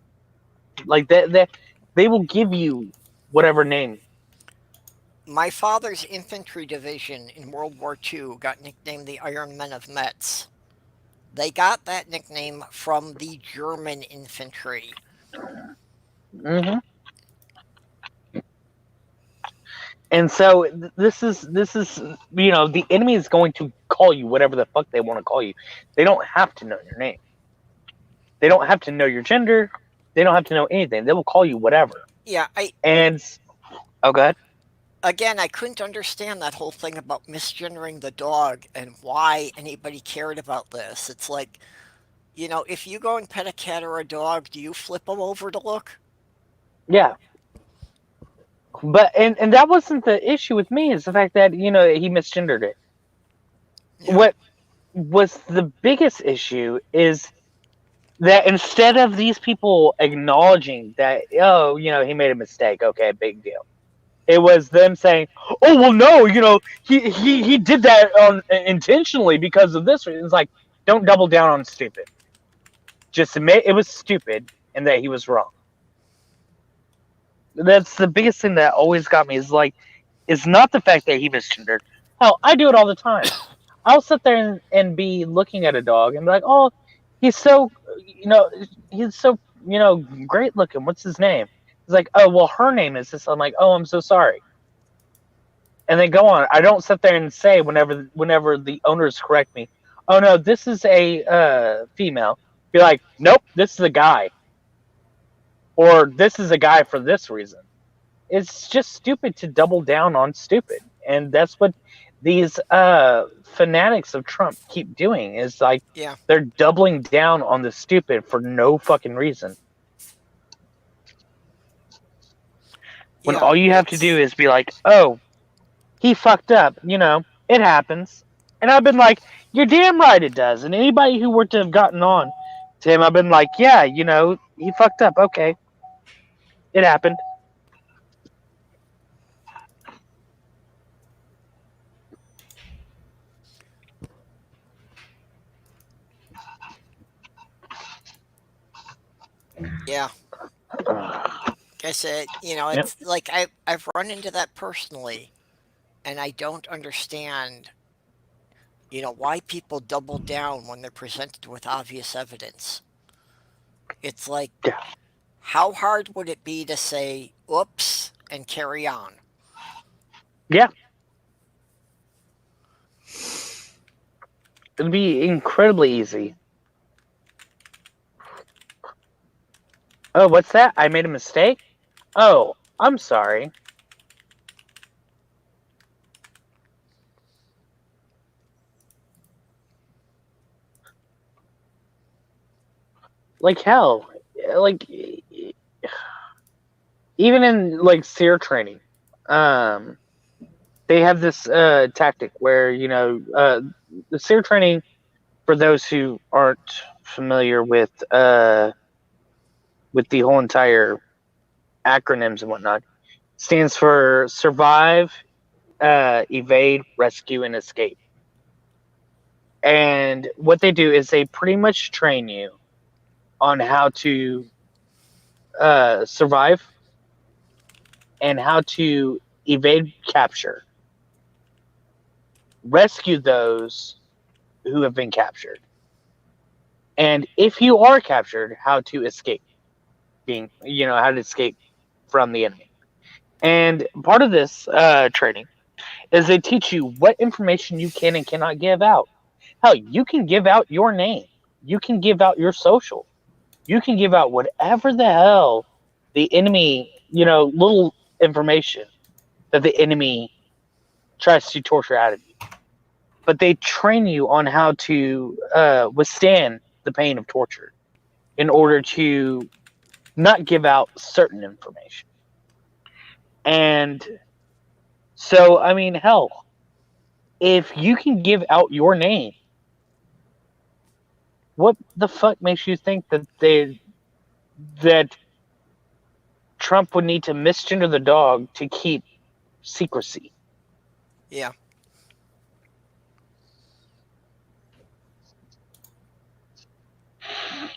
Like that they will give you whatever name. My father's infantry division in World War II got nicknamed the Iron Men of Metz. They got that nickname from the German infantry. Hmm. And so this is the enemy is going to call you whatever the fuck they want to call you. They don't have to know your name. They don't have to know your gender. They don't have to know anything. They will call you whatever. Yeah, I And oh god. again, I couldn't understand that whole thing about misgendering the dog and why anybody cared about this. It's like, if you go and pet a cat or a dog, do you flip them over to look? Yeah. But and that wasn't the issue with me, is the fact that, he misgendered it. Yeah. What was the biggest issue is that instead of these people acknowledging that, oh, he made a mistake, okay, big deal. It was them saying, oh, well, no, he did that on intentionally because of this. It's like, don't double down on stupid. Just admit it was stupid and that he was wrong. That's the biggest thing that always got me, is like, it's not the fact that he misgendered. Hell, I do it all the time. I'll sit there and be looking at a dog and be like, oh, he's so, you know, he's so, great looking. What's his name? He's like, oh, well, her name is this. I'm like, oh, I'm so sorry. And they go on. I don't sit there and say, whenever the owners correct me, oh no, this is a female. Be like, nope, this is a guy, or this is a guy for this reason. It's just stupid to double down on stupid, and that's what these fanatics of Trump keep doing. Is like, Yeah. they're doubling down on the stupid for no fucking reason. When Yeah, all you have to do it's is be like, oh, he fucked up. It happens. And I've been like, you're damn right it does. And anybody who were to have gotten on to him, I've been like, yeah, he fucked up. Okay, it happened. Yeah. I said, Yep. it's like I've run into that personally, and I don't understand, why people double down when they're presented with obvious evidence. It's like, Yeah. how hard would it be to say, oops, and carry on? Yeah. It'd be incredibly easy. Oh, what's that? I made a mistake? Oh, I'm sorry. Like hell. Like even in like SEER training, they have this tactic where the SEER training, for those who aren't familiar with the whole entire acronyms and whatnot, stands for survive, evade, rescue, and escape. And what they do is they pretty much train you on how to survive and how to evade capture, rescue those who have been captured, and if you are captured, how to escape how to escape from the enemy. And part of this training is they teach you what information you can and cannot give out. Hell, you can give out your name, you can give out your social, you can give out whatever the hell the enemy, little information that the enemy tries to torture out of you. But they train you on how to withstand the pain of torture in order to not give out certain information. And so, I mean, hell, if you can give out your name, what the fuck makes you think that Trump would need to misgender the dog to keep secrecy? Yeah.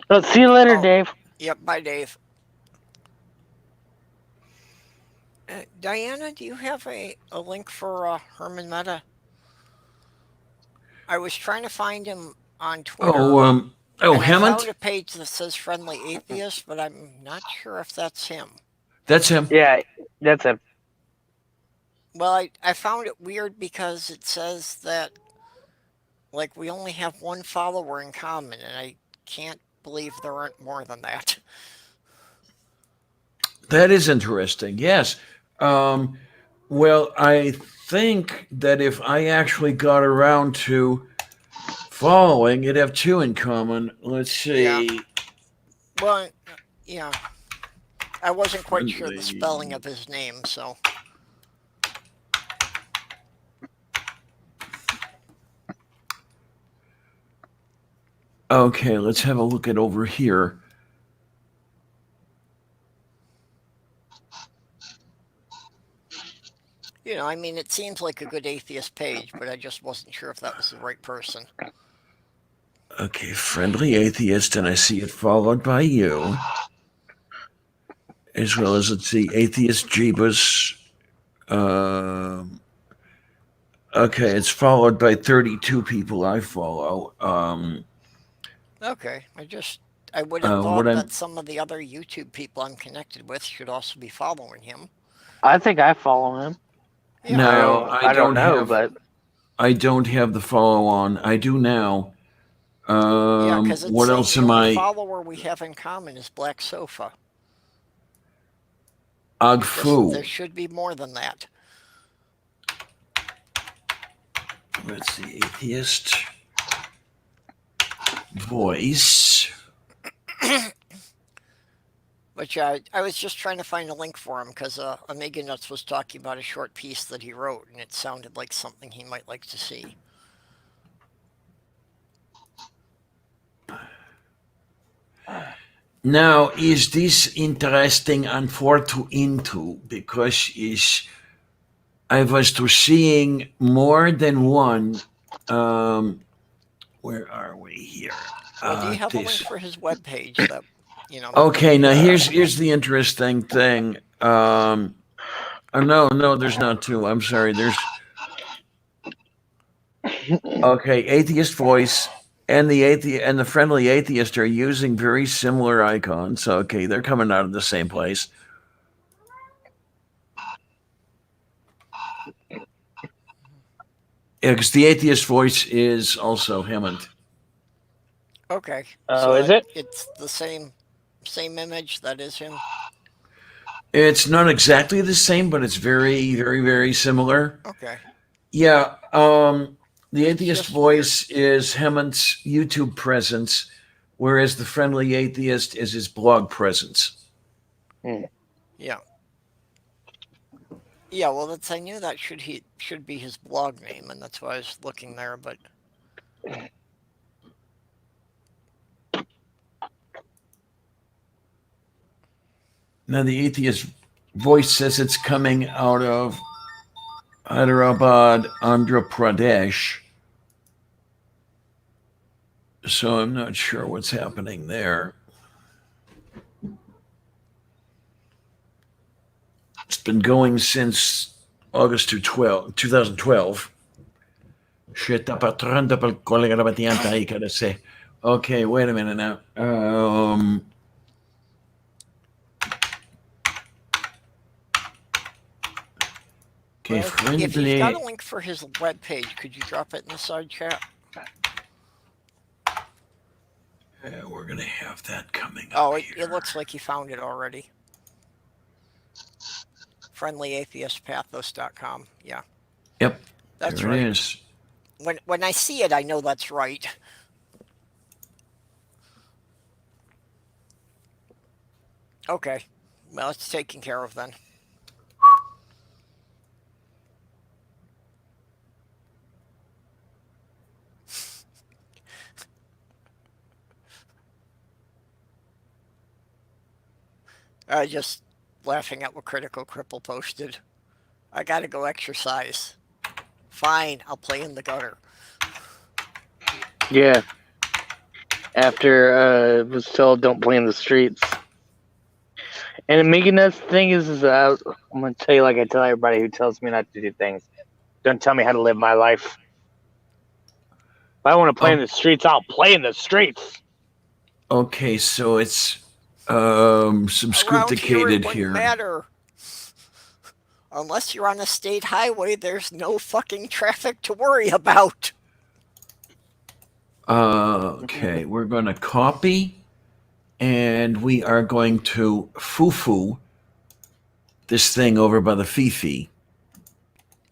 Well, see you later, Oh, Dave. yep. Bye, Dave. Diana, do you have a link for Herman Meta? I was trying to find him on Twitter, and I Hammond? found a page that says friendly atheist, but I'm not sure if that's him. That's him. Yeah, that's him. Well, I found it weird because it says that, like, we only have one follower in common, and I can't believe there aren't more than that. That is interesting. Yes. Well, I think that if I actually got around to following, it'd have two in common. Let's see. Yeah. Well, yeah. I wasn't quite sure the Friendly. spelling of his name, so. Okay, let's have a look at over here. I mean, it seems like a good atheist page, but I just wasn't sure if that was the right person. Okay, friendly atheist, and I see it followed by you. As well as, let's see, atheist Jeebus. Okay, it's followed by 32 people I follow. Okay, I would have thought what I'm that some of the other YouTube people I'm connected with should also be following him. I think I follow him. Yeah. No, I don't know, but I don't have the follow on. I do now. Yeah, because What else am the only I? follower we have in common is Black Sofa. Agfu. There should be more than that. Let's see, atheist voice. But yeah, I was just trying to find a link for him because Omega Nuts was talking about a short piece that he wrote, and it sounded like something he might like to see. Now, is this interesting and for to into? Because is I was to seeing more than one. Um, where are we here? Well, do you have a link This. for his webpage that, Okay, maybe now we can here's look at? here's the interesting thing. Oh, no, there's not two. I'm sorry. There's okay. Atheist voice and the friendly atheist are using very similar icons. Okay, they're coming out of the same place. Yeah, because the atheist voice is also Hammond. Okay, Oh, so is it? it's the same image that is him. It's not exactly the same, but it's very, very, very similar. Okay, Yeah, the it's atheist just weird. voice is Hammond's YouTube presence, whereas the friendly atheist is his blog presence. Hmm. Yeah, yeah. Well, that's I knew that should be his blog name, and that's why I was looking there. But Now, the atheist voice says it's coming out of Hyderabad, Andhra Pradesh. So I'm not sure what's happening there. It's been going since August 2012. Okay, wait a minute now. Okay, well, if you've got a friendly. link for his webpage, could you drop it in the side chat? We're gonna have that coming Oh, up it here. looks like you found it already. Friendlyatheistpathos.com. Yeah, Yep, that's there it right. is. When I see it, I know that's right. Okay, well, it's taken care of then. Just laughing at what Critical Cripple posted. I gotta go exercise. Fine, I'll play in the gutter. Yeah. After was told don't play in the streets. And Megan, that's the thing is I'm gonna tell you like I tell everybody who tells me not to do things. Don't tell me how to live my life. If I want to play in Oh, the streets, I'll play in the streets. okay, so it's Around here, it subscripticated wouldn't here. matter. Unless you're on a state highway, there's no fucking traffic to worry about. Okay, we're going to copy and we are going to foo-foo this thing over by the Fifi.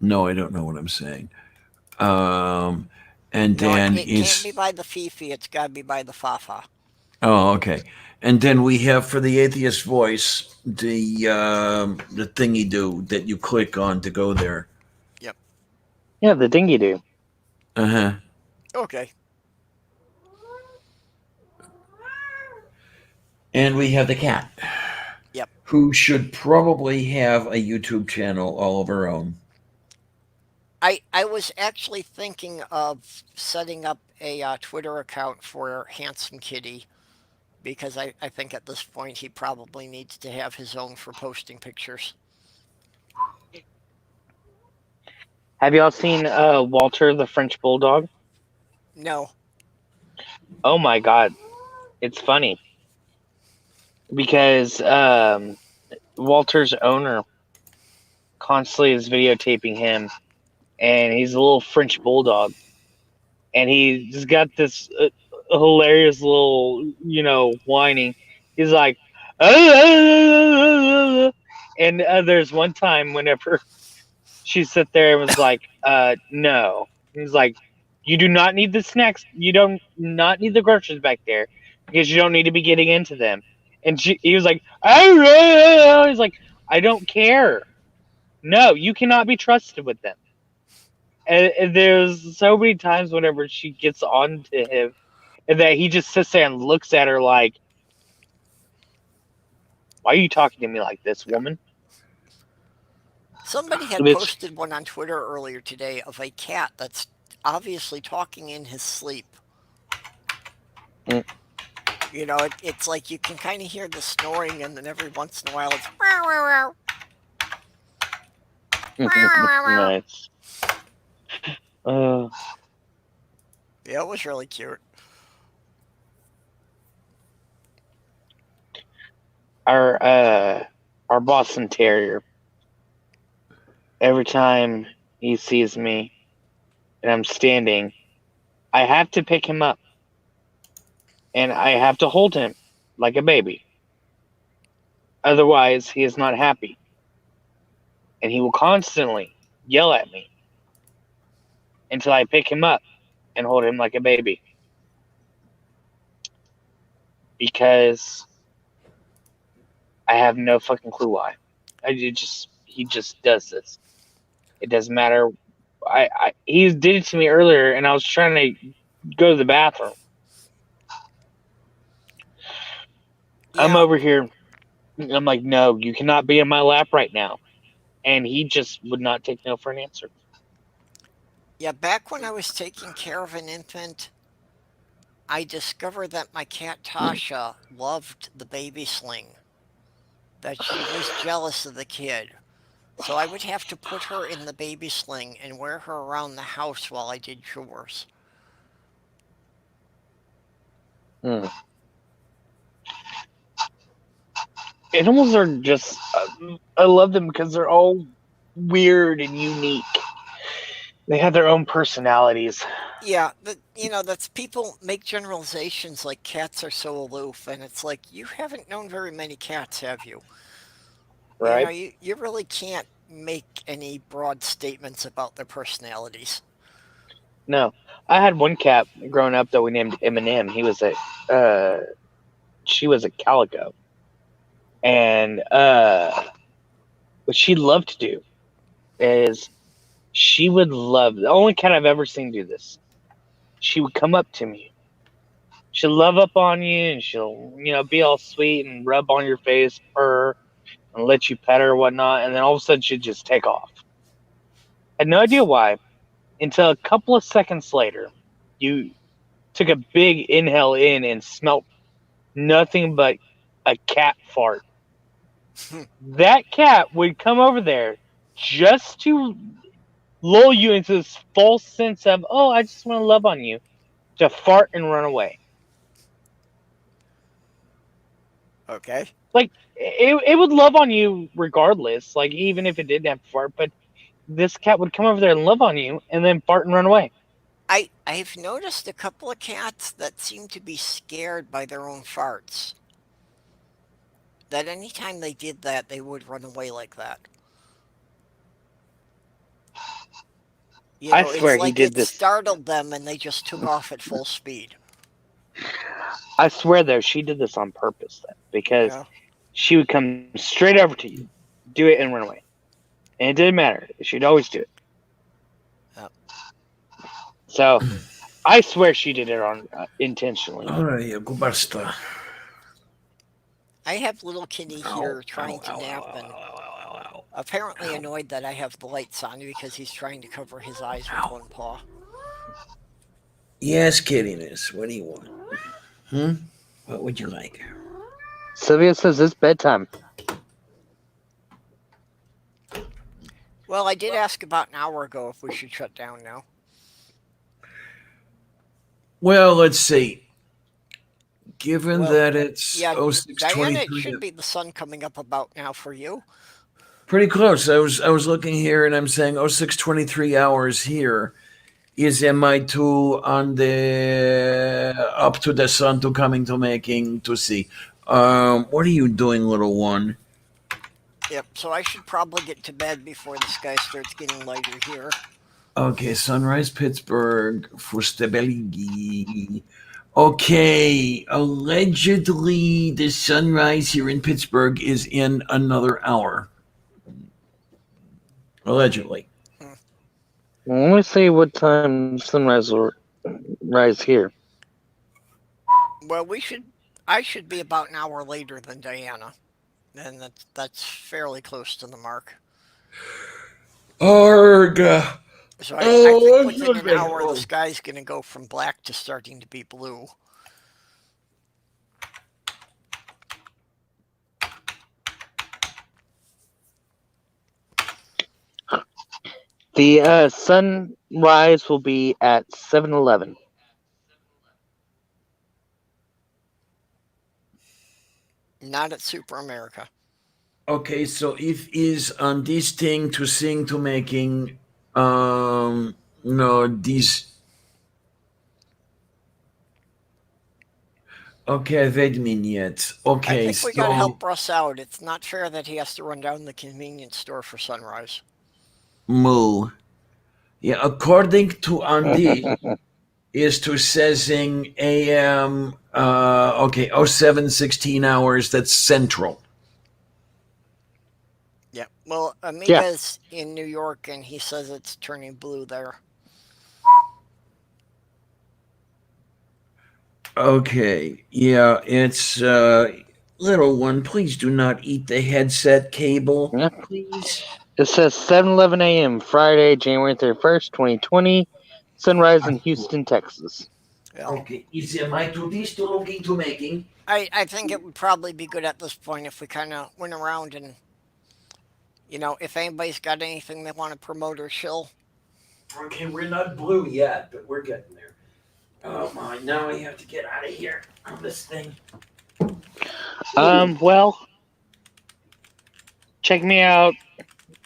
No, I don't know what I'm saying. And No, then it can't be is by the Fifi, it's gotta be by the Fafa. oh, okay. And then we have for the atheist voice the thingy do that you click on to go there. Yep. Yeah, the dingy do. Uh-huh. Okay. And we have the cat. Yep. Who should probably have a YouTube channel all of her own. I was actually thinking of setting up a Twitter account for Handsome Kitty because I think at this point he probably needs to have his own for posting pictures. Have y'all seen Walter the French Bulldog? No. Oh my god, it's funny because Walter's owner constantly is videotaping him, and he's a little French bulldog, and he's got this hilarious little, whining. He's like, and there's one time whenever she sat there and was like, no. He's like, you do not need the snacks. You don't not need the groceries back there because you don't need to be getting into them. And he was like, oh, he's like, I don't care. No, you cannot be trusted with them. And there's so many times whenever she gets on to him, and that he just sits there and looks at her like, why are you talking to me like this, woman? Somebody had Which, posted one on Twitter earlier today of a cat that's obviously talking in his sleep. Mm. It's like you can kind of hear the snoring, and then every once in a while it's wow, wow, wow, wow, wow, wow. nice. Uh, Yeah, it was really cute. our Boston Terrier. Every time he sees me and I'm standing, I have to pick him up, and I have to hold him like a baby. Otherwise, he is not happy, and he will constantly yell at me until I pick him up and hold him like a baby. Because I have no fucking clue why. He just does this. It doesn't matter. He did it to me earlier, and I was trying to go to the bathroom. I'm Yeah, over here. I'm like, no, you cannot be in my lap right now. And he just would not take no for an answer. yeah. Back when I was taking care of an infant, I discovered that my cat Tasha loved the baby sling. That she was jealous of the kid. So I would have to put her in the baby sling and wear her around the house while I did chores. Hmm. Animals are just, I love them because they're all weird and unique. They have their own personalities, Yeah, that's people make generalizations like cats are so aloof, and it's like you haven't known very many cats, have you? right? You really can't make any broad statements about their personalities. No, I had one cat growing up that we named Eminem. She was a calico, and what she loved to do is she would love the only cat I've ever seen do this. She would come up to me. She'll love up on you, and she'll be all sweet and rub on your face, purr, and let you pet her or whatnot. And then all of a sudden she'd just take off. I had no idea why until a couple of seconds later, you took a big inhale in and smelt nothing but a cat fart. That cat would come over there just to lull you into this false sense of, oh, I just want to love on you, to fart and run away. Okay. Like, it would love on you regardless, like, even if it didn't have to fart, but this cat would come over there and love on you and then fart and run away. I've noticed a couple of cats that seem to be scared by their own farts. That anytime they did that, they would run away like that. I It's swear he like did it this. startled them and they just took off at full speed. I swear, though, she did this on purpose, then, because Yeah. she would come straight over to you, do it, and run away. And it didn't matter. She'd always do it. Yep. So, I swear she did it on intentionally. Ay, ako basta. I have little kitty here trying to nap and apparently annoyed that I have the lights on because he's trying to cover his eyes with one paw. Yes, kittiness. What do you want? What would you like? Sylvia says it's bedtime. Well, I did ask about an hour ago if we should shut down now. Well, let's see. Given Well, that it's Yeah, Diana, it 0623, should be the sun coming up about now for you. pretty close. I was looking here and I'm saying 0623 hours here is MI2 on the up to the sun to coming to making to see. What are you doing, little one? Yep, so I should probably get to bed before the sky starts getting lighter here. Okay, Sunrise Pittsburgh, Fustebeligi, Okay, allegedly the sunrise here in Pittsburgh is in another hour. Allegedly. Well, let me see what time sunrise will rise here. Well, I should be about an hour later than Diana, and that's fairly close to the mark. Arg! So I think Oh, I within should an be hour the home. sky's going to go from black to starting to be blue. The sunrise will be at 7:11. Not at Super America. Okay, so if is on this thing to sing to making, no, these. Okay, wait a minute. I Okay, think we got to so help Russ out. It's not fair that he has to run down the convenience store for sunrise. moo. Yeah, according to Andy, is to saying AM. Okay, 07:16 That's Central. Yeah. Well, Yeah. Amiga's in New York, and he says it's turning blue there. Okay, yeah, it's little one. Please do not eat the headset cable, Yeah. please. It says 7:11 a.m. Friday, January 31st, 2020. Sunrise in Houston, Texas. Yeah. Okay, is my to this to looking to making? I think it would probably be good at this point if we kind of went around and, if anybody's got anything they want to promote or shill. Okay, we're not blue yet, but we're getting there. Oh my! Now I have to get out of here on this thing. Well, check me out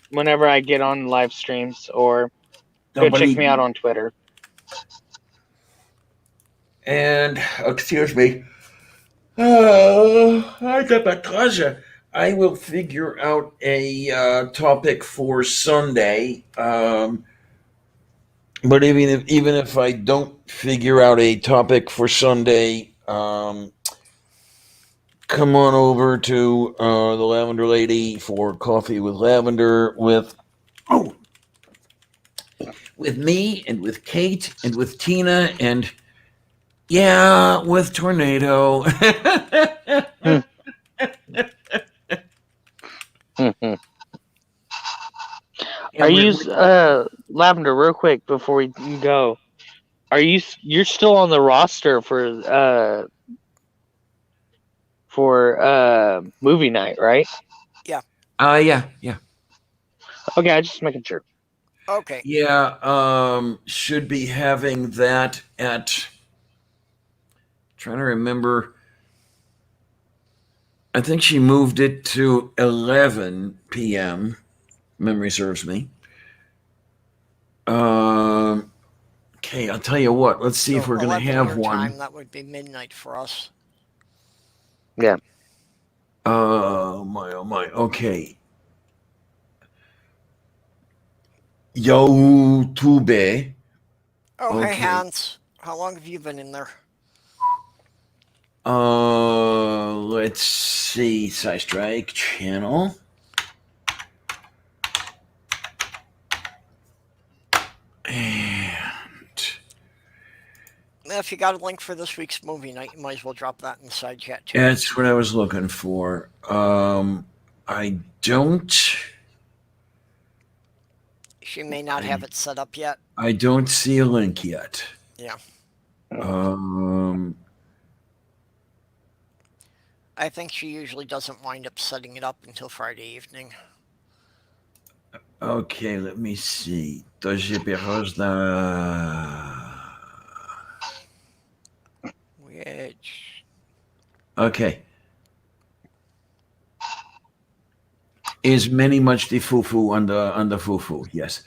whenever I get on live streams, or go check me out on Twitter. And excuse me. I got my pleasure. I will figure out a topic for Sunday. But even if I don't figure out a topic for Sunday, come on over to the Lavender Lady for Coffee with Lavender with me and with Kate and with Tina and with Tornado. Are you Lavender? Real quick before we go, you're still on the roster for movie night, right? Yeah. Yeah. Okay, I just making sure. Okay. Yeah, should be having that at. Trying to remember. I think she moved it to 11 p.m. Memory serves me. Okay, I'll tell you what. Let's see if we're going to have your one. Time, that would be midnight for us. Yeah. Oh my. Okay. YouTube. Oh, Okay. hey, Hans. How long have you been in there? Let's see. Side Strike channel. And If you got a link for this week's movie night, you might as well drop that in the side chat too. that's what I was looking for. I don't. She may not have it set up yet. I don't see a link yet. Yeah. I think she usually doesn't wind up setting it up until Friday evening. Okay, let me see. Which? Okay. Is many much the fufu on the fufu? Yes.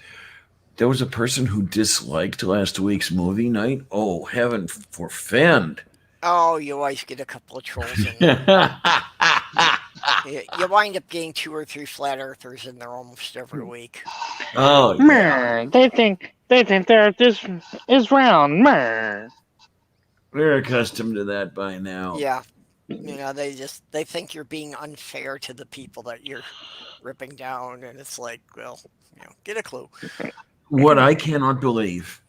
There was a person who disliked last week's movie night. Oh, heaven forfend! Oh, you always get a couple of trolls in there. You wind up getting 2 or 3 flat earthers in there almost every week. Oh, yeah. They think the earth is round. We're accustomed to that by now. Yeah, they think you're being unfair to the people that you're ripping down, and it's like, well, get a clue. What I cannot believe,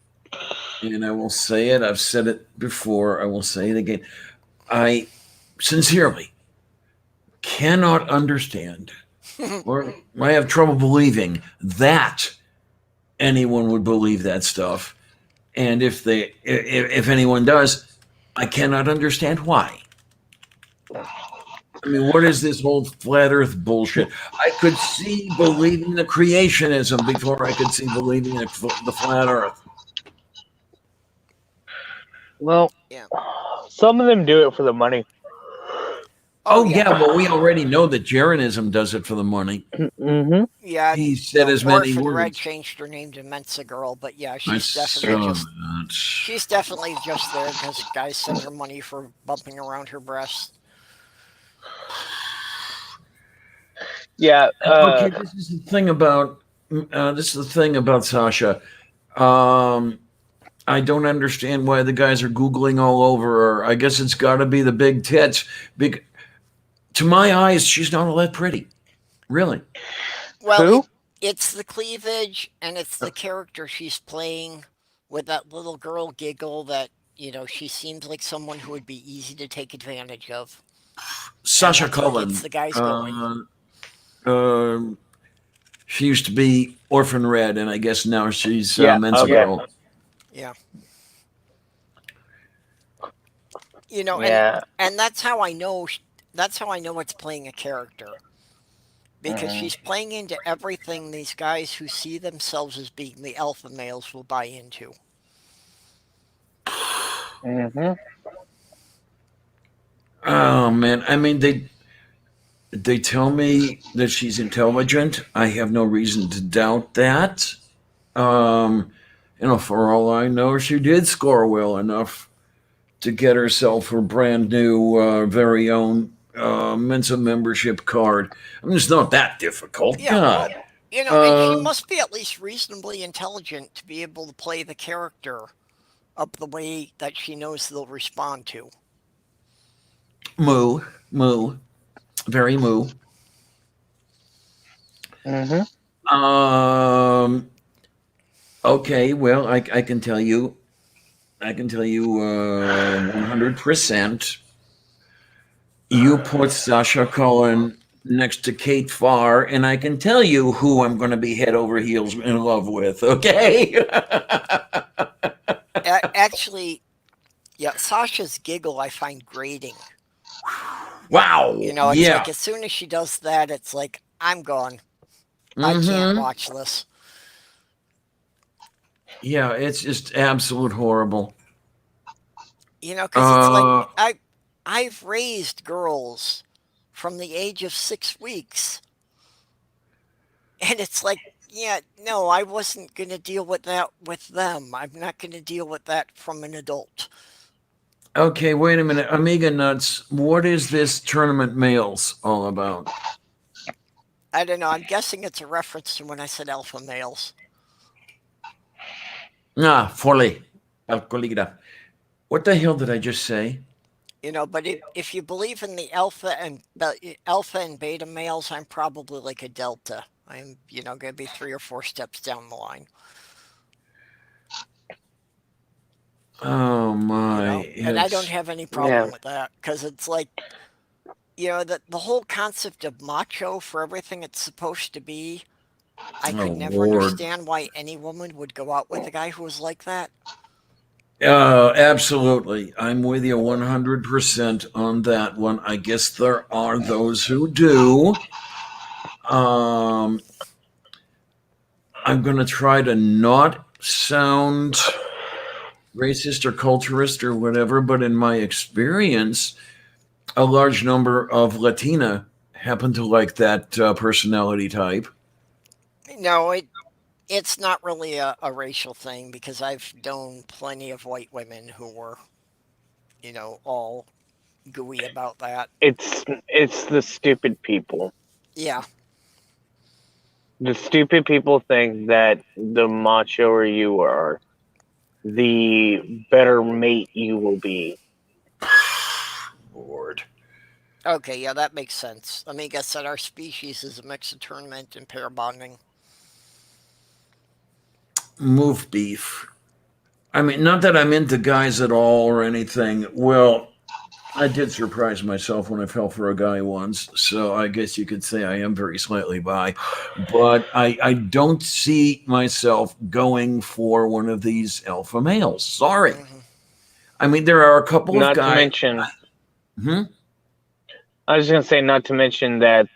and I will say it, I've said it before, I will say it again. I sincerely cannot understand, or I have trouble believing that anyone would believe that stuff. And if anyone does, I cannot understand why. I mean, what is this whole flat Earth bullshit? I could see believing the creationism before I could see believing the flat Earth. Well, Yeah. some of them do it for the money. Oh yeah, well, we already know that Jeranism does it for the money. Mm-hmm. Yeah, He said as many Orphan Red words. changed her name to Mensa Girl, but yeah, I she's definitely saw just that. she's definitely just there because guys send her money for bumping around her breasts. Yeah. Okay, this is the thing about Sasha. I don't understand why the guys are googling all over her. I guess it's got to be the big tits. To my eyes, she's not all that pretty. Really. Well, Who? it's the cleavage and it's the character she's playing with that little girl giggle that, she seems like someone who would be easy to take advantage of. And Sasha that's what gets Cullen. the guys going. She used to be Orphan Red, and I guess now she's Yeah, Mensa okay. Girl. Yeah. Yeah. And that's how I know it's playing a character. Because she's playing into everything these guys who see themselves as being the alpha males will buy into. Mm-hmm. Oh man, I mean they tell me that she's intelligent. I have no reason to doubt that. Um, for all I know, she did score well enough to get herself her brand new, very own Mensa membership card. I mean, it's not that difficult. Yeah, God. and she Uh, must be at least reasonably intelligent to be able to play the character up the way that she knows they'll respond to. moo, moo, very moo. Mm-hmm. Okay, well, I can tell you, 100%. You put Sasha Cullen next to Kate Farr, and I can tell you who I'm going to be head over heels in love with. Okay. Actually, yeah, Sasha's giggle I find grating. Wow. It's Yeah. like as soon as she does that, it's like, I'm gone. I can't Mm-hmm. watch this. Yeah, it's just absolute horrible. Because it's like I've raised girls from the age of 6 weeks, and it's like, yeah, no, I wasn't gonna deal with that with them. I'm not gonna deal with that from an adult. Okay, wait a minute. Amiga Nuts, what is this Tournament Males all about? I don't know. I'm guessing it's a reference to when I said alpha males. Folly. Alcoholica. What the hell did I just say? But if you believe in the alpha and beta males, I'm probably like a delta. I'm gonna be 3 or 4 steps down the line. Oh my! And I don't have any problem Yeah. with that because it's like the whole concept of macho for everything it's supposed to be. I could never Lord. understand why any woman would go out with a guy who was like that. Absolutely. I'm with you 100% on that one. I guess there are those who do. I'm going to try to not sound racist or culturist or whatever, but in my experience, a large number of Latina happen to like that personality type. No, it's not really a racial thing because I've known plenty of white women who were, all gooey about that. It's the stupid people. Yeah. The stupid people think that the machoer you are, the better mate you will be. Lord. Okay, yeah, that makes sense. Let me guess that our species is a mix of tournament and pair bonding. Move beef. I mean, not that I'm into guys at all or anything. Well, I did surprise myself when I fell for a guy once, so I guess you could say I am very slightly bi. But I don't see myself going for one of these alpha males. Sorry. Hmm. I mean, there are a couple of Not to guys. mention, Hmm? I was gonna say, not to mention that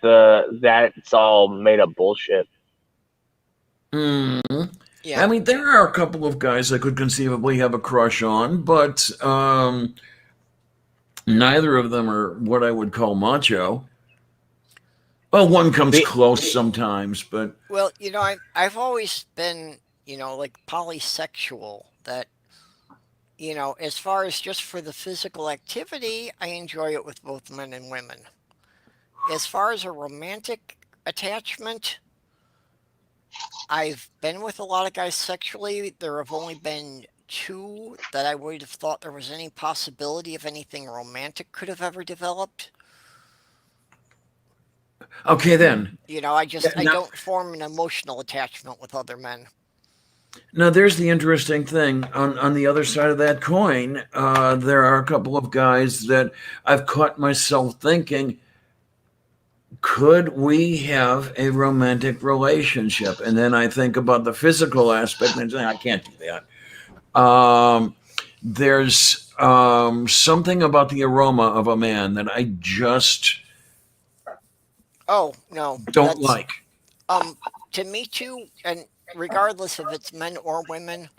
that's all made up bullshit. Mm. I Yeah, mean, there are a couple of guys I could conceivably have a crush on, but neither of them are what I would call macho. Well, one comes The close sometimes, but well, I've always been, like polysexual. That, as far as just for the physical activity, I enjoy it with both men and women. As far as a romantic attachment, I've been with a lot of guys sexually. There have only been two that I would have thought there was any possibility of anything romantic could have ever developed. okay then. I Now, don't form an emotional attachment with other men. now there's the interesting thing. On the other side of that coin, there are a couple of guys that I've caught myself thinking, could we have a romantic relationship? And then I think about the physical aspect and I say, I can't do that. There's something about the aroma of a man that I just Oh, no, don't that's like. um to me too, and regardless if it's men or women,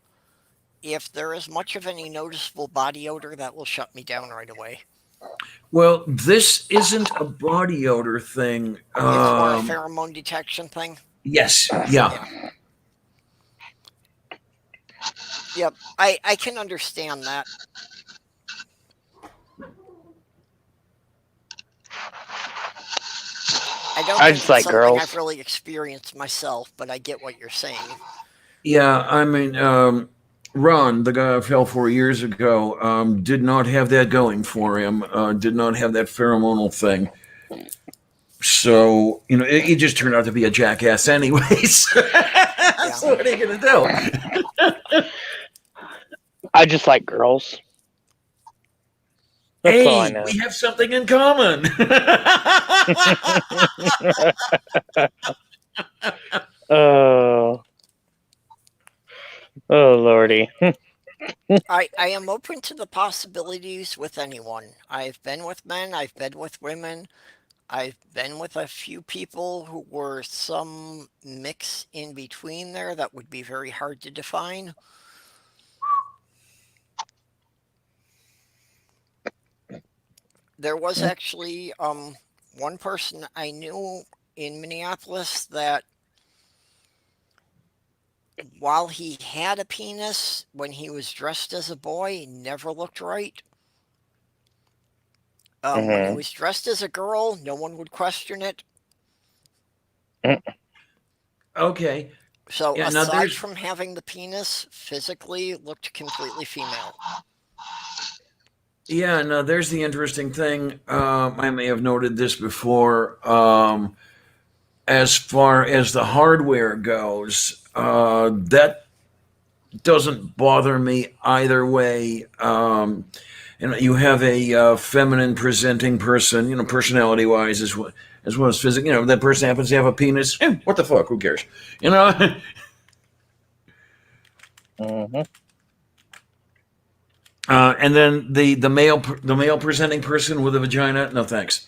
if there is much of any noticeable body odor, that will shut me down right away. Well, this isn't a body odor thing. It's more a pheromone detection thing. Yes, yeah. Yeah. Yep. I can understand that. I don't I think just it's like something I've girls. really experienced myself, but I get what you're saying. Yeah, I mean, Ron, the guy I fell for years ago, did not have that going for him, did not have that pheromonal thing. So, it just turned out to be a jackass, anyways. Yeah. So, what are you going to do? I just like girls. That's all I Hey, know. we have something in common. Oh, oh lordy. I am open to the possibilities with anyone. I've been with men, I've been with women, I've been with a few people who were some mix in between there that would be very hard to define. There was actually one person I knew in Minneapolis that while he had a penis, when he was dressed as a boy, he never looked right. When he Hmm. was dressed as a girl, no one would question it. Okay. So Yeah, now aside there's from having the penis, physically looked completely female. Yeah, no, there's the interesting thing. I may have noted this before. As far as the hardware goes, that doesn't bother me either way. You have a feminine presenting person, personality wise, as well as physical. That person happens to have a penis. What the fuck? Who cares? You know. Hmm. And then the male presenting person with a vagina. No thanks.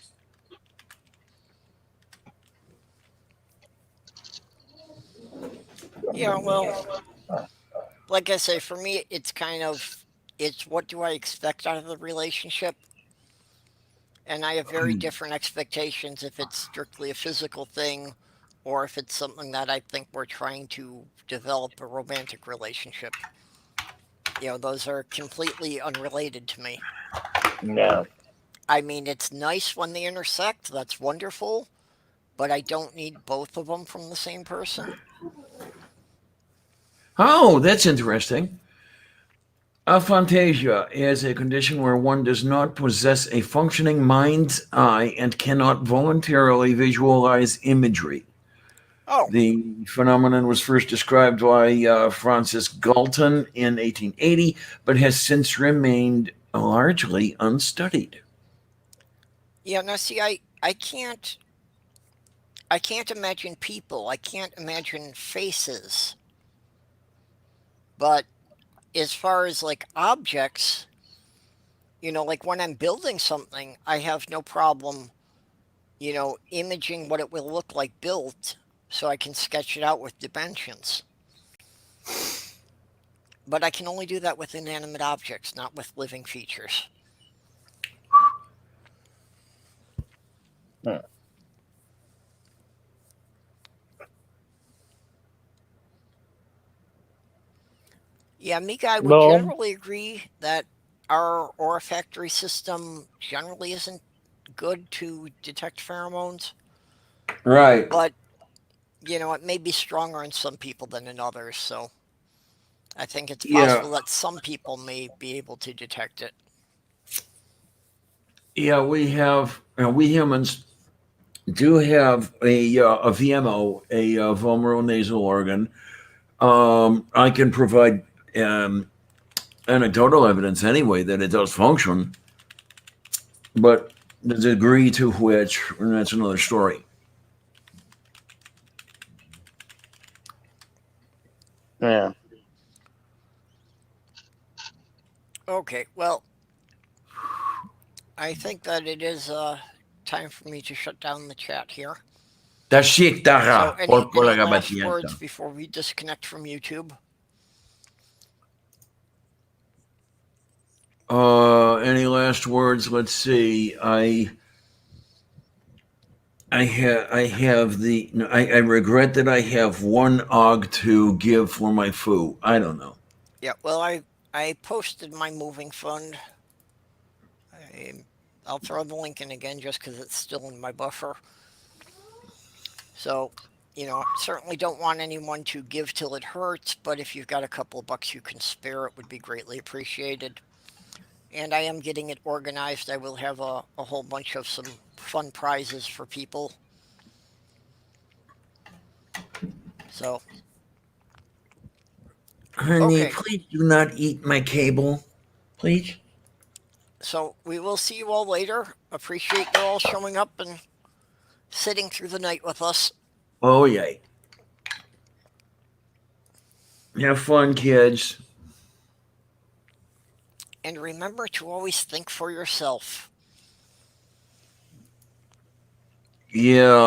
Yeah, well, like I say, for me, it's what do I expect out of the relationship? And I have very different expectations if it's strictly a physical thing or if it's something that I think we're trying to develop a romantic relationship. Those are completely unrelated to me. No. I mean, it's nice when they intersect, that's wonderful, but I don't need both of them from the same person. Oh, that's interesting. Aphantasia is a condition where one does not possess a functioning mind's eye and cannot voluntarily visualize imagery. Oh, The phenomenon was first described by Francis Galton in 1880, but has since remained largely unstudied. yeah. Now, see, I can't imagine people. I can't imagine faces. But as far as like objects, like when I'm building something, I have no problem, imaging what it will look like built so I can sketch it out with dimensions. But I can only do that with inanimate objects, not with living features. Hmm. Yeah, Mika, I would Well, generally agree that our olfactory system generally isn't good to detect pheromones, Right. but it may be stronger in some people than in others, so I think it's Yeah. possible that some people may be able to detect it. Yeah, we humans do have a VMO, a vomeronasal nasal organ. I can provide um, anecdotal evidence anyway that it does function, but the degree to which, that's another story. yeah. Okay, well, I think that it is time for me to shut down the chat here. So, Tashiktara, any last words porporagabatienta. before we disconnect from YouTube? Any last words? Let's see. I have the. No, I regret that I have one og to give for my foo. I don't know. Yeah, well, I posted my moving fund. I, I'll throw the link in again just because it's still in my buffer. So, certainly don't want anyone to give till it hurts, but if you've got a couple of bucks you can spare, it would be greatly appreciated. And I am getting it organized. I will have a whole bunch of some fun prizes for people. So, Honey, okay. please do not eat my cable. Please? So we will see you all later. Appreciate you all showing up and sitting through the night with us. Oh, yay. Have fun, kids. And remember to always think for yourself. Yeah.